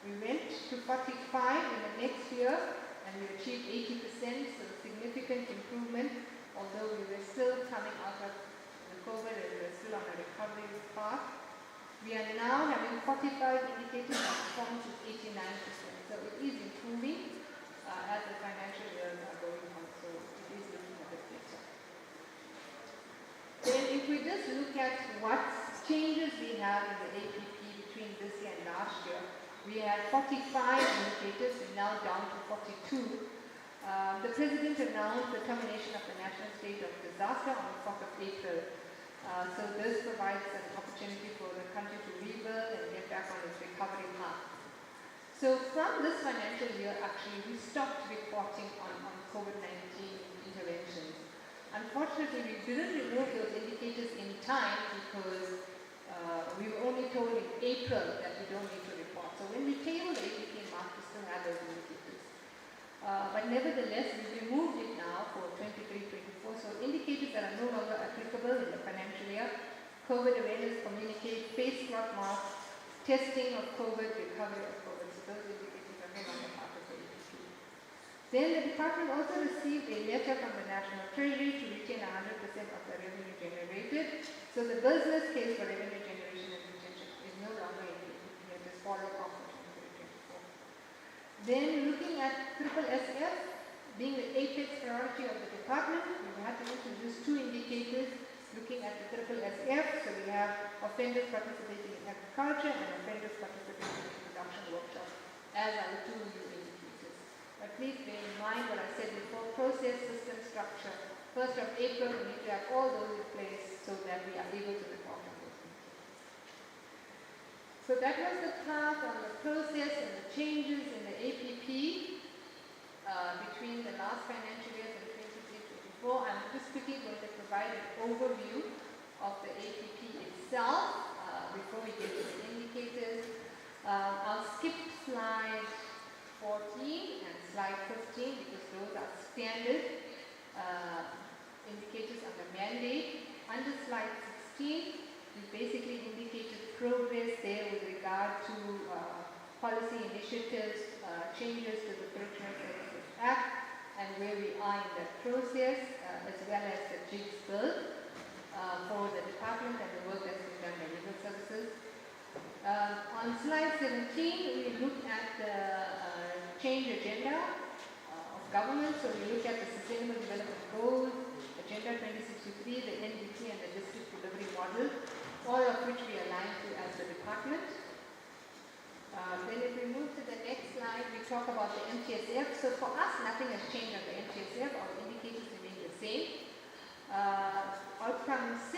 We went to 45 in the next year and we achieved 80%, so a significant improvement, although we were still coming out of the COVID and we were still on a recovery path. We are now having 45 indicators and performance is 89%. So it is improving as the financial years are going on, so it is looking a bit better. Then if we just look at what changes we have in the APP between this year and last year, we had 45 indicators, we're now down to 42. The President announced the termination of the national state of disaster on the 4th of April. So this provides an opportunity for the country to rebuild and get back on its recovery path. So from this financial year, actually, we stopped reporting on COVID-19 interventions. Unfortunately, we didn't remove those indicators in time because we were only told in April that we don't need to report. So when we tabled the APP in March, we still had those indicators. But nevertheless, we removed it now for 23-24. So indicators that are no longer applicable in the financial year: COVID awareness, communicate, face cloth masks, testing of COVID, recovery of COVID. So those indicators are no longer part of the APP. Then the department also received a letter from the National Treasury to retain 100% of the revenue generated. So the business case for revenue generation and retention is no longer in the APP, it is followed off for 2024. Then looking at SSS, being the apex priority of the department, we had to introduce 2 indicators looking at the SSF. So we have offenders participating in agriculture and offenders participating in production workshops as our 2 new indicators. But please bear in mind what I said before: process, system, structure. 1st of April, we need to have all those in place so that we are able to report on those indicators. So that was the path on the process and the changes in the APP between the last financial years and 23-24. I'm just quickly going to provide an overview of the APP itself before we get to the indicators. I'll skip slide 14 and slide 15 because those are standard indicators on the mandate. Under slide 16, we basically indicated progress there with regard to policy initiatives, changes to the Correctional Services Act, and where we are in that process, as well as the JIGS bill for the department and the work that's been done by legal services. On slide 17, we look at the change agenda of government. So we look at the Sustainable Development Goals, Agenda 2063, the NDP, and the District Delivery Model, all of which we align to as the department. Then if we move to the next slide, slide, we talk about the MTSF. So for us, nothing has changed on the MTSF. Our indicators remain the same. Outcome 6,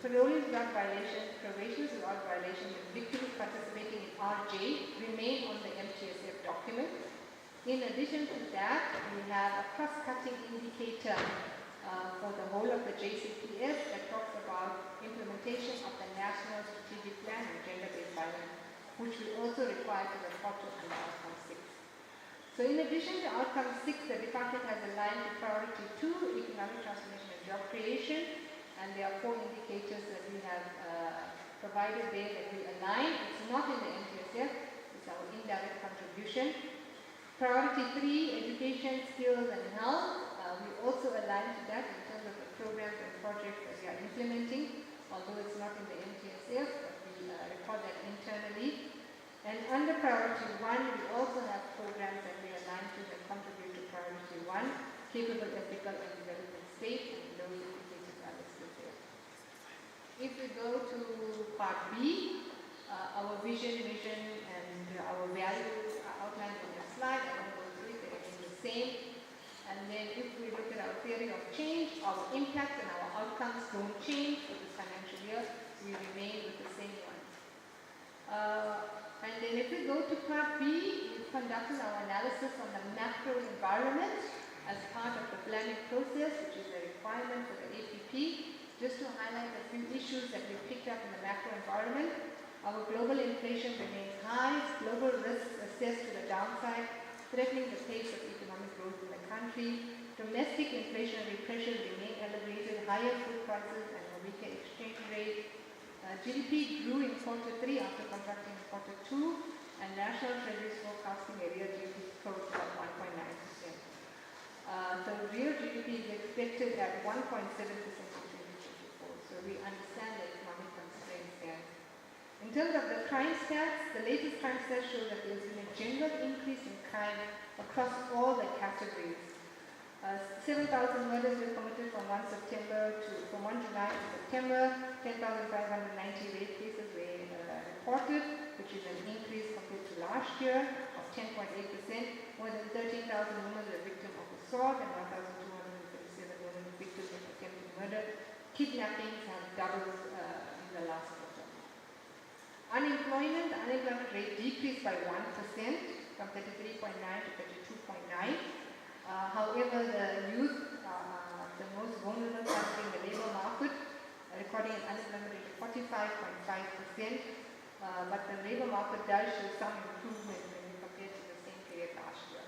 parolees without violation, probationers without violation, and victims participating in RJ remain on the MTSF document. In addition to that, we have a cross-cutting indicator for the whole of the JCPS that talks about implementation of the National Strategic Plan on Gender-Based Violence, which we also require to report to under Outcome 6. So in addition to Outcome 6, the department has aligned to Priority 2, Economic Transformation and Job Creation, and there are 4 indicators that we have provided there that we align. It's not in the MTSF, it's our indirect contribution. Priority 3, education, skills and health. We also align to that in terms of the programs and projects that we are implementing, although it's not in the MTSF, but we record that internally. And under Priority 1, we also have programs that we align to that contribute to Priority 1, capable, ethical and development state, and those indicators are listed there. If we go to Part B, our vision, mission, and our values are outlined on your slide. I won't go through it, they remain the same. And then if we look at our theory of change, our impact and our outcomes don't change for this financial year. We remain with the same ones. And then if we go to Part B, we've conducted our analysis on the macro environment as part of the planning process, which is a requirement for the APP. Just to highlight a few issues that we picked up in the macro environment. Our global inflation remains high, global risks assessed to the downside, threatening the pace of economic growth in the country. Domestic inflationary pressures remain elevated, higher food prices and a weaker exchange rate. GDP grew in Q3 after contracting in Q2, and National Treasury is forecasting a real GDP growth of 1.9%. So real GDP is expected at 1.7% in 2024. So we understand the economic constraints there. In terms of the crime stats, the latest crime stats show that there has been a general increase in crime across all the categories. 7,000 murders were committed from 1 July to September. 10,590 rape cases were reported, which is an increase compared to last year of 10.8%. More than 13,000 women were victims of assault and 1,237 women victims of attempted murder. Kidnappings have doubled in the last quarter. Unemployment, the unemployment rate decreased by 1% from 33.9 to 32.9. However, the youth, the most vulnerable country in the labor market, recording an unemployment rate of 45.5%, but the labor market does show some improvement when we compare to the same period last year.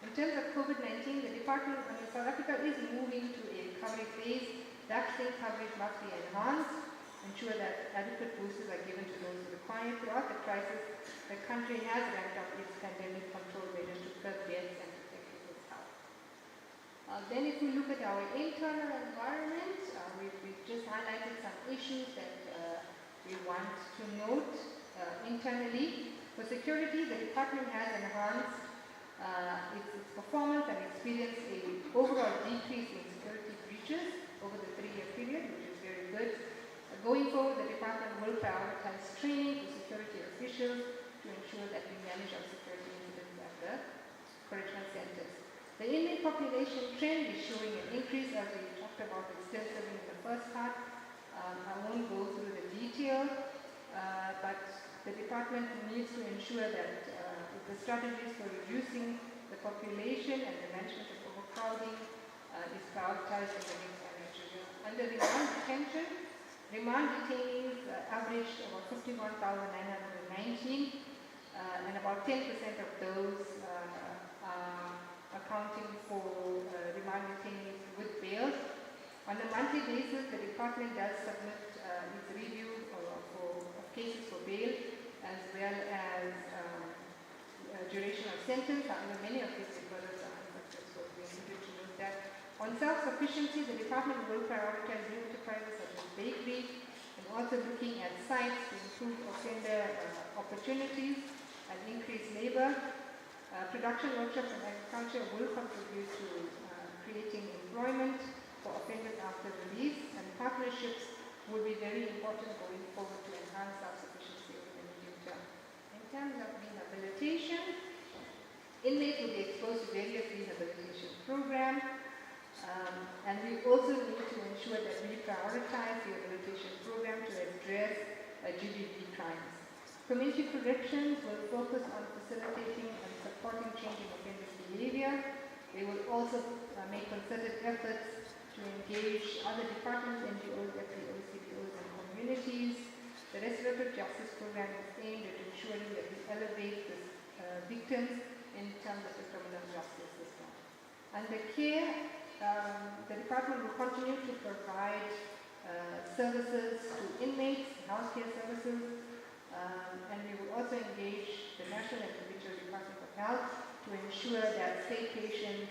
In terms of COVID-19, the Department of South Africa is moving to a recovery phase. Vaccine coverage must be enhanced, ensure that adequate boosters are given to those required. Throughout the crisis, the country has ramped up its pandemic control measures to curb deaths and protect people's health. Then if we look at our internal environment, we've just highlighted some issues that we want to note internally. For security, the department has enhanced its performance and experienced an overall decrease in security breaches over the 3-year period, which is very good. Going forward, the department will prioritize training for security officials to ensure that we manage our security incidents at the correctional centers. The inmate population trend is showing an increase, as we talked about extensively in the first part. I won't go through the detail, but the department needs to ensure that the strategies for reducing the population and the management of overcrowding is prioritized in the next financial year. Under remand detention, remand detainees averaged about 51,919, and about 10% of those are accounting for remand detainees with bail. On a monthly basis, the department does submit its review of cases for bail, as well as duration of sentence. However, many of these referrals are unsuccessful. We need to note that. On self-sufficiency, the department will prioritize new enterprises such as bakery, and also looking at sites to improve offender opportunities and increase labor. Production workshops in agriculture will contribute to creating employment for offenders after release, and partnerships will be very important going forward to enhance self-sufficiency over the medium term. Thank terms of rehabilitation, inmates will be exposed to various rehabilitation programs, and we also need to ensure that we prioritize the rehabilitation program to address GBV crimes. Community corrections will focus on facilitating and supporting change in offenders' behavior. They will also make concerted efforts to engage other departments, NGOs, FPOs, CPOs, and communities. The restorative justice program is aimed at ensuring that we elevate the victims in terms of the criminal justice system. Under care, the department will continue to provide services to inmates, healthcare services, and we will also engage the National and Provincial Department of Health to ensure that state patients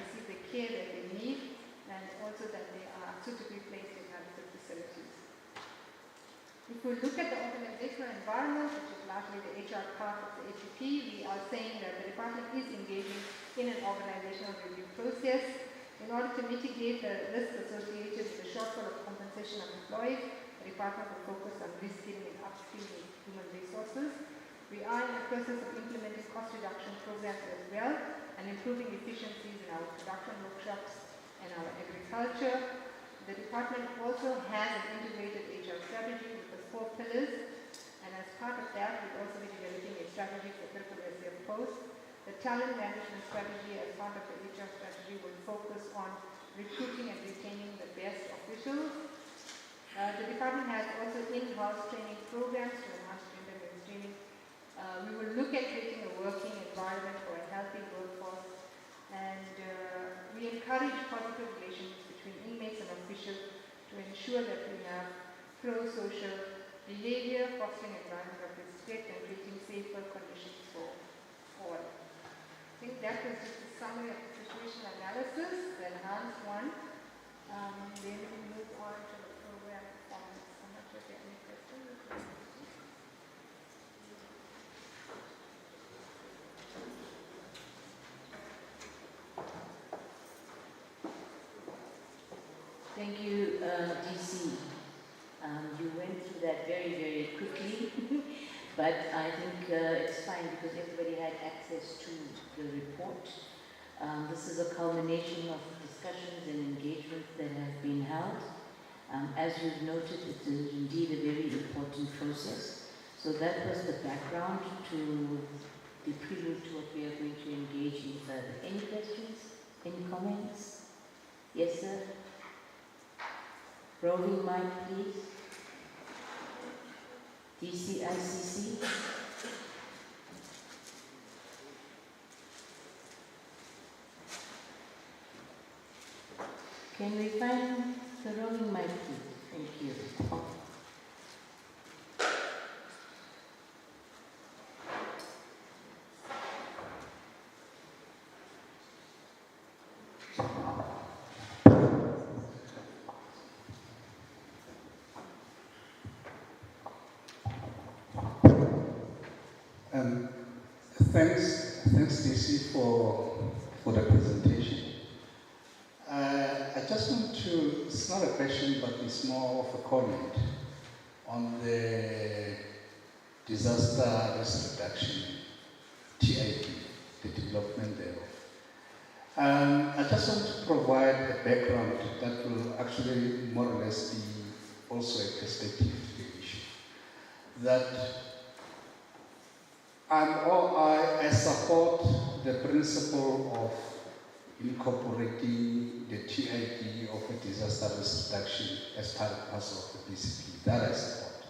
receive the care that they need and also that they are suitably placed in adequate facilities. If we look at the organizational environment, which is largely the HR part of the APP, we are saying that the department is engaging in an organizational review process. In order to mitigate the risk associated with the shortfall of compensation of employees, the department will focus on reskilling and upskilling human resources. We are in the process of implementing cost reduction programs as well and improving efficiencies in our production workshops and our agriculture. The department also has an integrated HR strategy with the 4 pillars, and as part of that, we'll also be developing a strategy for SSF posts. The talent management strategy as part of the HR strategy will focus on recruiting and retaining the best officials. The department has also in-house training programs to enhance gender mainstreaming. We will look at creating a working environment for a healthy workforce, and we encourage positive relations between inmates and officials to ensure that we have pro-social behavior, fostering an environment of respect, and creating safer conditions for all. I think that was just a summary of the situational analysis, the enhanced one. Then we move on to the program performance. I'm not sure if there are any questions.
Thank you, DC. You went through that very, very quickly, but I think it's fine because everybody had access to the report. This is a culmination of discussions and engagements that have been held. As you've noted, it is indeed a very important process. So that was the background to the prelude to what we are going to engage in further. Any questions? Any comments? Yes, sir? Rolling mic, please. DCICC. Can we find the rolling mic, please? Thank you.
Thanks DC for the presentation. I just want to, it's not a question, but it's more of a comment on the disaster risk reduction, TIP, the development thereof. I just want to provide a background that will actually more or less be also a perspective to the issue. That I support the principle of incorporating the TID of a disaster risk reduction as part and parcel of the BCP. That I support.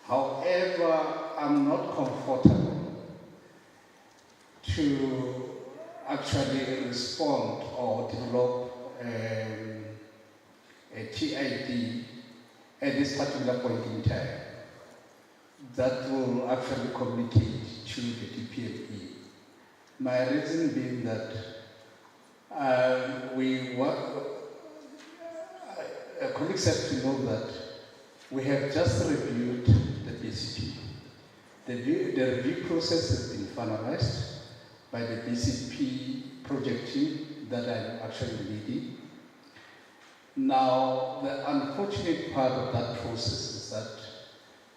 However, I'm not comfortable to actually respond or develop a TID at this particular point in time that will actually communicate to the DPLE. My reason being that colleagues have to know that we have just reviewed the BCP. The review process has been finalized by the BCP project team that I'm actually leading. Now, the unfortunate part of that process is that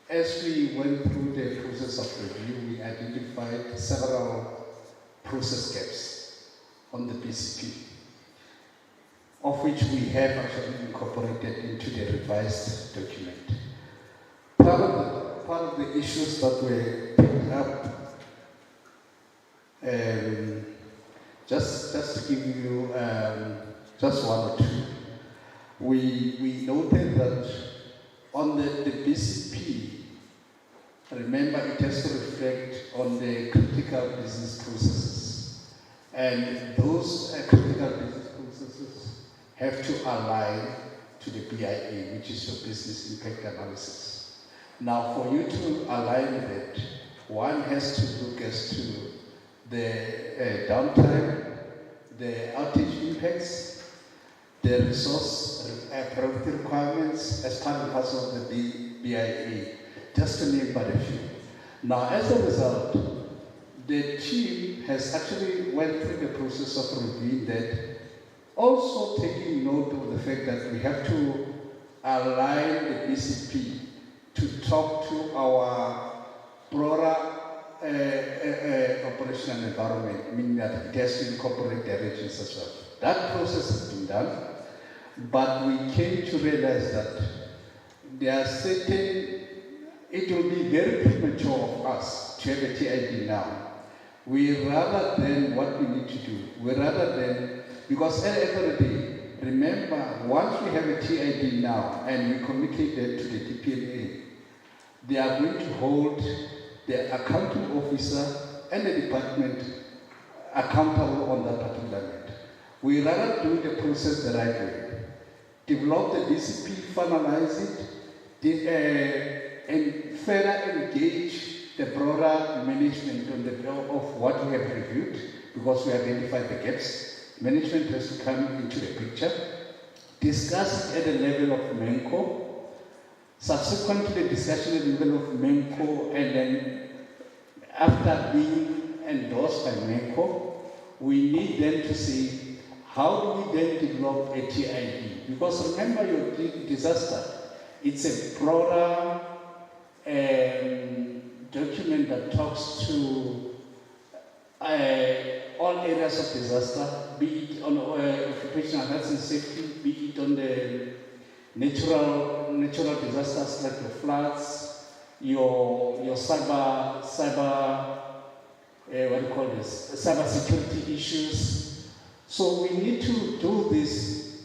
as we went through the process of review, we identified several process gaps on the BCP, of which we have actually incorporated into the revised document. Part of the issues that were picked up, just to give you just one or two, we noted that on the BCP, remember it has to reflect on the critical business processes. And those critical business processes have to align to the BIA, which is your business impact analysis. Now, for you to align that, one has to look as to the downtime, the outage impacts, the resource priority requirements as part and parcel of the BIA, just to name but a few. Now, as a result, the team has actually went through the process of reviewing that, also taking note of the fact that we have to align the BCP to talk to our broader operational environment, meaning that it has to incorporate the regions as well. That process has been done, but we came to realize that there are certain, it will be very premature of us to have a TID now. We rather than what we need to do, because at the end of the day, remember, once we have a TID now and we communicate that to the DPLA, they are going to hold the accounting officer and the department accountable on that particular matter. We rather do the process the right way. Develop the BCP, finalize it, and further engage the broader management on the of what we have reviewed, because we identified the gaps. Management has to come into the picture. Discuss it at the level of MENCO. Subsequent to the discussion at the level of MENCO, and then after being endorsed by MENCO, we need them to say, how do we then develop a TID? Because remember your disaster, it's a broader document that talks to all areas of disaster, be it on occupational health and safety, be it on the natural disasters like your floods, your cyber cyber security issues. So we need to do this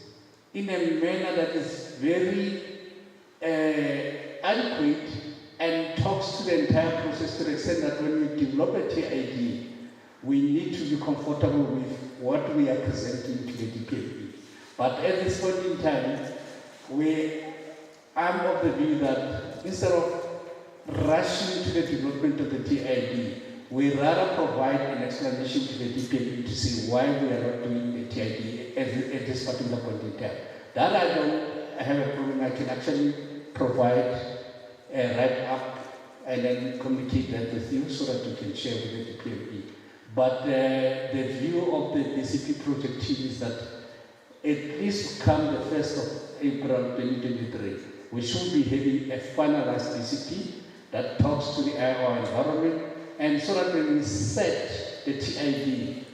in a manner that is very adequate and talks to the entire process to the extent that when we develop a TID, we need to be comfortable with what we are presenting to the DPLA. But at this point in time, I'm of the view that instead of rushing to the development of the TID, we rather provide an explanation to the DPLA to see why we are not doing the TID at this particular point in time. That I don't have a problem. I can actually provide a write-up and then communicate that with you so that you can share with the DPLA. But the view of the BCP project team is that at least come the 1st of April 2023, we should be having a finalized BCP that talks to the IR environment, and so that when we set the TID,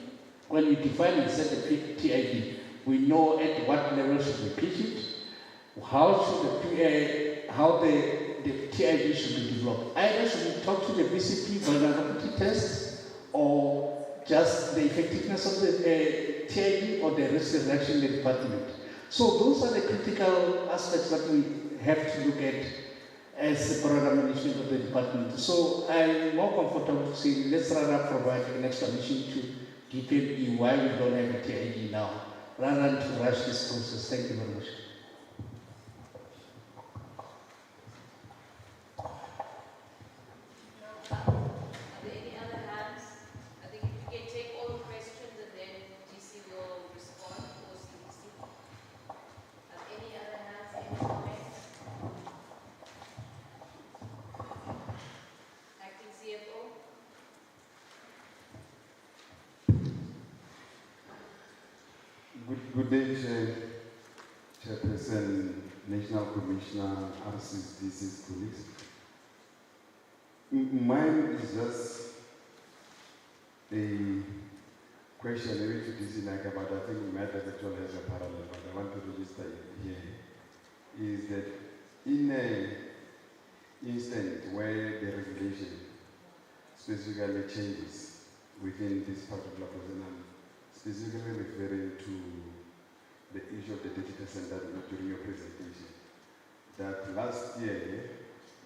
when we define and set the TID, we know at what level should we pitch it, how the TID should be developed. Either should we talk to the BCP vulnerability test, or just the effectiveness of the TID, or the risk reduction in the department. So those are the critical aspects that we have to look at as the broader management of the department. So I'm more comfortable to say, let's rather provide an explanation to DPLA why we don't have a TID now, rather than to rush this process. Thank you very much.
Good day, Chairperson, National Commissioner, RCs, DCs, colleagues. Mine is just a question maybe to DC Naika, but I think we might have actually have a parallel, but I want to register it here. Is that in a instant where the regulation specifically changes within this particular person, I'm specifically referring to the issue of the digital center during your presentation, that last year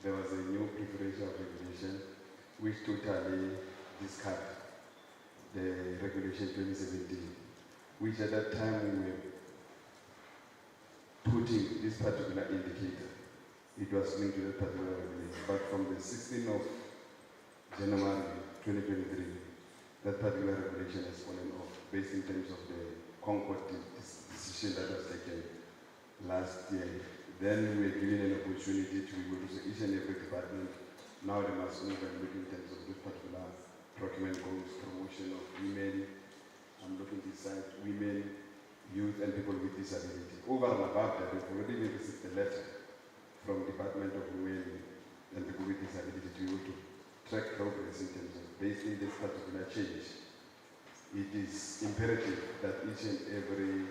there was a new preferential regulation which totally discarded the regulation 2017, which at that time we were putting this particular indicator. It was linked to that particular regulation. But from the 16th of January 2023, that particular regulation has fallen off based in terms of the Concord decision that was taken last year. Then we were given an opportunity to go to each and every department. Now they must move and look in terms of this particular procurement goals, promotion of women. I'm looking this side, women, youth, and people with disability. Over and above that, we've already received a letter from Department of Women and People with Disability to be able to track progress in terms of based on this particular change. It is imperative that each and every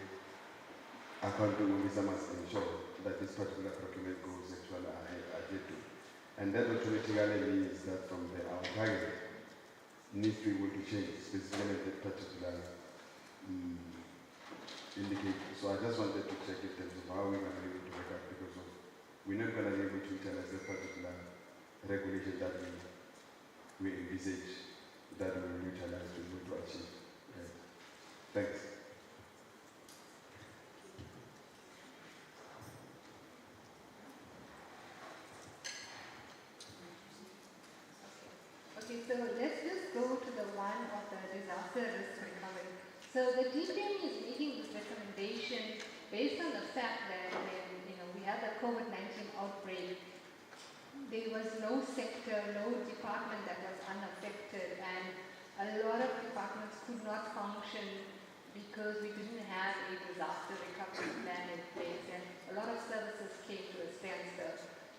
accounting officer must ensure that this particular procurement goals actually are adhered to. And that automatically means that from our target needs to be able to change, specifically that particular indicator. So I just wanted to check in terms of how we're going to be able to work out, because we're not going to be able to utilize that particular regulation that we envisage that we will utilize to be able to achieve. Yeah. Thanks.
Okay, so let's just go to the one of the disaster risk recovery. So the DPM is making this recommendation based on the fact that when we had the COVID-19 outbreak, there was no sector, no department that was unaffected, and a lot of departments could not function because we didn't have a disaster recovery plan in place, and a lot of services came to a standstill.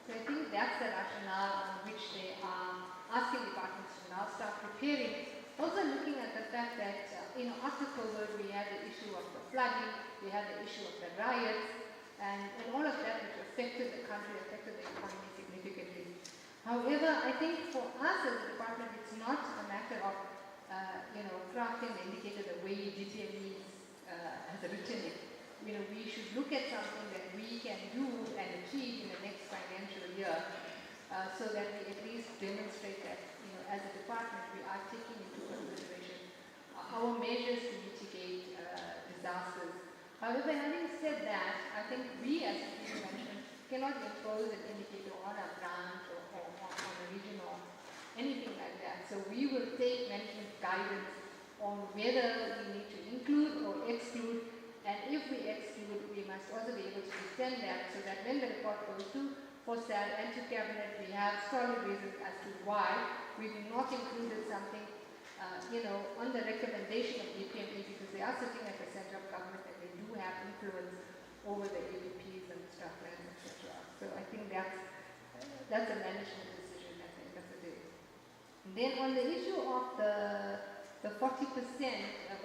So I think that's the rationale on which they are asking departments to now start preparing. Also looking at the fact that after COVID we had the issue of the flooding, we had the issue of the riots, and all of that which affected the country, affected the economy significantly. However, I think for us as a department, it's not a matter of crafting the indicator the way DPM has written it. We should look at something that we can do and achieve in the next financial year, so that we at least demonstrate that, as a department, we are taking into consideration our measures to mitigate disasters. However, having said that, I think we as senior management cannot impose an indicator on a branch or on a region or anything like that. So we will take management guidance on whether we need to include or exclude, and if we exclude, we must also be able to defend that, so that when the report goes to FOSAD and to Cabinet, we have solid reasons as to why we've not included something on the recommendation of DPME, because they are sitting at the center of government and they do have influence over the APPs and staff plans, etc. So I think that's a management decision at the end of the day. And then on the issue of the 40%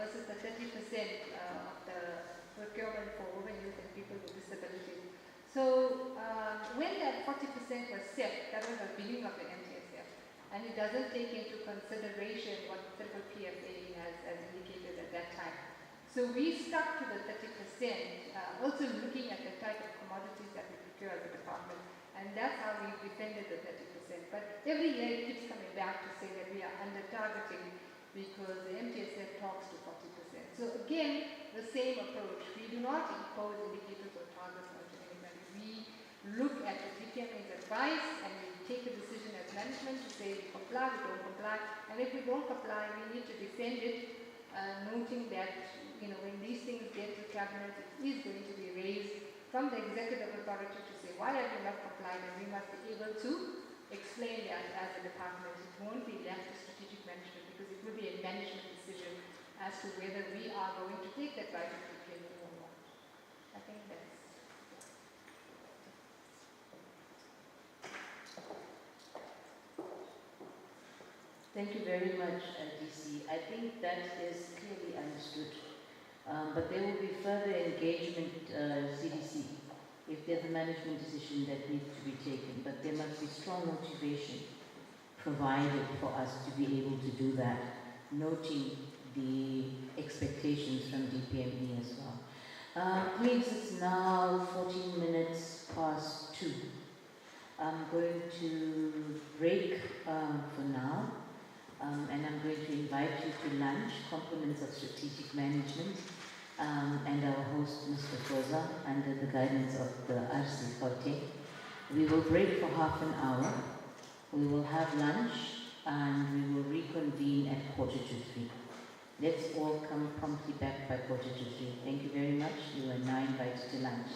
versus the 30% of the procurement for women, youth, and people with disabilities. So when that 40% was set, that was the beginning of the MTSF, and it doesn't take into consideration what the PFA has indicated at that time. So we stuck to the 30%, also looking at the type of commodities that we procure as a department, and that's how we defended the 30%. But every year it keeps coming back to say that we are under targeting because the MTSF talks to 40%. So again, the same approach. We do not impose indicators or targets onto anybody. We look at the DPMA's advice and we take a decision as management to say we comply, we don't comply, and if we don't comply, we need to defend it, noting that when these things get to Cabinet, it is going to be raised from the executive authority to say, why have you not complied? And we must be able to explain that as a department. It won't be left to strategic management, because it will be a management decision as to whether we are going to take that right of DPMA or not. I think that's.
Thank you very much, DC. I think that is clearly understood. But there will be further engagement, CDC, if there's a management decision that needs to be taken. But there must be strong motivation provided for us to be able to do that, noting the expectations from DPME as well. Colleagues, it's now 14 minutes past 2. I'm going to break for now, and I'm going to invite you to lunch, Compliments of Strategic Management, and our host, Mr. Koza, under the guidance of the RC Gauteng. We will break for half an hour. We will have lunch, and we will reconvene at 2:45. Let's all come promptly back by 2:45. Thank you very much. You are now invited to lunch.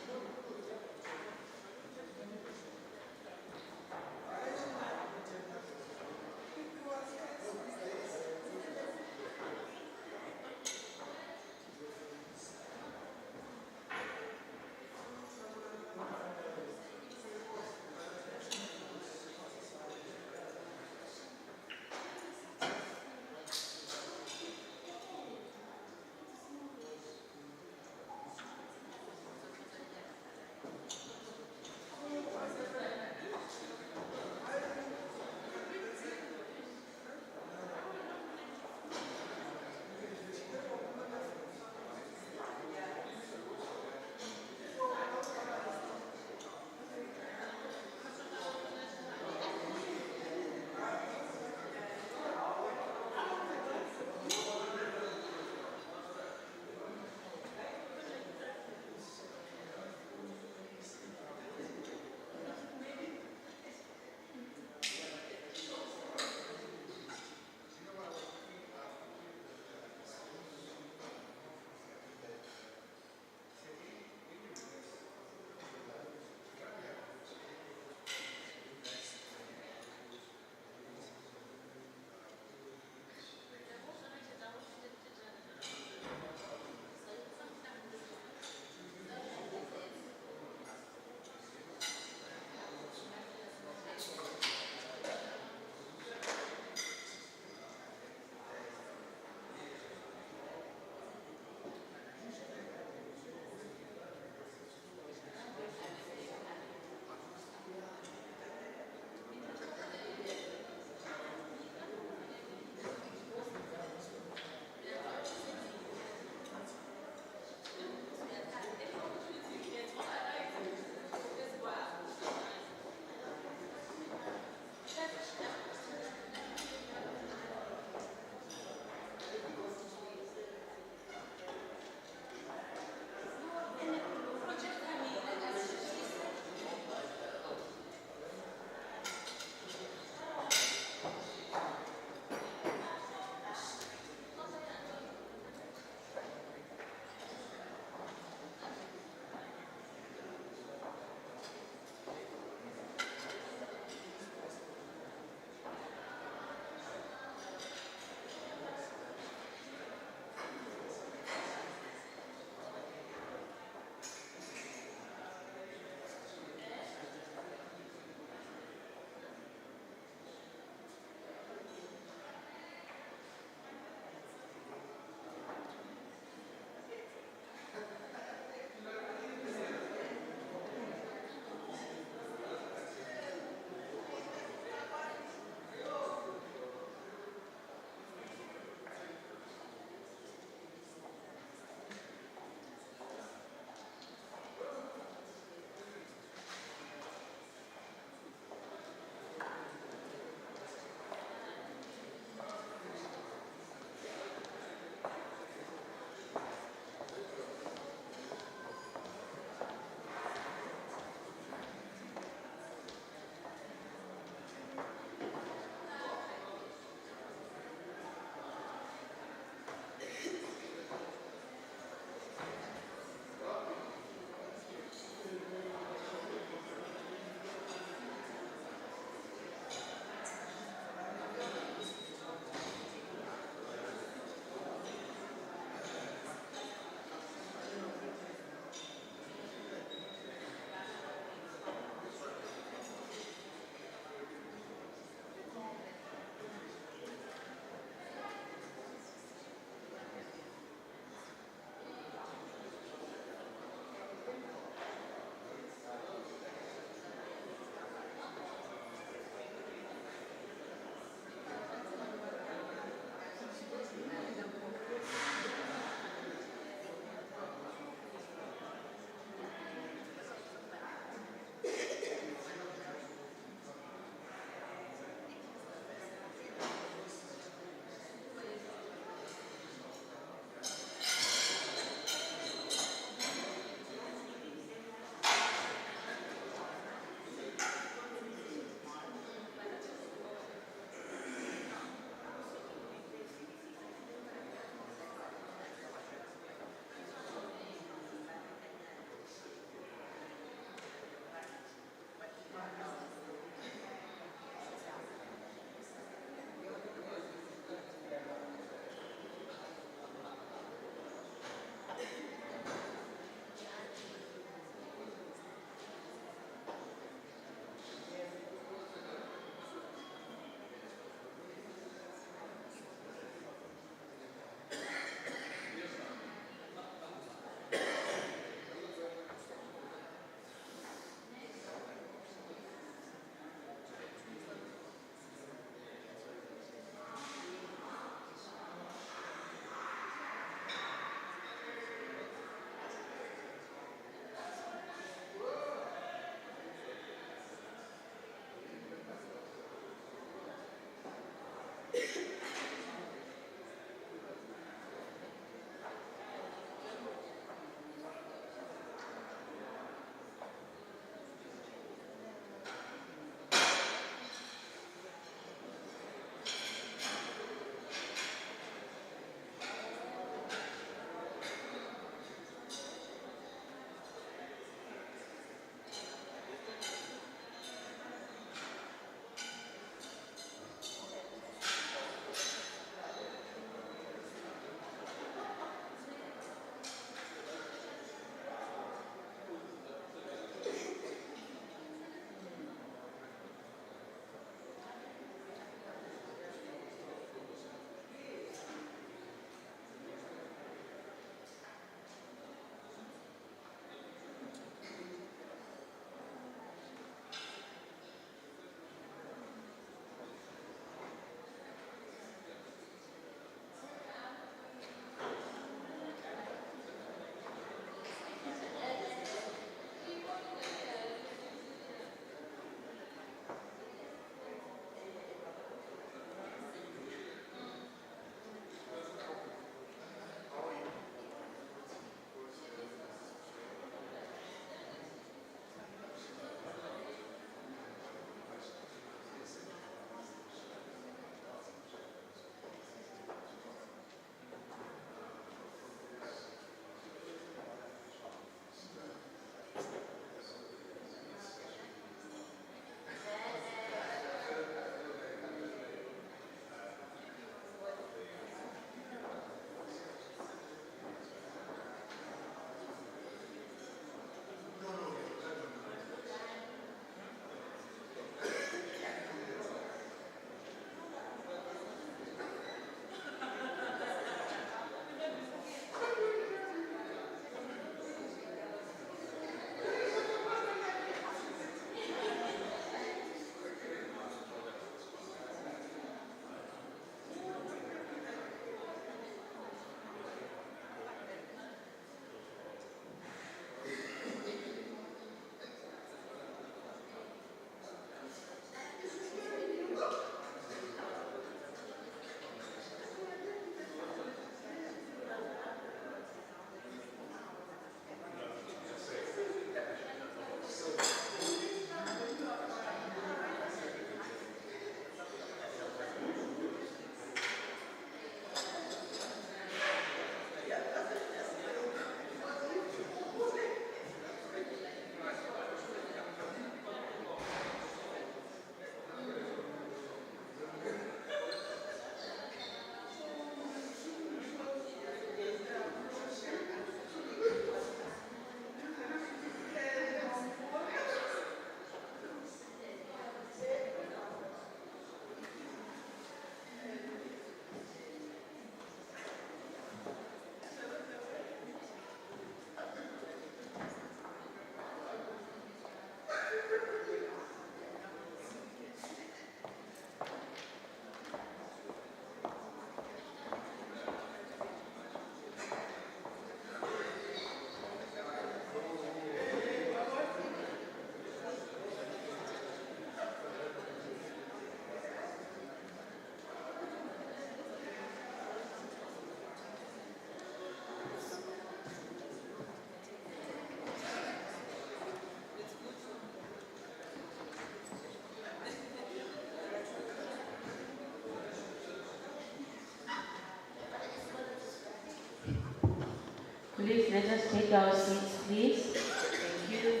Colleagues, let us take our seats, please. Thank you.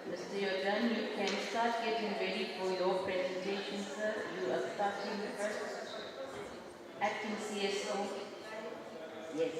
Mr. Jordan, you can start getting ready for your presentation, sir. You are starting first. Acting CSO. Yes.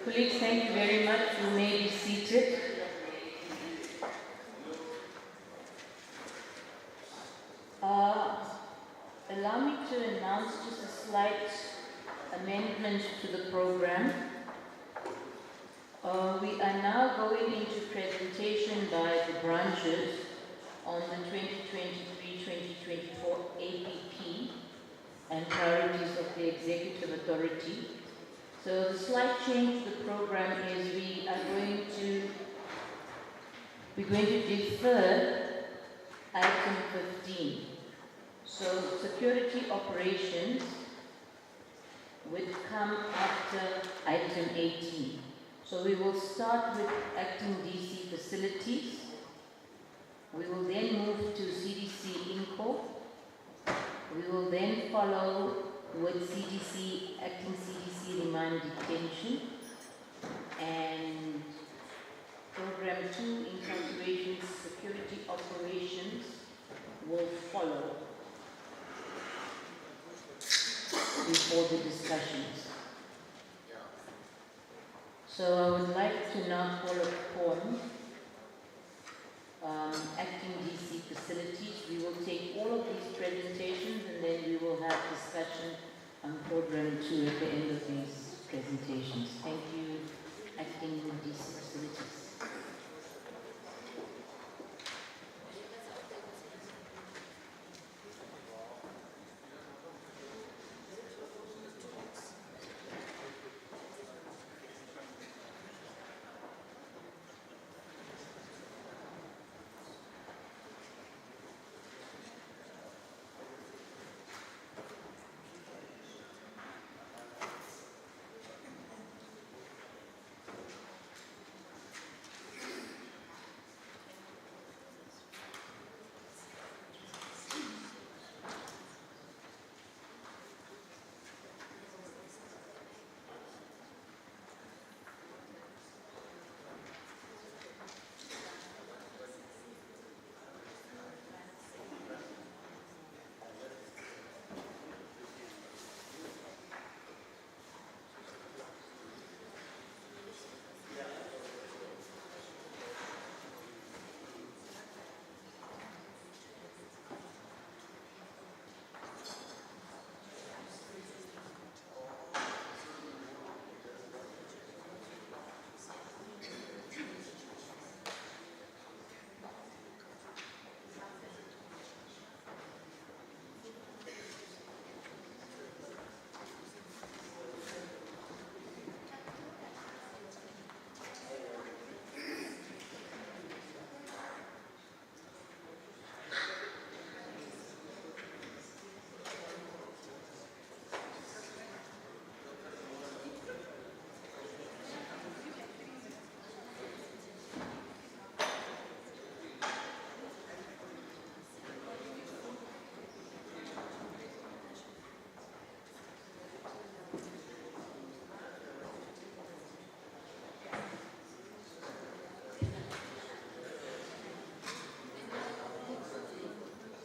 Colleagues, thank you very much. You may be seated. Allow me to announce just a slight amendment to the program. We are now going into presentation by the branches on the 2023-2024 APP and priorities of the Executive Authority. So the slight change to the program is we're going to defer item 15. So security operations would come after item 18. So we will start with acting DC facilities. We will then move to CDC INCO. We will then follow with CDC, acting CDC remand detention, and program 2, incarcerations, security operations will follow before the discussions. So I would like to now call upon acting DC facilities. We will take all of these presentations and then we will have discussion on program 2 at the end of these presentations. Thank you, acting DC facilities.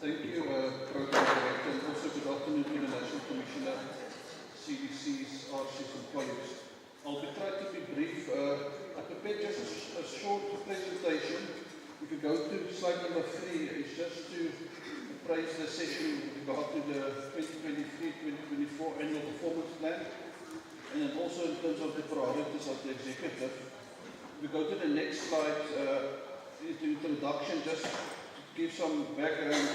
Thank you, Program Director, and also good afternoon to the National Commissioner, CDCs, RCs and colleagues. I'll be trying to be brief. I prepared just a short presentation. If you go to slide number 3, it's just to praise the session with regard to the 2023-2024 annual performance plan, and then also in terms of the priorities of the executive. If you go to the next slide, is the introduction, just to give some background.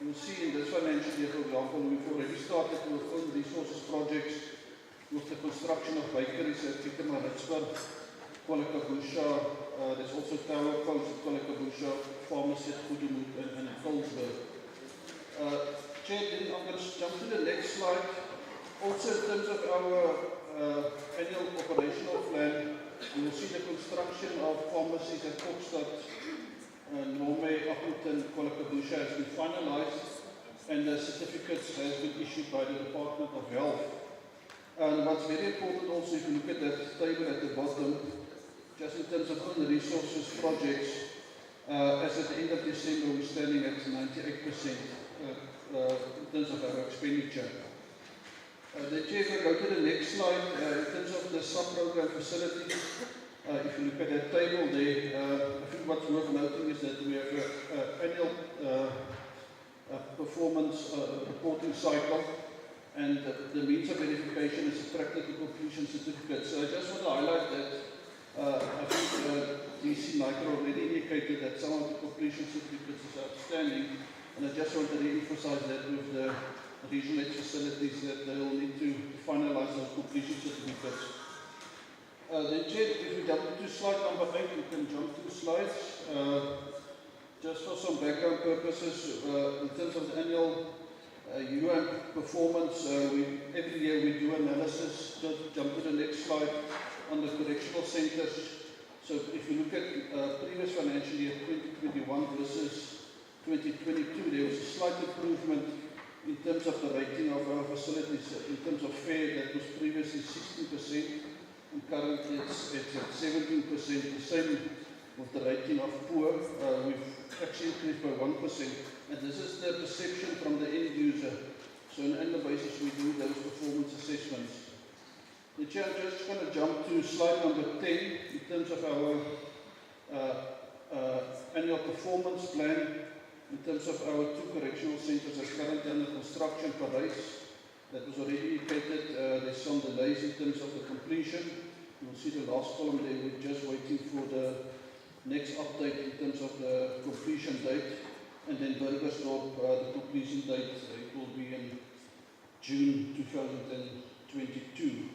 You'll see in this financial year, for example, we've already started with own resources projects with the construction of bakeries at Pietermaritzburg, Kwalakabusha. There's also tower poles at Kwalakabusha, pharmacy at Goedemoed and at Colesberg. Chair, then I'm going to jump to the next slide. Also in terms of our annual operational plan, you will see the construction of pharmacies at Kokstad, Nome, Appleton, Kwalakabusha has been finalized, and the certificates has been issued by the Department of Health. And what's very important also, if you look at that table at the bottom, just in terms of own resources projects, as at the end of December, we're standing at 98% in terms of our expenditure. The Chair, if I go to the next slide, in terms of the sub-program facilities, if you look at that table there, I think what's worth noting is that we have an annual performance reporting cycle, and the means of verification is a practical completion certificate. So I just want to highlight that I think DC Micro already indicated that some of the completion certificates is outstanding, and I just want to re-emphasize that with the regional aid facilities that they will need to finalize those completion certificates. Then, Chair, if we jump to slide number 8, we can jump 2 slides. Just for some background purposes, in terms of the annual UN performance, every year we do analysis. Just jump to the next slide on the correctional centres. So if you look at previous financial year 2021 versus 2022, there was a slight improvement in terms of the rating of our facilities. In terms of fair, that was previously 16%. And currently it's at 17%, the same with the rating of poor. We've actually increased by 1%, and this is the perception from the end user. So on an annual basis we do those performance assessments. The Chair, I'm just going to jump to slide number 10 in terms of our annual performance plan. In terms of our 2 correctional centres that are currently under construction for race. That was already indicated, there's some delays in terms of the completion. You'll see the last column there, we're just waiting for the next update in terms of the completion date. And then Burgersdorp, the completion date, it will be in June 2022.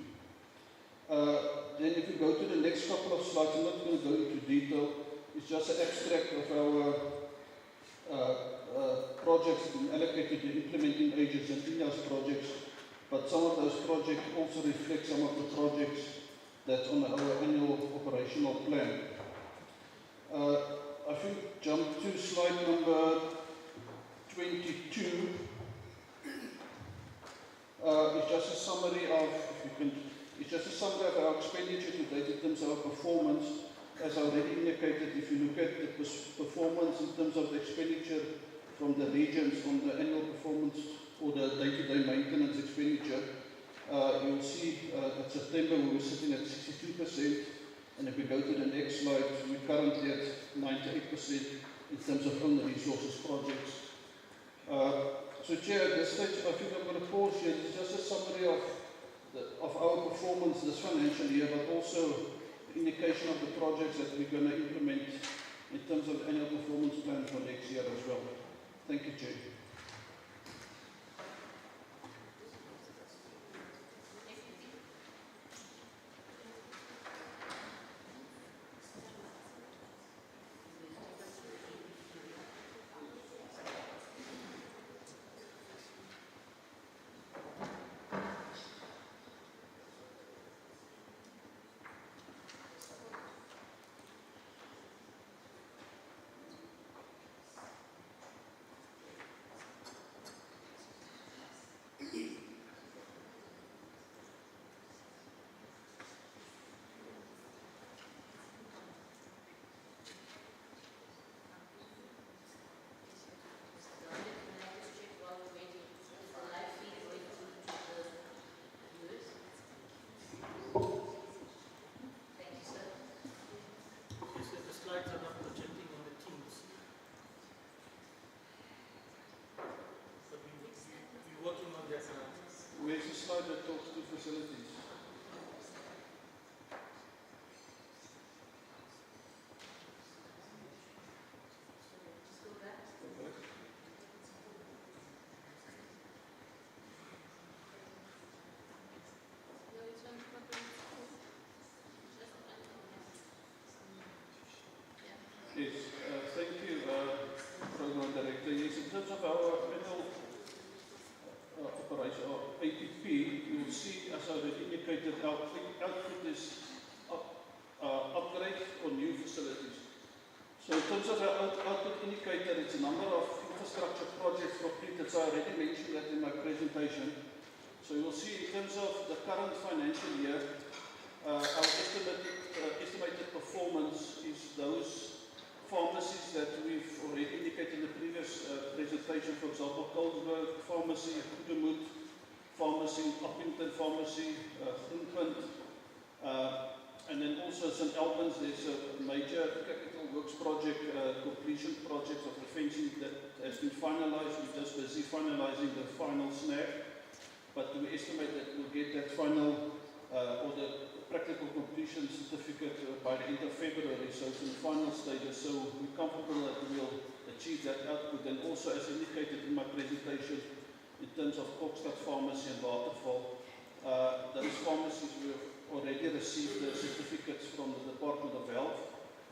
Then if we go to the next couple of slides, I'm not going to go into detail. It's just an extract of our projects been allocated to implementing agents and in-house projects, but some of those projects also reflect some of the projects that's on our annual operational plan. I think jump to slide number 22. It's just a summary of, it's just a summary of our expenditure to date in terms of our performance. As I already indicated, if you look at the performance in terms of the expenditure from the regions on the annual performance or the day-to-day maintenance expenditure, you'll see at September we were sitting at 62%, and if we go to the next slide, we're currently at 98% in terms of own resources projects. So Chair, at this stage, I think I'm going to pause here. It's just a summary of our performance this financial year, but also indication of the projects that we're going to implement in terms of the annual performance plan for next year as well. Thank you, Chair. slide that talks to facilities. Yes, thank you, Program Director. Yes, in terms of our annual operation, or APP, you will see, as I already indicated, our output is upgrade or new facilities. So in terms of our output indicator, it's a number of infrastructure projects completed. So I already mentioned that in my presentation. So you'll see in terms of the current financial year, our estimated performance is those pharmacies that we've already indicated in the previous presentation. For example, Colesberg Pharmacy, Goodemut Pharmacy, Uppington Pharmacy, Groenpunt, and then also St. Albans. There's a major capital works project, completion project of the fencing that has been finalized. We're just busy finalizing the final snag, but we estimate that we'll get that final or the practical completion certificate by the end of February, so it's in the final stages. So we're comfortable that we will achieve that output. And also, as indicated in my presentation, in terms of Kokstad Pharmacy and Waterval, those pharmacies will already received the certificates from the Department of Health,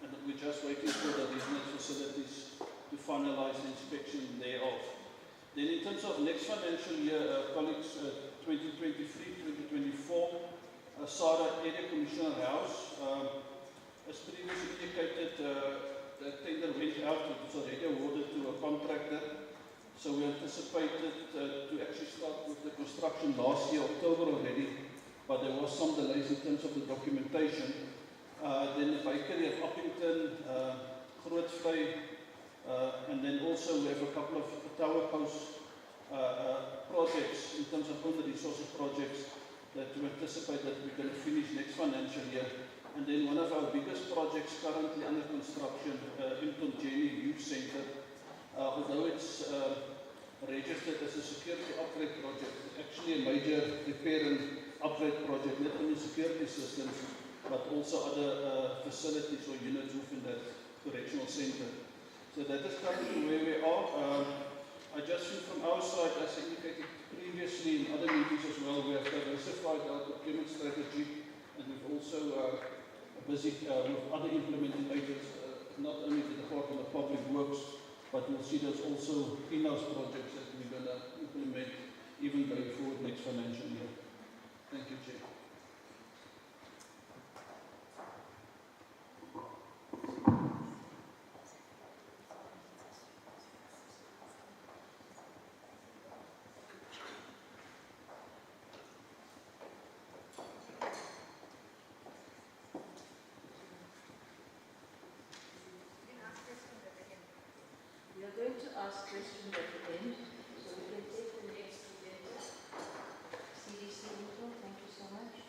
and we're just waiting for the regional facilities to finalize the inspection thereof. Then in terms of next financial year, colleagues, 2023-2024, SARA Area Commissioner House, as previously indicated, the tender went out. It was already awarded to a contractor. So we anticipated to actually start with the construction last year, October already, but there was some delays in terms of the documentation. Then the bakery of Uppington, Grootvlei, and then also we have a couple of tower post projects in terms of own resources projects that we anticipate that we're going to finish next financial year. And then one of our biggest projects currently under construction, Impton Jenny Youth Centre, although it's registered as a security upgrade project, it's actually a major repair and upgrade project, not only security systems, but also other facilities or units within that correctional centre. So that is currently where we are. I just think from our side, as indicated previously in other meetings as well, we have diversified our procurement strategy, and we've also busy with other implementing agents, not only the Department of Public Works, but we'll see there's also in-house projects that we're going to implement even going forward next financial year. Thank you, Chair.
We are going to ask questions at the end, so we can take the next presenter. CDC Info, thank you so much.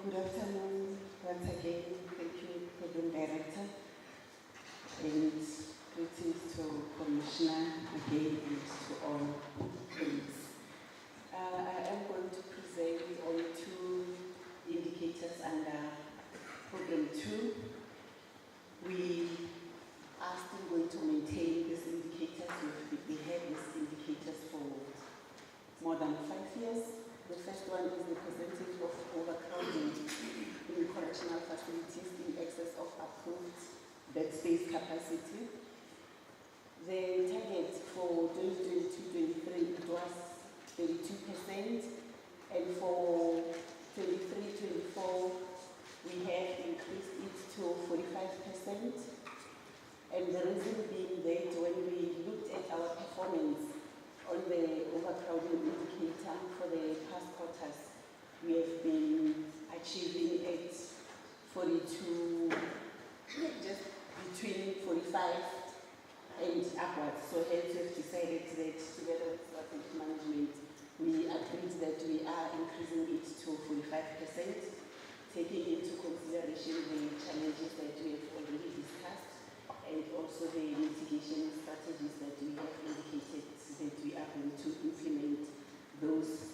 Good afternoon once again. Thank you, Program Director. And greetings to Commissioner again and to all colleagues. I am going to present on two indicators under Program 2. We are still going to maintain these indicators. We have these indicators for more than 5 years. The first one is the percentage of overcrowding in correctional facilities in excess of approved bed space capacity. The target for 2022-23 it was 32%, and for 23-24 we have increased it to 45%. And the reason being that when we looked at our performance on the overcrowding indicator for the past quarters, we have been achieving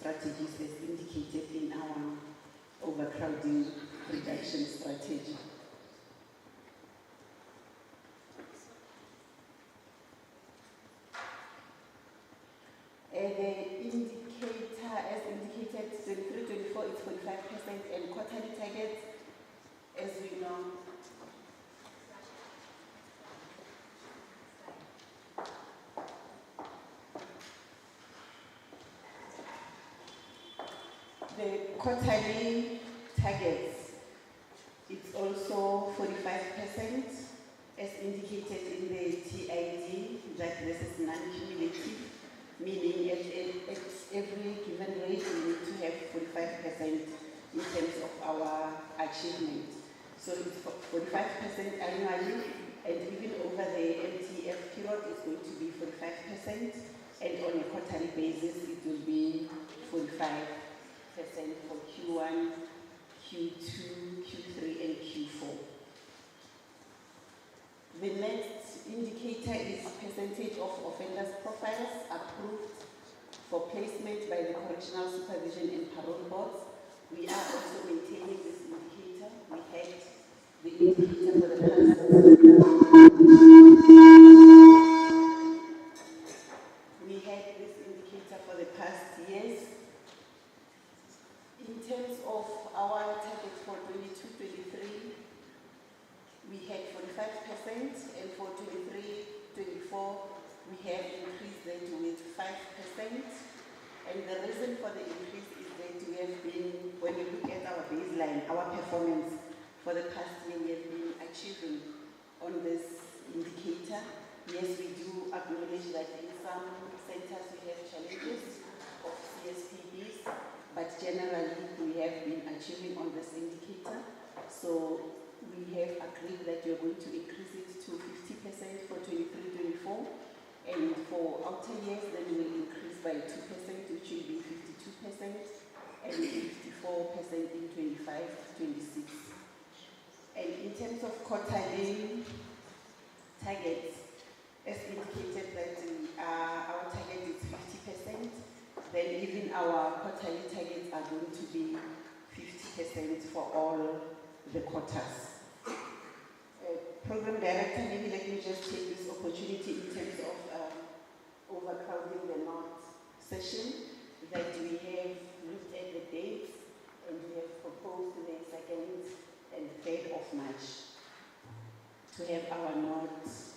strategies as indicated in our overcrowding reduction strategy. The indicator, as indicated, 23-24 is 45%, and quarterly targets, as we know, the quarterly targets, it's also 45%, as indicated in the TID, that this is non-cumulative, meaning at every given rate we need to have 45% in terms of our achievement. So it's 45% annually, and even over the MTF period it's going to be 45%, and on a quarterly basis it will be 45% for Q1, Q2, Q3, and Q4. The next indicator is percentage of offenders profiles approved for placement by the Correctional Supervision and Parole Boards. We are also maintaining this indicator. We had the indicator for the past. We had this indicator for the past years. In terms of our target for 22-23, we had 45%, and for 23-24, we have increased that with 5%. And the reason for the increase is that we have been, when you look at our baseline, our performance for the past year, we have been achieving on this indicator. Yes, we do acknowledge that in some centers we have challenges of CSPBs, but generally we have been achieving on this indicator. So we have agreed that we are going to increase it to 50% for 23-24, and for outer years then we will increase by 2%, which will be 52%, and 54% in 25-26. And in terms of quarterly targets, as indicated that our target is 50%, then even our quarterly targets are going to be 50% for all the quarters. Program Director, maybe let me just take this opportunity in terms of overcrowding the North session, that we have looked at the dates and we have proposed the 2nd and 3rd of March to have our North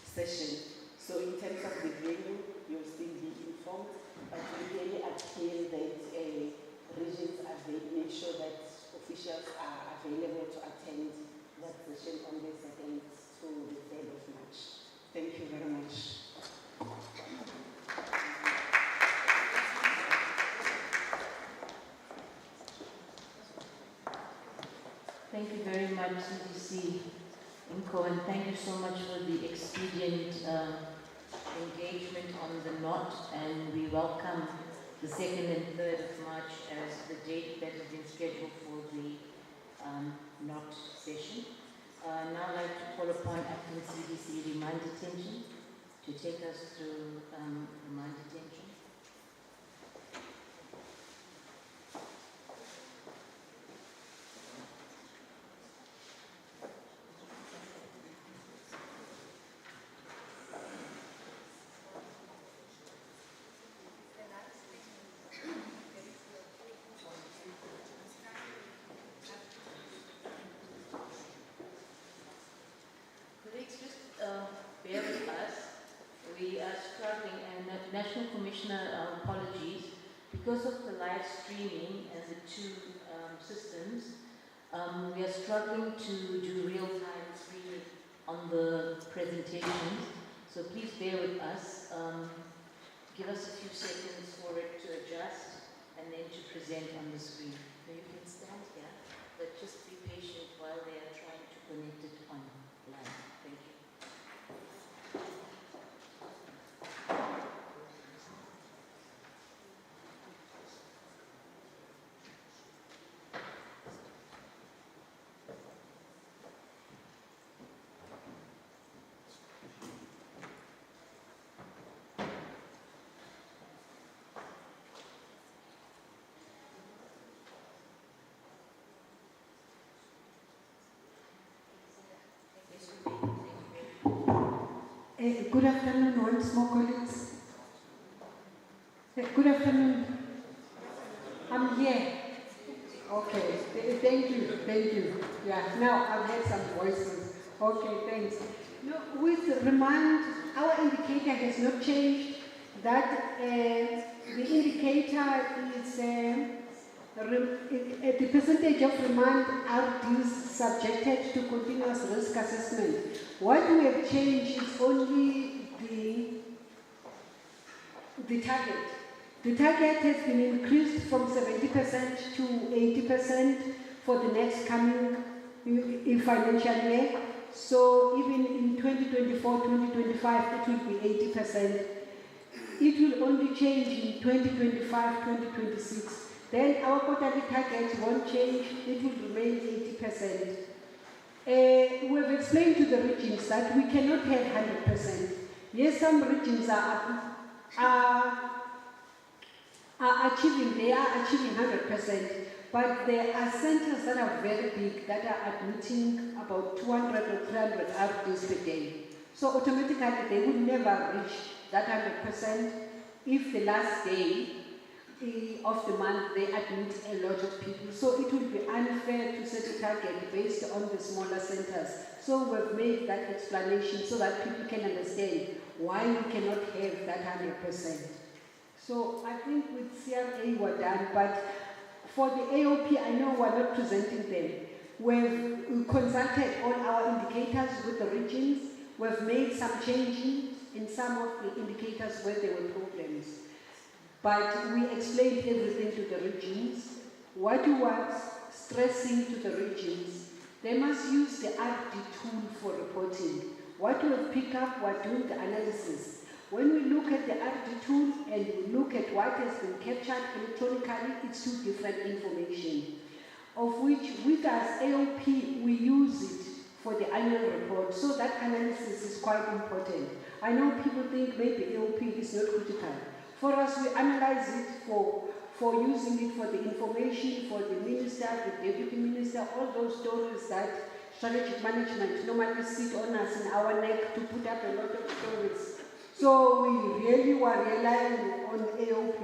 session. So in terms of the venue, you'll still be informed, but we really appeal that regions are there, make sure that officials are available to attend that session on the 2nd to the 3rd of March. Thank you very much.
Thank you very much, CDC Inco, and thank you so much for the expedient engagement on the knot, and we welcome the 2nd and 3rd of March as the date that has been scheduled for the knot session. Now I'd like to call upon Acting CDC Remand Detention to take us through remand detention. Bear with us. We are struggling, and National Commissioner, apologies, because of the live streaming and the two systems, we are struggling to do real-time streaming on the presentations. So please bear with us. Give us a few seconds for it to adjust and then to present on the screen. Now you can stand here, but just be patient while they are trying to connect it online. Thank you.
Good afternoon, once more, colleagues. Good afternoon. I'm here. Okay, thank you. Yeah, now I've heard some voices. Okay, thanks. No, with remand, our indicator has not changed. That the indicator is the percentage of remand RDs subjected to continuous risk assessment. What we have changed is only the target. The target has been increased from 70% to 80% for the next coming financial year. So even in 2024, 2025, it will be 80%. It will only change in 2025, 2026. Then our quarterly target won't change, it will remain 80%. We have explained to the regions that we cannot have 100%. Yes, some regions are achieving 100%, but there are centers that are very big that are admitting about 200 or 300 RDs per day. So automatically they would never reach that 100% if the last day of the month they admit a lot of people. So it would be unfair to set a target based on the smaller centers. So we've made that explanation so that people can understand why we cannot have that 100%. So I think with CRA we're done, but for the AOP, I know we're not presenting them. We've consulted all our indicators with the regions. We've made some changes in some of the indicators where there were problems. But we explained everything to the regions. What we were stressing to the regions, they must use the RD tool for reporting. What we have picked up, we're doing the analysis. When we look at the RD tool and we look at what has been captured electronically, it's two different information, of which with us AOP, we use it for the annual report. So that analysis is quite important. I know people think maybe AOP is not critical. For us, we analyze it for using it for the information, for the minister, the deputy minister, all those stories that strategic management normally sit on us in our neck to put up a lot of stories. So we really were relying on AOP.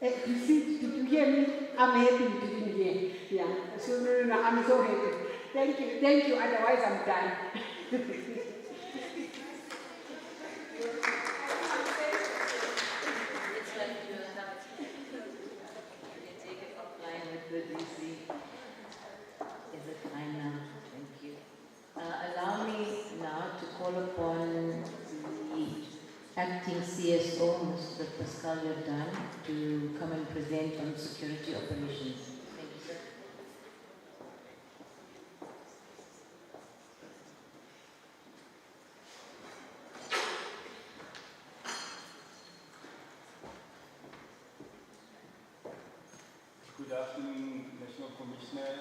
Did you hear me? I'm happy you didn't hear. Yeah. So no, I'm so happy. Thank you. Otherwise, I'm done.
Allow me now to call upon the acting CSO, Mr. Pascal Jordan, to come and present on security operations. Thank you, sir.
Good afternoon, National Commissioner,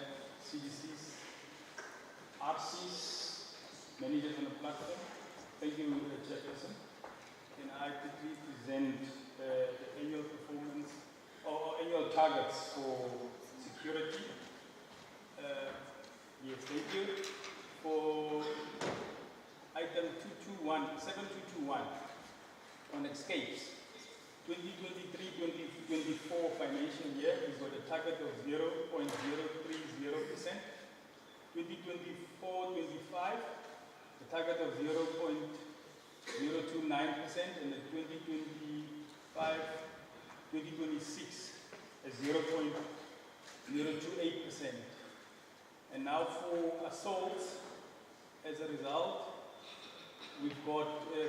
CDCs, RCs, managers on the platform. Thank you, Chairperson. Can I quickly present the annual performance or annual targets for security? Yes, thank you. For item 7221 on escapes, 2023-2024 financial year, we've got a target of 0.030%. 2024-25, the target of 0.029%, and the 2025-2026 is 0.028%. And now for assaults, as a result, we've got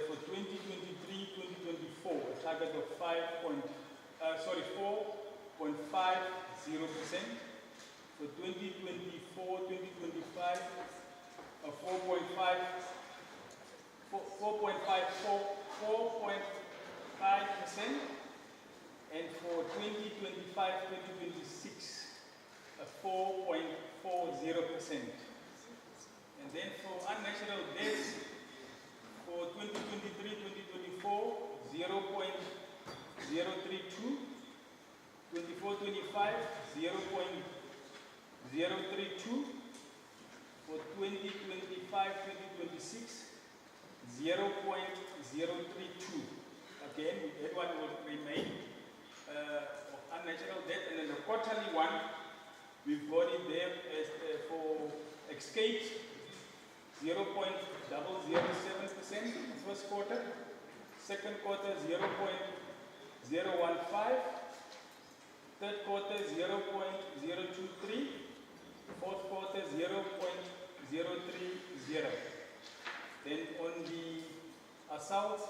for 2023-2024 a target of 4.50%. For 2024-2025, a 4.5%, and for 2025-2026, a 4.40%. And then for unnatural deaths, for 2023-2024, 0.032, 24-25, 0.032, for 2025-2026, 0.032. Again, that one will remain of unnatural death. And then the quarterly one, we've got it there as for escaped, 0.007% in the first quarter. Second quarter, 0.015. Third quarter, 0.023. Fourth quarter, 0.030. Then on the assault,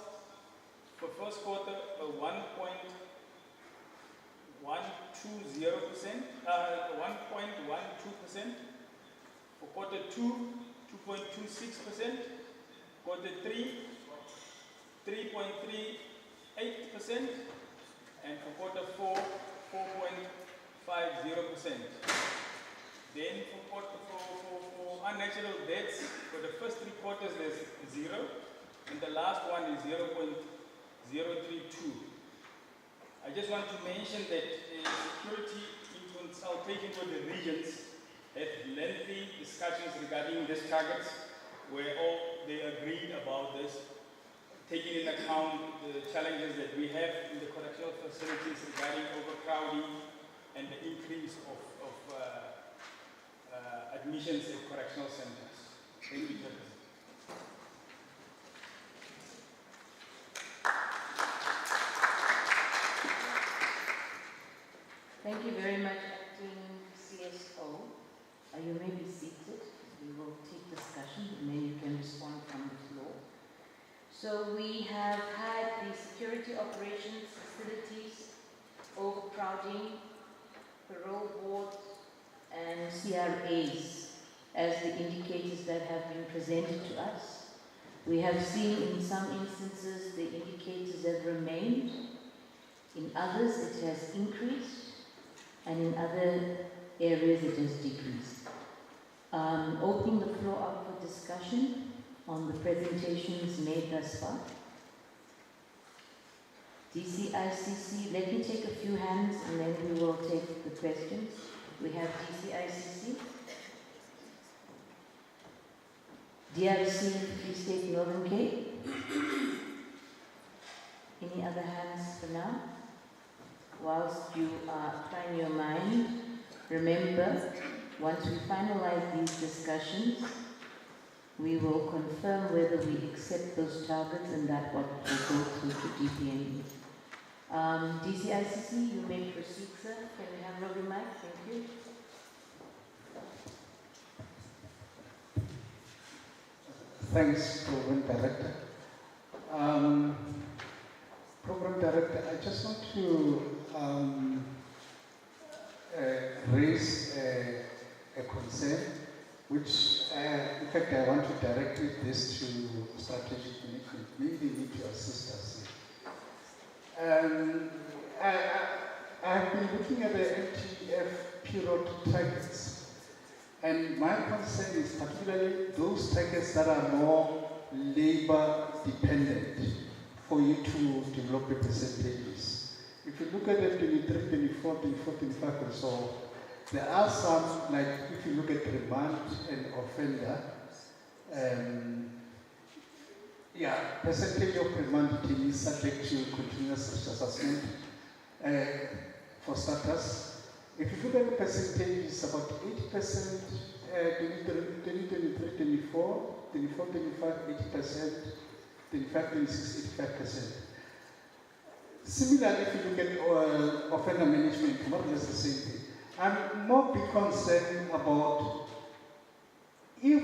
for first quarter, 1.120%, 1.12%. For quarter two, 2.26%. Quarter three, 3.38%. And for quarter four, 4.50%. Then for unnatural deaths, for the first 3 quarters there's 0, and the last one is 0.032. I just want to mention that security in consultation with the regions had lengthy discussions regarding these targets, where all they agreed about this, taking in account the challenges that we have in the correctional facilities regarding overcrowding and the increase of admissions at correctional centers. Thank you, Chairperson.
Thank you very much, Acting CSO. You may be seated. We will take discussion and then you can respond from the floor. So we have had the security operations facilities, overcrowding, parole board, and CRAs as the indicators that have been presented to us. We have seen in some instances the indicators have remained, in others it has increased, and in other areas it has decreased. Opening the floor up for discussion on the presentations made thus far. DCICC, let me take a few hands and then we will take the questions. We have DCICC, DRC, Free State Northern Cape. Any other hands for now? Whilst you are applying your mind, remember, once we finalize these discussions, we will confirm whether we accept those targets and that what will go through to DPNE. DCICC, you may proceed, sir. Can we have Robbie Mike? Thank you.
Thanks, Program Director. Program Director, I just want to raise a concern, which, in fact, I want to direct this to strategic management. Maybe they need to assist us. I've been looking at the MTF period targets, and my concern is particularly those targets that are more labor dependent for you to develop the percentages. If you look at the 23, 24, 24, 25 and so on, there are some, like if you look at remand and offender, percentage of remand is subject to continuous assessment for starters. If you look at the percentage, it's about 80%, 2023, 24, 24, 25, 80%, 25, 26, 85%. Similarly, if you look at offender management, more or less the same thing. I'm more big concerned about if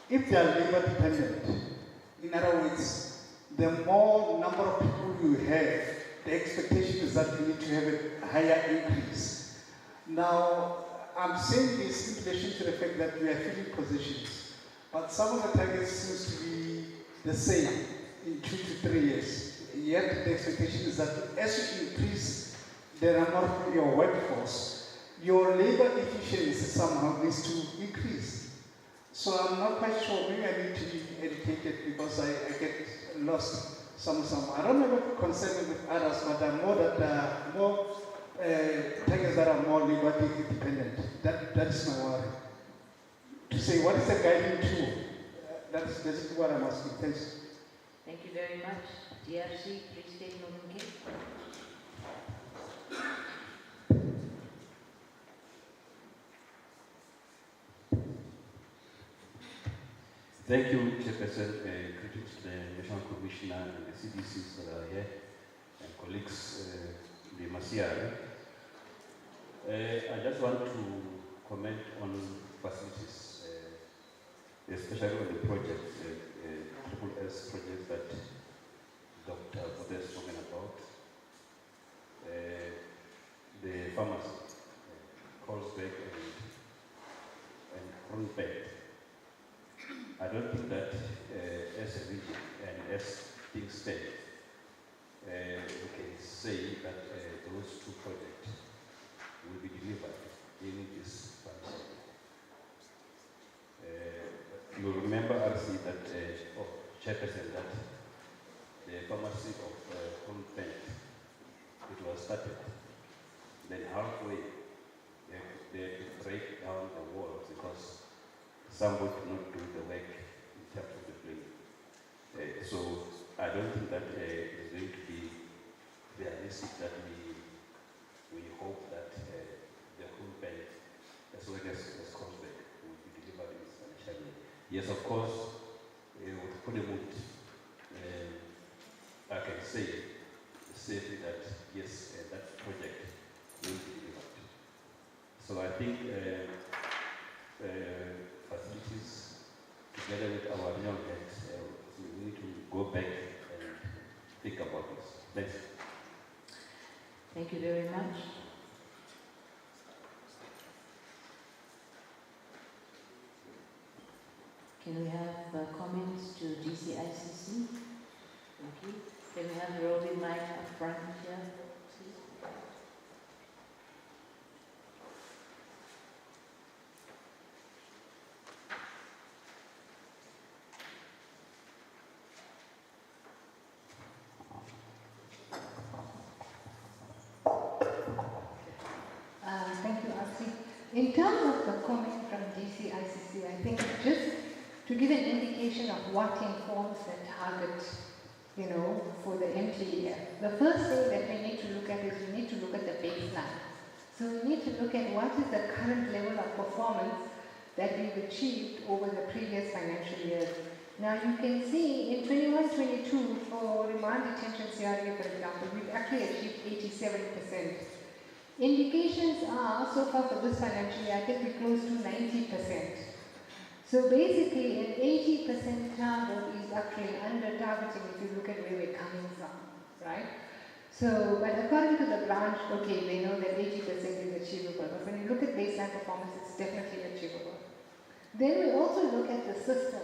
they are labor dependent. In other words, the more number of people you have, the expectation is that you need to have a higher increase. Now, I'm saying this in relation to the fact that we are filling positions, but some of the targets seems to be the same in 2 to 3 years. Yet the expectation is that as you increase the number of your workforce, your labor efficiency somehow needs to increase. So I'm not quite sure, maybe I need to be educated because I get lost some. I don't have a concern with others, but I'm more that more targets that are more labor dependent. That's my worry. To say what is the guiding tool
That's basically what I'm asking. Thanks.
Thank you very much. DRC, Free State Northern Cape.
Thank you, Chairperson. Greetings to the National Commissioner and the CDCs that are here, and colleagues, the Masiari. I just want to comment on facilities, especially on the project, Triple S project that Dr. Bode has spoken about. The pharmacy, Colesberg and Kronberg. I don't think that as a region and as things stand, we can say that those two projects will be delivered in this financial year. You will remember, RC, that, Chairperson, that the pharmacy of Kronberg, it was started. Then halfway, they had to break down the walls because somebody could not do the work in terms of the building. So I don't think that it's going to be realistic that we hope that the whole bank, as well as Colesberg, will be delivered in this financial year. Yes, of course, with Kodemut, I can say safely that yes, that project will be delivered. So I think facilities, together with our regional heads, we need to go back and think about this. Thanks.
Thank you very much. Can we have comments to DCICC? Thank you. Can we have Roby Mike up front here, please?
Thank you, RC. In terms of the comment from DCICC, I think just to give an indication of what informs the target, for the MTEF. The first thing that we need to look at is we need to look at the baseline. So we need to look at what is the current level of performance that we've achieved over the previous financial years. Now you can see in 21-22 for remand detention CRA, for example, we've actually achieved 87%. Indications are, so far for this financial year, I think we're close to 90%. So basically, an 80% target is actually under targeting if you look at where we're coming from, right? So, but according to the branch, okay, they know that 80% is achievable, but when you look at baseline performance, it's definitely achievable. Then we also look at the system.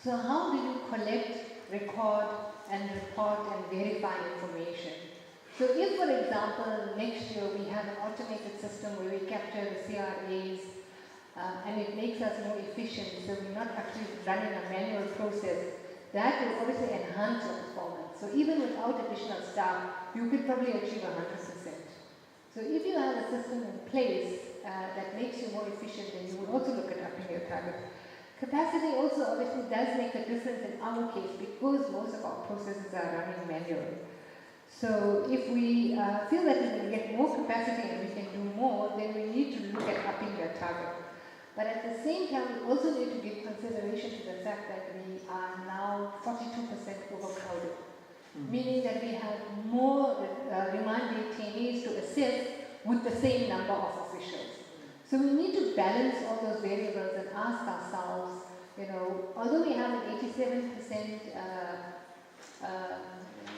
So how do you collect, record, and report and verify information? So if, for example, next year we have an automated system where we capture the CRAs, and it makes us more efficient, so we're not actually running a manual process, that will obviously enhance your performance. So even without additional staff, you could probably achieve 100%. So if you have a system in place that makes you more efficient, then you will also look at upping your target. Capacity also obviously does make a difference in our case because most of our processes are running manually. So if we feel that we can get more capacity and we can do more, then we need to look at upping your target. But at the same time, we also need to give consideration to the fact that we are now 42% overcrowded, meaning that we have more remand detainees to assess with the same number of officials. So we need to balance all those variables and ask ourselves, although we have an 87%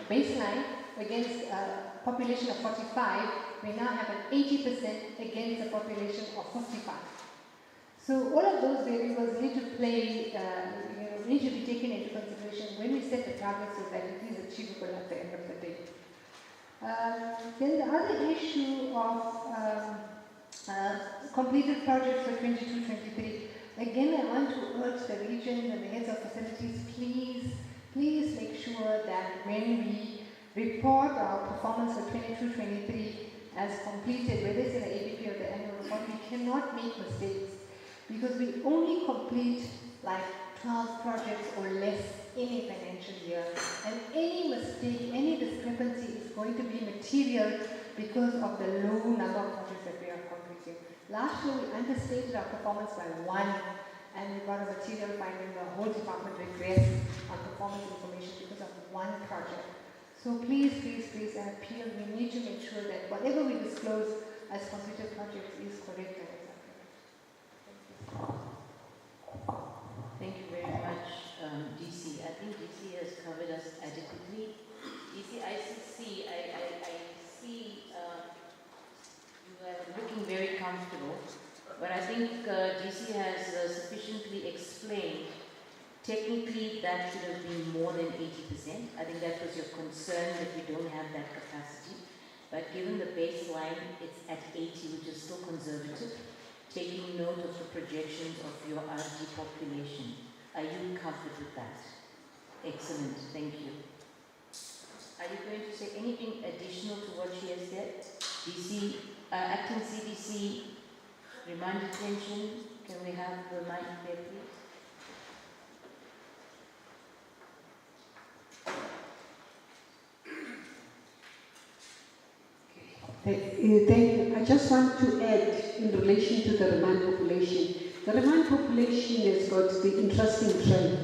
baseline against a population of 45, we now have an 80% against a population of 55. So all of those variables need to play, need to be taken into consideration when we set the target so that it is achievable at the end of the day. Then the other issue of completed projects for 22-23. Again, I want to urge the regions and the heads of facilities, please make sure that when we report our performance for 22-23 as completed, whether it's in the ABP or the annual report, we cannot make mistakes. Because we only complete like 12 projects or less in a financial year, and any mistake, any discrepancy is going to be material because of the low number of projects that we are completing. Last year we understated our performance by 1, and we got a material finding the whole department regressed on performance information because of 1 project. So please, I appeal, we need to make sure that whatever we disclose as completed projects is correct and is accurate.
Thank you very much, DC. I think DC has covered us adequately. DC, ICC, I see you are looking very comfortable, but I think DC has sufficiently explained. Technically, that should have been more than 80%. I think that was your concern, that we don't have that capacity. But given the baseline, it's at 80, which is still conservative, taking note of the projections of your RD population. Are you comfortable with that? Excellent, thank you. Are you going to say anything additional to what she has said? DC, Acting CDC, remind attention. Can we have the mic there, please?
Thank you. I just want to add in relation to the remand population. The remand population has got the interesting trend.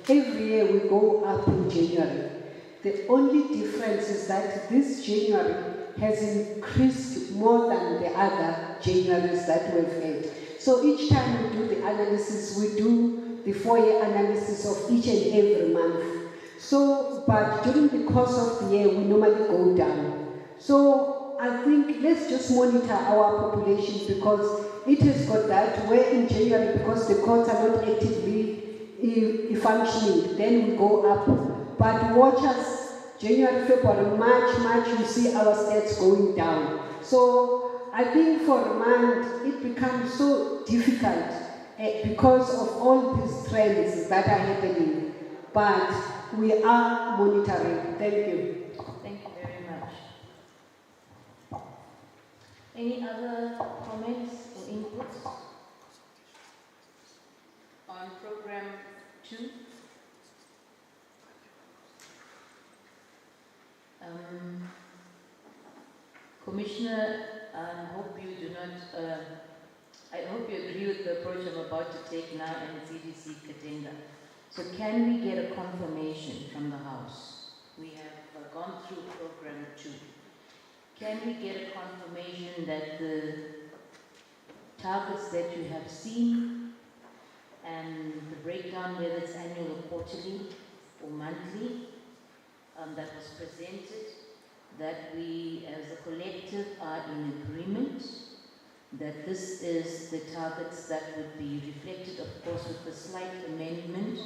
Every year we go up in January. The only difference is that this January has increased more than the other Januaries that we've had. So each time we do the analysis, we do the 4-year analysis of each and every month. So, but during the course of the year, we normally go down. So I think let's just monitor our population, because it has got that where in January, because the courts are not actively functioning, then we go up. But watch us, January, February, March, you see our stats going down. So I think for remand, it becomes so difficult because of all these trends that are happening. But we are monitoring. Thank you.
Thank you very much. Any other comments or inputs on program 2? Commissioner, I hope you do not, I hope you agree with the approach I'm about to take now in CDC Katenda. So can we get a confirmation from the House? We have gone through program 2. Can we get a confirmation that the targets that you have seen and the breakdown, whether it's annual or quarterly or monthly, that was presented, that we as a collective are in agreement that this is the targets that would be reflected, of course, with a slight amendment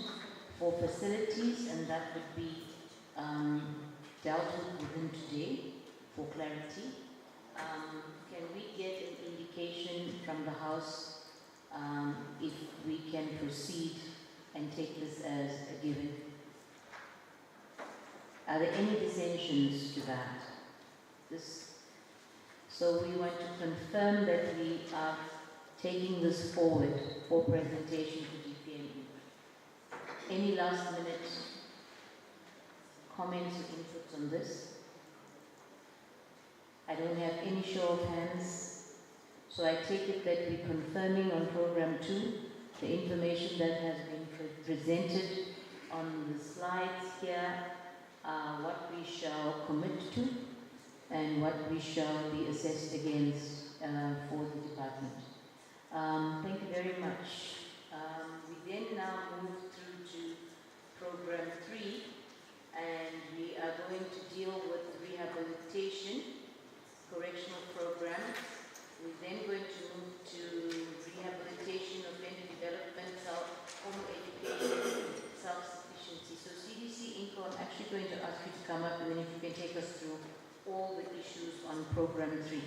for facilities, and that would be dealt with within today for clarity. Can we get an indication from the House if we can proceed and take this as a given? Are there any dissensions to that? So we want to confirm that we are taking this forward for presentation to DPME. Any last minute comments or inputs on this? I don't have any show of hands, so I take it that we're confirming on program 2 the information that has been presented on the slides here, what we shall commit to and what we shall be assessed against for the department. Thank you very much. We then now move through to program 3, and we are going to deal with rehabilitation, correctional programs. We're then going to move to rehabilitation, offender development, home education, self-sufficiency. So CDC Inco, I'm actually going to ask you to come up, and then if you can take us through all the issues on program 3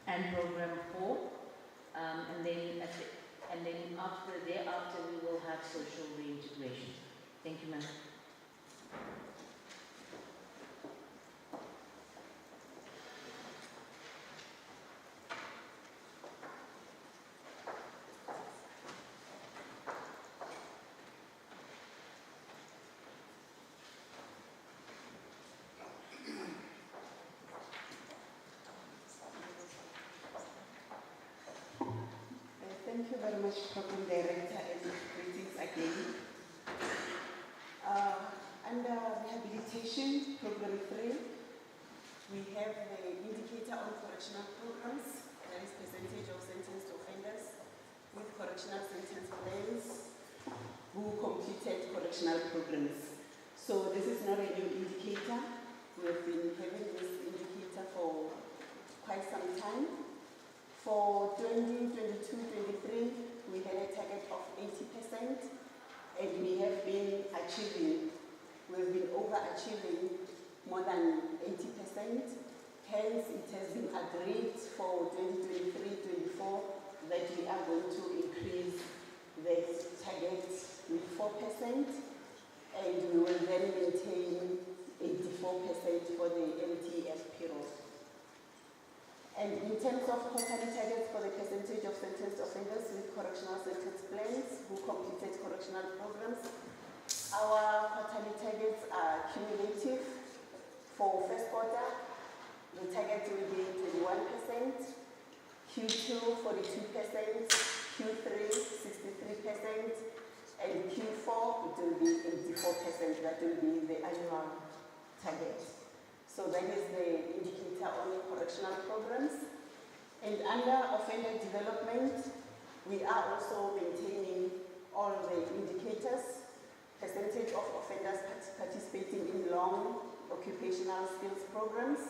and program 4, and then thereafter we will have social reintegration. Thank you, ma'am.
very much, Program Director, and greetings again. Under rehabilitation, Program 3, we have the indicator on correctional programs, that is percentage of sentenced offenders with correctional sentence plans who completed correctional programs. So this is not a new indicator. We have been having this indicator for quite some time. For 2022-23, we had a target of 80%, and we have been achieving, we've been overachieving more than 80%. Hence, it has been agreed for 2023-24 that we are going to increase the target with 4%, and we will then maintain 84% for the MTF period. And in terms of quarterly targets for the percentage of sentenced offenders with correctional sentence plans who completed correctional programs, our quarterly targets are cumulative. For first quarter, the target will be 21%, Q2 42%, Q3 63%, and Q4 it will be 84%. That will be the annual target. So that is the indicator on the correctional programs. And under offender development, we are also maintaining all the indicators, percentage of offenders participating in long occupational skills programs.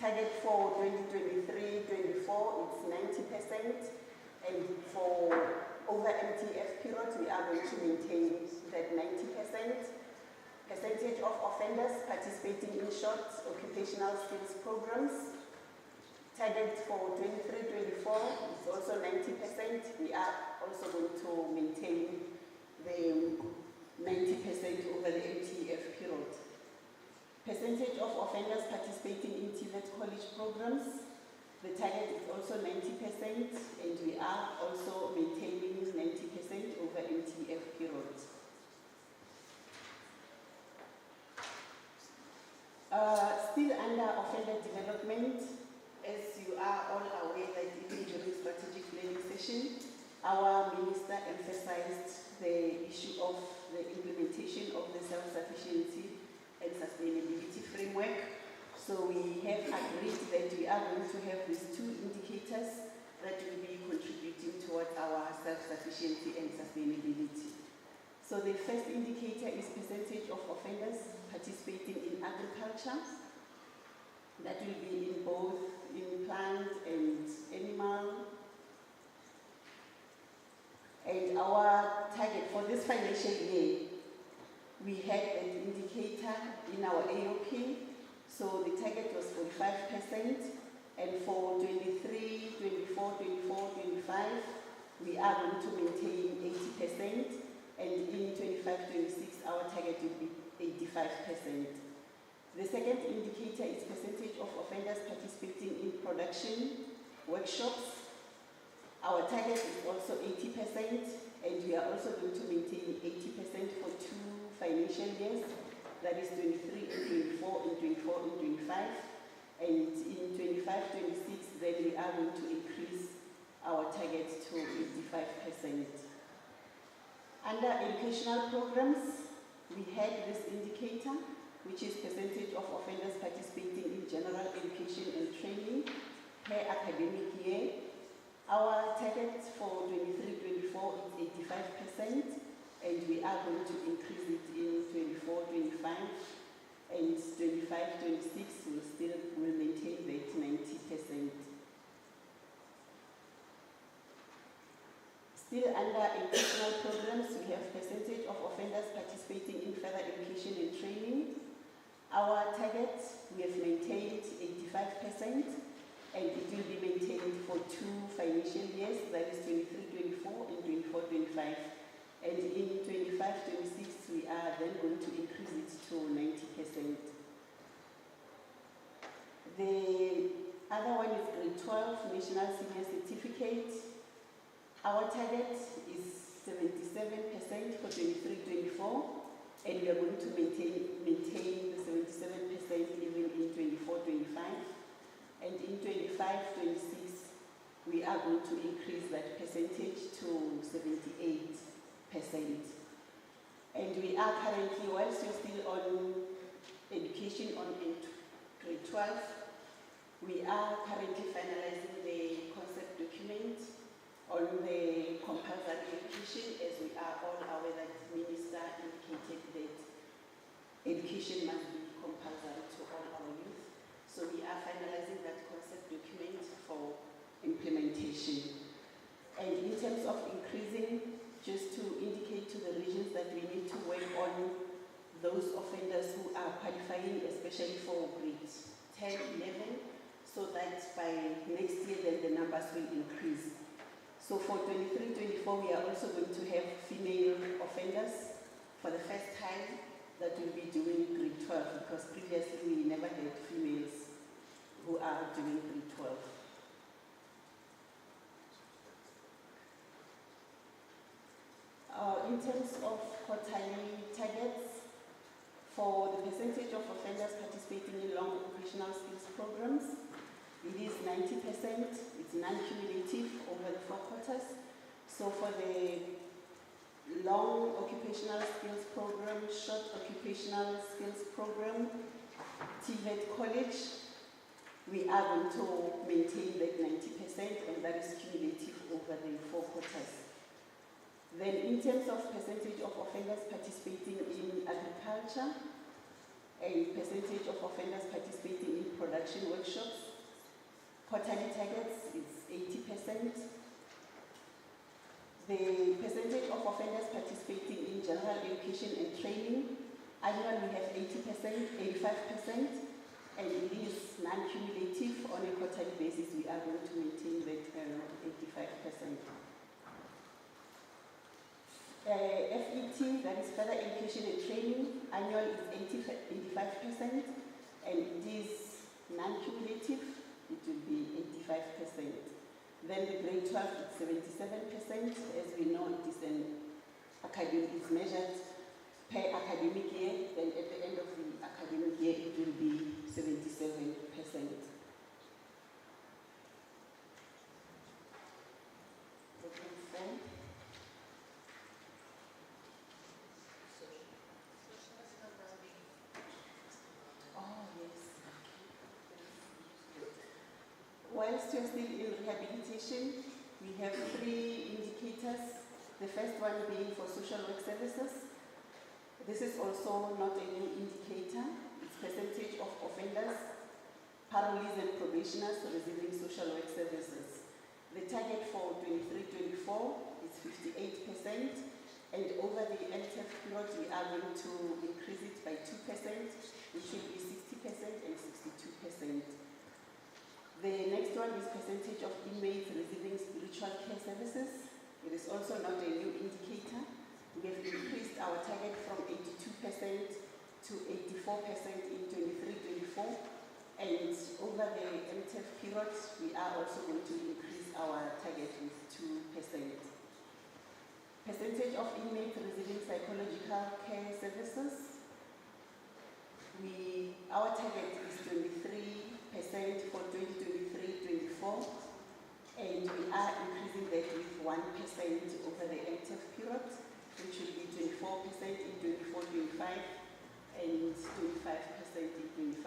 Target for 2023-24 is 90%, and for over MTF period, we are going to maintain that 90%. Percentage of offenders participating in short occupational skills programs. Target for 23-24 is also 90%. We are also going to maintain the 90% over the MTF period. Percentage of offenders participating in TVET college programs. The target is also 90%, and we are also maintaining 90% over MTF period. Still under offender development, as you are all aware that even during strategic planning session, our minister emphasized the issue of the implementation of the self-sufficiency and sustainability framework. So we have agreed that we are going to have these two indicators that will be contributing towards our self-sufficiency and sustainability. So the first indicator is percentage of offenders participating in agriculture. That will be in both in plant and animal. And our target for this financial year, we had an indicator in our AOP. So the target was 45%, and for 23, 24, 24, 25, we are going to maintain 80%. And in 25-26, our target will be 85%. The second indicator is percentage of offenders participating in production workshops. Our target is also 80%, and we are also going to maintain 80% for 2 financial years. That is 23 and 24 and 24 and 25. And in 25-26, then we are going to increase our target to 85%. Under educational programs, we had this indicator, which is percentage of offenders participating in general education and training per academic year. Our target for 23-24 is 85%, and we are going to increase it in 24-25, and 25-26 will maintain that 90%. Still under educational programs, we have percentage of offenders participating in further education and training. Our target, we have maintained 85%, and it will be maintained for 2 financial years, that is 23-24 and 24-25. And in 25-26, we are then going to increase it to 90%. The other one is grade 12, National Senior Certificate. Our target is 77% for 23-24, and we are going to maintain the 77% even in 24-25. And in 25-26, we are going to increase that percentage
12, we are currently finalizing the concept document on the compulsory education, as we are all aware that the Minister indicated that education must be compulsory to all our youth. So we are finalizing that concept document for implementation. And in terms of increasing, just to indicate to the regions that we need to work on those offenders who are qualifying, especially for grades 10, 11, so that by next year then the numbers will increase. So for 23-24, we are also going to have female offenders for the first time that will be doing grade 12, because previously we never had females who are doing grade 12. In terms of quarterly targets, for the percentage of offenders participating in long occupational skills programs, it is 90%. It's non-cumulative over the 4 quarters. So for the long occupational skills program, short occupational skills program, TVET college, we are going to maintain that 90%, and that is cumulative over the 4 quarters. Then in terms of percentage of offenders participating in agriculture and percentage of offenders participating in production workshops, quarterly targets is 80%. The percentage of offenders participating in general education and training, annually we have 80%, 85%, and it is non-cumulative. On a quarterly basis, we are going to maintain that 85%. FET, that is further education and training, annual is 85%, and it is non-cumulative, it will be 85%. Then the grade 12 is 77%. As we know, it is it's measured per academic year, then at the end of the academic year, it will be 77%. Whilst you're still in rehabilitation, we have 3 indicators. The first one being for social work services. This is also not a new indicator. It's percentage of offenders, parolees and probationers receiving social work services. The target for 23-24 is 58%, and over the LTF period we are going to increase it by 2%, which will be 60% and 62%. The next one is percentage of inmates receiving spiritual care services. It is also not a new indicator. We have increased our target from 82% to 84% in 23-24, and over the MTF period, we are also going to increase our target with 2%. Percentage of inmates receiving psychological care services. Our target is 23% for 2023-24, and we are increasing that with 1% over the MTF period, which will be 24% in 24-25 and 25% in 25-26.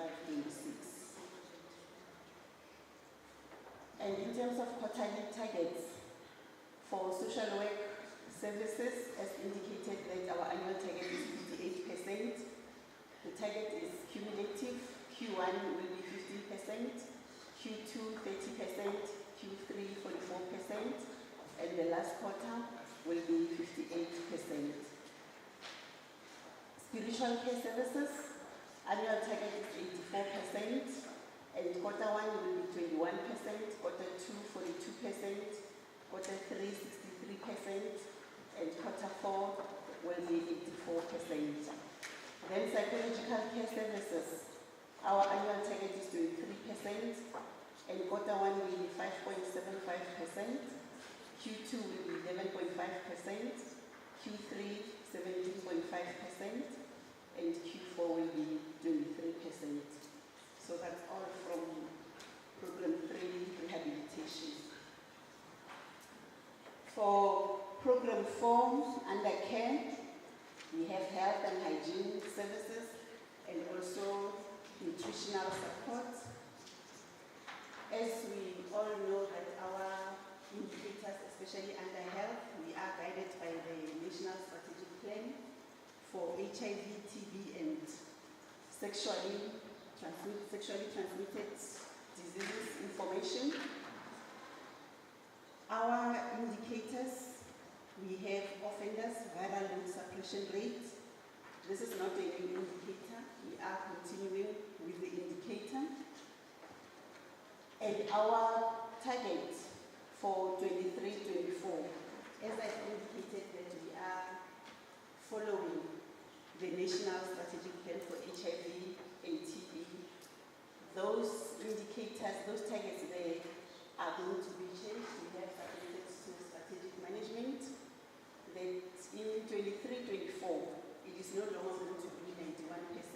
And in terms of quarterly targets, for social work services, as indicated, that our annual target is 58%. The target is cumulative. Q1 will be 15%, Q2 30%, Q3 44%, and the last quarter will be 58%. Spiritual care services, annual target is 84%, and quarter 1 will be 21%, quarter 2 42%, quarter 3 63%, and quarter 4 will be 84%. Then psychological care services, our annual target is 23%, and quarter 1 will be 5.75%, Q2 will be 11.5%, Q3 17.5%, and Q4 will be 23%. So that's all from Program 3, Rehabilitation. For Program 4, under care, we have health and hygiene services and also nutritional support. as we all know that our indicators, especially under health, we are guided by the National Strategic Plan for HIV, TB, and sexually transmitted diseases information. Our indicators, we have offenders, viral load suppression rate. This is not a new indicator. We are continuing with the indicator. And our target for 23-24, as I've indicated that we are following the National Strategic Plan for HIV and TB. Those indicators, those targets, they are going to be changed. We have submitted to strategic management that in 23-24, it is no longer going to be 91%,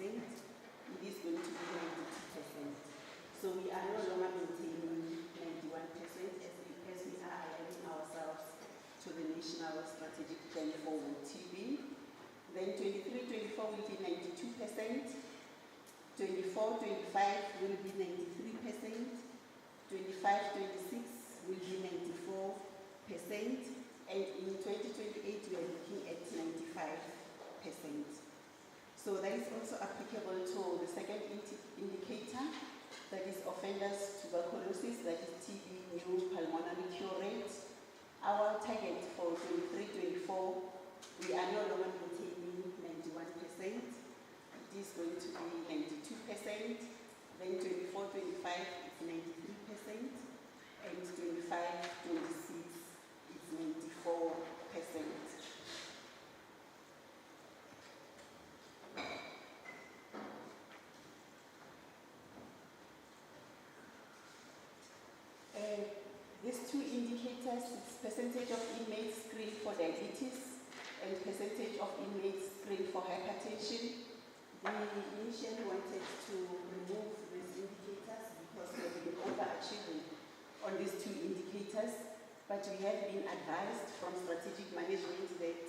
it is going to be 92%. So we are no longer maintaining 91% as we are aligning ourselves to the National Strategic Plan for TB. Then 23-24 will be 92%, 24-25 will be 93%, 25-26 will be 94%, and in 2028 we are looking at 95%. So that is also applicable to the second indicator, that is offenders tuberculosis, that is TB new pulmonary cure rate. Our target for 23-24, we are no longer maintaining 91%. It is going to be 92%. Then 24-25 is 93%, and 25-26 is 94%. These two indicators, it's percentage of inmates screened for diabetes and percentage of inmates screened for hypertension. We initially wanted to remove these indicators because we have been overachieving on these two indicators, but we have been advised from strategic management that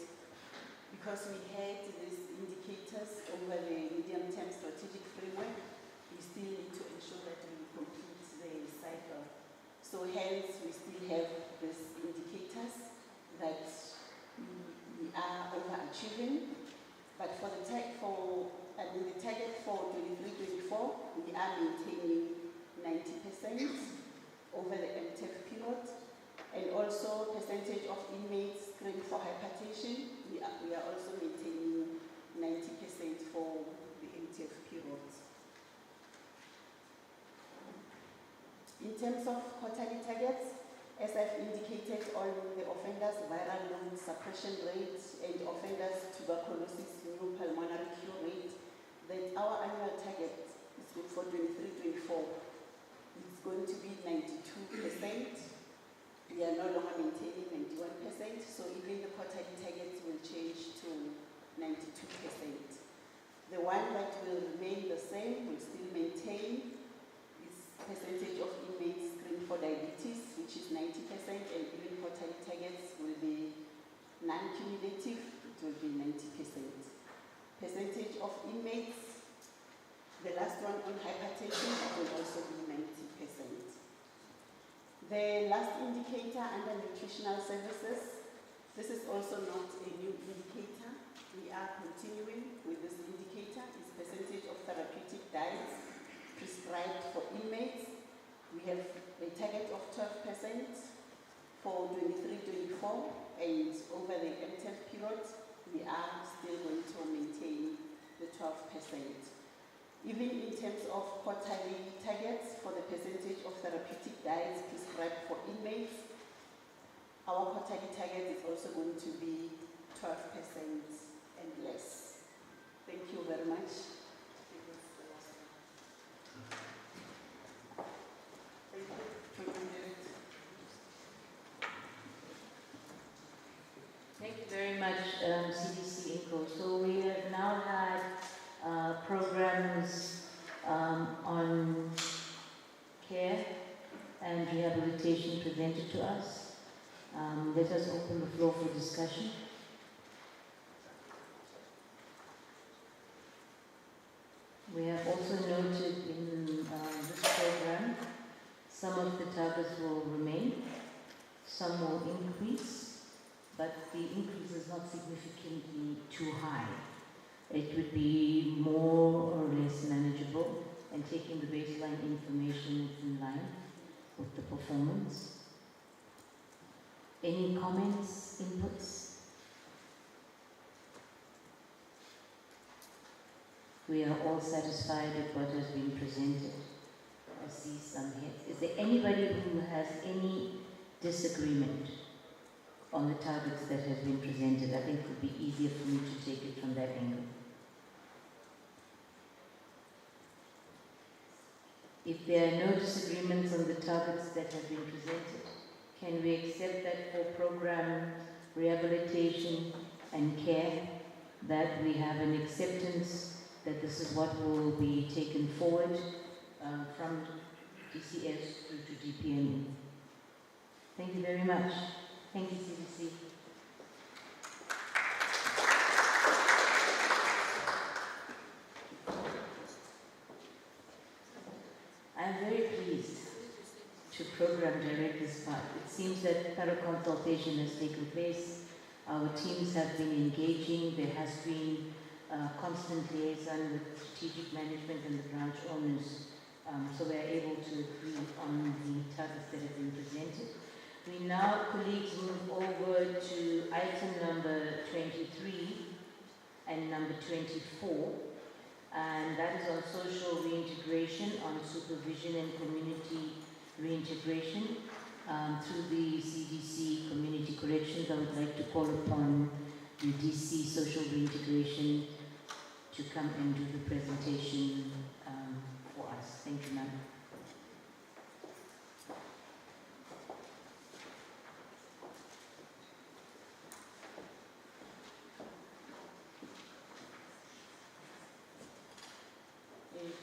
because we had these indicators over the medium-term strategic framework, we still need to ensure that we complete the cycle. So hence, we still have these indicators that we are overachieving, but for the target for 23-24, we are maintaining 90% over the MTF period, and also percentage of inmates screened for hypertension, we are also maintaining 90% for the MTF period. In terms of quarterly targets, as I've indicated on the offenders viral load suppression rate and offenders tuberculosis new pulmonary cure rate, that our annual target is good for 23-24. It's going to be 92%. We are no longer maintaining 91%, so even the quarterly targets will change to 92%. The one that will remain the same, will still maintain, is percentage of inmates screened for diabetes, which is 90%, and even quarterly targets will be non-cumulative, it will be 90%. Percentage of inmates, the last one on hypertension, will also be 90%. The last indicator under nutritional services, this is also not a new indicator. We are continuing with this indicator, is percentage of therapeutic diets prescribed for inmates. We have a target of 12% for 23-24, and over the MTEL period, we are still going to maintain the 12%. Even in terms of quarterly targets for the percentage of therapeutic diets prescribed for inmates, our quarterly target is also going to be 12% and less. Thank you very much.
Thank you very much, CDC INCO. So we have now had programs on care and rehabilitation presented to us. Let us open the floor for discussion. We have also noted in this program Some of the targets will remain, some will increase, but the increase is not significantly too high. It would be more or less manageable, and taking the baseline information is in line with the performance. Any comments, inputs? We are all satisfied with what has been presented. I see some heads. Is there anybody who has any disagreement on the targets that have been presented? I think it would be easier for me to take it from that angle. If there are no disagreements on the targets that have been presented, can we accept that for program rehabilitation and care, that we have an acceptance that this is what will be taken forward from DCS through to DPME? Thank you very much. Thank you, CDC. I'm very pleased to program direct this part. It seems that thorough consultation has taken place. Our teams have been engaging. There has been constant liaison with strategic management and the branch owners, so we are able to agree on the targets that have been presented. We now, colleagues, move over to item number 23 and number 24, and that is on social reintegration, on supervision and community reintegration through the CDC Community Corrections. I would like to call upon the DC Social Reintegration to come and do the presentation for us. Thank you, ma'am.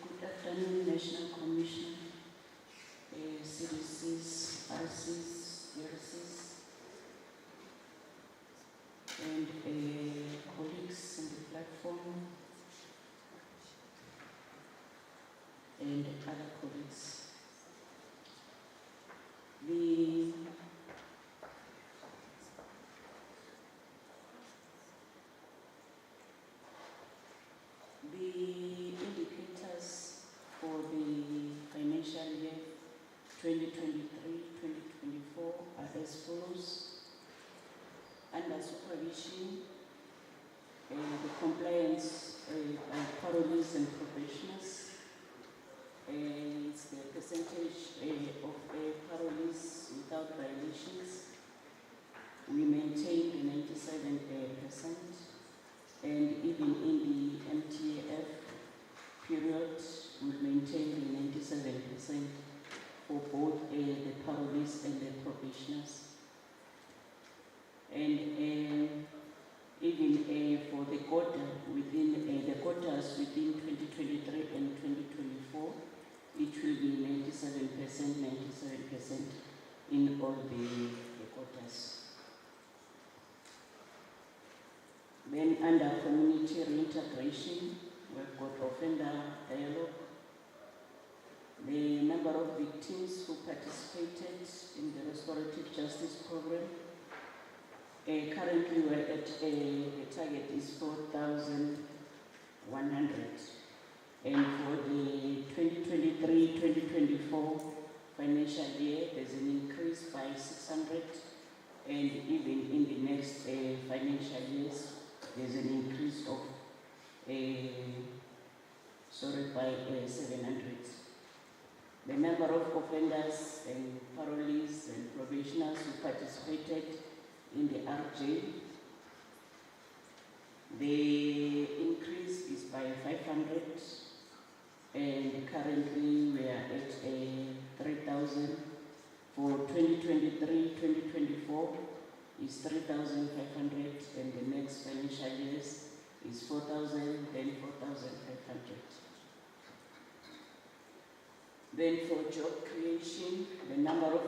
Good afternoon, National Commission, CDCs, RCs, DRCs, and colleagues on the platform, and other colleagues. The indicators for the financial year 2023-2024 are as follows. Under supervision, the compliance by parolees and professionals, it's the percentage of parolees without violations. We maintained the 97%, and even in the MTF period, we maintained the 97% for both the parolees and the professionals. And even for the quota within the quotas within 2023 and 2024, it will be 97% in all the quotas. Then under community reintegration, we've got offender dialogue. The number of victims who participated in the restorative justice program, currently we're at the target is 4,100. And for the 2023-2024 financial year, there's an increase by 600. And even in the next financial years, there's an increase of by 700. The number of offenders and parolees and probationers who participated in the RJ, the increase is by 500, and currently we are at 3,000. For 2023-2024 is 3,500, and the next financial years is 4,000, then 4,500. Then for job creation, the number of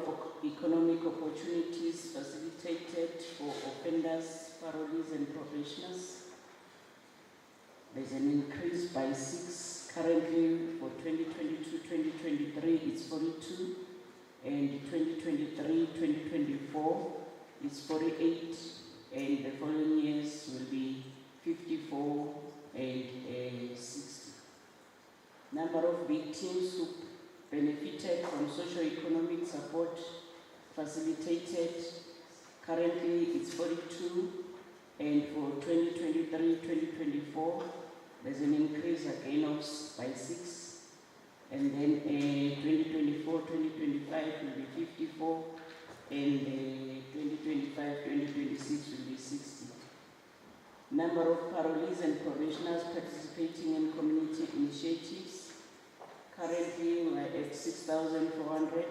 economic opportunities facilitated for offenders, parolees and professionals, there's an increase by 6. Currently for 2022-2023 it's 42, and 2023-2024 is 48, and the following years will be 54 and 60. Number of victims who benefited from socio-economic support facilitated, currently it's 42, and for 2023-2024 there's an increase again of by 6, and then 2024-2025 will be 54, and 2025-2026 will be 60. Number of parolees and probationers participating in community initiatives. Currently, we're at 6,400.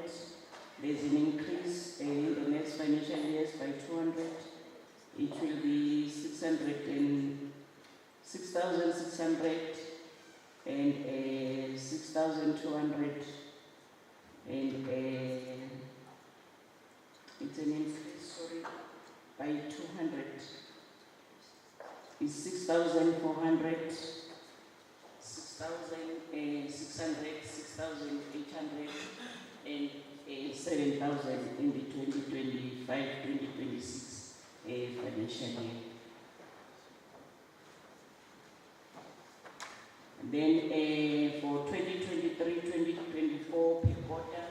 There's an increase in the next financial years by 200. It will be 6,600 and 6,200, and it's an increase, sorry, by 200. It's 6,400, 6,600, 6,800, and 7,000 in the 2025-2026 financial year. And then for 2023-2024 per quarter,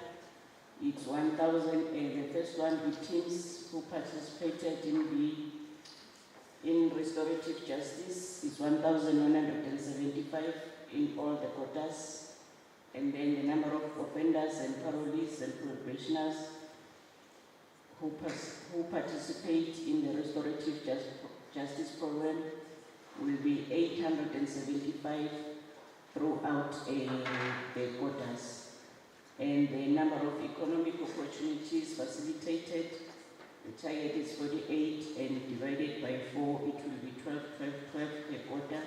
it's 1,000, the first one, the teams who participated in restorative justice is 1,175 in all the quotas, and then the number of offenders and parolees and probationers who participate in the restorative justice program will be 875 throughout the quotas, and the number of economic opportunities facilitated. The target is 48, and divided by 4, it will be 12 per quarter.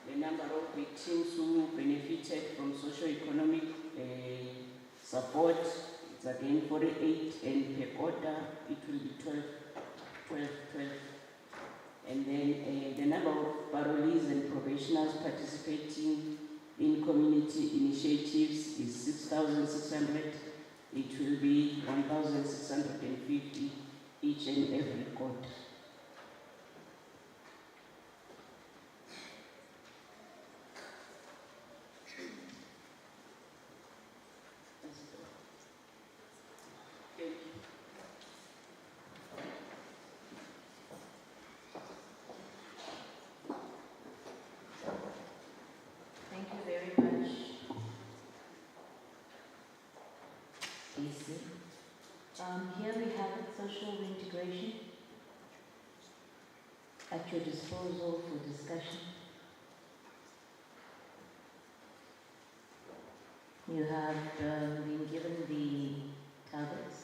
The number of victims who benefited from socio-economic support is again 48, and per quarter it will be 12. And then the number of parolees and probationers participating in community initiatives is 6,600. It will be 1,650 each and every quarter.
Thank you very much, DC. Here we have social integration at your disposal for discussion. You have been given the targets.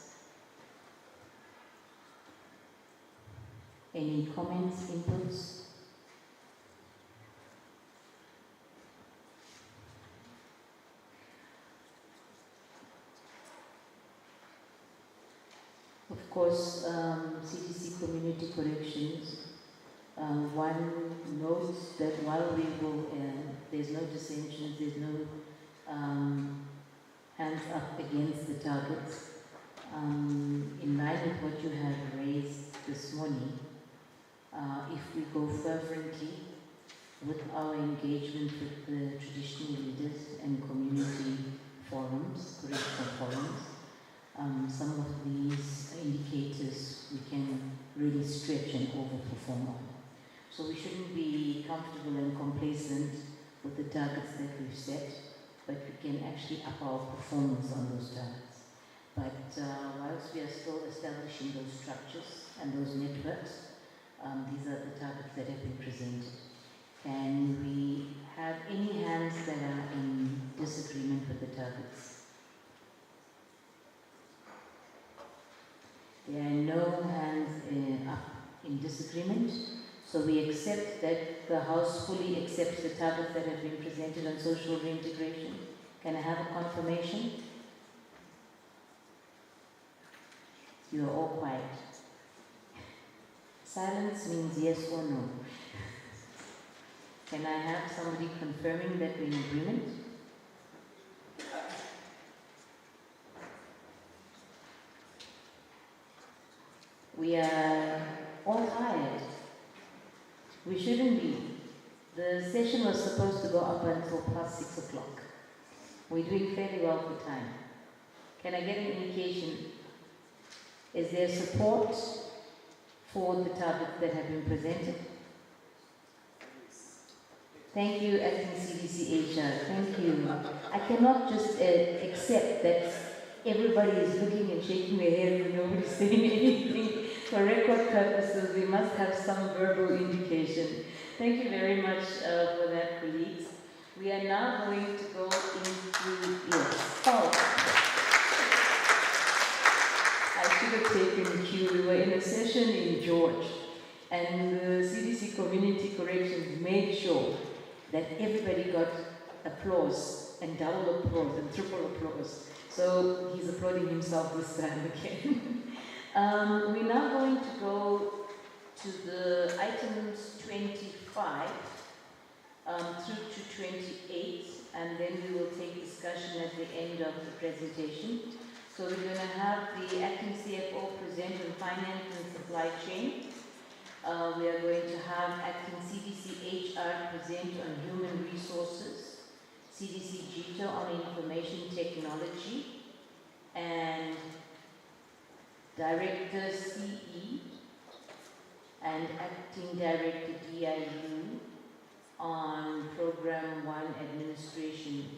Any comments, inputs? Of course, CDC Community Corrections, one notes that while we will, there's no dissensions, there's no hands up against the targets. In line with what you have raised this morning, if we go fervently with our engagement with the traditional leaders and community forums, correctional forums, some of these indicators we can really stretch and overperform on. So we shouldn't be comfortable and complacent with the targets that we've set, but we can actually up our performance on those targets. But whilst we are still establishing those structures and those networks, these are the targets that have been presented. Can we have any hands that are in disagreement with the targets? There are no hands up in disagreement, so we accept that the House fully accepts the targets that have been presented on social reintegration. Can I have a confirmation? You are all quiet. Silence means yes or no. Can I have somebody confirming that we're in agreement? We are all tired. We shouldn't be. The session was supposed to go up until past 6 o'clock. We're doing fairly well for time. Can I get an indication? Is there support for the targets that have been presented? Thank you, Acting CDC HR. Thank you. I cannot just accept that everybody is looking and shaking their head and nobody's saying anything. For record purposes, we must have some verbal indication. Thank you very much for that, colleagues. We are now going to go into, yes. Oh. I should have taken cue. We were in a session in George, and the CDC Community Corrections made sure that everybody got applause, and double applause, and triple applause. So he's applauding himself this time again. We're now going to go to the items 25 through to 28, and then we will take discussion at the end of the presentation. So we're going to have the acting CFO present on finance and supply chain. We are going to have acting CDC HR present on human resources, CDC GITO on information technology, and Director CE and Acting Director DIU on Program 1 Administration.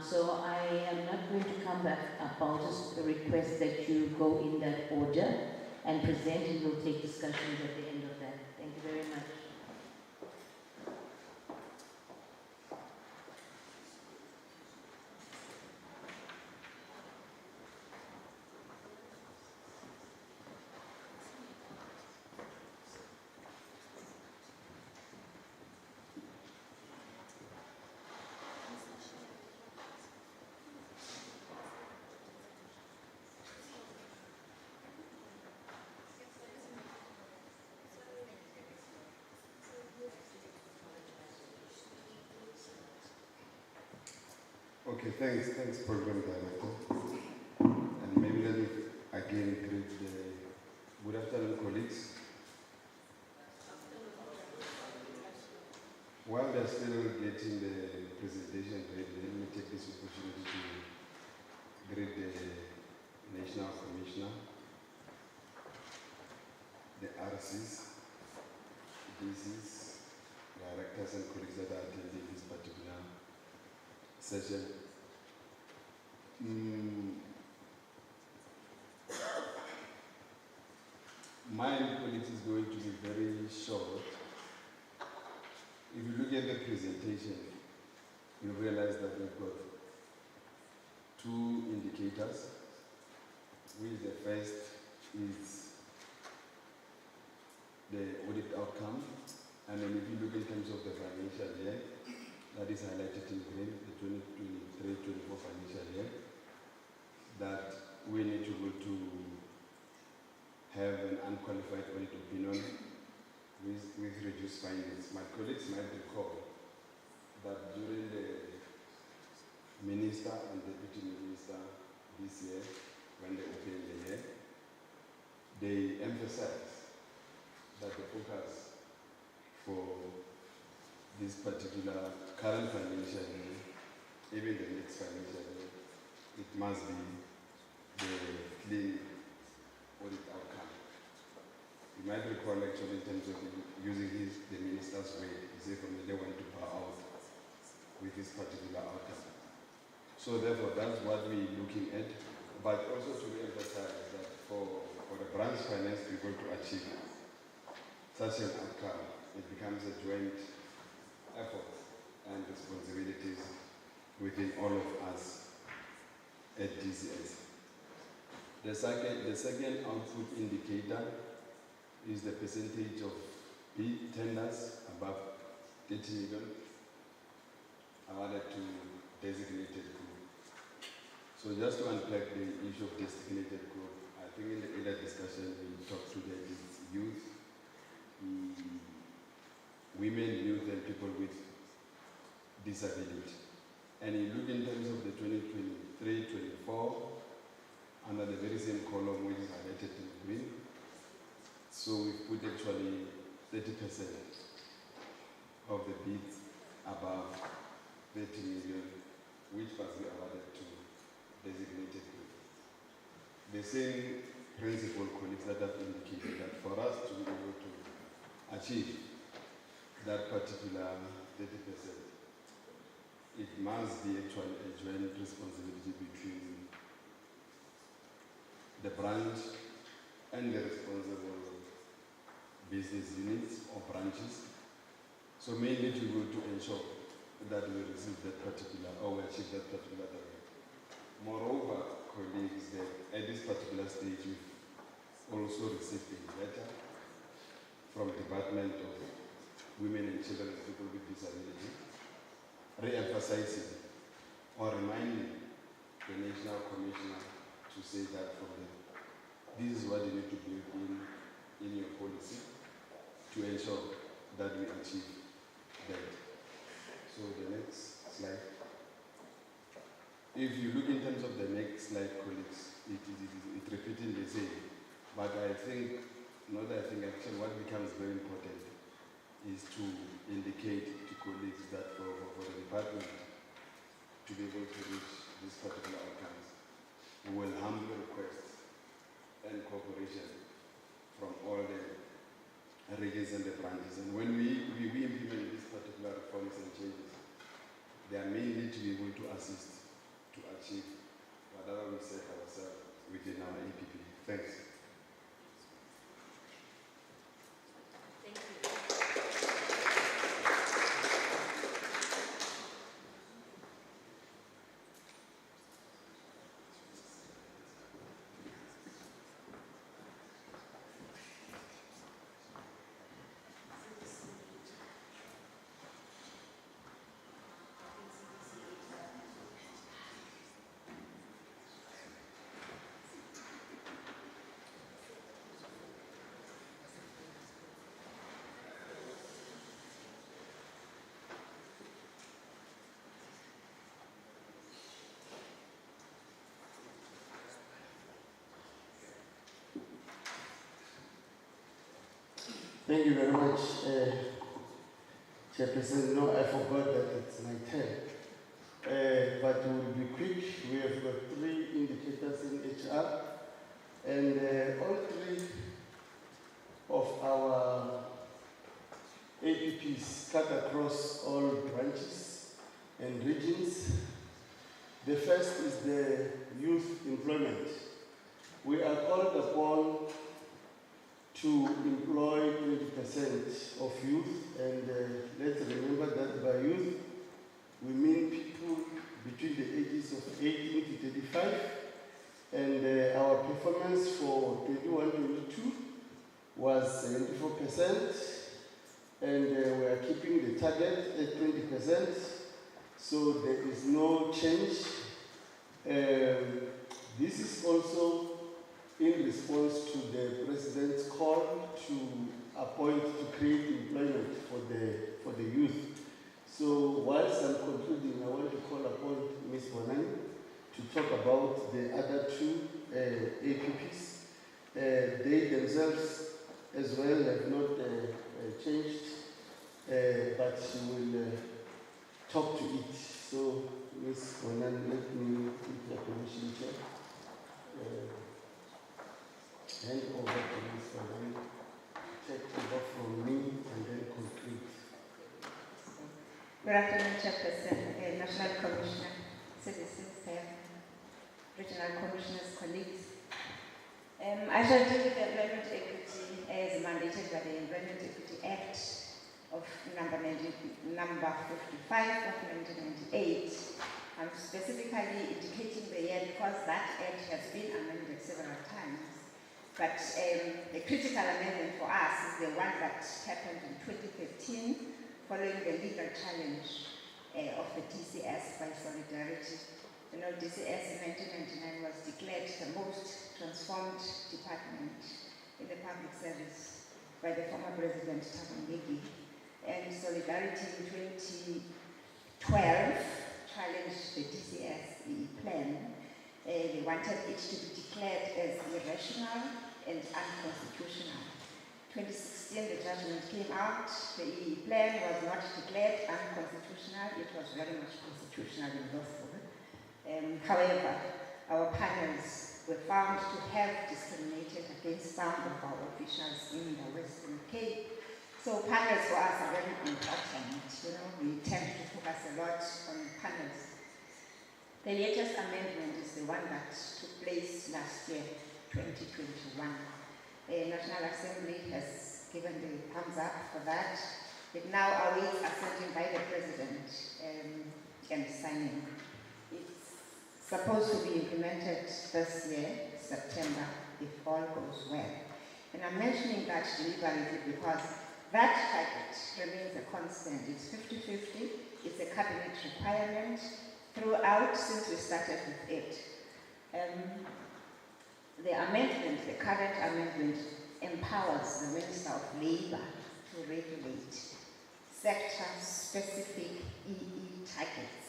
So I am not going to come back up. I'll just request that you go in that order and present, and we'll take discussions at the end of that. Thank you very much.
Okay, thanks, Program Director. And maybe let me again greet the good afternoon, colleagues. While they're still getting the presentation ready, let me take this opportunity to greet the National Commissioner, the RCs, DCs, directors and colleagues that are attending this particular session. Mine, colleagues, is going to be very short. If you look at the presentation, you realize that we've got two indicators, which the first is the audit outcome, and then if you look in terms of the financial year, that is highlighted in green, the 2023-24 financial year, that we need to go to have an unqualified audit opinion with reduced findings. My colleagues might recall that during the minister and deputy minister this year, when they opened the year, they emphasized that the focus for this particular current financial year, even the next financial year, it must be the clean audit outcome. You might recall actually in terms of using the minister's way, he said from the day one to power out with this particular outcome. So therefore that's what we're looking at, but also to re-emphasize that for the branch finance people to achieve such an outcome, it becomes a joint effort and responsibilities within all of us at DCS. The second output indicator is the percentage of bid tenders above 30 million awarded to designated group. So just to unpack the issue of designated group, I think in the earlier discussion we talked to the youth, women, youth and people with disability. And you look in terms of the 2023-24, under the very same column which is highlighted in green, So we put actually 30% of the bids above 30 million, which must be awarded to designated group. The same principle, colleagues, that have indicated that for us to be able to achieve that particular 30%, it must be actually a joint responsibility between the branch and the responsible business units or branches. So mainly to be able to ensure that we receive that particular, or we achieve that particular target. Moreover, colleagues, that at this particular stage, we've also received a letter from Department of Women and Children and People with Disability, re-emphasizing or reminding the National Commissioner to say that for them, this is what you need to build in your policy to ensure that we achieve that. So the next slide. If you look in terms of the next slide, colleagues, it's repeating the same. But I think, actually what becomes very important is to indicate to colleagues that for the department to be able to reach this particular outcomes, we will humbly request and cooperation from all the regions and the branches. And when we implement these particular reforms and changes, they are mainly to be able to assist to achieve whatever we set ourselves within our APP. Thanks.
Thank you very much, Chairperson. No, I forgot that it's my turn. But we'll be quick. We have got 3 indicators in HR, and all 3 of our APPs cut across all branches and regions. The first is the youth employment. We are called upon to employ 20% of youth, and let's remember that by youth, we mean people between the ages of 18 to 35, and our performance for 21-22 was 74%, and we are keeping the target at 20%, so there is no change. This is also in response to the President's call to create employment for the youth. So whilst I'm concluding, I want to call upon Ms. Bonani to talk about the other 2 APPs. They themselves as well have not changed, but she will talk to it. So Ms. Bonani, let me take your permission, Chair. Hand over to Ms. Bonani, take over from me, and then conclude.
Good afternoon, Chairperson, National Commissioner, citizens, regional commissioners, colleagues. I shall deal with the employment equity as mandated by the Employment Equity Act of number 55 of 1998. I'm specifically indicating the year because that act has been amended several times. But the critical amendment for us is the one that happened in 2015 following the legal challenge of the DCS by Solidarity. You know, DCS in 1999 was declared the most transformed department in the public service by the former President Thabo Mbeki. And Solidarity in 2012 challenged the DCS plan. They wanted it to be declared as irrational and unconstitutional. 2016, the judgment came out. The plan was not declared unconstitutional. It was very much constitutional in Northwood. However, our panels were found to have discriminated against some of our officials in the Western Cape. So panels for us are very important. You know, we tend to focus a lot on panels. The latest amendment is the one that took place last year, 2021. The National Assembly has given the thumbs up for that. It now awaits assenting by the President and signing. It's supposed to be implemented this year, September, if all goes well. And I'm mentioning that deliberately because that target remains a constant. It's 50-50. It's a cabinet requirement throughout since we started with it. The amendment, the current amendment, empowers the Minister of Labour to regulate sector-specific EE targets,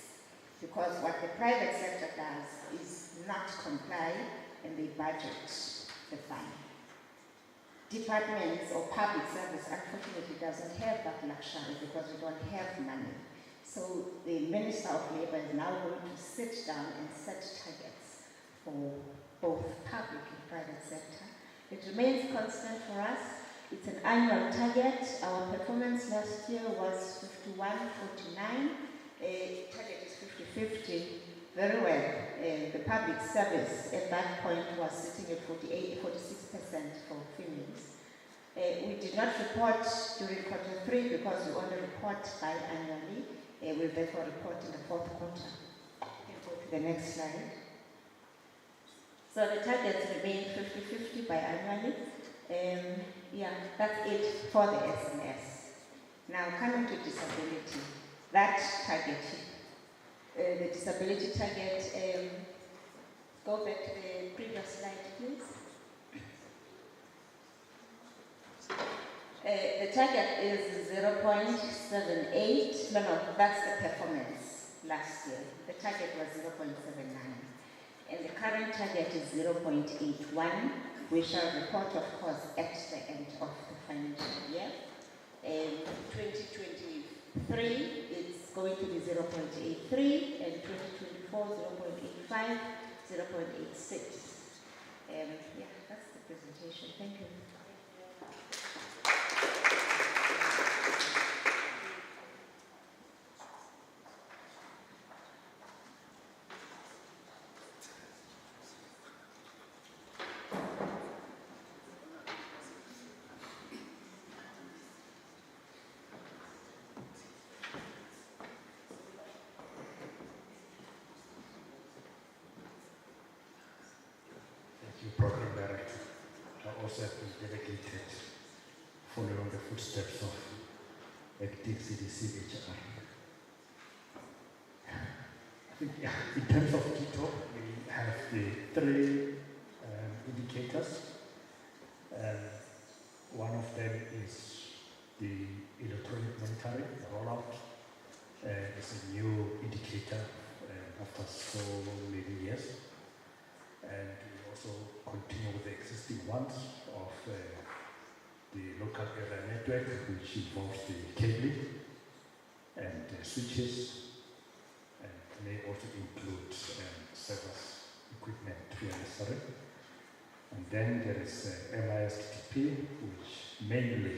because what the private sector does is not comply and they budget the fine. Departments or public service unfortunately doesn't have that luxury because we don't have money. So the Minister of Labour is now going to sit down and set targets for both public and private sector. It remains constant for us. It's an annual target. Our performance last year was 51-49. Target is 50-50. Very well. The public service at that point was sitting at 46% for females. We did not report during Q3 because we only report biannually. We'll therefore report in the fourth quarter. You can go to the next slide. So the targets remain 50-50 biannually. Yeah, that's it for the SMS. Now coming to disability, that target, the disability target, go back to the previous slide, please. The target is 0.78. No, that's the performance last year. The target was 0.79. And the current target is 0.81. We shall report, of course, at the end of the financial year. 2023, it's going to be 0.83, and 2024, 0.85, 0.86. Yeah, that's the presentation. Thank you.
Program Director. I also have been delegated following the footsteps of acting CDC HR. I think in terms of Quito, we have the three indicators. One of them is the electronic monitoring, the rollout. It's a new indicator after so many years. And we also continue with the existing ones of the local area network, which involves the cabling and the switches, and may also include service equipment where necessary. And then there is MISTP, which mainly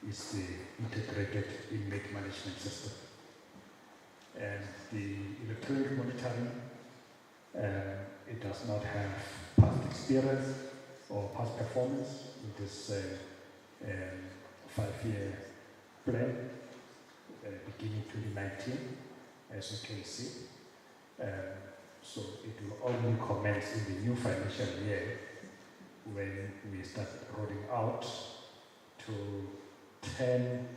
is the integrated inmate management system. And the electronic monitoring, it does not have past experience or past performance in this 5-year plan beginning 2019, as you can see. So it will only commence in the new financial year when we start rolling out to 10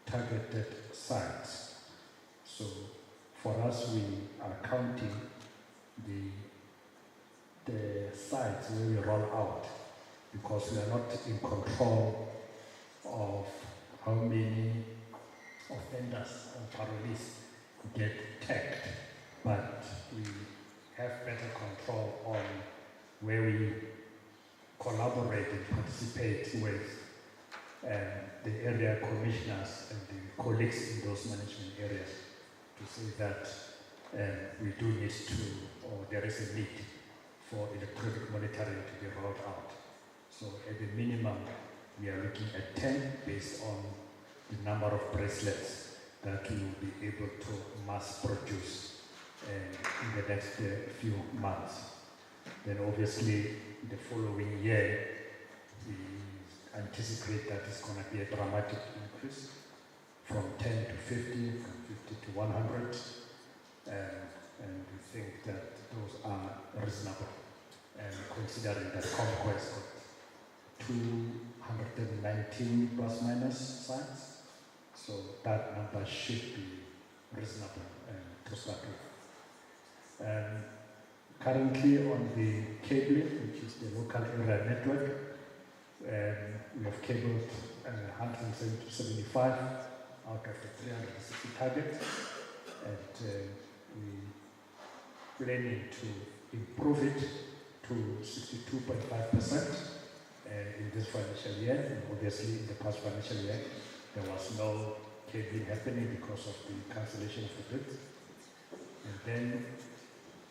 targeted sites. So for us, we are counting the sites where we roll out, because we are not in control of how many offenders and parolees get tagged, but we have better control on where we collaborate and participate with
the area commissioners and the colleagues in those management areas to say that we do need to, or there is a need for electronic monitoring to be rolled out. So at the minimum, we are looking at 10 based on the number of bracelets that we will be able to mass produce in the next few months. Then obviously the following year, we anticipate that it's going to be a dramatic increase from 10 to 50, from 50 to 100, and we think that those are reasonable. And considering that Conquest got 219 plus minus sites, so that number should be reasonable to start with. Currently on the cabling, which is the local area network, we have cabled 175 out of the 360 targets, and we're planning to improve it to 62.5% in this financial year. And obviously, in the past financial year, there was no cabling happening because of the cancellation of the bid. And then,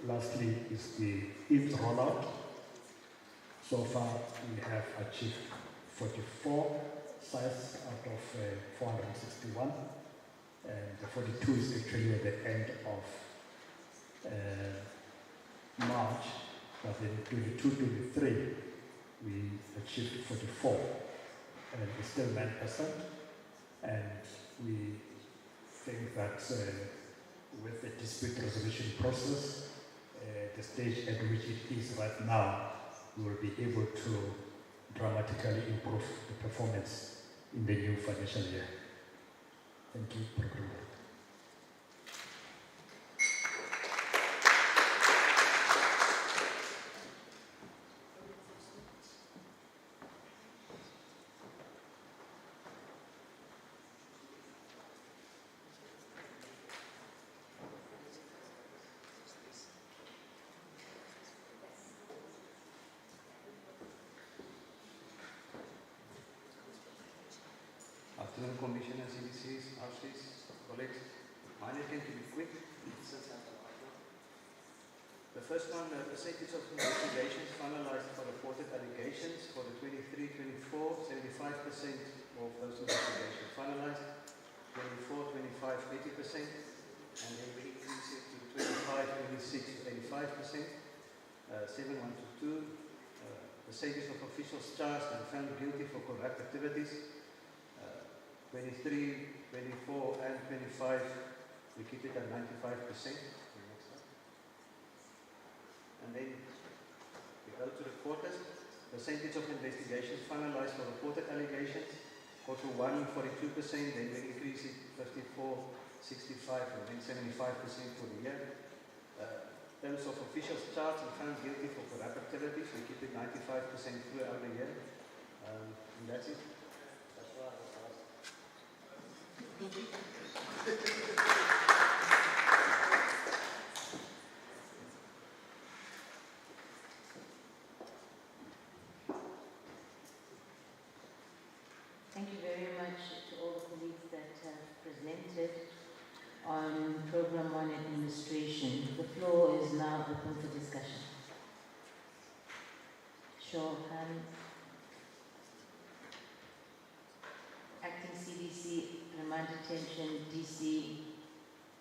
lastly, is the ETH rollout. So far, we have achieved 44 sites out of 461, and the 42 is actually at the end of March, but in 22-23, we achieved 44, and it's still 9%, and we think that with the dispute resolution process, the stage at which it is right now, we will be able to dramatically improve the performance in the new financial year. Thank you, Program.
Afternoon, Commissioners, CDCs, RCs, colleagues. Mine is going to be quick. The first one, percentage of investigations finalized for reported allegations for the 23-24, 75% of those investigations finalized, 24-25, 80%, and then we increase it to 25-26, 85%, 7-1-2, percentage of officials charged and found guilty for corrupt activities, 23, 24, and 25, we keep it at 95%. And then we go to reporters. Percentage of investigations finalized for reported allegations. Quarter 1, 42%, then we increase it 54, 65, and then 75% for the year. In terms of officials charged and found guilty for corrupt activities, we keep it 95% throughout the year. And that's it. That's what I was asked.
Thank you very much to all the colleagues that have presented on Program 1 administration. The floor is now open for discussion. Show of hands. Acting CDC, remand detention, DC,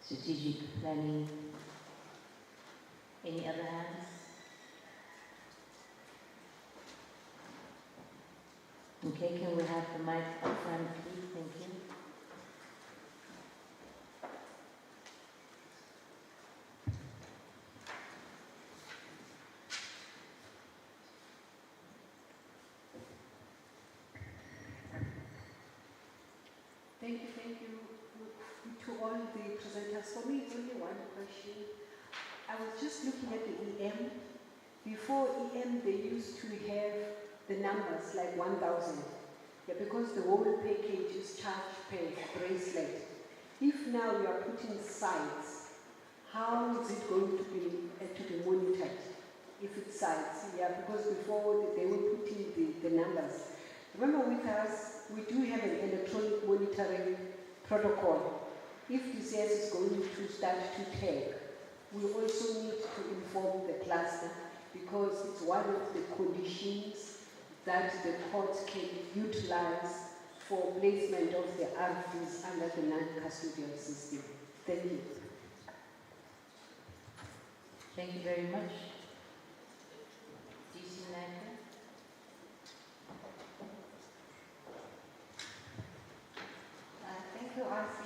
strategic planning. Any other hands? Okay, can we have the mic up front, please? Thank you.
Thank you to all the presenters. For me, it's only one question. I was just looking at the EM. Before EM, they used to have the numbers like 1,000. Yeah, because the whole package is charged per bracelet. If now you are putting sites, how is it going to be monitored? If it's sites, yeah, because before they were putting the numbers. Remember with us, we do have an electronic monitoring protocol. If DCS is going to start to take, we also need to inform the cluster because it's one of the conditions that the courts can utilize for placement of the RVs under the non-custodial system. Thank you.
Thank you very much. DC Naka.
Thank you, RC.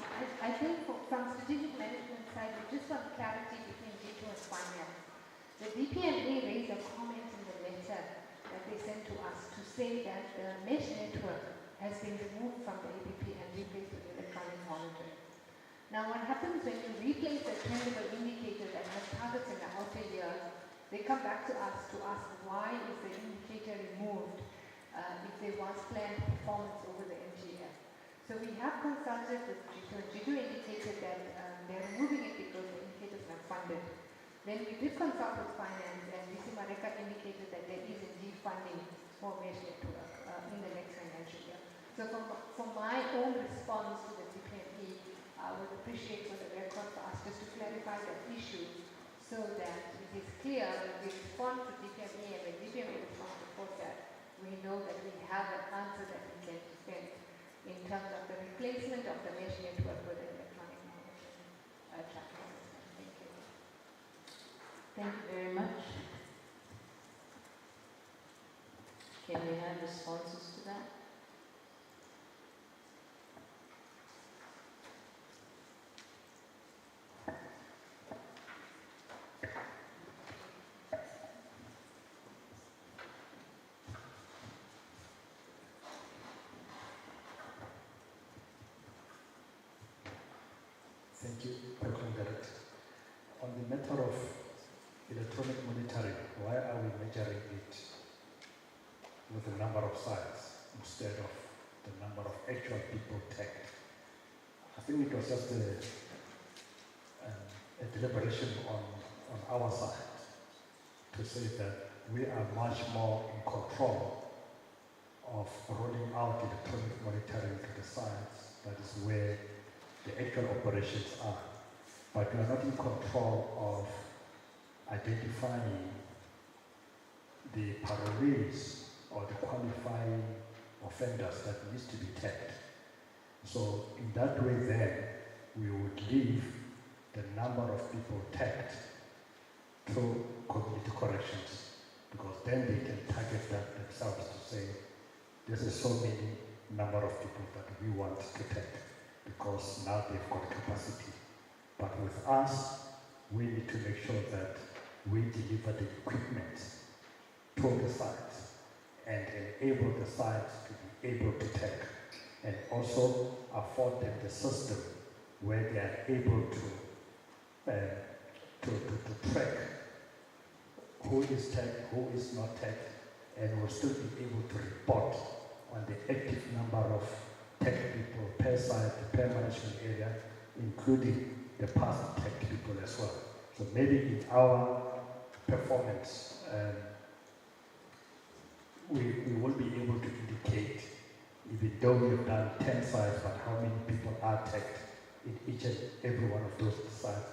I think from strategic management side, we just want clarity between G2 and finance. The DPMA raised a comment in the letter that they sent to us to say that the mesh network has been removed from the APP and replaced with electronic monitoring. Now what happens when you replace a trendable indicator that has targets in the outer years, they come back to us to ask why is the indicator removed if there was planned performance over the MGF. So we have consulted with G2 and G2 indicated that they're removing it because the indicator is not funded. Then we did consult with finance and DC Mareka indicated that there is indeed funding for mesh network in the next financial year. So for my own response to the DPME, I would appreciate for the record for us just to clarify that issue so that it is clear when we respond to DPME and when DPME responds to that, we know that we have an answer that we can defend in terms of the replacement of the mesh network with an electronic monitoring tracking system. Thank you.
Thank you very much. Can we have responses to that?
Thank you, President Director. On the matter of electronic monitoring, why are we measuring it with the number of sites instead of the number of actual people tagged? I think it was just a deliberation on our side to say that we are much more in control of rolling out electronic monitoring to the sites. That is where the actual operations are. But we are not in control of identifying the parolees or the qualifying offenders that needs to be tagged. So in that way then, we would leave the number of people tagged through community corrections, because then they can target that themselves to say, this is so many number of people that we want to tag, because now they've got capacity. But with us, we need to make sure that we deliver the equipment to the sites and enable the sites to be able to tag, and also afford them the system where they are able to track who is tagged, who is not tagged, and will still be able to report on the active number of tagged people per site, per management area, including the past tagged people as well. So maybe in our performance, we will be able to indicate, even though we've done 10 sites, but how many people are tagged in each and every one of those sites,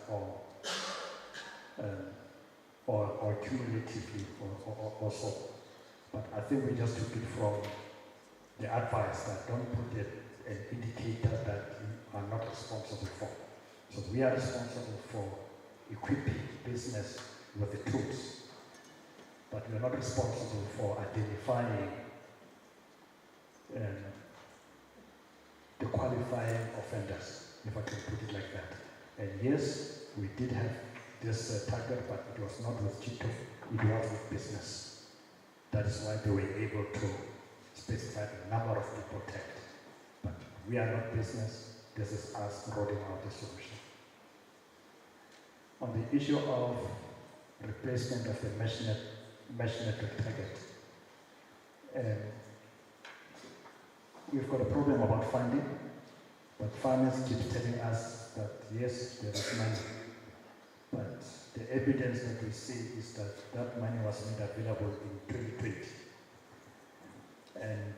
or cumulatively, or so. But I think we just took it from the advice that don't put an indicator that you are not responsible for. So we are responsible for equipping business with the tools, but we are not responsible for identifying the qualifying offenders, if I can put it like that. And yes, we did have this target, but it was not with G2, it was with business. That is why they were able to specify the number of people tagged. But we are not business, this is us rolling out the solution. On the issue of replacement of the mesh network target, we've got a problem about funding, but finance keeps telling us that yes, there is money. But the evidence that we see is that that money was made available in 2020. And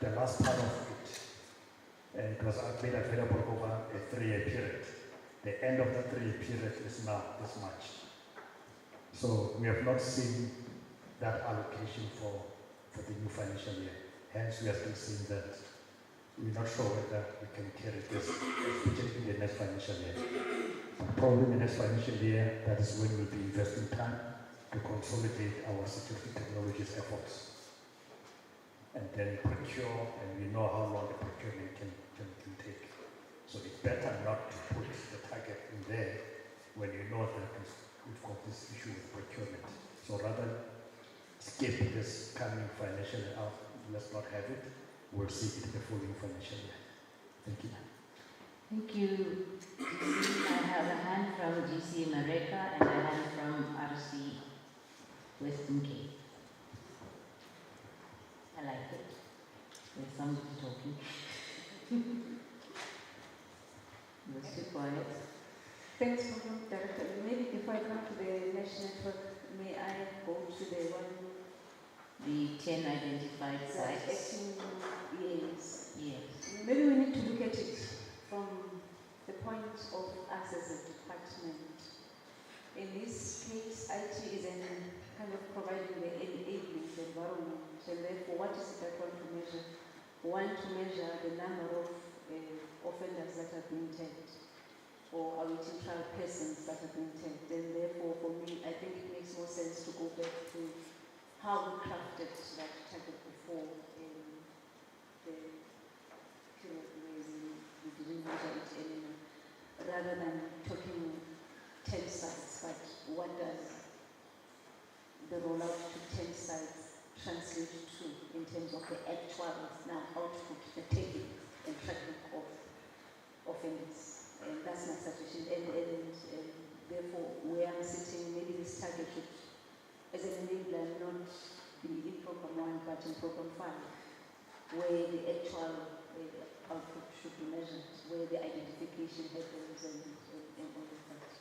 the last part of it was made available over a 3-year period. The end of the 3-year period is now this March. So we have not seen that allocation for the new financial year. Hence, we are still seeing that we're not sure whether we can carry this, especially in the next financial year. Probably in the next financial year, that is when we'll be investing time to consolidate our security technologies efforts. And then procure, and we know how long the procurement can take. So it's better not to put the target in there when you know that we've got this issue with procurement. So rather skip this coming financial year out, let's not have it. We'll see it in the following financial year. Thank you.
Thank you. I have a hand from GC Mareka and a hand from RC Western Cape. I like it. There's somebody talking. Let's keep quiet.
Thanks, Madam Director. Maybe before I come to the national network, may I go to the
10 identified sites.
Yes.
Yes.
Maybe we need to look at it from the point of us as a department. In this case, IT is kind of providing the enabling environment, and therefore, what is it that we want to measure? We want to measure the number of offenders that have been tagged, or awaiting trial persons that have been tagged. And therefore, for me, I think it makes more sense to go back to how we crafted that target before in the period where we didn't measure it anymore, rather than talking 10 sites, but what does the rollout to 10 sites translate to in terms of the actual now output, the taking and tracking of offenders? And that's my suggestion. And therefore, where I'm sitting, maybe this target should, as an enabler, not be in program 1 but in program 5, where the actual output should be measured, where the identification happens and all of that.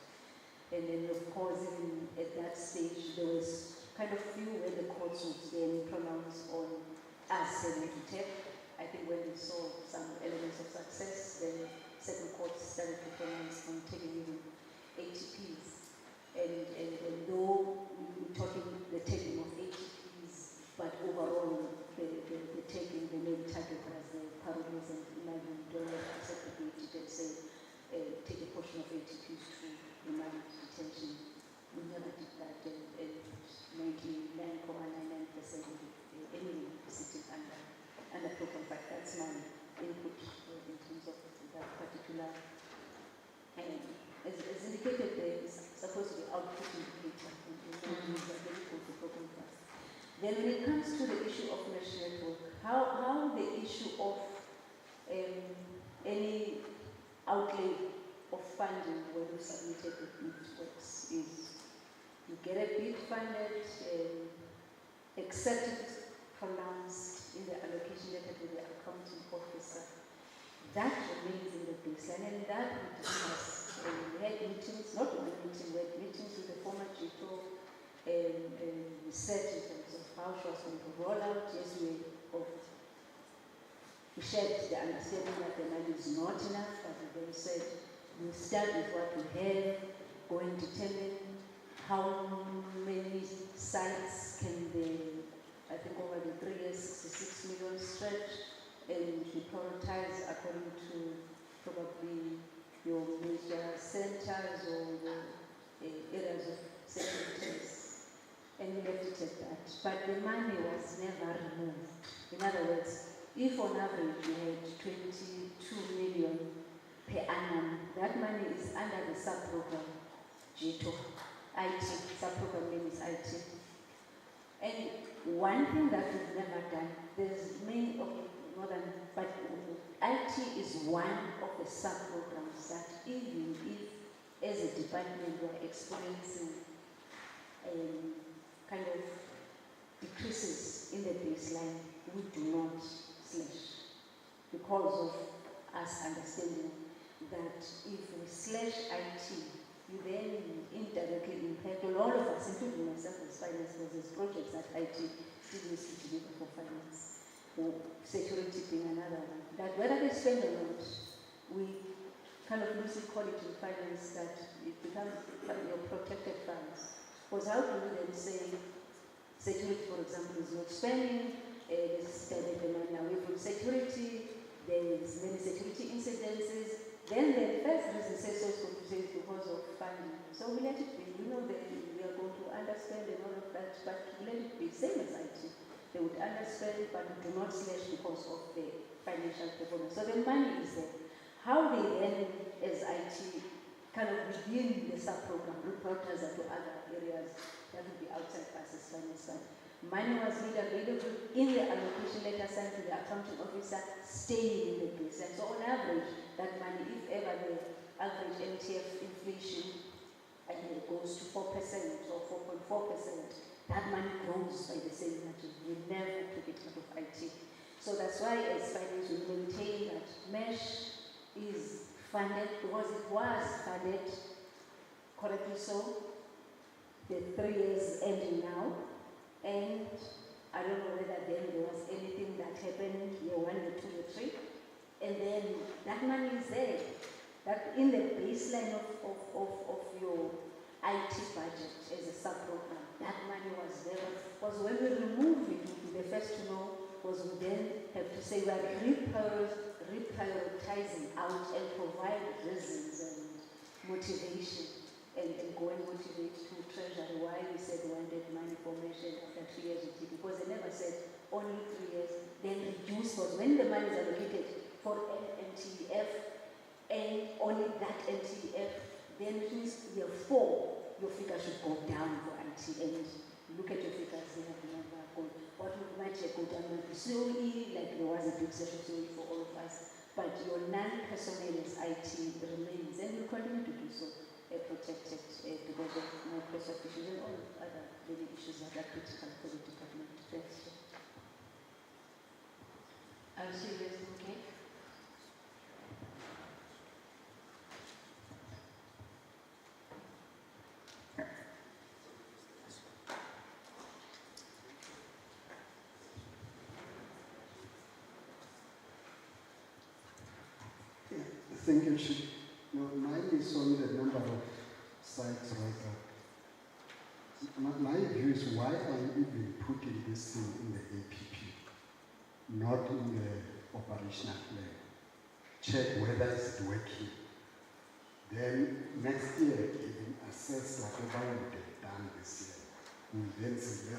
And then, of course, even at that stage, there was kind of few where the courts would then pronounce on us having to take. I think when we saw some elements of success, then certain courts started to pronounce on taking even ATPs. And though we're talking the taking of ATPs, but overall the taking, the main target as the parolees and imagine don't separate it and say take a portion of ATPs to remand detention. We never did that, and 99.99% anyway sitting under program 5. That's my input in terms of that particular. As indicated, there is supposed to be output indicator, Then when it comes to the issue of mesh network, how the issue of any outlay of funding when we submitted the bid works is you get a bid funded, accepted, pronounced in the allocation letter to the accounting officer. That remains in the baseline, and that we discussed. We had meetings, not one meeting, we had meetings with the former GTO, and we said in terms of how she was going to roll out. Yes, we shared the understanding that the money is not enough, but we then said we start with what we have, go and determine how many sites can the, I think over the 3 years, 66 million stretch, and we prioritize according to probably your major centers or the areas of securities, and we left it at that. But the money was never removed. In other words, if on average you had 22 million per annum, that money is under the sub-program GTO, IT, sub-program name is IT. And one thing that we've never done, there's many of more than, but IT is one of the sub-programs that even if, as a department, we are experiencing kind of decreases in the baseline, we do not slash because of us understanding that if we slash IT, you then indirectly impact all of us, including myself as finance, because there's projects that IT still needs to deliver for finance.
security being another one. That whether they spend or not, we kind of loosely call it in finance that it becomes your protected funds. Because how do we then say security, for example, is not spending, there's the money away from security, there's many security incidences, then the first reason says also to say it's because of funding. So we let it be. We know that we are going to understand and all of that, but we let it be. Same as IT. They would understand, but do not slash because of the financial performance. So the money is there. How they then, as IT, kind of begin the sub-program, report us to other areas that would be outside us as finance fund. Money was made available in the allocation letter sent to the accounting officer, staying in the base. And so on average, that money, if ever the average MTF inflation goes to 4% or 4.4%, that money grows by the same margin. We never took it out of IT. So that's why as finance we maintain that MESH is funded because it was funded correctly so. The 3 years ending now, and I don't know whether then there was anything that happened year 1, year 2, year 3, and then that money is there. That in the baseline of your IT budget as a sub-program, that money was there. Because when we remove it, we'll be the first to know, because we then have to say we are reprioritizing out and provide reasons and motivation and go and motivate to Treasury why we said we wanted money for measure after 3 years with it, because they never said only 3 years, then reduce, because when the money is allocated for an NTEF and only that NTEF, then it means year 4, your figure should go down for IT, and look at your figures, they have never gone. What might have go down might be slowly, like there was a big session slowly for all of us, but your non-personnel as IT remains, and will continue to do so. Protected because of Microsoft issues and all other many issues that are critical for the department. Thanks.
I'll see you, okay?
Thank you, Chief. No, mine is on the number of sites right up. My view is why are you even putting this thing in the APP, not in the operational plan? Check whether it's working. Then next year, even assess whatever we have done this year. We'll then say,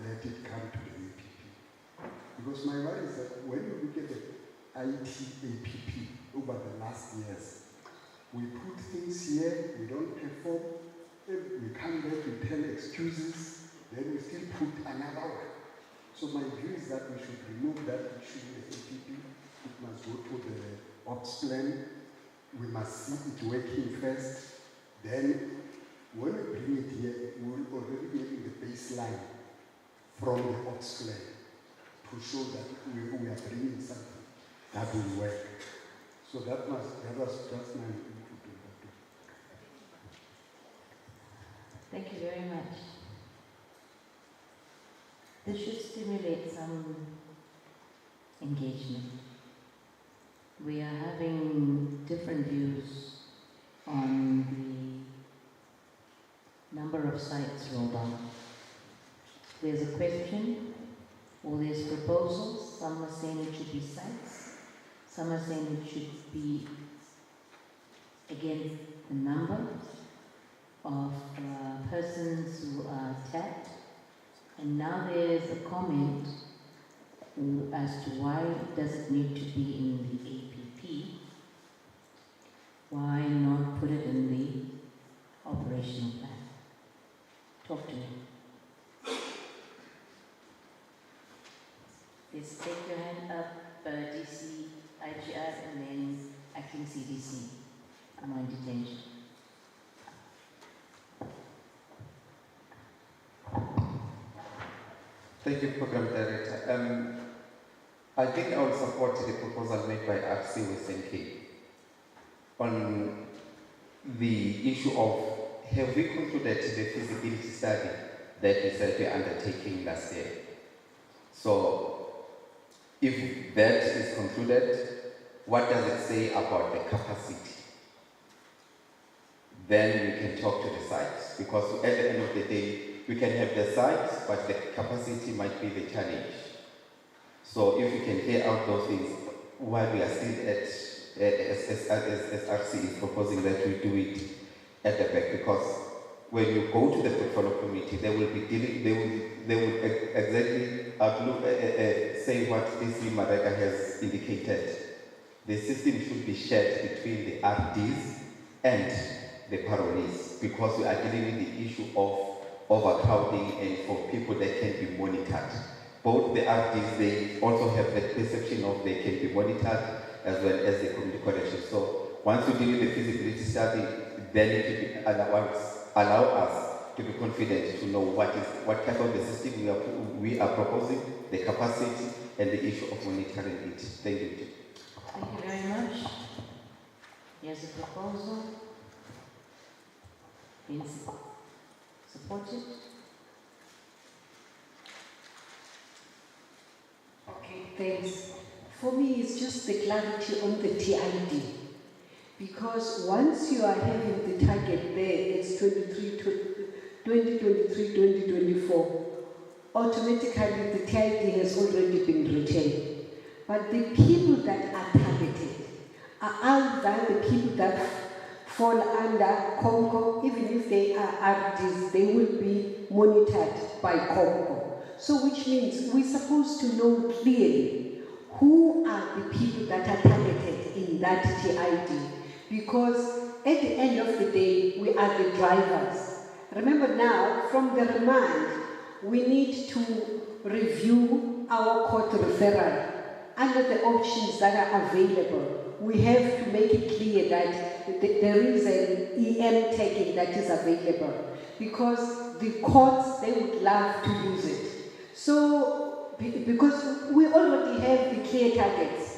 let it come to the APP. Because my worry is that when you look at the IT APP over the last years, we put things here, we don't perform, we come back, we tell excuses, then we still put another one. So my view is that we should remove that issue in the APP. It must go to the ops plan. We must see it working first. Then when we bring it here, we will already be in the baseline from the ops plan to show that we are bringing something that will work. So that was just my input.
Thank you very much. This should stimulate some engagement. We are having different views on the number of sites rolled out. There's a question, or there's proposals. Some are saying it should be sites. Some are saying it should be, again, the number of persons who are tapped. And now there's a comment as to why does it need to be in the APP? Why not put it in the operational plan? Talk to me. Please take your hand up, DC, IGR, and then acting CDC. I'm on detention.
Thank you, Program Director. I think I will support the proposal made by RC with NK on the issue of, have we concluded the feasibility study that we said we were undertaking last year? So If that is concluded, what does it say about the capacity? Then we can talk to the sites, because at the end of the day, we can have the sites, but the capacity might be the challenge. So if we can clear out those things, while we are still at, as RC is proposing that we do it at the back, because when you go to the portfolio committee, they will be dealing, they will exactly say what AC Marega has indicated. The system should be shared between the RDs and the parolees, because we are dealing with the issue of overcrowding and for people that can be monitored. Both the RDs, they also have the perception of they can be monitored as well as the community correction. So once we deal with the feasibility study, then it will allow us to be confident to know what type of the system we are proposing, the capacity and the issue of monitoring it. Thank you.
Thank you very much. Here's a proposal. Is supported?
Okay, thanks. For me, it's just the clarity on the TID. Because once you are having the target there, it's 2023, 2024, automatically the TID has already been retained. But the people that are targeted are either the people that fall under COMCO. Even if they are RDs, they will be monitored by COMCO. So which means we're supposed to know clearly who are the people that are targeted in that TID. Because at the end of the day, we are the drivers. Remember now, from the remand, we need to review our court referral under the options that are available. We have to make it clear that there is an EM tagging that is available, because the courts, they would love to use it. So, because we already have the clear targets,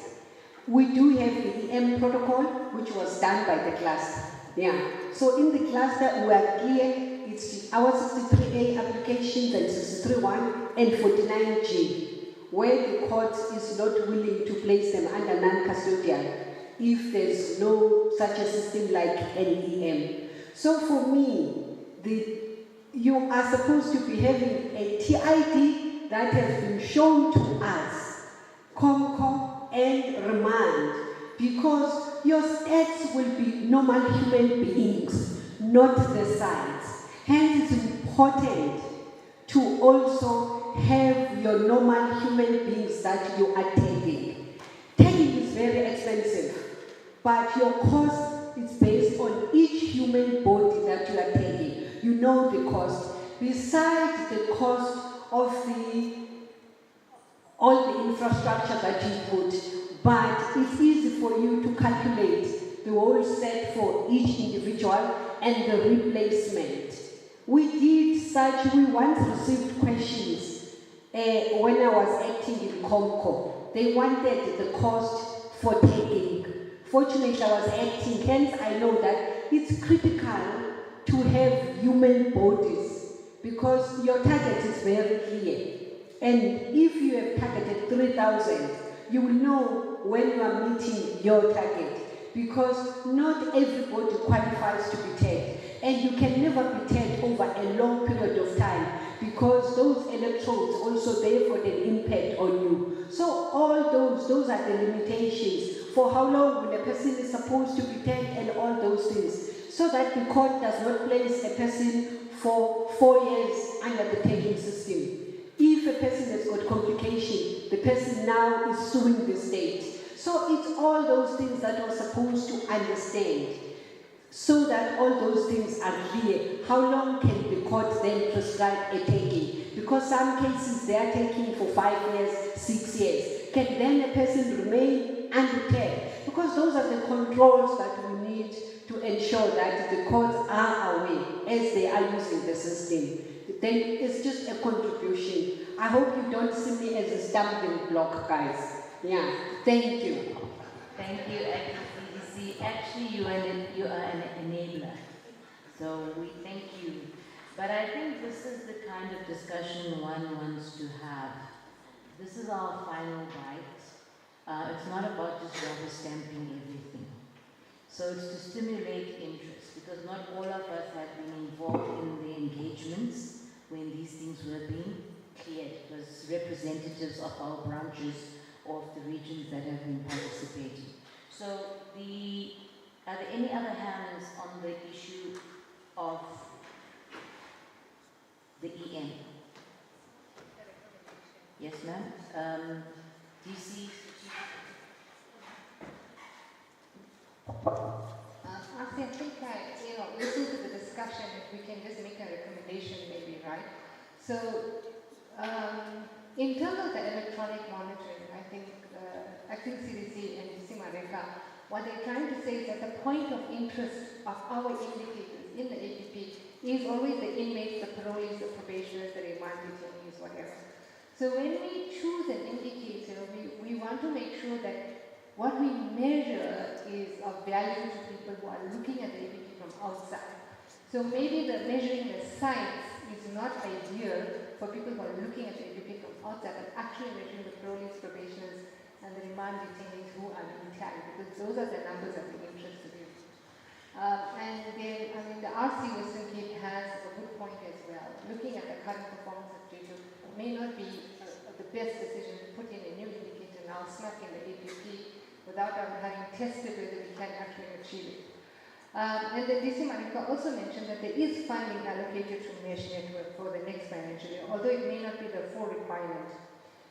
we do have the EM protocol, which was done by the cluster. Yeah. So in the cluster, we are clear, it's our 63A applications and 63-1 and 49G, where the court is not willing to place them under non-custodial if there's no such a system like NEM. So for me, you are supposed to be having a TID that has been shown to us, COMCO and remand, because your stats will be normal human beings, not the sites. Hence, it's important to also have your normal human beings that you are tagging. Tagging is very expensive, but your cost is based on each human body that you are tagging. You know the cost. Besides the cost of all the infrastructure that you put, but it's easy for you to calculate the whole set for each individual and the replacement. We once received questions when I was acting in COMCO. They wanted the cost for taking. Fortunately, I was acting, hence I know that it's critical to have human bodies, because your target is very clear. And if you have targeted 3,000, you will know when you are meeting your target, because not everybody qualifies to be tagged. And you can never be tagged over a long period of time, because those electrodes also therefore an impact on you. So all those are the limitations for how long when a person is supposed to be tagged and all those things, so that the court does not place a person for 4 years under the tagging system. If a person has got complication, the person now is suing the state. So it's all those things that we're supposed to understand, so that all those things are clear. How long can the court then prescribe a taking? Because some cases they are taking for 5 years, 6 years. Can then a person remain untagged? Because those are the controls that we need to ensure that the courts are aware as they are using the system. Then it's just a contribution. I hope you don't see me as a stumbling block, guys. Yeah, thank you.
Thank you, FMC-ZIM. Actually, you are an enabler. So we thank you. But I think this is the kind of discussion one wants to have. this is our final bite. It's not about just rubber stamping everything. So it's to stimulate interest, because not all of us have been involved in the engagements when these things were being cleared. It was representatives of our branches or of the regions that have been participating. So are there any other hands on the issue of the EM? Yes, ma'am. DC.
I think listen to the discussion, if we can just make a recommendation maybe, right? So, in terms of the electronic monitoring, I think CDC and DC Mareka, what they're trying to say is that the point of interest of our indicators in the APP is always the inmates, the parolees, the probationers, the remand detainees, whatever. So when we choose an indicator, we want to make sure that what we measure is of value to people who are looking at the APP from outside. So maybe the measuring the size is not ideal for people who are looking at the APP from outside, but actually measuring the parolees, probationers, and the remand detainees who are in tally, because those are the numbers that we're interested in. And then, the RC Western Cape has a good point as well. Looking at the current performance of J2 may not be the best decision to put in a new indicator now, smack in the APP, without having tested whether we can actually achieve it. And then DC Mareka also mentioned that there is funding allocated to Mesh Network for the next financial year, although it may not be the full requirement.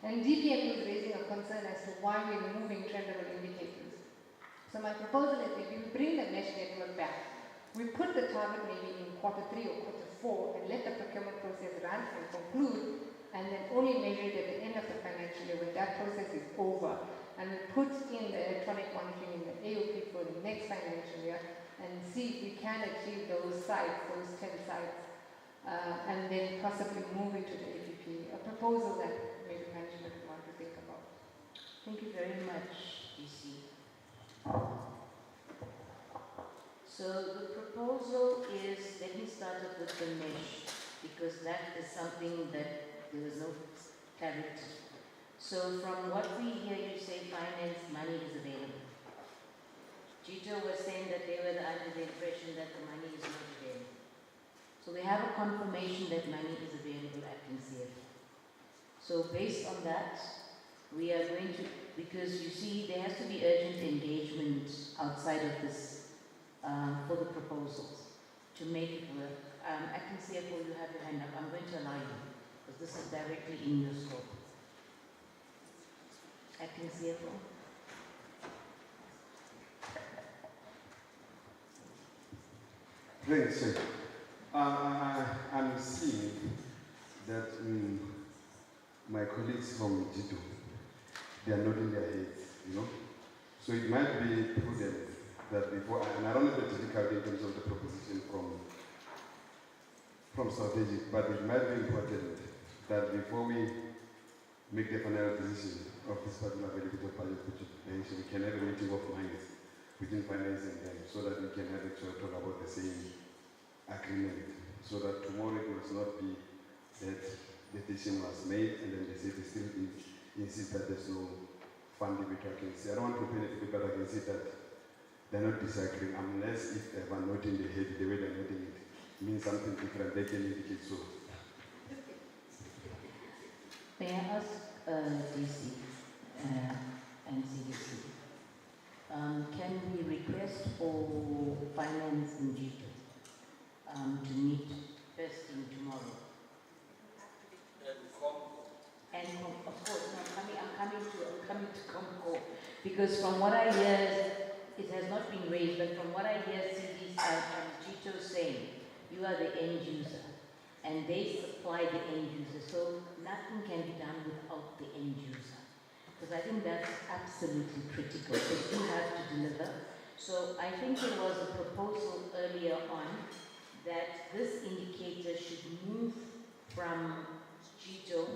And DPM is raising a concern as to why we're removing trendable indicators. So my proposal is maybe we bring the Mesh Network back. We put the target maybe in Q3 or Q4 and let the procurement process run and conclude, and then only measure it at the end of the financial year when that process is over. And we put in the electronic monitoring in the AOP for the next financial year and see if we can achieve those sites, those 10 sites, and then possibly move it to the APP. A proposal that maybe management would want to think about.
Thank you very much, DC. So the proposal is, let me start off with the mesh, because that is something that there was no clarity. So from what we hear you say, finance money is available. Gito was saying that they were under the impression that the money is not available. So we have a confirmation that money is available at NCF. So based on that, we are going to, because you see there has to be urgent engagement outside of this for the proposals to make it work. At NCF, you have your hand up. I'm going to allow you, because this is directly in your scope. Acting CFO.
Thanks, sir. I'm seeing that my colleagues from G2, they are nodding their heads, So it might be prudent that before, and I don't know the difficulty in terms of the proposition from strategic, but it might be important that before we make the final decision of this particular availability of budget, we can have a meeting of minds within finance and them, so that we can have a talk about the same agreement, so that tomorrow it must not be that the decision was made and then the city still insists that there's no funding which I can see. I don't want to benefit, but I can see that they're not disagreeing, unless if they are not in the head, the way they're noting it means something different, they can indicate so.
May I ask DC and CDC, can we request for finance and G2 to meet first thing tomorrow? And of course, no, I'm coming to Comco, because from what I hear, it has not been raised, but from what I hear CDC and G2 saying, you are the end user, and they supply the end user, so nothing can be done without the end user. Because I think that's absolutely critical, because you have to deliver. So I think there was a proposal earlier on that this indicator should move from GTO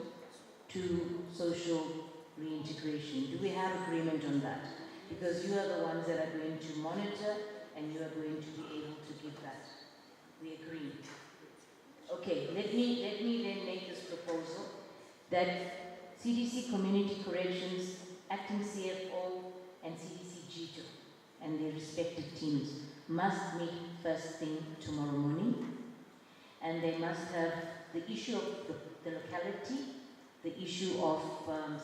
to social reintegration. Do we have agreement on that? Because you are the ones that are going to monitor and you are going to be able to give that. We agree. Okay, let me then make this proposal that CDC Community Corrections, Acting CFO, and CDC GITO and their respective teams must meet first thing tomorrow morning, and they must have the issue of the locality, the issue of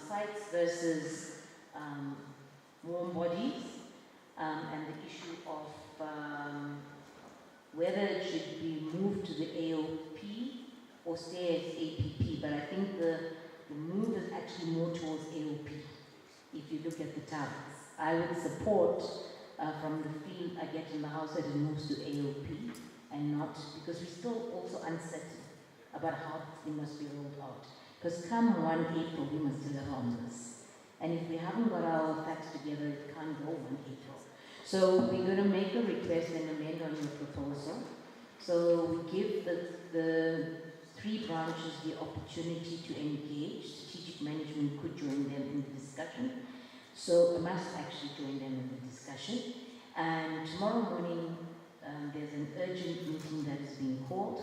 sites versus warm bodies, and the issue of whether it should be moved to the AOP or stay as APP. But I think the move is actually more towards AOP if you look at the targets. I would support from the feel I get in the house that it moves to AOP and not, because we're still also uncertain about how this thing must be rolled out. Because come 1 April, we must deliver on this. And if we haven't got our facts together, it can't go 1 April. So we're going to make a request and amend on your proposal. So we give the 3 branches the opportunity to engage. Strategic management could join them in the discussion. So I must actually join them in the discussion. And tomorrow morning, there's an urgent meeting that is being called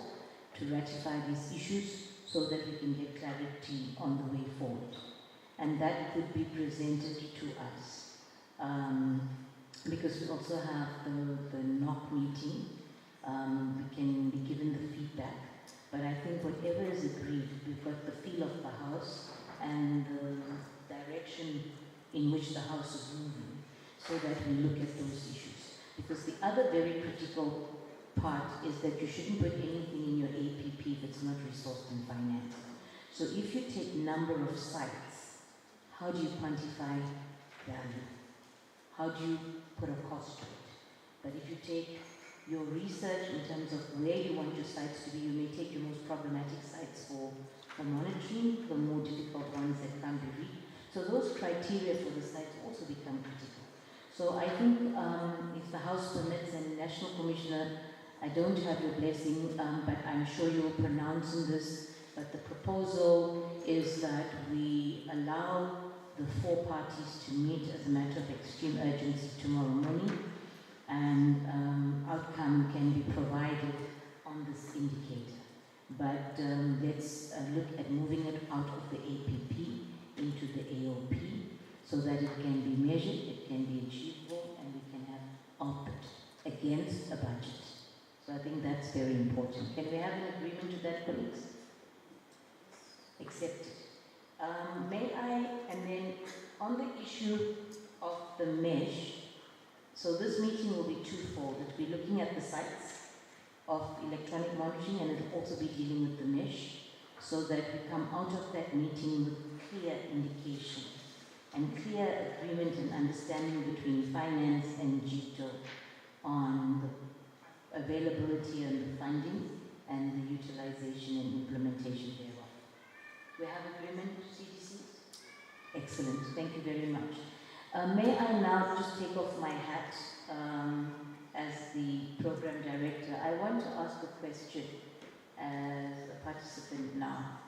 to ratify these issues so that we can get clarity on the way forward. And that could be presented to us. Because we also have the NOC meeting, we can be given the feedback. But I think whatever is agreed, we've got the feel of the house and the direction in which the house is moving, so that we look at those issues. Because the other very critical part is that you shouldn't put anything in your APP if it's not resourced and financed. So if you take number of sites, how do you quantify value? How do you put a cost to it? But if you take your research in terms of where you want your sites to be, you may take your most problematic sites for monitoring, the more difficult ones that can't be reached. So those criteria for the sites also become critical. So I think if the House permits, and National Commissioner, I don't have your blessing, but I'm sure you'll pronounce on this, but the proposal is that we allow the 4 parties to meet as a matter of extreme urgency tomorrow morning, and outcome can be provided on this indicator. But let's look at moving it out of the APP into the AOP so that it can be measured, it can be achievable, and we can have output against a budget. So I think that's very important. Can we have an agreement to that, colleagues? Accepted. May I, and then on the issue of the mesh, so this meeting will be twofold. It will be looking at the sites of electronic monitoring, and it will also be dealing with the mesh, so that we come out of that meeting with clear indication and clear agreement and understanding between finance and GITO on the availability and the funding and the utilization and implementation thereof. We have agreement, CDC? Excellent, thank you very much. May I now just take off my hat as the program director? I want to ask a question as a participant now.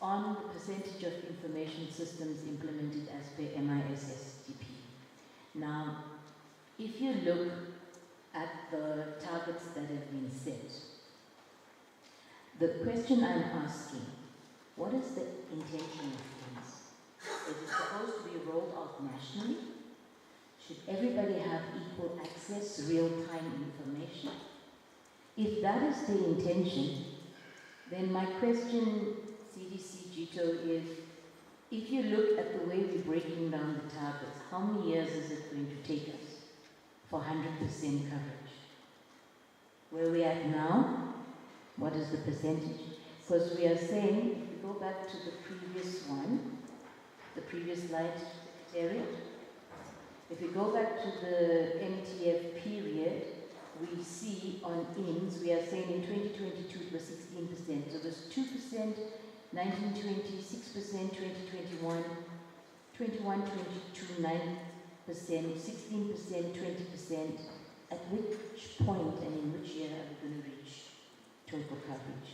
On the percentage of information systems implemented as per MIS-SDP. Now, if you look at the targets that have been set, the question I'm asking, what is the intention of things? Is it supposed to be rolled out nationally? Should everybody have equal access to real-time information? If that is the intention, then my question, CDC GITO, is if you look at the way we're breaking down the targets, how many years is it going to take us for 100% coverage? Where we're at now, what is the percentage? Because we are saying, if we go back to the previous one, the previous slide, Secretariat, if we go back to the MTF period, we see on INS, we are saying in 2022 it was 16%. So there's 2%, 1920, 6%, 2021, 21, 22, 9%, 16%, 20%. At which point and in which year are we going to reach total coverage?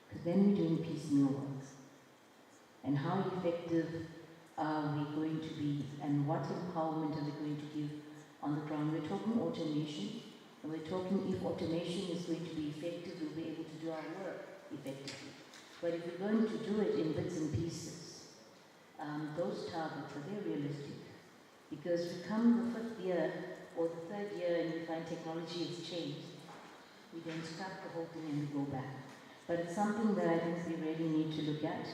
Because then we're doing piecemeal ones. And how effective are we going to be, and what empowerment are we going to give on the ground? We're talking automation, and we're talking if automation is going to be effective, we'll be able to do our work effectively. But if we're going to do it in bits and pieces, those targets, are they realistic? Because we come the 5th year or the 3rd year and we find technology has changed, we then scrap the whole thing and we go back. But it's something that I think we really need to look at.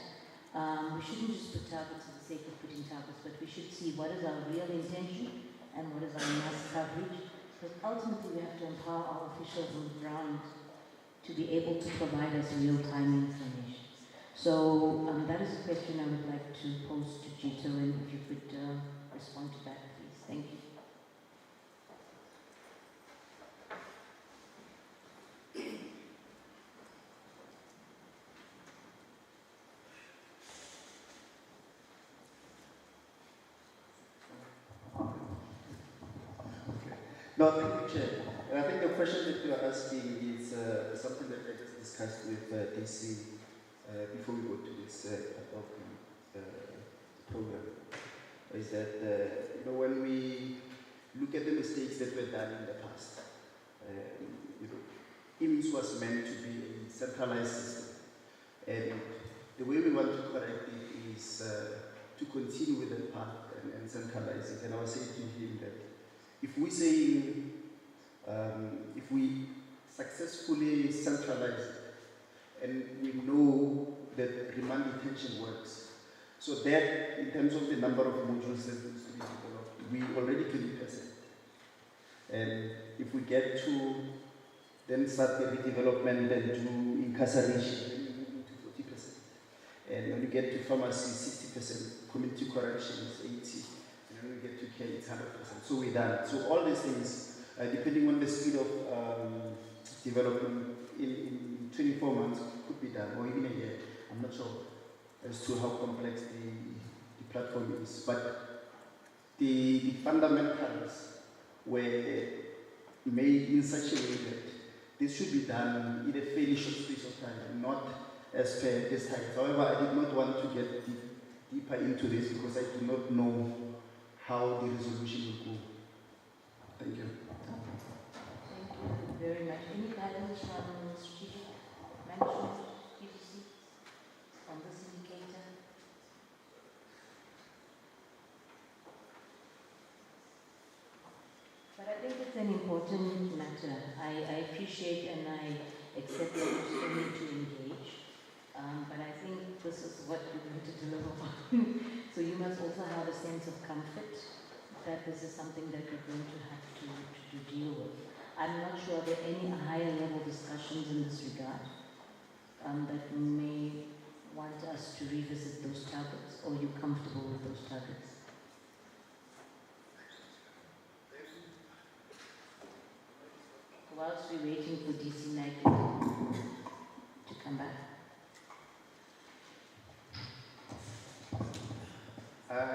We shouldn't just put targets for the sake of putting targets, but we should see what is our real intention and what is our mass coverage. Because ultimately we have to empower our officials on the ground to be able to provide us real-time information. So that is a question I would like to pose to Jito, and if you could respond to that, please. Thank you.
No, thank you, Chair. I think the question that you are asking is something that I just discussed with DC before we go to this part of the program. Is that when we look at the mistakes that were done in the past, IMS was meant to be a centralized system, and the way we want to correct it is to continue with that path and centralize it. And I was saying to him that if we successfully centralize it, and we know that remand detention works, so that in terms of the number of modules that needs to be developed, we already 20%. And if we get to then start the redevelopment and do incarceration, then we move to 40%. And when we get to pharmacy, 60%, community corrections, 80%. And when we get to care, it's 100%. So we're done. So all these things, depending on the speed of development, in 24 months could be done, or even a year. I'm not sure as to how complex the platform is. But the fundamentals were made in such a way that this should be done in a fairly short space of time, not as per this time. However, I did not want to get deeper into this because I do not know how the resolution will go. Thank you.
Thank you very much. Any guidance from strategic management, PDC, on this indicator? But I think it's an important matter. I appreciate and I accept that you still need to engage. But I think this is what you're going to deliver on. So you must also have a sense of comfort that this is something that you're going to have to deal with. I'm not sure there are any higher level discussions in this regard that you may want us to revisit those targets, or are you comfortable with those targets? Whilst we're waiting for DC Nike to come back.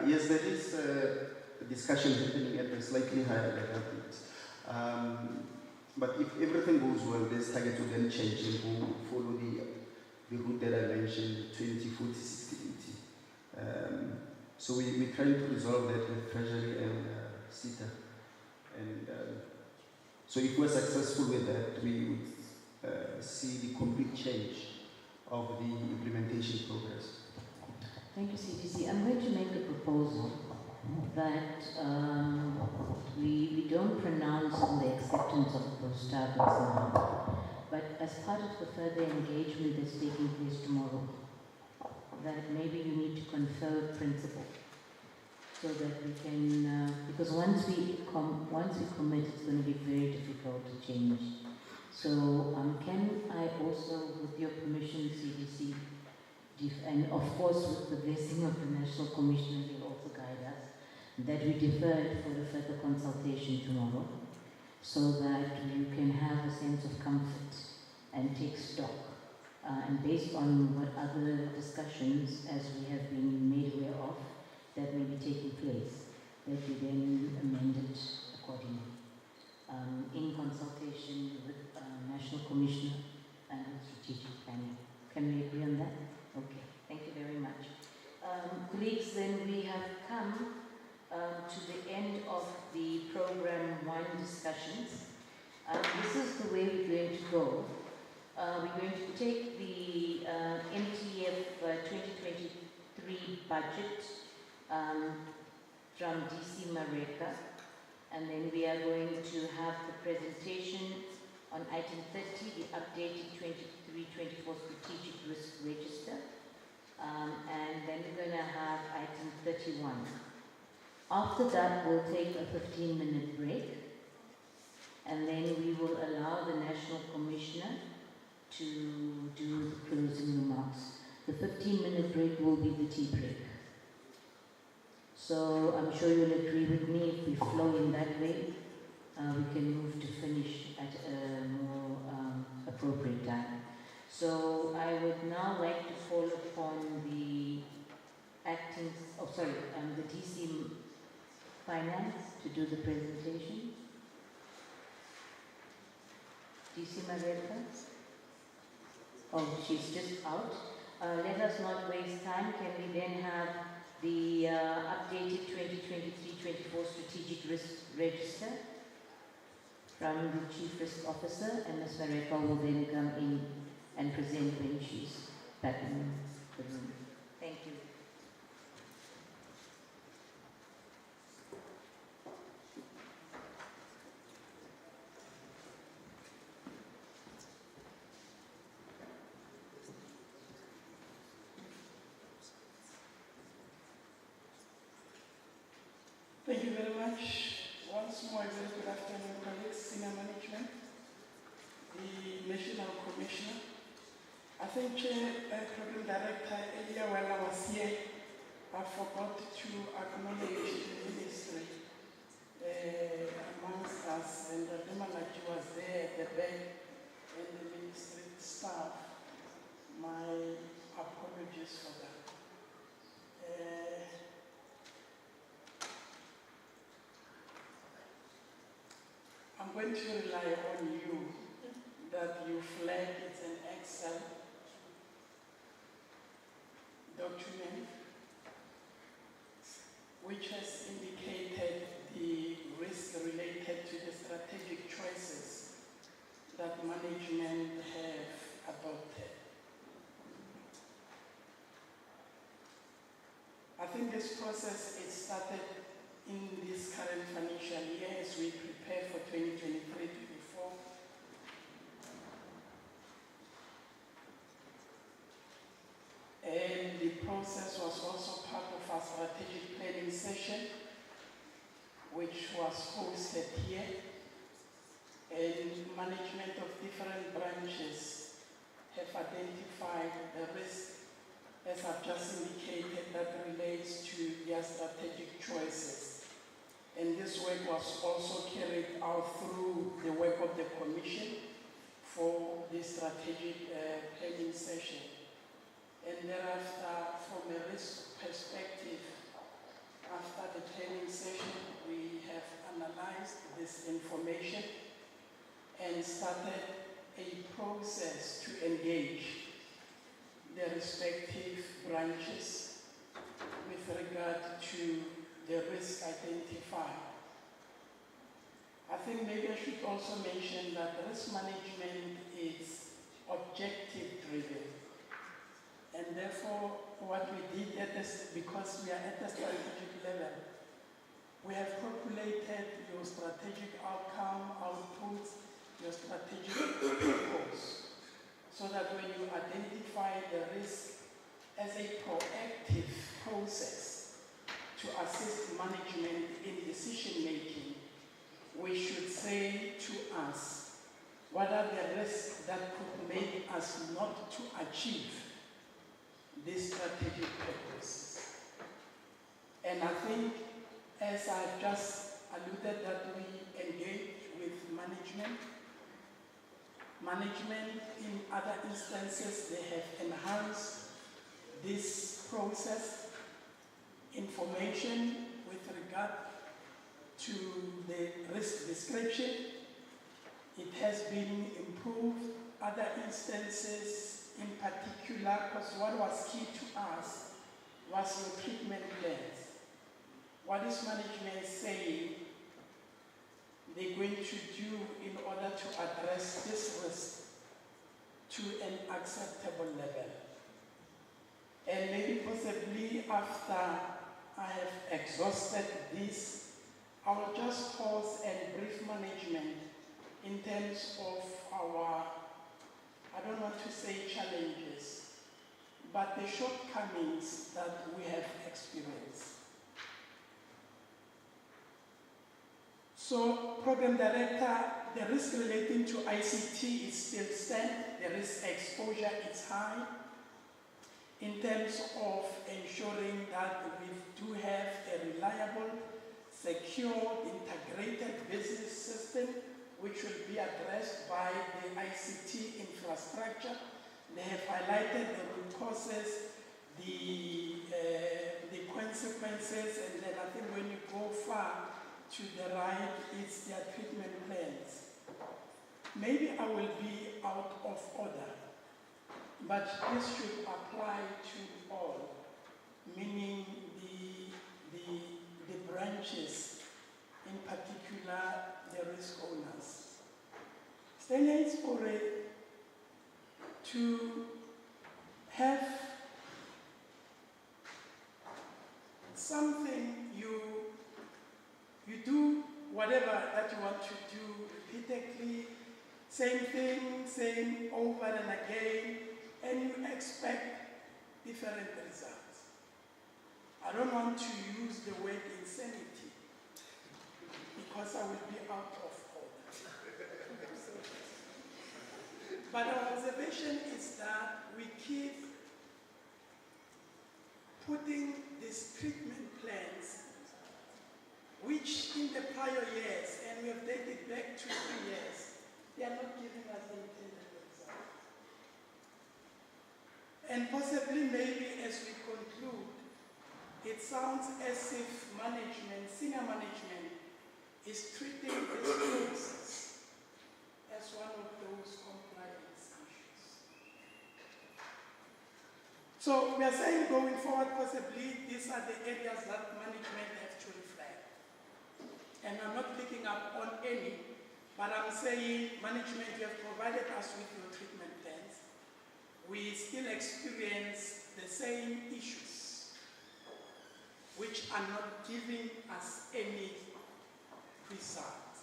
Yes, there is a discussion happening at a slightly higher level. But if everything goes well, this target will then change and go follow the route that I mentioned, 20, 40, 60, 80. So we're trying to resolve that with Treasury and CETA. And so if we're successful with that, we would see the complete change of the implementation progress.
Thank you, CDC. I'm going to make a proposal that we don't pronounce on the acceptance of those targets now, but as part of the further engagement that's taking place tomorrow, that maybe you need to confer principle so that we can, because once we commit, it's going to be very difficult to change. So can I also, with your permission, CDC, and of course with the blessing of the National Commissioner, will also guide us, that we defer it for the further consultation tomorrow, so that you can have a sense of comfort and take stock. And based on what other discussions, as we have been made aware of, that may be taking place, that we then amend it accordingly, in consultation with National Commissioner and with strategic planning. Can we agree on that? Okay, thank you very much. Colleagues, then we have come to the end of the Program 1 discussions. This is the way we're going to go. We're going to take the MTF 2023 budget from DC Mareka, and then we are going to have the presentation on item 30, the updated 23-24 strategic risk register, and then we're going to have item 31. After that, we'll take a 15-minute break, and then we will allow the National Commissioner to do the closing remarks. The 15-minute break will be the tea break. So I'm sure you'll agree with me, if we flow in that way, we can move to finish at a more appropriate time. So I would now like to call upon the the DC Finance to do the presentation. DC Mareka? Oh, she's just out. Let us not waste time. Can we then have the updated 2023-24 strategic risk register from the Chief Risk Officer, and Ms. Mareka will then come in and present when she's back in the room. Thank you.
Thank you very much. Once more, very good afternoon, colleagues, senior management, the National Commissioner. I think, Program Director, earlier when I was here, I forgot to acknowledge the ministry amongst us, and Demalaji was there at the back, and the ministry staff. My apologies for that. I'm going to rely on you that you flag it's an Excel document which has indicated the risk related to the strategic choices that management have adopted. I think this process is started in this current financial year as we prepare for 2023-24. And the process was also part of our strategic planning session, which was hosted here. And management of different branches have identified the risk, as I've just indicated, that relates to their strategic choices. And this work was also carried out through the work of the Commission for the strategic planning session. And thereafter, from a risk perspective, after the planning session, we have analyzed this information and started a process to engage the respective branches with regard to the risk identified. I think maybe I should also mention that risk management is objective driven. And therefore, what we did at this, because we are at the strategic level, we have populated your strategic outcome, outputs, your strategic goals, so that when you identify the risk as a proactive process to assist management in decision making, we should say to us, what are the risks that could make us not to achieve these strategic purposes? And I think, as I've just alluded, that we engage with management. Management, in other instances, they have enhanced this process. Information with regard to the risk description, it has been improved. Other instances, in particular, because what was key to us was your treatment plans. What is management saying they're going to do in order to address this risk to an acceptable level? And maybe possibly after I have exhausted this, I will just pause and brief management in terms of our, I don't want to say challenges, but the shortcomings that we have experienced. So, Program Director, the risk relating to ICT is still set, the risk exposure is high. In terms of ensuring that we do have a reliable, secure, integrated business system which will be addressed by the ICT infrastructure. They have highlighted the root causes, the consequences, and then I think when you go far to the right, it's their treatment plans. Maybe I will be out of order, but this should apply to all, meaning the branches, in particular the risk owners. Stenya is already to have something you do whatever that you want to do repeatedly, same thing, same over and again, and you expect different results. I don't want to use the word insanity because I will be out of order. But our observation is that we keep putting these treatment plans, which in the prior years, and we have dated back to 3 years, they are not giving us the intended result. And possibly, maybe as we conclude, it sounds as if management, senior management, is treating this process as one of those compliance issues. So we are saying going forward, possibly these are the areas that management have to reflect. And I'm not picking up on any, but I'm saying management, you have provided us with your treatment plans. We still experience the same issues, which are not giving us any result.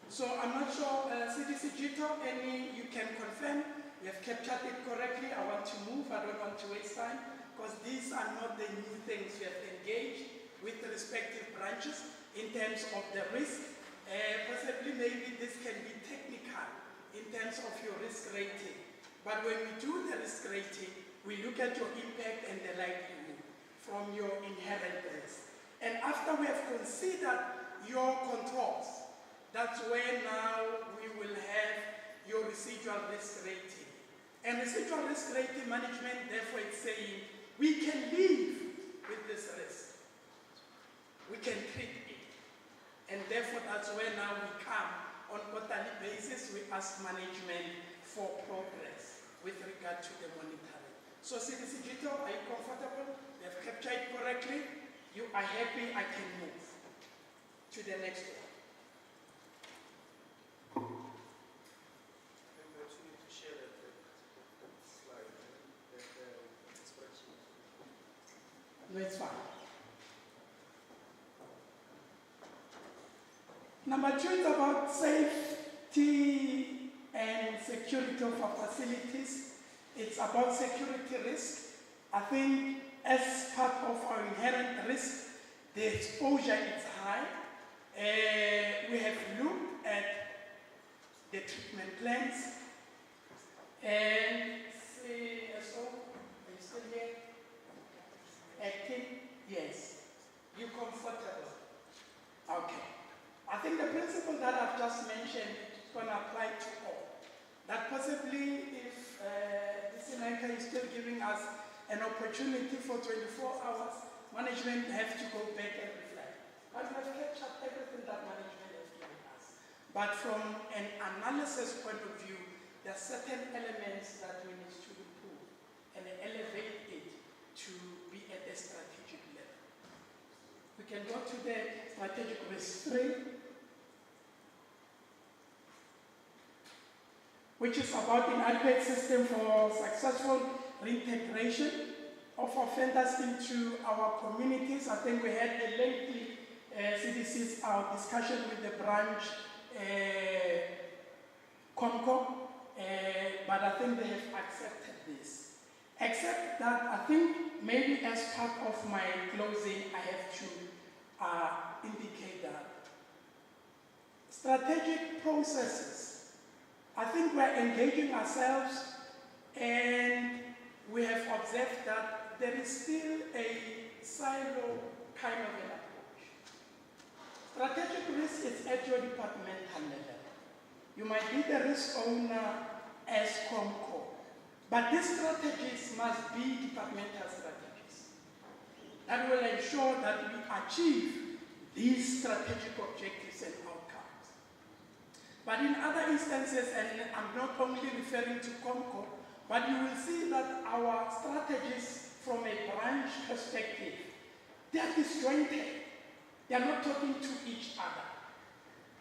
So I'm not sure, CDC Gito, any you can confirm, we have captured it correctly. I want to move, I don't want to waste time, because these are not the new things we have engaged with the respective branches in terms of the risk. Possibly maybe this can be technical in terms of your risk rating. But when we do the risk rating, we look at your impact and the likelihood from your inherent risk. And after we have considered your controls, that's where now we will have your residual risk rating. And residual risk rating management, therefore, it's saying we can live with this risk. We can treat it. And therefore, that's where now we come on quarterly basis, we ask management for progress with regard to the monitoring. So, CDC Gito, are you comfortable? You have captured it correctly. You are happy, I can move to the next one. No, it's fine. Number 2 is about safety and security of our facilities. It's about security risk. I think as part of our inherent risk, the exposure is high. We have looked at the treatment plans and CSO, are you still here? Acting? Yes. You comfortable? Okay. I think the principle that I've just mentioned is going to apply to all. That possibly if this America is still giving us an opportunity for 24 hours, management have to go back and reflect. But we have captured everything that management has given us. But from an analysis point of view, there are certain elements that we need to improve and elevate it to be at the strategic level. We can go to the strategic risk 3, which is about inadequate system for successful reintegration. of offenders into our communities. I think we had a lengthy CDC's discussion with the branch COMCO, but I think they have accepted this. Except that I think maybe as part of my closing, I have to indicate that strategic processes, I think we're engaging ourselves, and we have observed that there is still a silo kind of an approach. Strategic risk is at your departmental level. You might be the risk owner as COMCO, but these strategies must be departmental strategies that will ensure that we achieve these strategic objectives and outcomes. But in other instances, and I'm not only referring to COMCO, but you will see that our strategies from a branch perspective, they are disjointed. They are not talking to each other.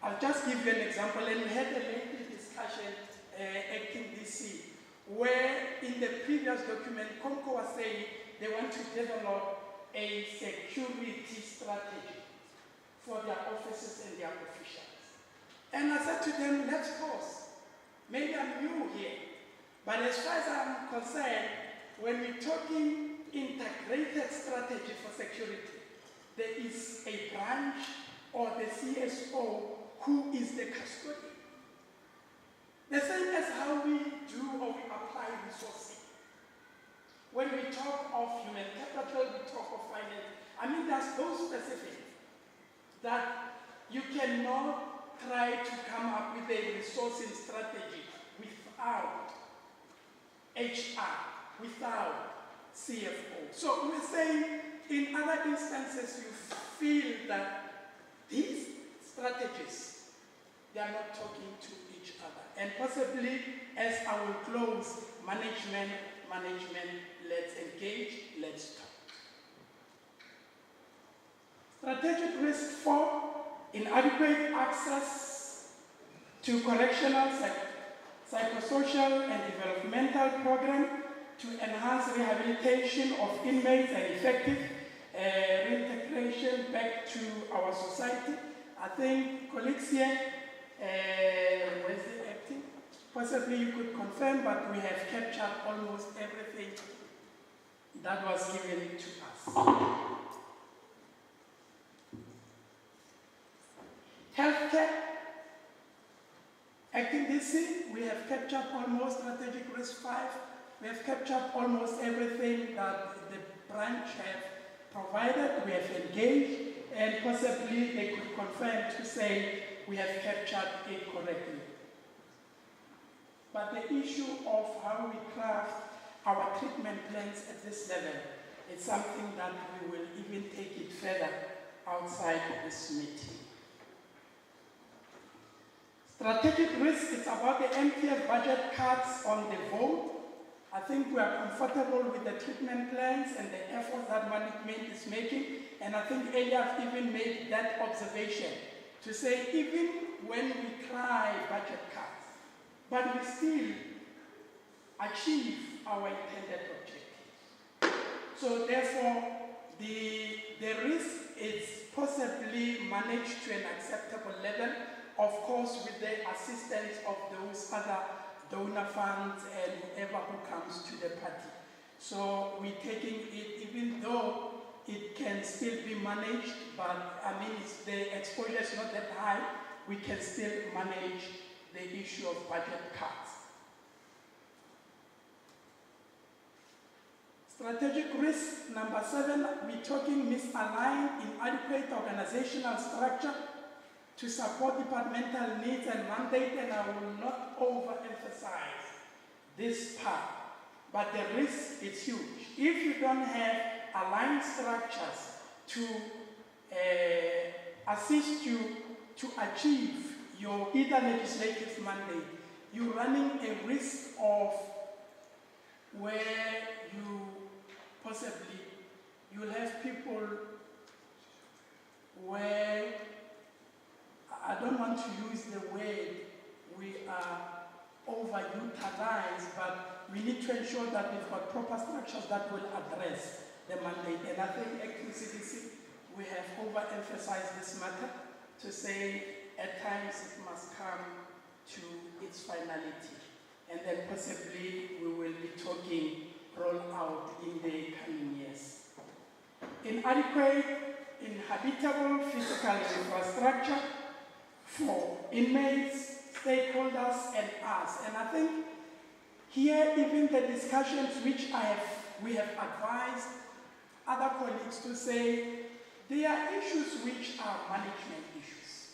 I'll just give you an example, and we had a lengthy discussion acting DC, where in the previous document, COMCO was saying they want to develop a security strategy for their officers and their officials. And I said to them, let's pause. Maybe I'm new here, but as far as I'm concerned, when we're talking integrated strategy for security, there is a branch or the CSO who is the custodian. The same as how we do or we apply resourcing. When we talk of human capital, we talk of finance. I mean, that's so specific that you cannot try to come up with a resourcing strategy without HR, without CFO. So we're saying in other instances you feel that these strategies, they are not talking to each other. And possibly, as I will close, management, let's engage, let's talk. Strategic risk 4, inadequate access to correctional, psychosocial and developmental program to enhance rehabilitation of inmates and effective reintegration back to our society. I think colleagues here, where's the acting? Possibly you could confirm, but we have captured almost everything that was given to us. Healthcare, acting DC, we have captured almost strategic risk 5. We have captured almost everything that the branch have provided. We have engaged, and possibly they could confirm to say we have captured it correctly. But the issue of how we craft our treatment plans at this level is something that we will even take it further outside this meeting. Strategic risk is about the MTF budget cuts on the vote. I think we are comfortable with the treatment plans and the efforts that management is making, and I think earlier I've even made that observation to say even when we cry budget cuts, but we still achieve our intended objectives. So therefore, the risk is possibly managed to an acceptable level, of course with the assistance of those other donor funds and whoever who comes to the party. So we're taking it, even though it can still be managed, but I mean, the exposure is not that high, we can still manage the issue of budget cuts. Strategic risk number 7, we're talking misaligned, inadequate organizational structure to support departmental needs and mandate, and I will not overemphasize this part, but the risk is huge. If you don't have aligned structures to assist you to achieve your either legislative mandate, you're running a risk of where you possibly, you'll have people where, I don't want to use the word, we are overutilized, but we need to ensure that we've got proper structures that will address the mandate. And I think acting CDC, we have overemphasized this matter to say at times it must come to its finality. And then possibly we will be talking rollout in the coming years. Inadequate, inhabitable physical infrastructure for inmates, stakeholders, and us. And I think here, even the discussions which we have advised other colleagues to say, there are issues which are management issues.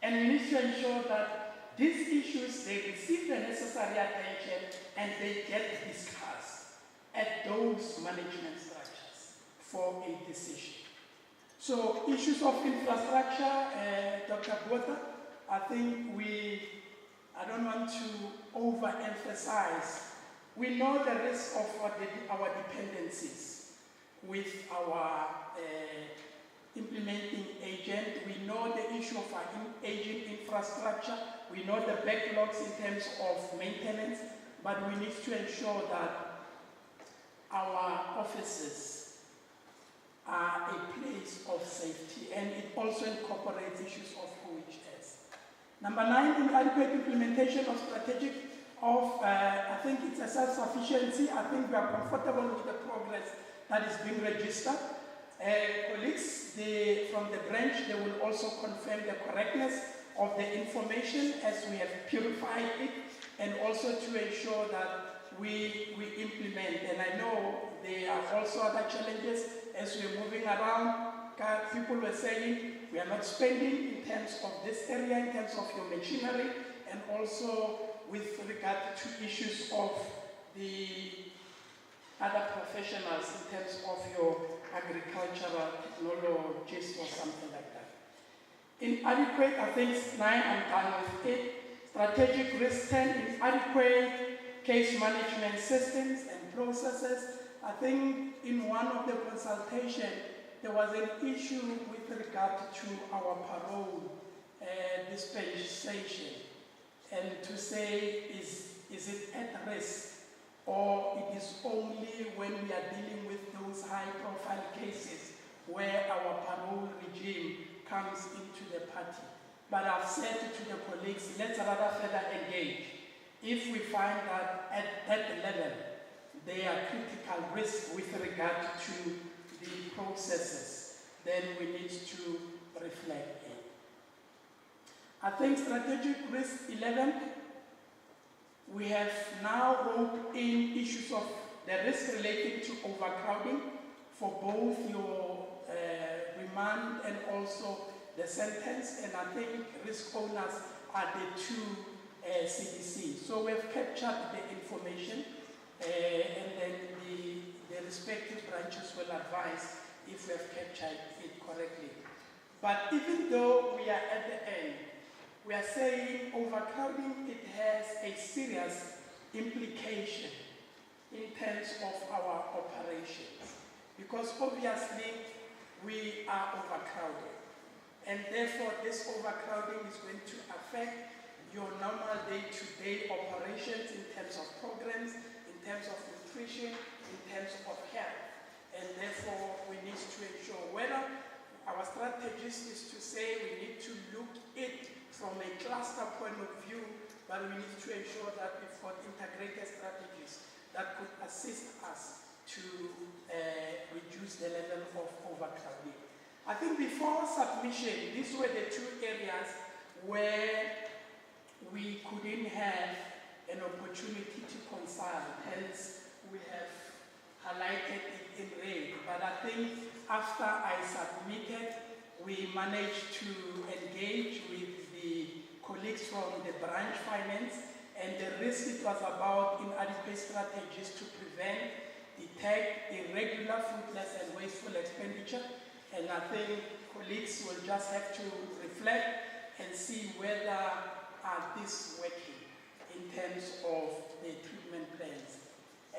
And we need to ensure that these issues, they receive the necessary attention and they get discussed at those management structures for a decision. So issues of infrastructure, Dr. Botha, I think I don't want to overemphasize. We know the risk of our dependencies with our implementing agent. We know the issue of our aging infrastructure. We know the backlogs in terms of maintenance, but we need to ensure that our offices are a place of safety, and it also incorporates issues of OHS. Number 9, inadequate implementation of strategic I think it's a self-sufficiency. I think we are comfortable with the progress that is being registered. Colleagues from the branch, they will also confirm the correctness of the information as we have purified it, and also to ensure that we implement. And I know there are also other challenges as we're moving around. People were saying we are not spending in terms of this area, in terms of your machinery, and also with regard to issues of the other professionals in terms of your agricultural technologists or something like that. Inadequate, I think 9, I'm done with it. Strategic risk 10, inadequate case management systems and processes. I think in one of the consultations, there was an issue with regard to our parole dispensation, and to say, is it at risk, or it is only when we are dealing with those high-profile cases where our parole regime comes into the party. But I've said to the colleagues, let's rather further engage. If we find that at that level, there are critical risks with regard to the processes, then we need to reflect it. I think strategic risk 11, we have now roped in issues of the risk relating to overcrowding for both your remand and also the sentence, and I think risk owners are the two CDC. So we've captured the information, and then the respective branches will advise if we have captured it correctly. But even though we are at the end, we are saying overcrowding, it has a serious implication in terms of our operations, because obviously we are overcrowded, and therefore this overcrowding is going to affect your normal day-to-day operations in terms of programs, in terms of nutrition, in terms of health. And therefore we need to ensure whether our strategist is to say we need to look it from a cluster point of view, but we need to ensure that we've got integrated strategies that could assist us to reduce the level of overcrowding. I think before submission, these were the two areas where we couldn't have an opportunity to consult, hence we have highlighted it in red. But I think after I submitted, we managed to engage with the colleagues from the branch finance, and the risk it was about inadequate strategies to prevent, detect irregular, fruitless and wasteful expenditure. And I think colleagues will just have to reflect and see whether are these working in terms of the treatment plans.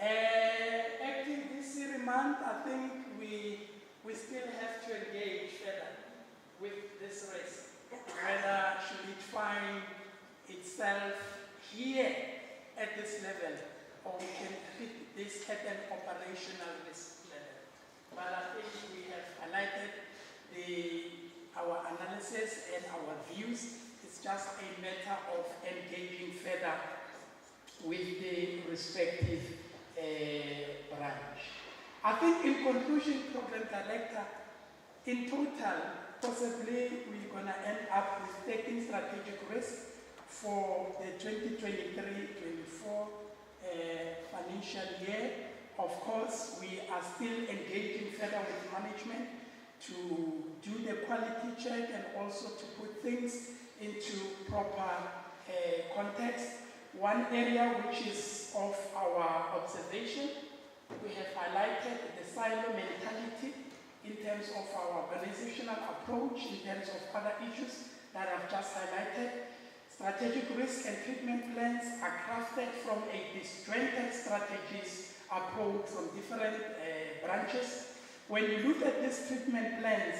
Acting DC remand, I think we still have to engage further with this risk. Whether should it find itself here at this level, or we can treat this at an operational risk level. But I think we have highlighted our analysis and our views. It's just a matter of engaging further with the respective branch. I think in conclusion, Program Director, in total, possibly we're going to end up with taking strategic risk for the 2023-24 financial year. Of course, we are still engaging further with management to do the quality check and also to put things into proper context. One area which is of our observation, we have highlighted the silo mentality in terms of our organizational approach, in terms of other issues that I've just highlighted. Strategic risk and treatment plans are crafted from a disjointed strategies approach from different branches. When you look at these treatment plans,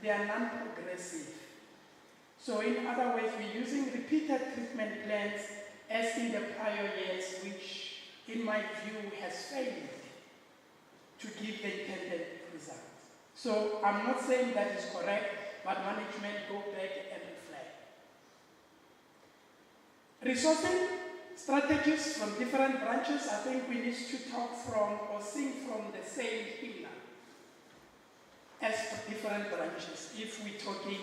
they are non-progressive. So in other words, we're using repeated treatment plans as in the prior years, which in my view has failed to give the intended result. So I'm not saying that is correct, but management go back and reflect. Resourcing strategies from different branches, I think we need to talk from or sing from the same hymn as for different branches if we're talking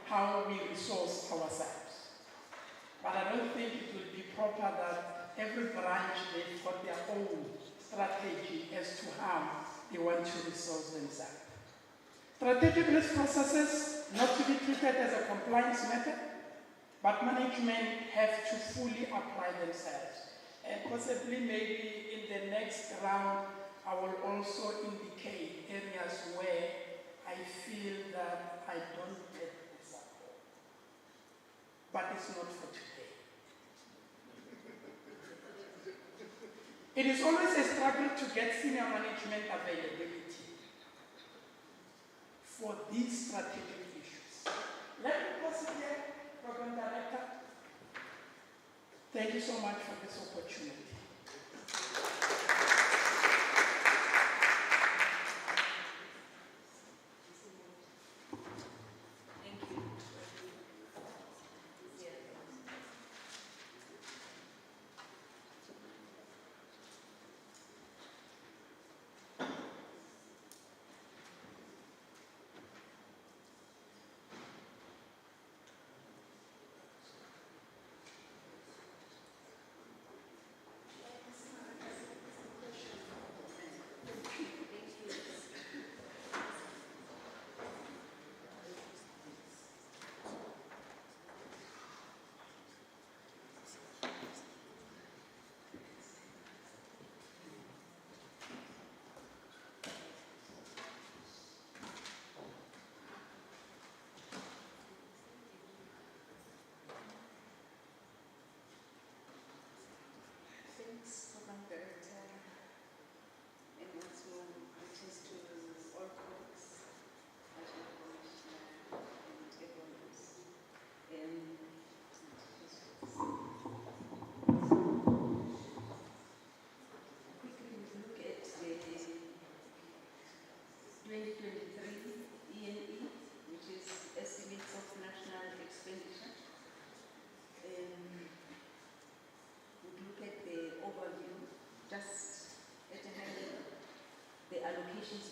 how we resource ourselves. But I don't think it will be proper that every branch, they've got their own strategy as to how they want to resource themselves. Strategic risk processes not to be treated as a compliance method, but management have to fully apply themselves. And possibly maybe in the next round, I will also indicate areas where I feel that I don't get the support. But it's not for today. It is always a struggle to get senior management availability for these strategic issues. Let me pause it here, Program Director. Thank you so much for this opportunity.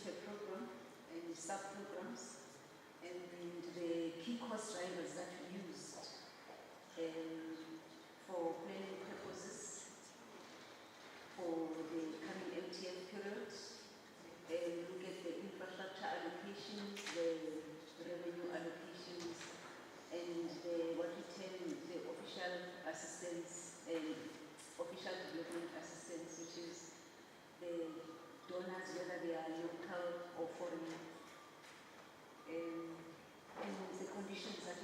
Per program and sub-programs, and the key cost drivers that we used for planning purposes for the coming MTF period, and look at the infrastructure allocations, the revenue allocations, and what we term the official assistance and official development assistance, which is the donors, whether they are local or foreign, and the conditions that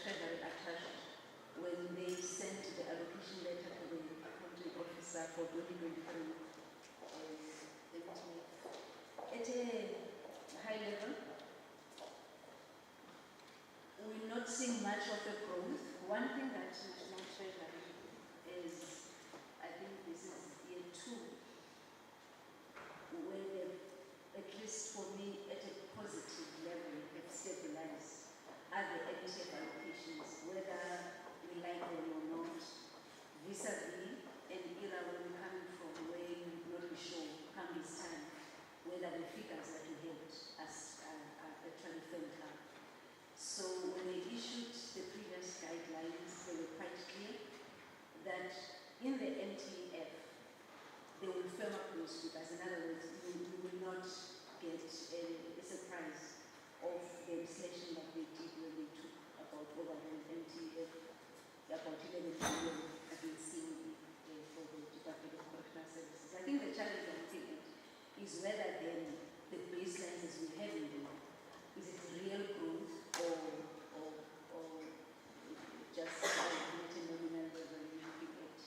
Treasury attached when they sent the allocation letter
vis-a-vis an era where we're coming from, where you would not be sure come this time whether the figures that we had are actually firmed up. So when they issued the previous guidelines, they were quite clear that in the MTF, they will firm up those figures. In other words, you will not get a surprise of the inflation that they did when they took about over the MTF, about 11 billion against COE for the Department of Correctional Services. I think the challenge I'm looking at is whether then the baselines as we have in them, is it real growth or just nominal revenue looking at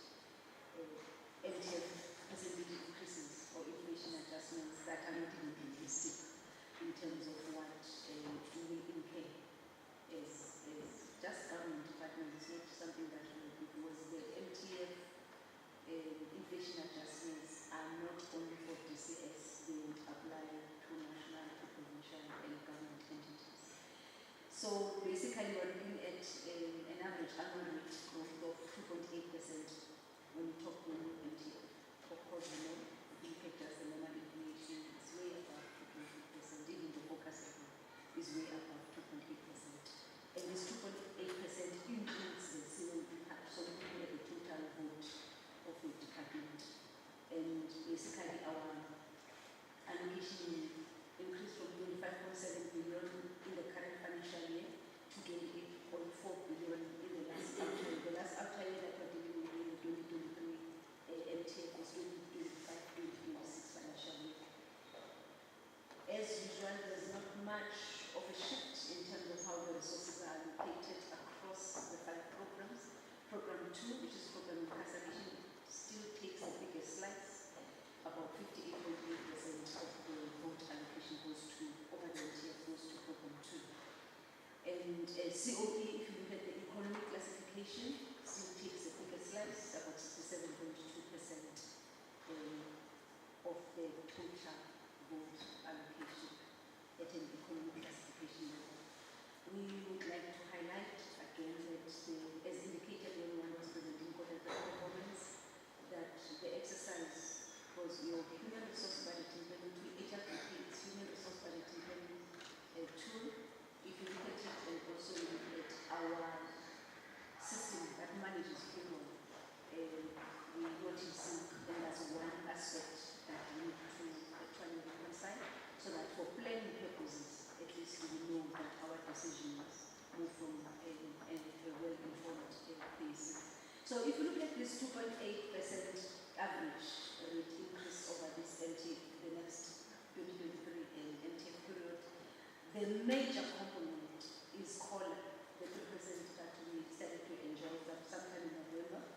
MTF percentage increases or inflation adjustments that are not even realistic in terms of what we will incur as just government departments. It's not something that will, because the MTF inflation adjustments are not only for DCS, they would apply to national, to provincial and government entities. So basically we're looking at an average annual rate growth of 2.8% when you talk to MTF. Of course, you know, if you look at just the normal inflation, it's way above 2.8%. Even the focus is way above 2.8%. And this 2.8% includes the COE impact, so we look at the total vote of the department. And basically our allocation increased from 25.7 billion in the current financial year to 28.4 billion in the last year. The last after year that we're dealing with in the 2023 MTF was 2025-2026 financial year. As usual, there's not much of a shift in terms of how the resources are allocated across the 5 programs. Program 2, which is program incarceration, still takes the biggest slice. About 58.8% of the vote allocation goes to, over the MTF goes to program 2. And COE, if you look at the economic classification, still takes the biggest slice, about 67.2% of the total vote allocation at an economic classification level. We would like to highlight again that, as indicated when one was presenting quarter performance, that the exercise was your human resource budgeting planning tool. HRPP is human resource budgeting planning tool. If you look at it and also look at our system that manages payroll, we notice that as one aspect that we need to actually reconcile, so that for planning purposes, at least we know that our decisions move from a well-informed basis. So if you look at this 2.8% average rate increase over this the next 2023 MTF period, the major component is COLA, the 3% that we started to enjoy sometime in November.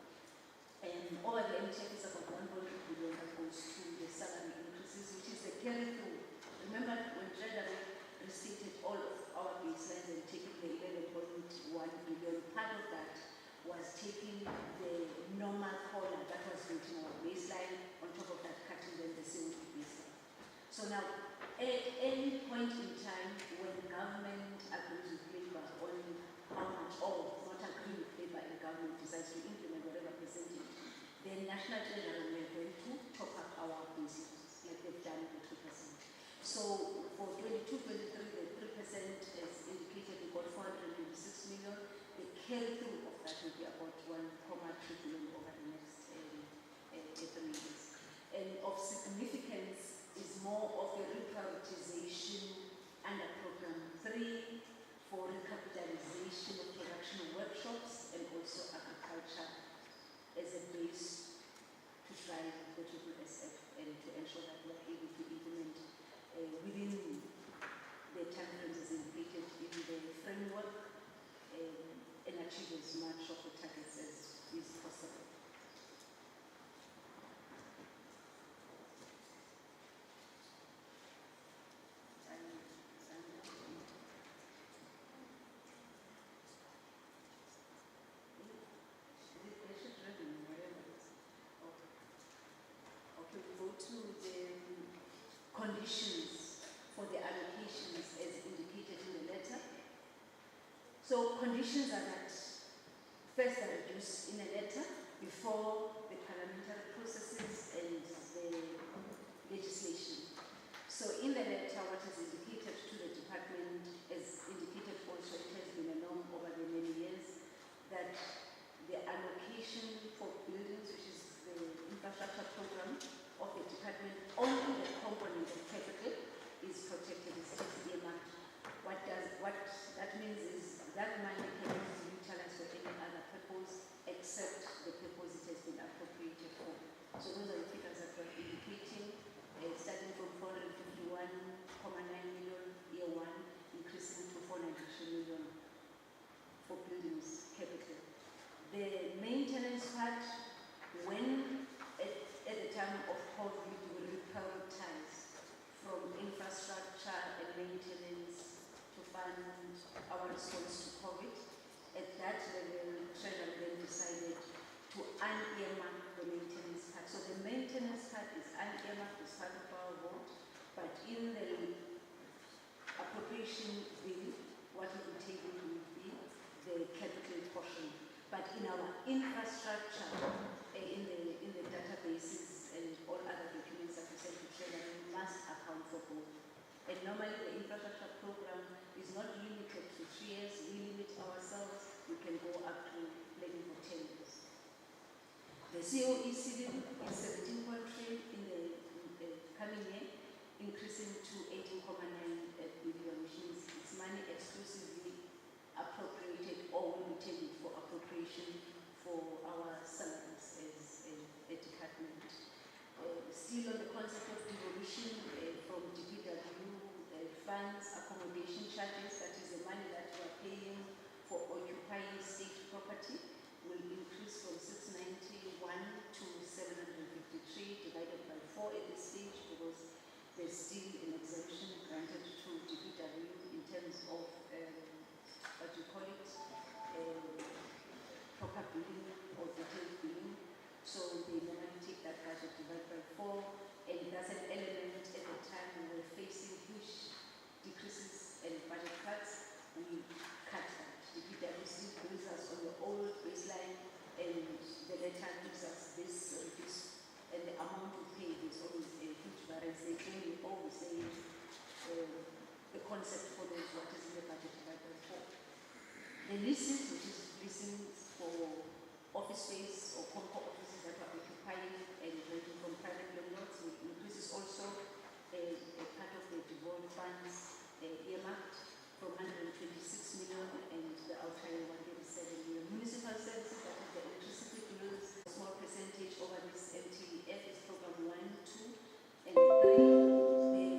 And over the MTF is about 1.2 billion that goes to the salary increases, which is the carry through. Remember when Treasury restated all of our baselines and taking the 11.1 billion, part of that was taking the normal COLA that was written our baseline, on top of that cutting then the COE baseline. So now, at any point in time when government agrees with labor on how much, or not agree with labor and government decides to implement whatever percentage, then National Treasury we are going to top up our baselines, like they've done with 2%. So for 22-23, the 3% as indicated, we got 426 million. The carry through of that will be about 1.3 billion over the next 3 years. And of significance is more of a reprioritization under program 3 for recapitalization of production workshops and also agriculture as a base to drive the SSF and to ensure that we're able to implement within the timeframes as indicated in the framework and achieve as much of the targets as is possible. Okay, we go to the conditions for the allocations as indicated in the letter. So conditions are that first are reduced in a letter, before the parliamentary processes and the legislation. So in the letter, what is indicated to the department, as indicated also, it has been a norm over the many years, that the allocation for buildings, which is the infrastructure program of the department, only the component of capital is protected, is earmarked. What that means is that money cannot be utilized for any other purpose except the purpose it has been appropriated for. So those are the figures that we're indicating, starting from 451.9 million year one, increasing to 492 million for buildings capital. The maintenance part, when at the time of COVID, we reprioritize from infrastructure and maintenance to fund our response to COVID. At that level, Treasury then decided to unearmark the maintenance part. So the maintenance part is unearmarked as part of our vote, but in the appropriation bill, what we will take will be the capital portion. But in our infrastructure, in the databases and all other documents that we send to Treasury, we must account for both. And normally the infrastructure program is not limited to 3 years. We limit ourselves. We can go up to maybe for 10 years. The COE-ZIM is 17.3 in the coming year, increasing to 18.9 billion, which means it's money exclusively appropriated or will be taken for appropriation for our salaries as a department. Still on the concept of devolution from DPW funds, accommodation charges, that is the money that we are paying for occupying state property, will increase from 691 to 753, divided by 4 at this stage, because there's still an exemption granted to DPW in terms of what you call it, proper billing or detailed billing. So they normally take that budget divided by 4, and that's an element at the time we were facing huge decreases and budget cuts. We cut that. DPW still brings us on the old baseline, and the letter gives us this, and the amount we pay is always a huge variance. They clearly always say the concept follows what is in the budget divided by 4. The leases, which is leasing for office space or Concord offices that are occupying and renting from private landlords, increases also a part of the devolved funds earmarked from 126 million and the outlying 137 million. Municipal services, that is the electricity bills, a small percentage over this MTF is program 1, 2, and 3. The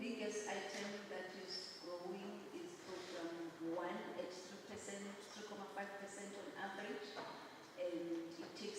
biggest item that is growing is program 1 at 3%, 3.5% on average, and it takes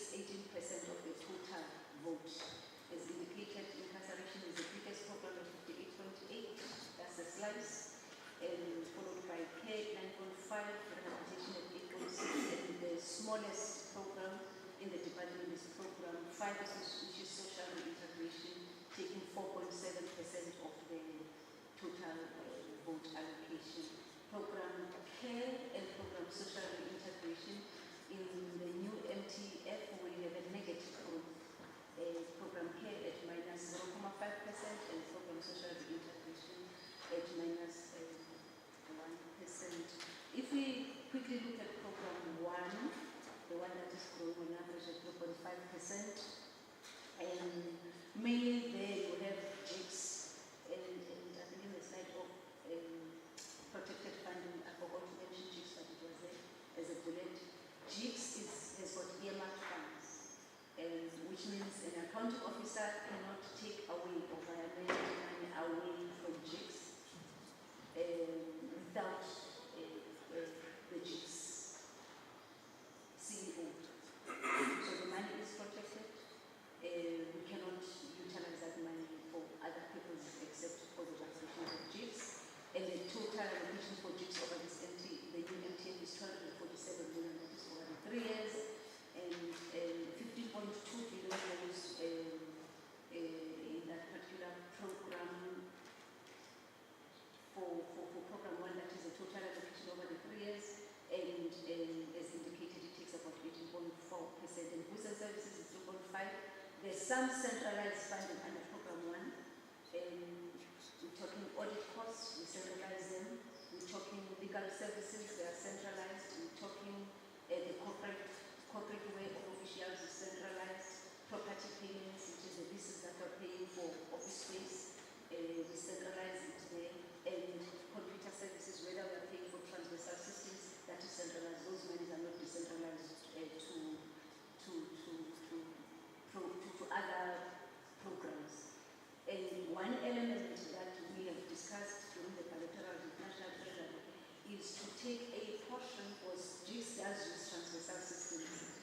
some centralized funding under program 1. We're talking audit costs, we centralize them. We're talking legal services, they are centralized. We're talking the corporate way of officials is centralized. Property payments, which is the leases that are paying for office space, we centralize it there. And computer services, whether we're paying for transversal systems, that is centralized. Those monies are not decentralized to other programs. And one element that we have discussed during the bilateral with National Treasury is to take a portion, because GIS does use transversal systems,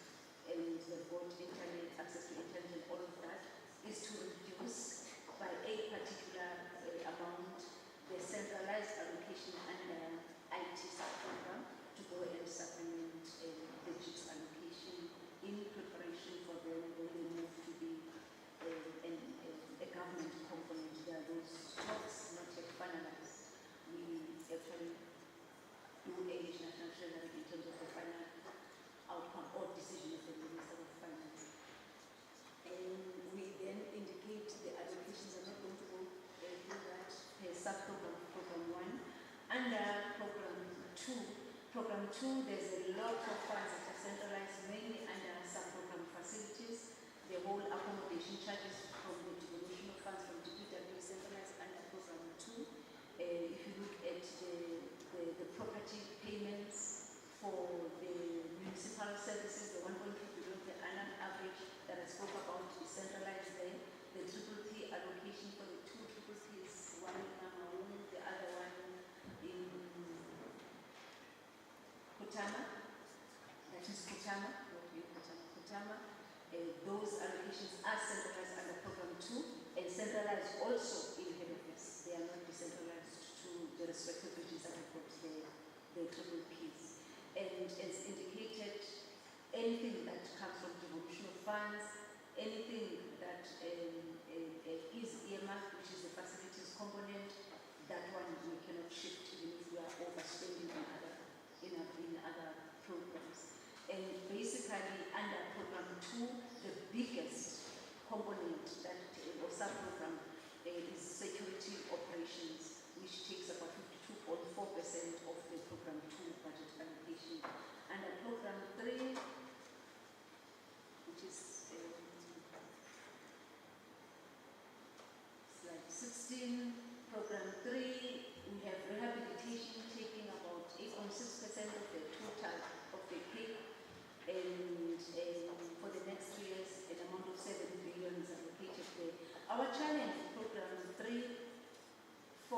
and they've got internet, access to internet and all of that, is to reduce by a particular amount the centralized allocation under IT program to go and supplement the GIS allocation in preparation for them when they move to be a government component. There are those talks not yet finalized. We actually do engage National Treasury in terms of the final outcome or decision of the Minister of Finance. And we then indicate the allocations. I'm not going to go through that per sub-program, program 1. Under program 2, there's a lot of funds that are centralized, mainly under sub-program facilities. The whole accommodation charges from the devolution of funds from DPW centralized under program 2. If you look at the property payments for the municipal services, the 1.2 billion per annum average that I spoke about is centralized there. The P allocation for the 2 PPPs, one in Mamaung, the other one in Kutama. That is Kutama, not in Kutama. Those allocations are centralized under program 2 and centralized also in head office. They are not decentralized to the respective regions that have got the PPPs. And as indicated, anything that comes from devolution of funds, anything that is earmarked, which is the facilities component, that one we cannot shift even if we are overspending in other programs. And basically under program 2, the biggest component that or sub-program is security operations, which takes about 52.4% of the program 2 budget allocation. Under program 3, which is slide 16, program 3, we have rehabilitation taking about 8.6% of the total of the PIC, and for the next 3 years, an amount of 7 billion is allocated there. Our challenge in program 3, 4,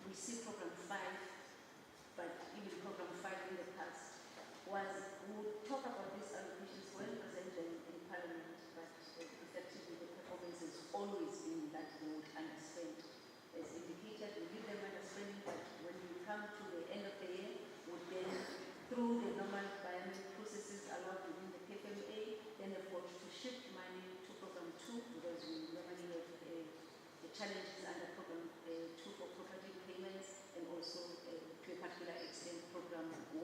we see program 5, but even program 5 in the past, was we would talk about these allocations when presented in Parliament, but effectively the performance has always been that they would underspend. As indicated, we give them underspending, but when we come to the end of the year, we then, through the normal biannual processes allowed within the KFMA, then they've got to shift money to program 2, because we normally have the challenges under program 2 for property payments, and also to a particular extent program 1.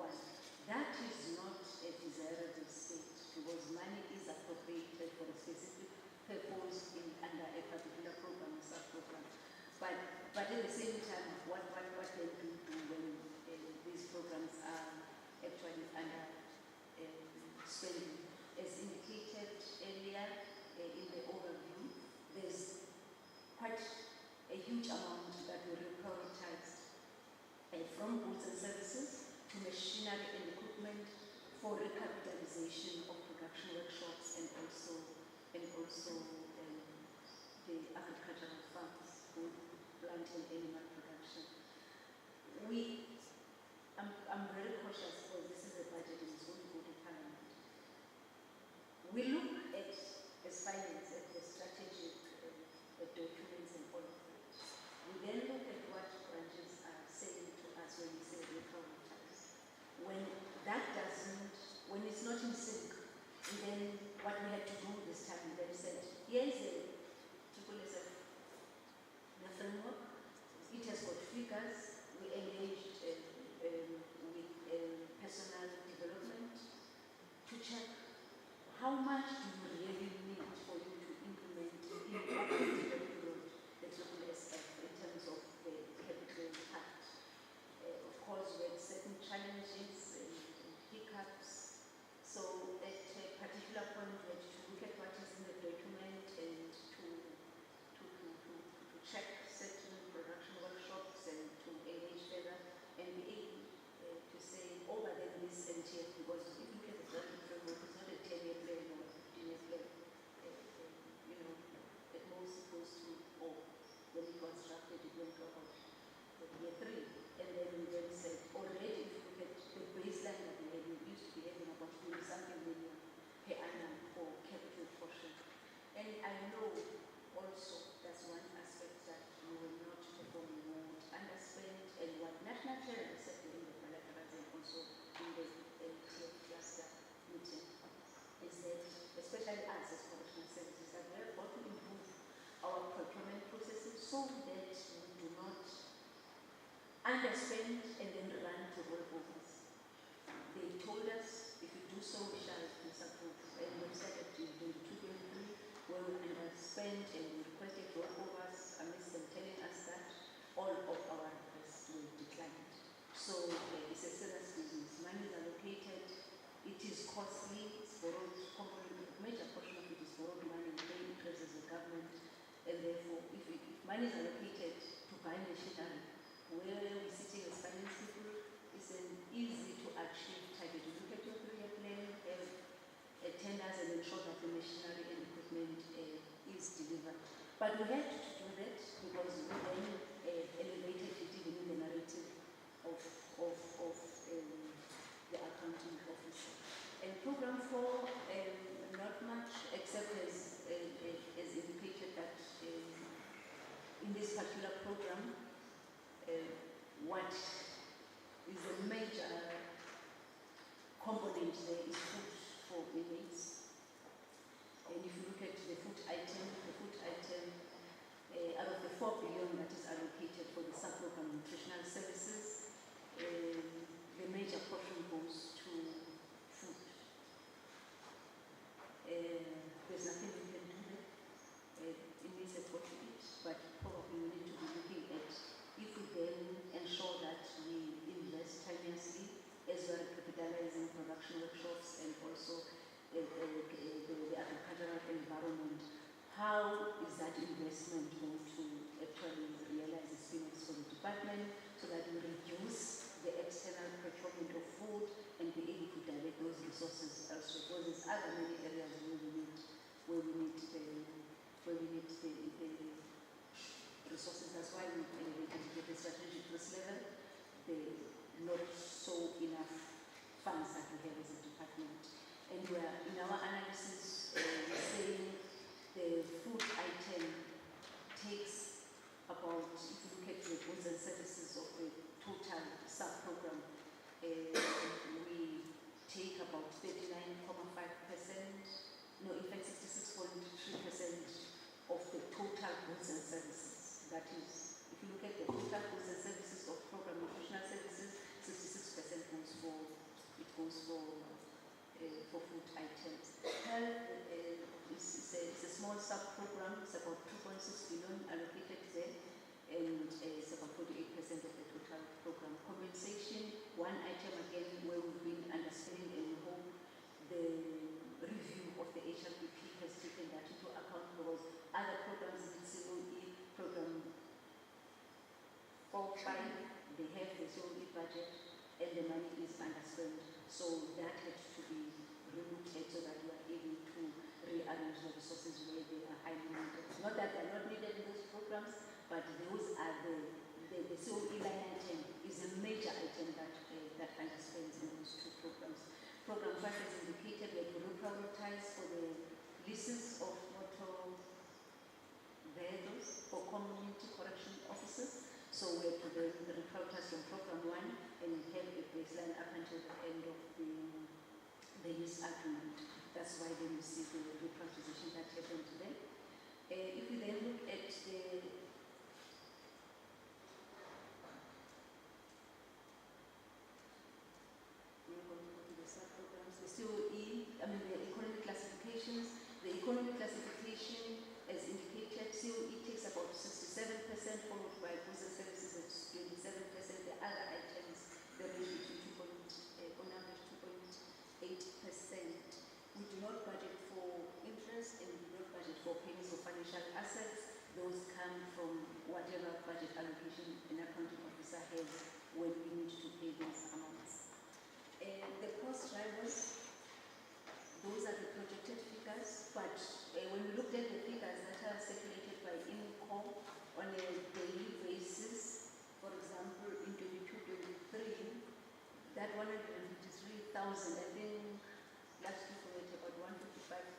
That is not a desirable state, because money is appropriated for a specific purpose under a particular program or sub-program. But at the same time, what can we do when these programs are actually under spending? As indicated earlier in the overview, there's quite a huge amount that we reprioritized from goods and services to machinery and equipment for recapitalization of production workshops and also the agricultural farms, both plant and animal production. I'm very cautious because this is a budget and it's going to go to Parliament. We look at, as finance, at the strategic documents and all of that. We then look at what branches are saying to us when we say reprioritize. When that doesn't, when it's not in sync, and then what we had to do this time, we then said, here's the framework, it has got figures, we engaged
year 3. And then we then said, already if you look at the baseline that we had, we used to be having about 20-something million per annum for capital portion. And I know also that's one aspect that we will not perform, we won't underspend. And what National Treasury said during the bilaterals and also in the LTF cluster meeting is that, especially us as professional services, that we have got to improve our procurement processes so that we do not underspend and then run to rollovers. They told us if you do so, we shall disapprove. And we said that in 2023, where we underspent and we requested rollovers, amidst them telling us that all of our requests were declined. So it's a serious business. Money is allocated, it is costly, it's borrowed, a major portion of it is borrowed money, paying interest as a government, and therefore if money is allocated to buy machinery, where we're sitting as finance people, it's an easy to achieve target. You look at your 3-year plan, have tenders and ensure that the machinery and equipment is delivered. But we had to do that because we then elevated it even in the narrative of the accounting officer. And program 4, not much except as indicated that in this particular program, what is the major component there is food for inmates. And if you look at the food item, out of the 4 billion that is allocated for the sub-program nutritional services, the major portion goes to food. There's nothing we can do there. It means that what we eat, but probably we need to be looking at if we then ensure that we invest timelessly as well as capitalizing production workshops and also the agricultural environment, how is that investment going to actually realize its benefits for the department so that we reduce the external procurement of food and be able to direct those resources elsewhere? Because there's other many areas where we need the resources. That's why we elevated at the strategic risk level the not so enough funds that we have as a department. And we're in our analysis we're saying the food item takes about, if you look at the goods and services of the total sub-program, we take about 39.5%, no, in fact 66.3% of the total goods and services. That is, if you look at the total goods and services of program nutritional services, 66% goes for food items. Health is a small sub-program. It's about 2.6 billion allocated there, and it's about 48% of the total program. Compensation, one item again where we've been understanding, and we hope the review of the HLPP has taken that into account, because other programs in COE, program 4-5, they have the COE budget and the money is underspent. So that had to be relooked at so that we are able to rearrange the resources where they are highly needed. Not that they are not needed in those programs, but those are the COE line item is a major item that underspends in those 2 programs. Program 5 has indicated that we will prioritize for the leases of motor vehicles for community correction officers. So we have to then reprioritize from program 1 and have a baseline up until the end of the lease agreement. That's why then you see the reprioritization that happened today. If we then look at the sub-programs, the COE, the economic classifications. The economic classification, as indicated, COE takes about 67%, followed by goods and services at 27%. The other items, they range between on average 2.8%. We do not budget for interest and we do not budget for payments of financial assets. Those come from whatever budget allocation an accounting officer has when we need to pay these amounts. The cost drivers, those are the projected figures, but when we looked at the figures that are circulated by INCO on a daily basis, for example, I think last week we were at about 155,000.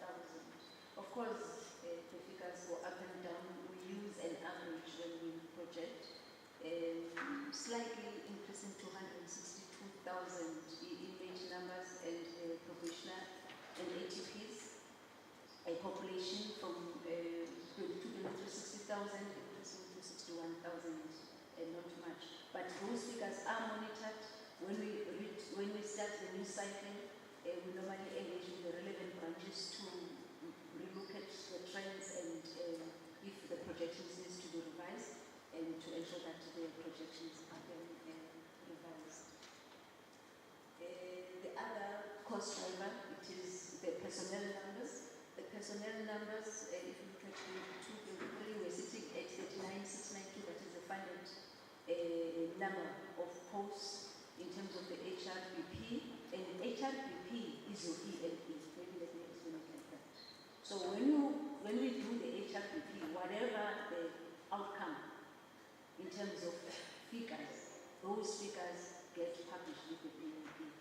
Of course, the figures go up and down. We use an average when we project, slightly increasing to 162,000 inmate numbers and probationer and ATPs. A population from 60,000 increasing to 61,000, and not much. But those figures are monitored. When we start the new cycle, we normally engage with the relevant branches to relook at the trends and if the projections need to be revised, and to ensure that the projections are then revised. The other cost driver, it is the personnel numbers. The personnel numbers, if you look at 22, we're sitting at 39,692, that is the funded number of posts in terms of the HRBP, and HRBP is your ELP. Maybe let me explain it like that. So when we do the HRBP, whatever the outcome in terms of figures, those figures get published with the ELP.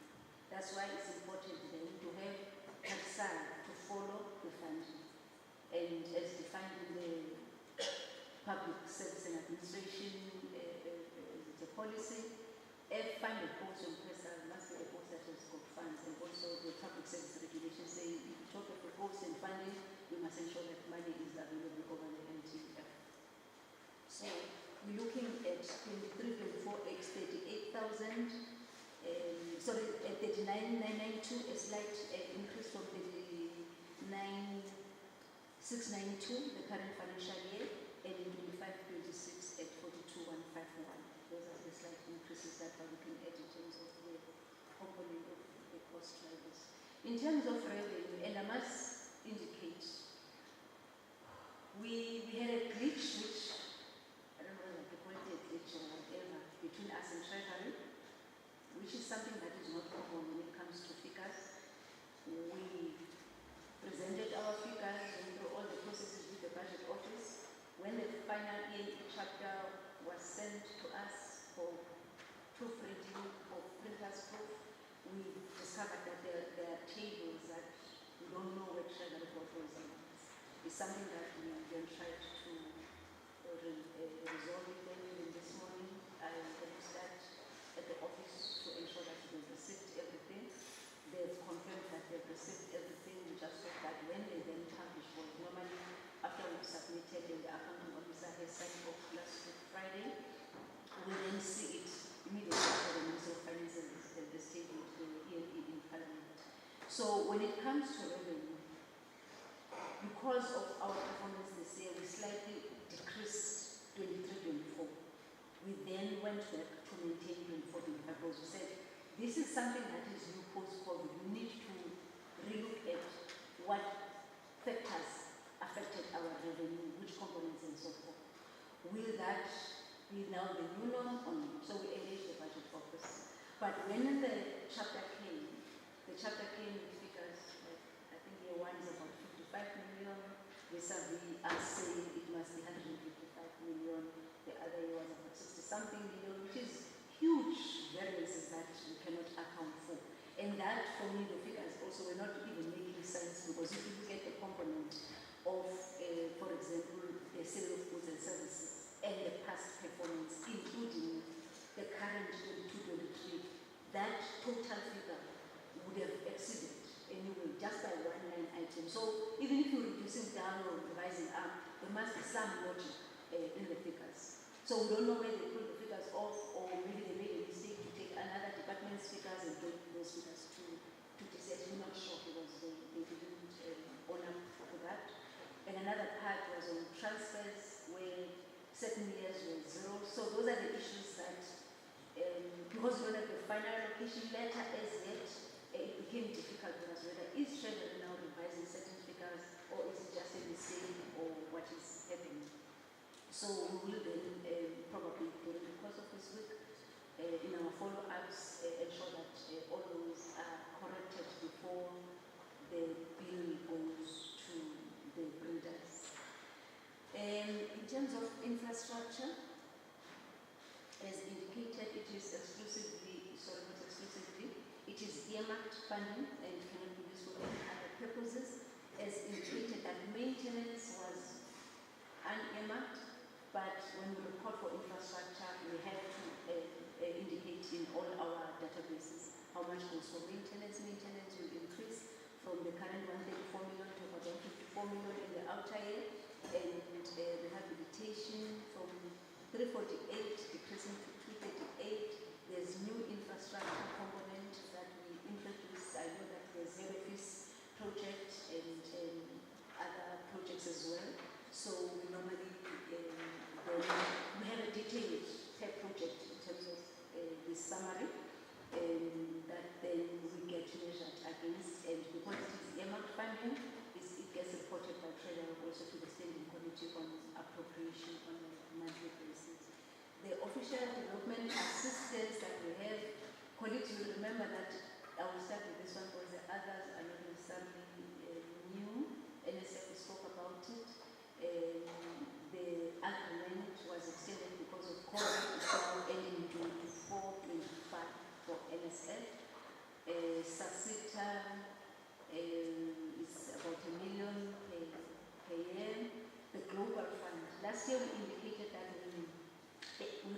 That's why it's important then to have PATSA to follow the funding. And as defined in the Public Service and Administration the policy, a funded post on PATSA must be a post that has got funds, and also the Public Service regulations say if you talk of the post and funding, we must ensure that money is available over the MTF. So we're looking at 23, 24, 38,000. Sorry, at 39,992, a slight increase from 39,692 the current financial year, and in 25-26 at 42,151. Those are the slight increases that we're looking at in terms of the component of the cost drivers. In terms of revenue, and I must indicate, we had a glitch, which I don't know whether to call it a glitch or whatever, between us and Treasury, which is something that is not common when it comes to figures. We presented our figures, went through all the processes with the budget office. When the final ELE chapter was sent to us for proofreading of printers proof, we discovered that there are tables that we don't know where Treasury goes in. It's something that we then tried to resolve with them. Even this morning, I went that at the office to ensure that they've received everything. They've confirmed that they've received everything. We just hope that when they then publish, normally after we've submitted and the accounting officer has signed off last week Friday, we then see it immediately after the Minister of Finance and the statement, the ELE in Parliament. So when it comes to revenue, because of our performance this year, we slightly decreased 23-24. We then went back to maintain 24-25 because we said, this is something that is new post-COVID. We need to relook at what factors affected our revenue, which components and so forth. Will that be now the new norm? So we engaged the budget office. But when the chapter came with figures, like, I think year one is about 55 million, vis-a-vis us saying it must be 155 million, the other year was about 60-something million, which is huge variances that we cannot account for. And that, for me, the figures also were not even making sense, because if you look at the component of, for example, the sale of goods and services and the past performance, including the current 22-23, that total figure would have exceeded anyway just by one line item. So even if you're reducing down or revising up, there must be some logic in the figures. So we don't know where they pulled the figures off, or maybe they made a mistake to take another department's figures and get those figures to DCS. We're not sure, because they didn't own up to that. And another part was on transfers, where certain years were zero. So those are the issues that, because we don't have the final allocation letter as yet, it became difficult for us whether is Treasury now revising certain figures, or is it just a mistake, or what is happening. So we will then probably during the course of this week, in our follow-ups, ensure that all those are corrected before the bill goes to the printers. In terms of infrastructure, as indicated, it is exclusively, sorry, not exclusively,
It is earmarked funding and cannot be used for any other purposes, as indicated that maintenance was unearmarked, but when we report for infrastructure, we have to indicate in all our databases how much goes for maintenance. Maintenance will increase from the current 134 million to about 154 million in the outer year, and rehabilitation from 348 decreasing to 238. There's new infrastructure component that we introduced. I know that there's head office project and other projects as well. So we normally we have a detailed per project in terms of this summary that then we get measured against, and because it is earmarked funding, it gets reported by Treasury also to the Standing Committee on Appropriation on a monthly basis. The official development assistance that we have, colleagues will remember that I will start with this one because the others are not necessarily new. NSF spoke about it. The agreement was extended because of COVID. It's now ending June 24-25 for NSF. SACITA is about $1 million per year. The Global Fund, last year we indicated that we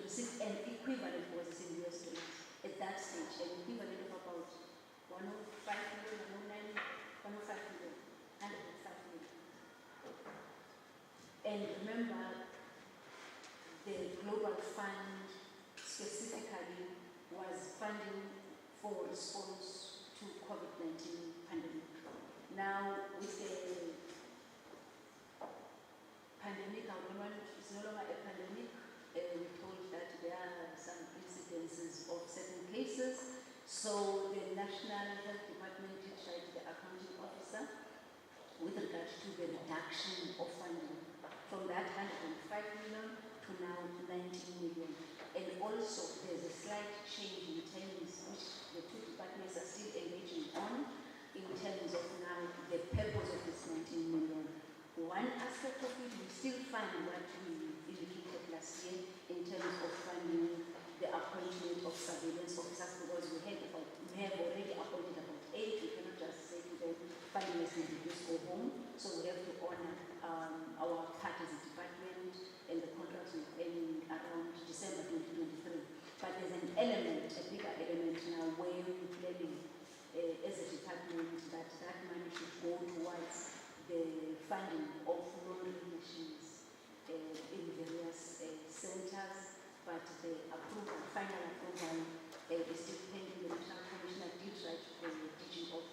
received an equivalent, was in US dollars at that stage, an equivalent of about 105 million, 105 million, 105 million. And remember, the Global Fund specifically was funding for response to COVID-19 pandemic. Now, with the pandemic, our government is no longer a pandemic. We're told that there are some incidences of certain cases. So the National Health Department did write to the accounting officer with regard to the reduction of funding from that 105 million to now 19 million. And also there's a slight change in terms which the two departments are still engaging on in terms of now the purpose of this 19 million. One aspect of it, we still fund what we indicated last year in terms of funding the appointment of surveillance officers, because we have already appointed about 8. We cannot just say to them, funding is reduced, go home. So we have to honor our part as a department, and the contracts will end around December 2023. But there's an element, a bigger element now, where we're planning as a department that money should go towards the funding of non-relations in various centers, but the approval, final approval is still pending. The National Commissioner did write to the DG of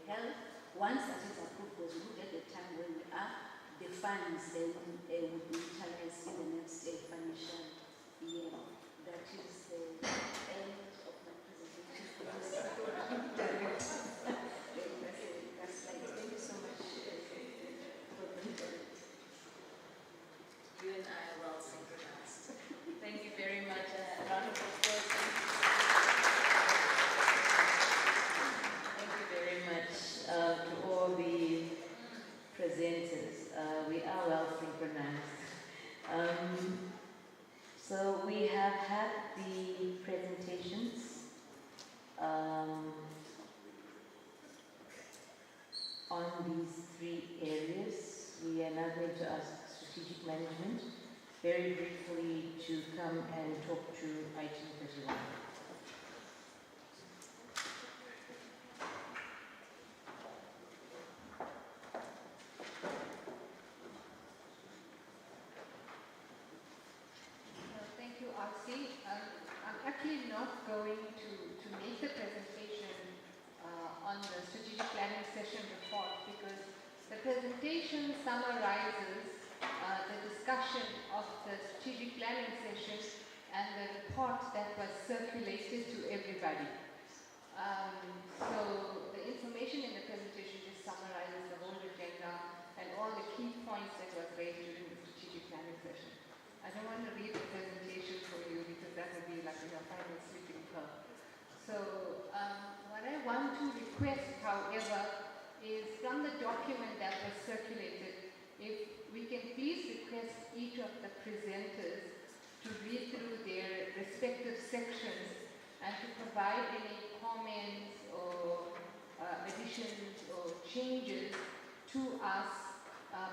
Health. Once that is approved, because we look at the time when we are, the funds then will be utilized in the next financial year. That is the end of my presentation. Thank you so much.
You and I are well synchronized. Thank you very much. A round of applause. Thank you very much to all the presenters. We are well synchronized. So we have had the presentations on these 3 areas. We are now going to ask strategic management very briefly to come and talk to item 31.
Thank you, RC. I'm actually not going to make the presentation on the strategic planning session report, because the presentation summarizes the discussion of the strategic planning session and the report that was circulated to everybody. So the information in the presentation just summarizes the whole agenda and all the key points that was raised during the strategic planning session. I don't want to read the presentation for you because that would be like your final sleeping pill. So what I want to request, however, is from the document that was circulated, if we can please request each of the presenters to read through their respective sections and to provide any comments or additions or changes to us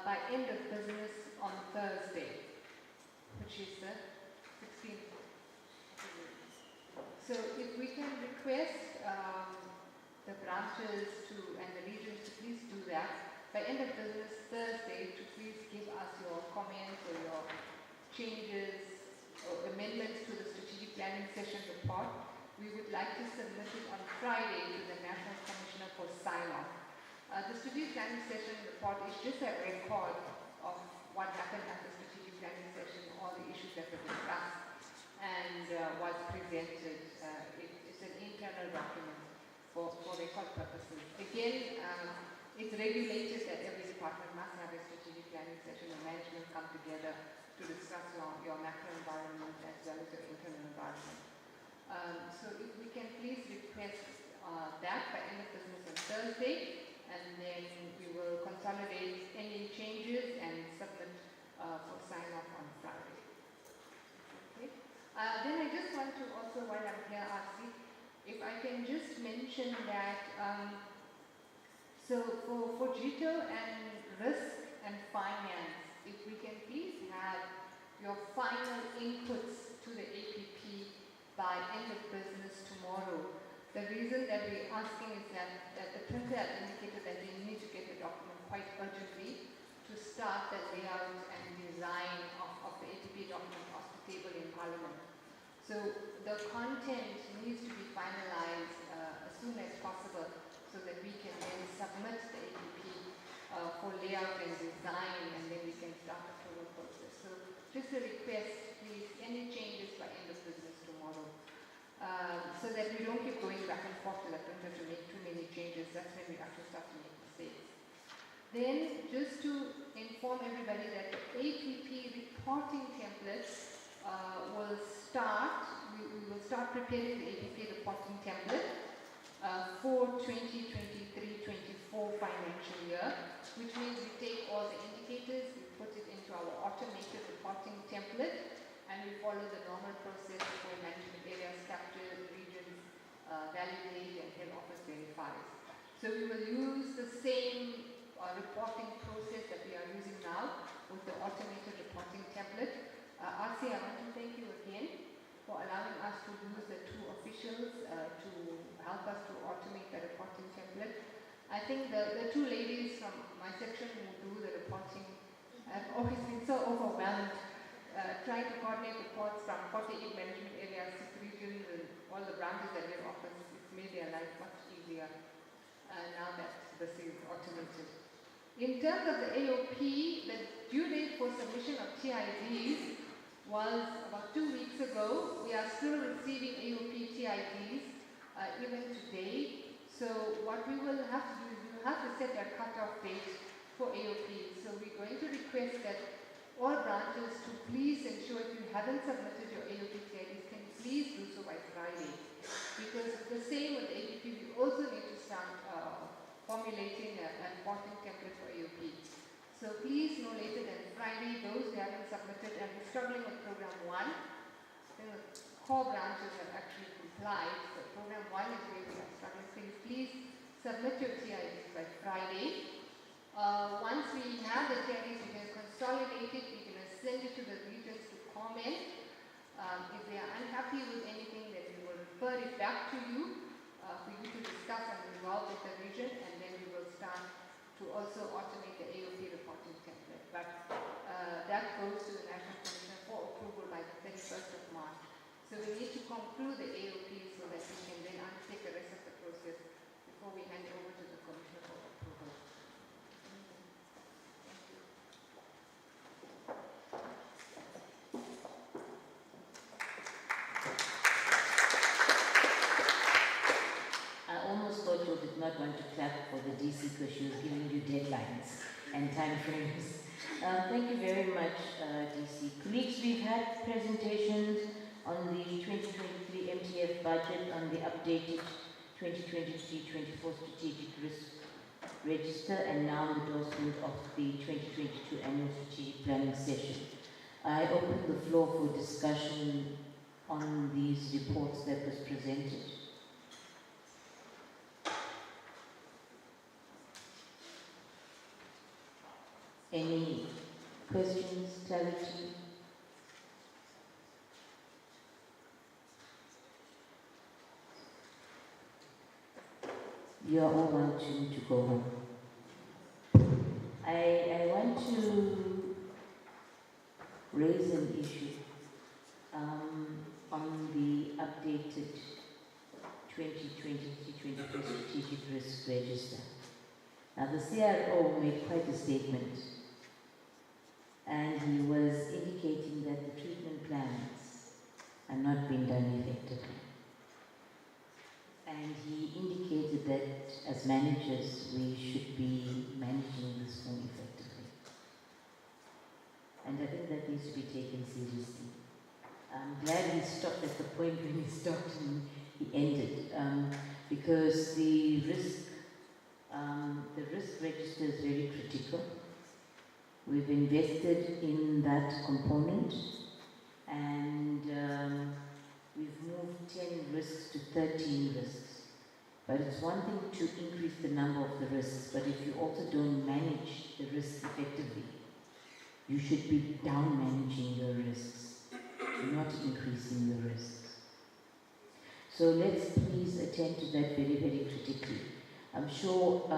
by end of business on Thursday, which is the 16th. So if we can request the branches and the regions to please do that by end of business Thursday, to please give us your comments or your changes or amendments to the strategic planning session report. We would like to submit it on Friday to the National Commissioner for sign-off. The strategic planning session report is just a record of what happened at the strategic planning session, all the issues that were discussed and was presented. It's an internal document for record purposes. Again, it's regulated that every department must have a strategic planning session and management come together to discuss your macro environment as well as your internal environment. So if we can please request that by end of business on Thursday, and then we will consolidate any changes and submit for sign-off on Friday. Okay. Then I just want to also, while I'm here, ask you if I can just mention that so for digital and risk and finance, if we can please have your final inputs to the APP by end of business tomorrow. The reason that we're asking is that the printer has indicated that they need to get the document quite urgently to start the layout and design of the APP document off the table in Parliament. So the content needs to be finalized as soon as possible so that we can then submit the APP for layout and design, and then we can start the approval process. So just a request, please, any changes by end of business tomorrow. So that we don't keep going back and forth to the printer to make too many changes. That's when we actually start to make mistakes. Then, just to inform everybody that the APP reporting template will start, we will start preparing the APP reporting template for 2023-24 financial year, which means we take all the indicators, we put it into our automated reporting template, and we follow the normal process for management areas, capture regions, validate, and head office verifies. So we will use the same reporting process that we are using now with the automated reporting template. RC, I want to thank you again for allowing us to use the two officials to help us to automate the reporting template. I think the two ladies from my section who do the reporting have always been so overwhelmed trying to coordinate reports from 48 management areas, 6 regions, and all the branches that we offer. It's made their life much easier now that this is automated. In terms of the AOP, the due date for submission of TIDs was about 2 weeks ago. We are still receiving AOP TIDs even today. So what we will have to do is we will have to set a cutoff date for AOP. So we're going to request that all branches to please ensure if you haven't submitted your AOP TIDs, can you please do so by Friday. Because the same with APP, we also need to start formulating an reporting template for AOP. So please, no later than Friday, those who haven't submitted and are struggling with Program 1, the core branches have actually complied. So Program 1 is where we are struggling. Please submit your TIDs by Friday. Once we have the TIDs, we can consolidate it, we can send it to the regions to comment. If they are unhappy with anything, then we will refer it back to you for you to discuss and resolve with the region, and then we will start to also automate the AOP reporting template. But that goes to the National Commission for approval by the 31st of March. So we need to conclude the AOP so that we can then undertake the rest of the process before we hand over to the Commissioner for approval.
I almost thought you did not want to clap for the DC because she was giving you deadlines and time frames. Thank you very much, DC. Colleagues, we've had presentations on the 2023 MTF budget, on the updated 2023-24 strategic risk register, and now the endorsement of the 2022 annual strategic planning session. I open the floor for discussion on these reports that was presented. Any questions, clarity? You are all welcome to go home. I want to raise an issue on the updated 2020-2024 Strategic Risk Register. Now the CRO made quite a statement, and he was indicating that the treatment plans are not being done effectively. And he indicated that as managers, we should be managing this more effectively. And I think that needs to be taken seriously. I'm glad he stopped at the point when he stopped and he ended, because the risk register is very critical. We've invested in that component, and we've moved 10 risks to 13 risks. But it's one thing to increase the number of the risks, but if you also don't manage the risks effectively, you should be down managing your risks, not increasing your risks. So let's please attend to that very, very critically. I'm sure,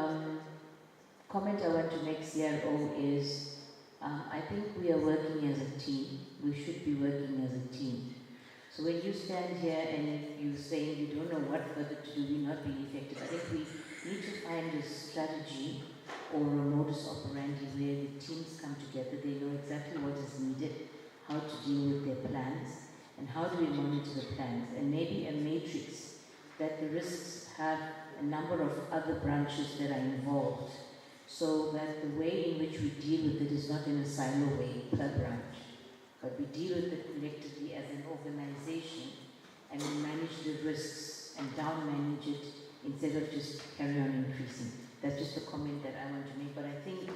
comment I want to make CRO is, I think we are working as a team. We should be working as a team. So when you stand here and you say you don't know what further to do, we're not being effective, I think we need to find a strategy or a modus operandi where the teams come together, they know exactly what is needed, how to deal with their plans, and how do we monitor the plans, and maybe a matrix that the risks have a number of other branches that are involved, so that the way in which we deal with it is not in a silo way per branch, but we deal with it collectively as an organization, and we manage the risks and down manage it instead of just carry on increasing. That's just a comment that I want to make. But I think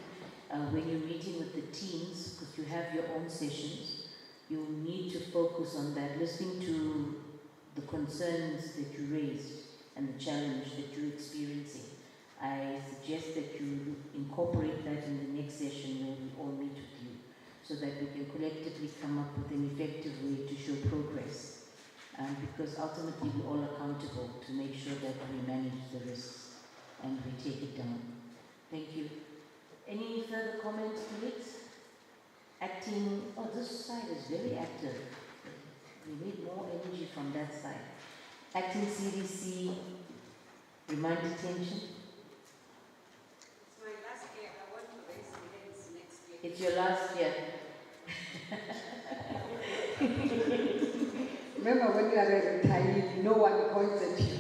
when you're meeting with the teams, because you have your own sessions, you need to focus on that, listening to the concerns that you raised and the challenge that you're experiencing. I suggest that you incorporate that in the next session where we all meet with you, so that we can collectively come up with an effective way to show progress. Because ultimately we're all accountable to make sure that we manage the risks and we take it down. Thank you. Any further comments, colleagues? Acting, oh, this side is very active. We need more energy from that side. Acting CDC, remind detention.
It's my last year. I want to raise the hands next year.
It's your last year.
Remember when you are retired, no one points at you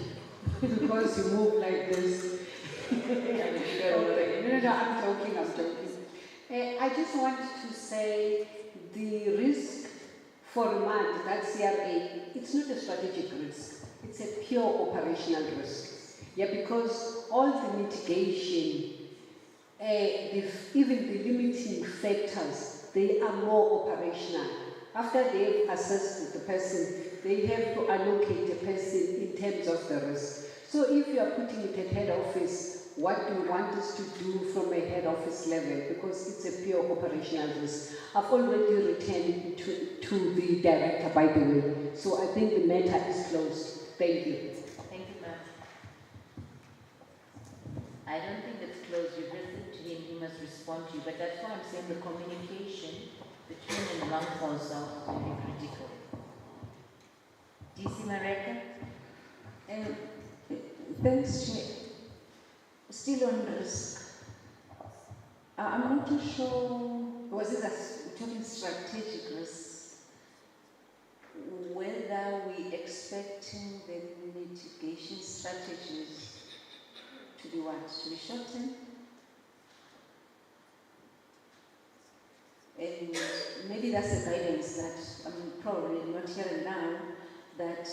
because you move like this. Okay. No, I'm joking. I just want to say the risk for remand, that CRA, it's not a strategic risk. It's a pure operational risk. Yeah, because all the mitigation, even the limiting factors, they are more operational. After they've assessed the person, they have to allocate the person in terms of the risk. So if you are putting it at head office, what do you want us to do from a head office level? Because it's a pure operational risk. I've already returned to the director, by the way. So I think the matter is closed. Thank you.
Thank you, ma'am. I don't think it's closed. You've listened to him, he must respond to you. But that's why I'm saying the communication between the long is very critical. DC Mareka?
Thanks, Chair. Still on risk. I'm not too sure, was it talking strategic risk, whether we expecting the mitigation strategies to be what? To be shortened? And maybe that's the guidance that I'm probably not hearing now, that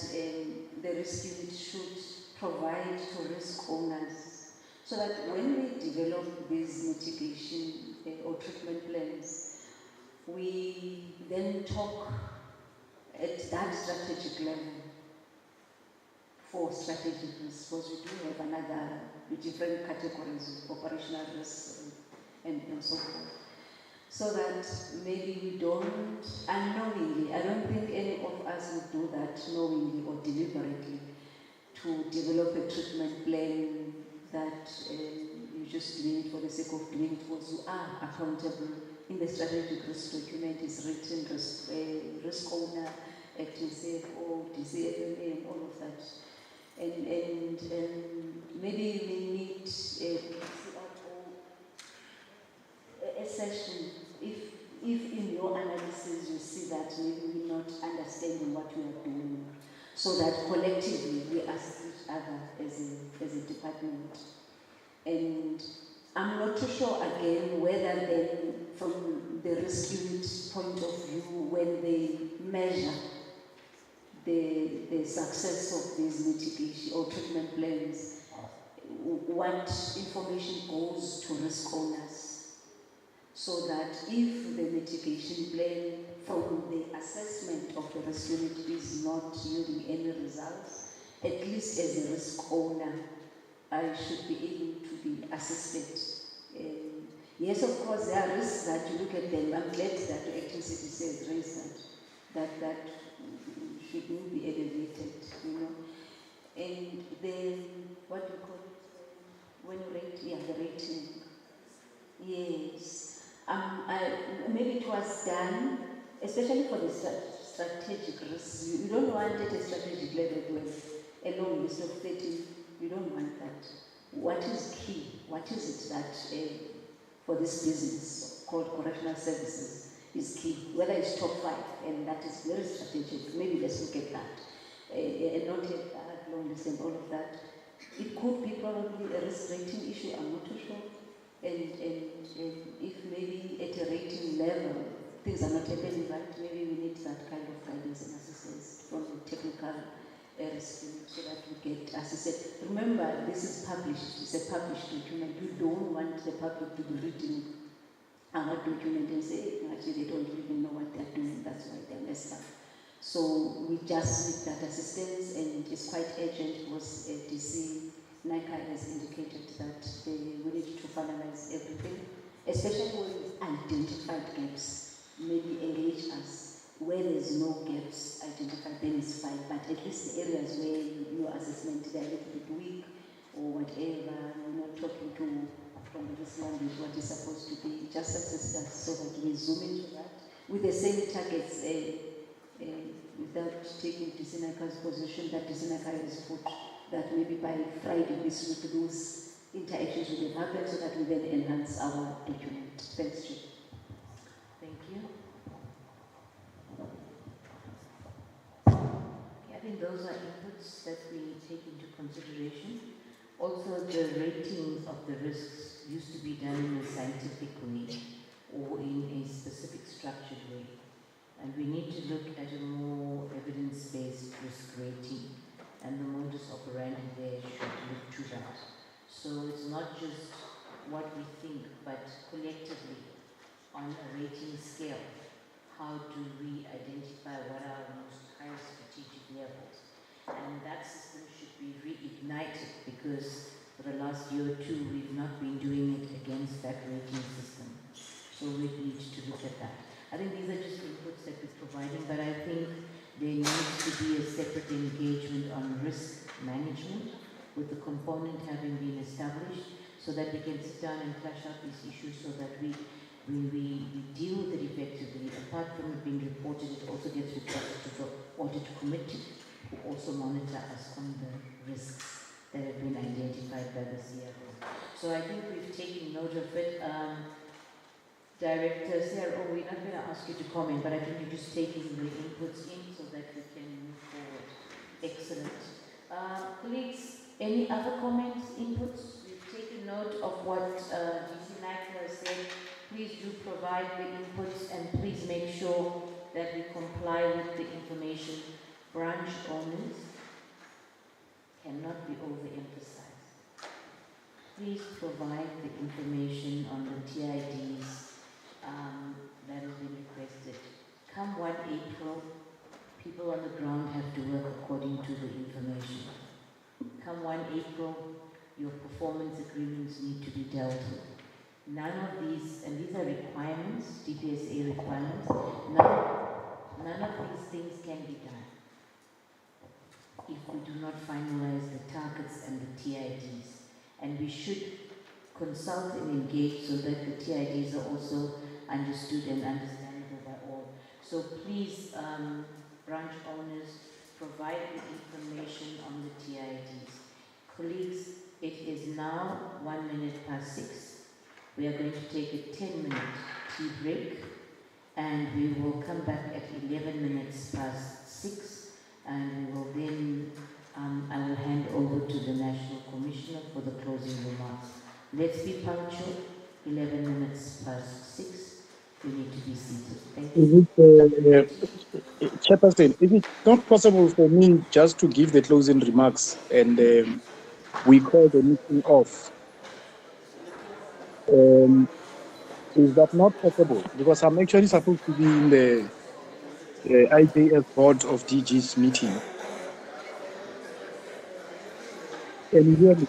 the risk unit should provide to risk owners, so that when we develop these mitigation or treatment plans, we then talk at that strategic level for strategic risk, because we do have another different categories of operational risks and so forth.
so that maybe we don't unknowingly, I don't think any of us would do that knowingly or deliberately, to develop a treatment plan that you just do it for the sake of doing it, because you are accountable. In the strategic risk document is written risk owner, acting CFO, DCFMA, and all of that. And maybe we need a session, if in your analysis you see that maybe we're not understanding what we are doing, so that collectively we assist each other as a department. And I'm not too sure again whether then from the risk unit point of view, when they measure the success of these mitigation or treatment plans, what information goes to risk owners, so that if the mitigation plan from the assessment of the risk unit is not yielding any results, at least as a risk owner, I should be able to be assisted. Yes, of course, there are risks that you look at them. I'm glad that the acting CDC has raised that shouldn't be elevated, you know. And then, what do you call it? When you rate, yeah, the rating. Yes. Maybe it was done, especially for the strategic risks. You don't want at a strategic level with a long list of 30. You don't want that. What is key? What is it that for this business called correctional services is key? Whether it's top 5, and that is very strategic. Maybe let's look at that. And not a long list and all of that. It could be probably a risk rating issue, I'm not too sure. And if maybe at a rating level, things are not happening right, maybe we need that kind of guidance and assistance from the technical risk so that we get assisted. Remember, this is published, it's a published document. You don't want the public to be reading our document and say, actually, they don't even know what they're doing, that's why they're messed up. So we just need that assistance, and it's quite urgent because DC NICA has indicated that we need to finalize everything, especially when we've identified gaps. Maybe engage us. Where there's no gaps identified, then it's fine. But at least the areas where your assessment they're a little bit weak or whatever, you're not talking to from this language what is supposed to be, just assist us so that we zoom into that with the same targets, without taking DCNICA's position that DCNICA has put, that maybe by Friday this week those interactions will happen so that we then enhance our document. Thanks, Chief.
Thank you. I think those are inputs that we take into consideration. Also, the ratings of the risks used to be done in a scientific way or in a specific structured way. And we need to look at a more evidence-based risk rating, and the modus operandi there should look to that. So it's not just what we think, but collectively on a rating scale, how do we identify what are our most high strategic levels? And that system should be reignited, because for the last year or two we've not been doing it against that rating system. So we need to look at that. I think these are just inputs that we're providing, but I think there needs to be a separate engagement on risk management, with the component having been established, so that we can sit down and flesh out these issues, so that we deal with it effectively. Apart from it being reported, it also gets reported to the audit committee, who also monitor us on the risks that have been identified by the CRO. So I think we've taken note of it. Director CRO, we're not going to ask you to comment, but I think you're just taking the inputs in so that we can move forward. Excellent. Colleagues, any other comments, inputs? We've taken note of what DC NICA has said. Please do provide the inputs, and please make sure that we comply with the information. Branch owners cannot be overemphasized. Please provide the information on the TIDs that has been requested. Come 1 April, people on the ground have to work according to the information. Come 1 April, your performance agreements need to be dealt with. None of these, and these are requirements, DPSA requirements, none of these things can be done if we do not finalize the targets and the TIDs. And we should consult and engage so that the TIDs are also understood and understandable by all. So please, branch owners, provide the information on the TIDs. Colleagues, it is now 6:01. We are going to take a 10-minute tea break, and we will come back at 6:11, and we will then, I will hand over to the National Commissioner for the closing remarks. Let's be punctual, 6:11. We need to be seated. Thank you.
Chairperson, is it not possible for me just to give the closing remarks and we call the meeting off? Is that not possible? Because I'm actually supposed to be in the IJS board of DG's meeting. Can you hear me?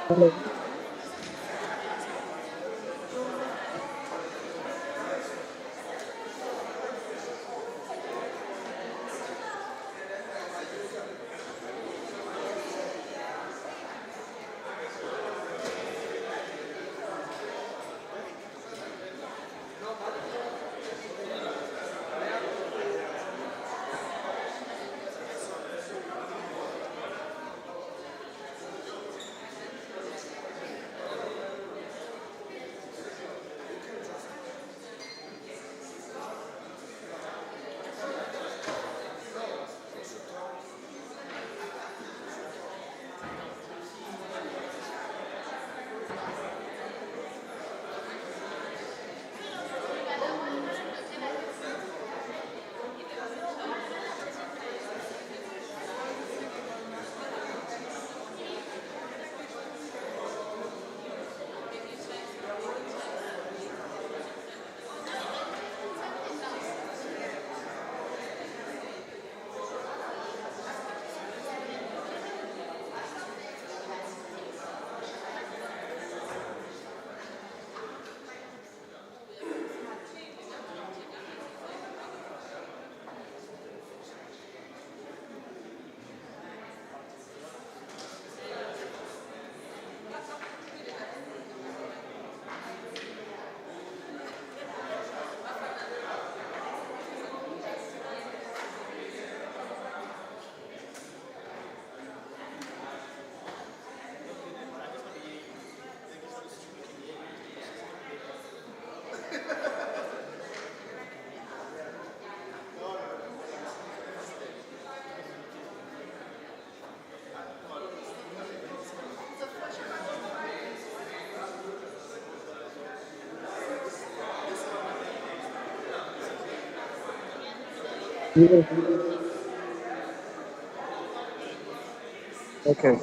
Hello. Okay.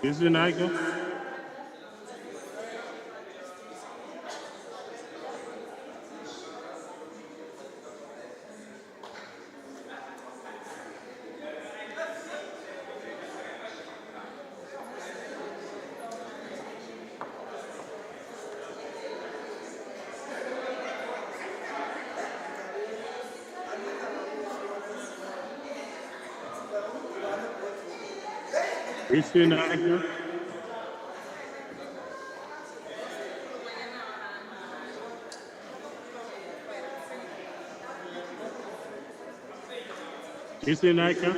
This is Nigel.
Christian Agnew. Christian Agnew.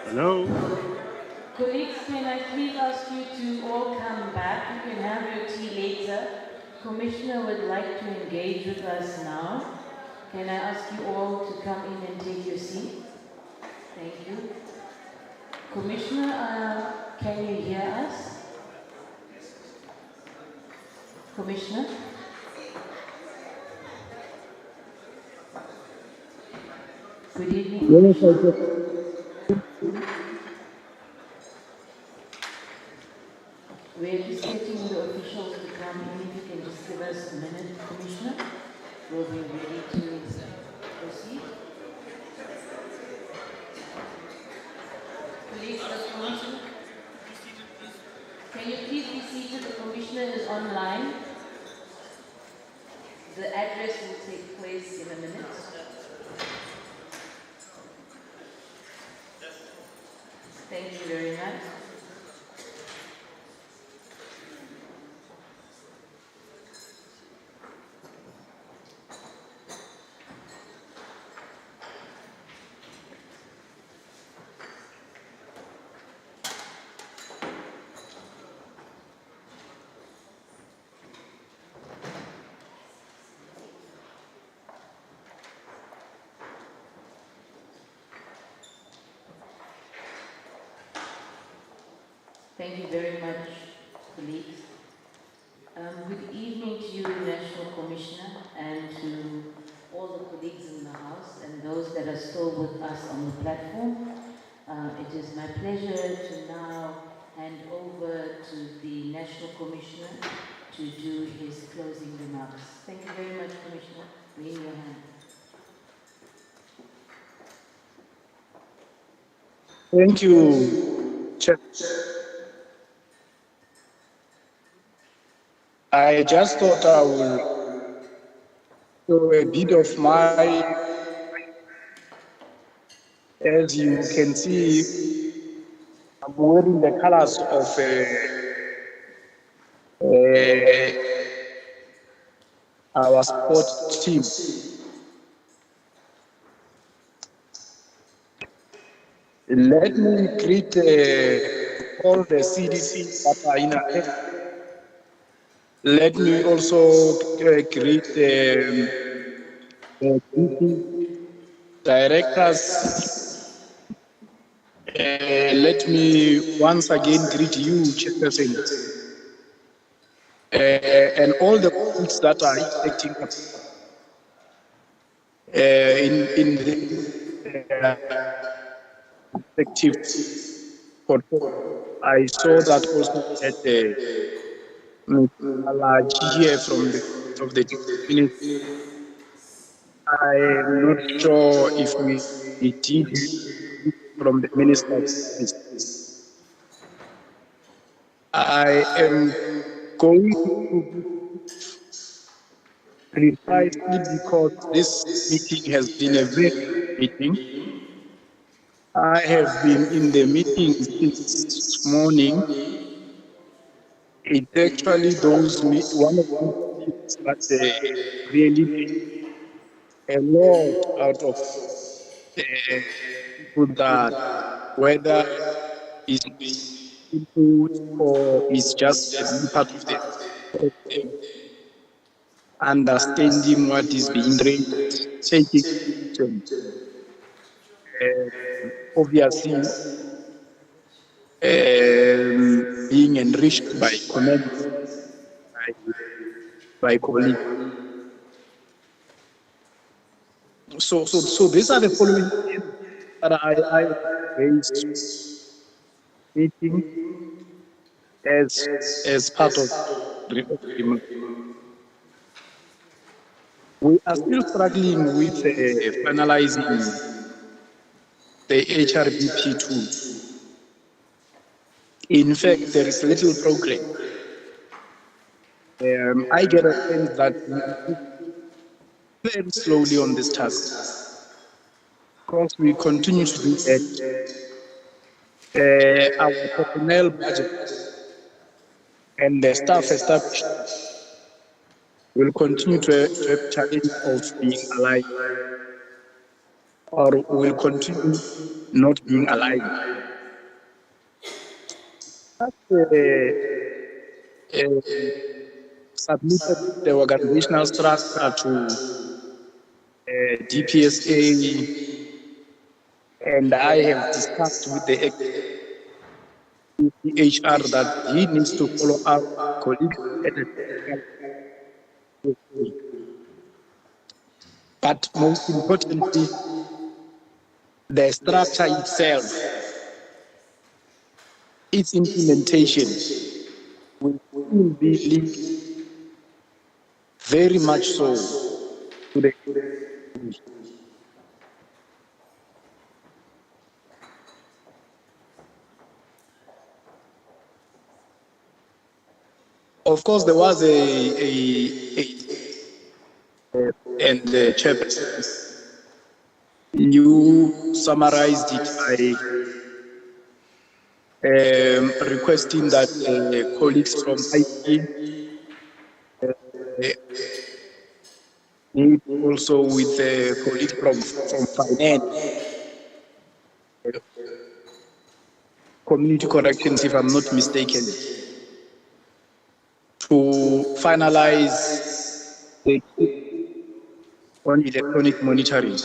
Hello.
Colleagues, can I please ask you to all come back? You can have your tea later. Commissioner would like to engage with us now. Can I ask you all to come in and take your seat? Thank you. Commissioner, can you hear us? Commissioner? Good evening. We're just getting the officials to come in. If you can just give us a minute, Commissioner, we'll be ready to proceed. Please, the Commissioner. Can you please be seated? The Commissioner is online. The address will take place in a minute. Thank you very much. Thank you very much, colleagues. Good evening to you, National Commissioner, and to all the colleagues in the House and those that are still with us on the platform. It is my pleasure to now hand over to the National Commissioner to do his closing remarks. Thank you very much, Commissioner. Raise your hand.
Thank you, Chair. I just thought I will show a bit of my, as you can see, I'm wearing the colors of our sport team. Let me greet all the CDCs that are in attendance. Let me also greet the directors. Let me once again greet you, Chairperson, and all the colleagues that are acting up in the respective portfolio. I saw that also at the here from the of the ministry. I am not sure if we did from the minister's. I am going to precisely because this meeting has been a very good meeting. I have been in the meeting since morning. It's actually one of those meetings that really a lot out of people that, whether it's input or it's just a part of the understanding what is being raised, taking action. Obviously, being enriched by comments by colleagues. So these are the following things that I raised meeting as part of the. We are still struggling with finalizing the HRBP tool. In fact, there is little progress. I get a sense that we move very slowly on this task. Because we continue to do that, our personnel budget and the staff established will continue to have challenge of being aligned, or will continue not being aligned. Submitted the organizational structure to DPSA, and I have discussed with the HR that he needs to follow up colleagues at the DPSA. But most importantly, the structure itself, its implementation will still be linked very much so to the Of course, there was and the chairperson, you summarized it by requesting that colleagues from IT meet also with colleagues from finance, community corrections, if I'm not mistaken, to finalize the on electronic monitoring.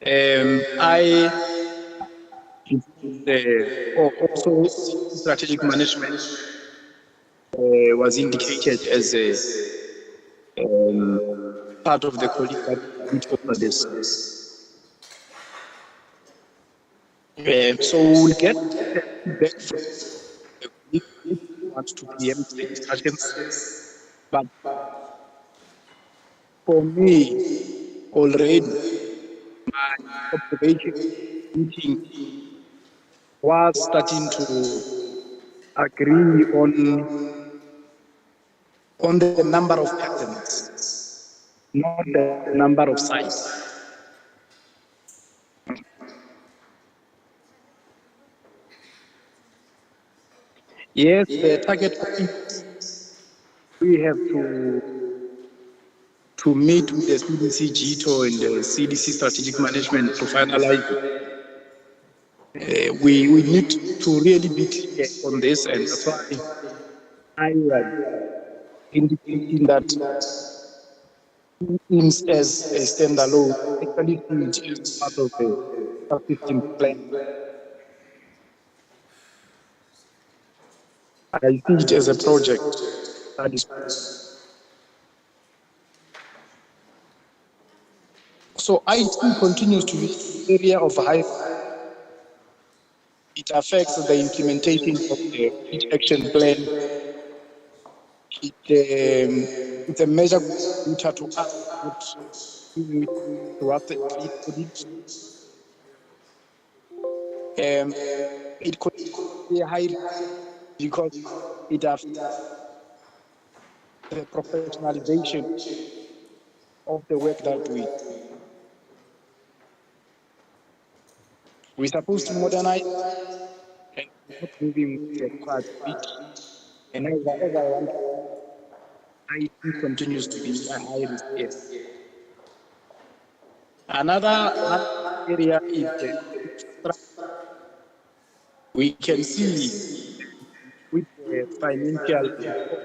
I also strategic management was indicated as a part of the colleague that meet over this. So we'll get feedback from the colleague who wants to preempt the discussions. But for me, already, my observation meeting was starting to agree on the number of patterns, not the number of sites. Yes, the target we have to meet with the CDC GTO and the CDC strategic management to finalize it. We need to really be clear on this, and that's why I was indicating that teams as a standalone, actually see it as part of the system plan. I see it as a project that is. So IT continues to be an area of high. It affects the implementation of the each action plan. It's a major contributor to us not being towards the audit. It could be a high because it affects the professionalization of the work that we're supposed to modernize and not moving the required speed. And as I want, IT continues to be a high risk area. Another area is the infrastructure. We can see with the financial report,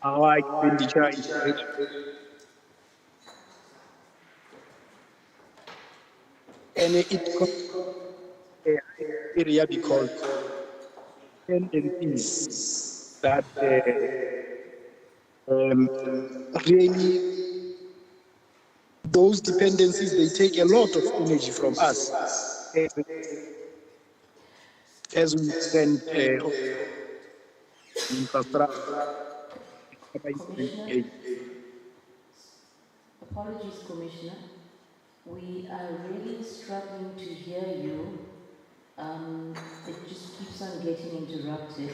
our expenditure is rich. And it a area because tendencies that really those dependencies, they take a lot of energy from us as we spend infrastructure.
Commissioner, apologies, Commissioner. We are really struggling to hear you. It just keeps on getting interrupted.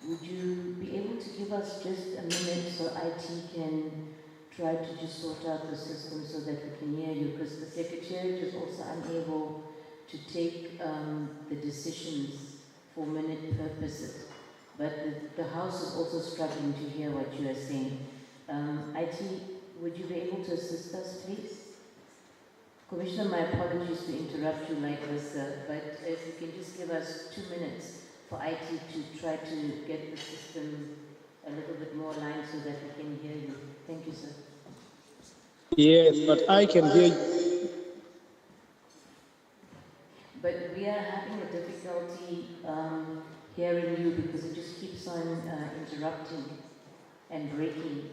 Would you be able to give us just a minute so IT can try to just sort out the system so that we can hear you? Because the Secretariat is also unable to take the decisions for minute purposes. But the House is also struggling to hear what you are saying. IT, would you be able to assist us, please? Commissioner, my apologies to interrupt you like this, but if you can just give us 2 minutes for IT to try to get the system a little bit more aligned so that we can hear you. Thank you, sir.
Yes, but I can hear you.
But we are having a difficulty hearing you because it just keeps on interrupting and breaking.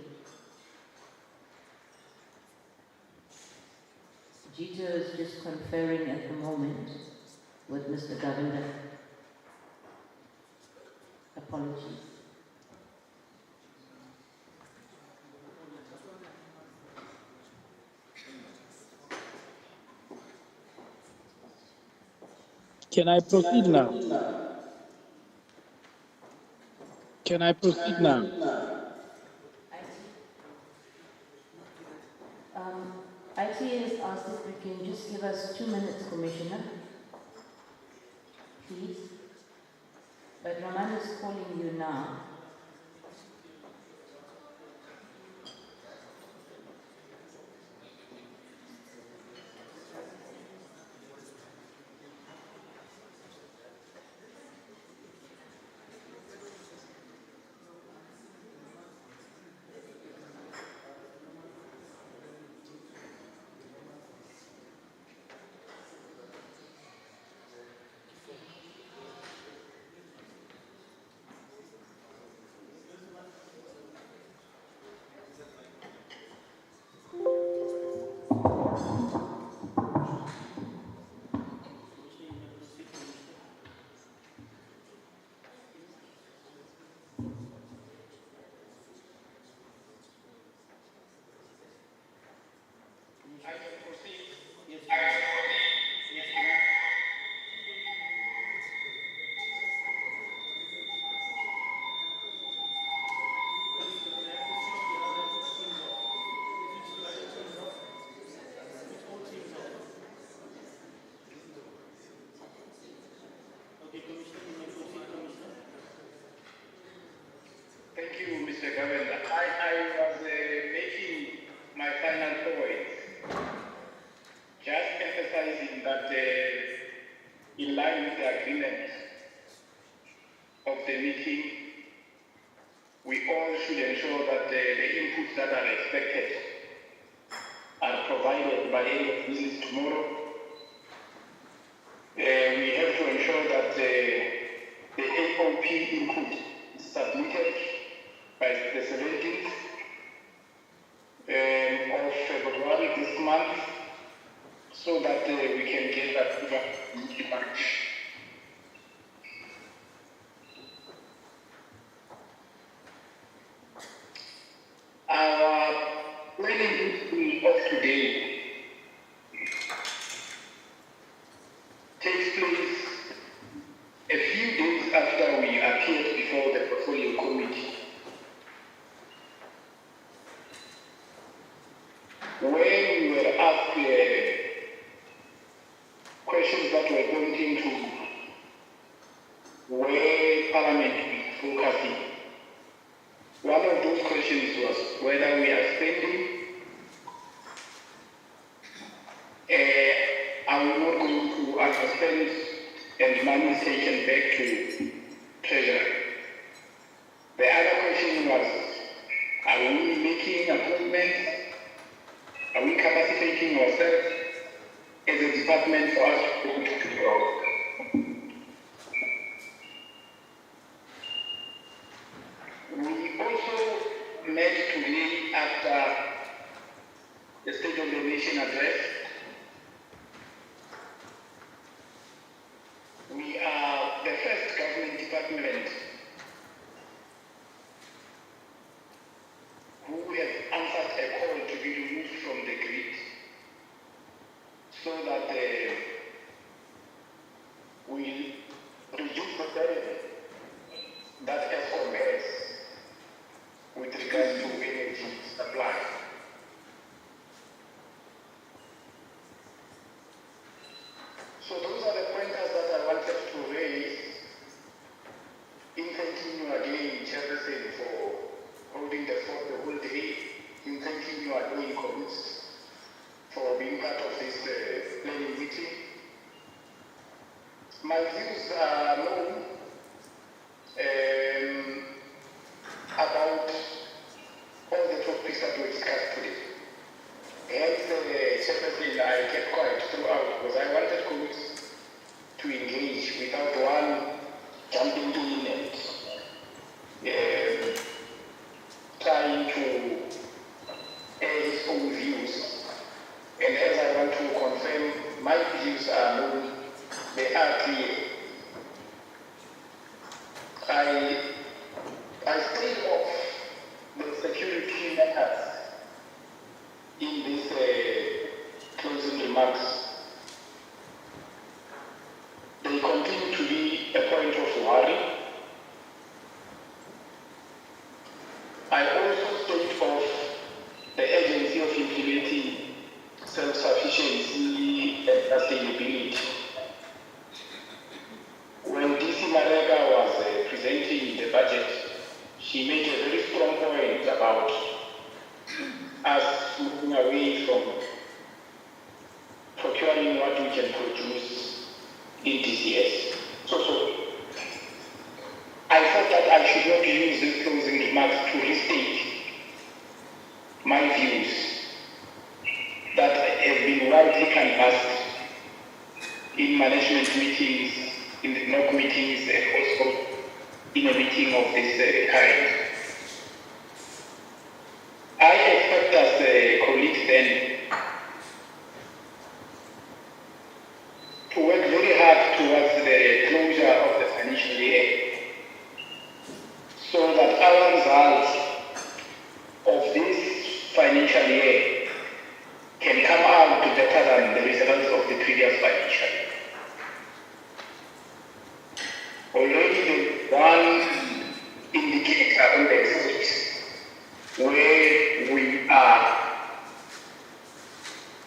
Gita is just conferring at the moment with Mr. Governor. Apologies.
Can I proceed now? Can I proceed now?
IT has asked if we can just give us 2 minutes, Commissioner. Please. But Raman is calling you now.
Thank you, Mr. Governor. I was making my final points, just emphasizing that in line with the agreement of the meeting, we all should ensure that the inputs that are expected are provided by end of business tomorrow. We have to ensure that the AOP input is submitted by the 17th of February this month, so that we can get that in March. Our planning meeting of today takes place a few days after we appeared before the portfolio committee, where we were asked questions that were pointing to where Parliament is focusing. One of those questions was whether we are spending, are we not going to underspend and money is taken back to Treasury. The other question was, are we making appointments? Are we capacitating ourselves as a department for us to go to grow? We also met today after the State of the Nation address. We are the first government department who has answered a call to be removed from the grid So those are the pointers that I wanted to raise in thanking you again, Chairperson, for holding the fort the whole day, in thanking you again, colleagues, for being part of this planning meeting. My views are known about all the topics that we discussed today. Hence, Chairperson, I kept quiet throughout because I wanted colleagues to engage without one jumping in and trying to air his own views. And as I want to confirm, my views are known, they are clear. I stayed off the security matters in these closing remarks. They continue to be a point of worry. I also stayed off the urgency of implementing self-sufficiency and sustainability. When DC Marega was presenting the budget, she made a very strong point about us moving away from procuring what we can produce in DCS. So I thought that I should not use these closing remarks to restate my views that have been widely canvassed in management meetings, in the NOC meetings, and also in a meeting of this kind. I expect as colleagues then to work very hard towards the closure of the financial year so that our results of this financial year can come out better than the results of the previous financial year. Already the one indicator on the exit where we are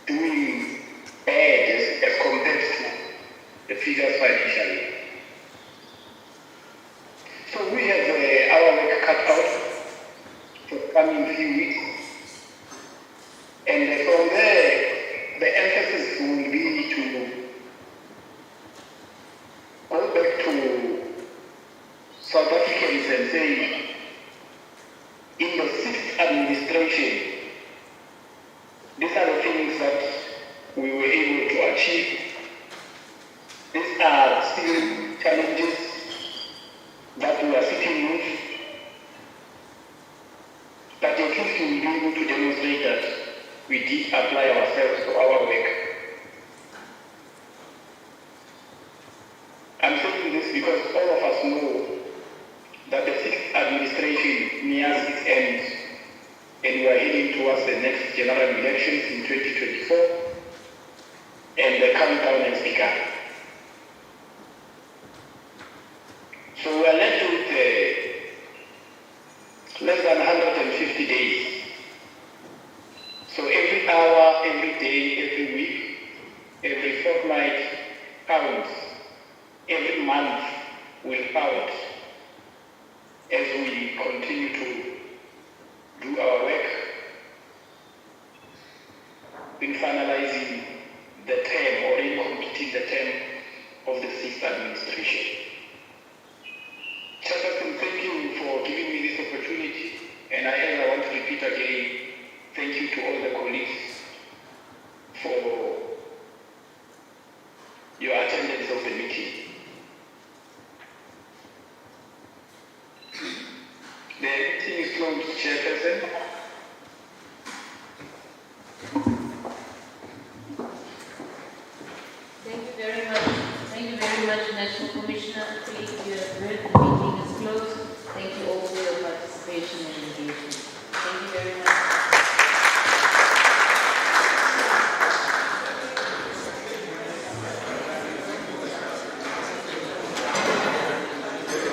doing bad as compared to the previous financial year. So we have our work cut out for the coming few weeks. And from there, the emphasis will be to go back to South Africans and say, in the sixth administration, these are the things that we were able to achieve. These are still challenges that we are sitting with, but at least we will be able to demonstrate that we did apply ourselves to our work. I'm saying this because all of us know that the sixth administration nears its end and we are heading towards the next general elections in 2024 and the countdown has begun. So we are left with less than 150 days. So every hour, every day, every week, every fortnight counts. Every month will count as we continue to do our work in finalizing the term or in completing the term of the sixth administration. Chairperson, thank you for giving me this opportunity, and I want to repeat again, thank you to all the colleagues for your attendance of the meeting. The meeting is closed, Chairperson.
Thank you very much. Thank you very much, National Commissioner. Please, you have heard the meeting is closed. Thank you all for your participation.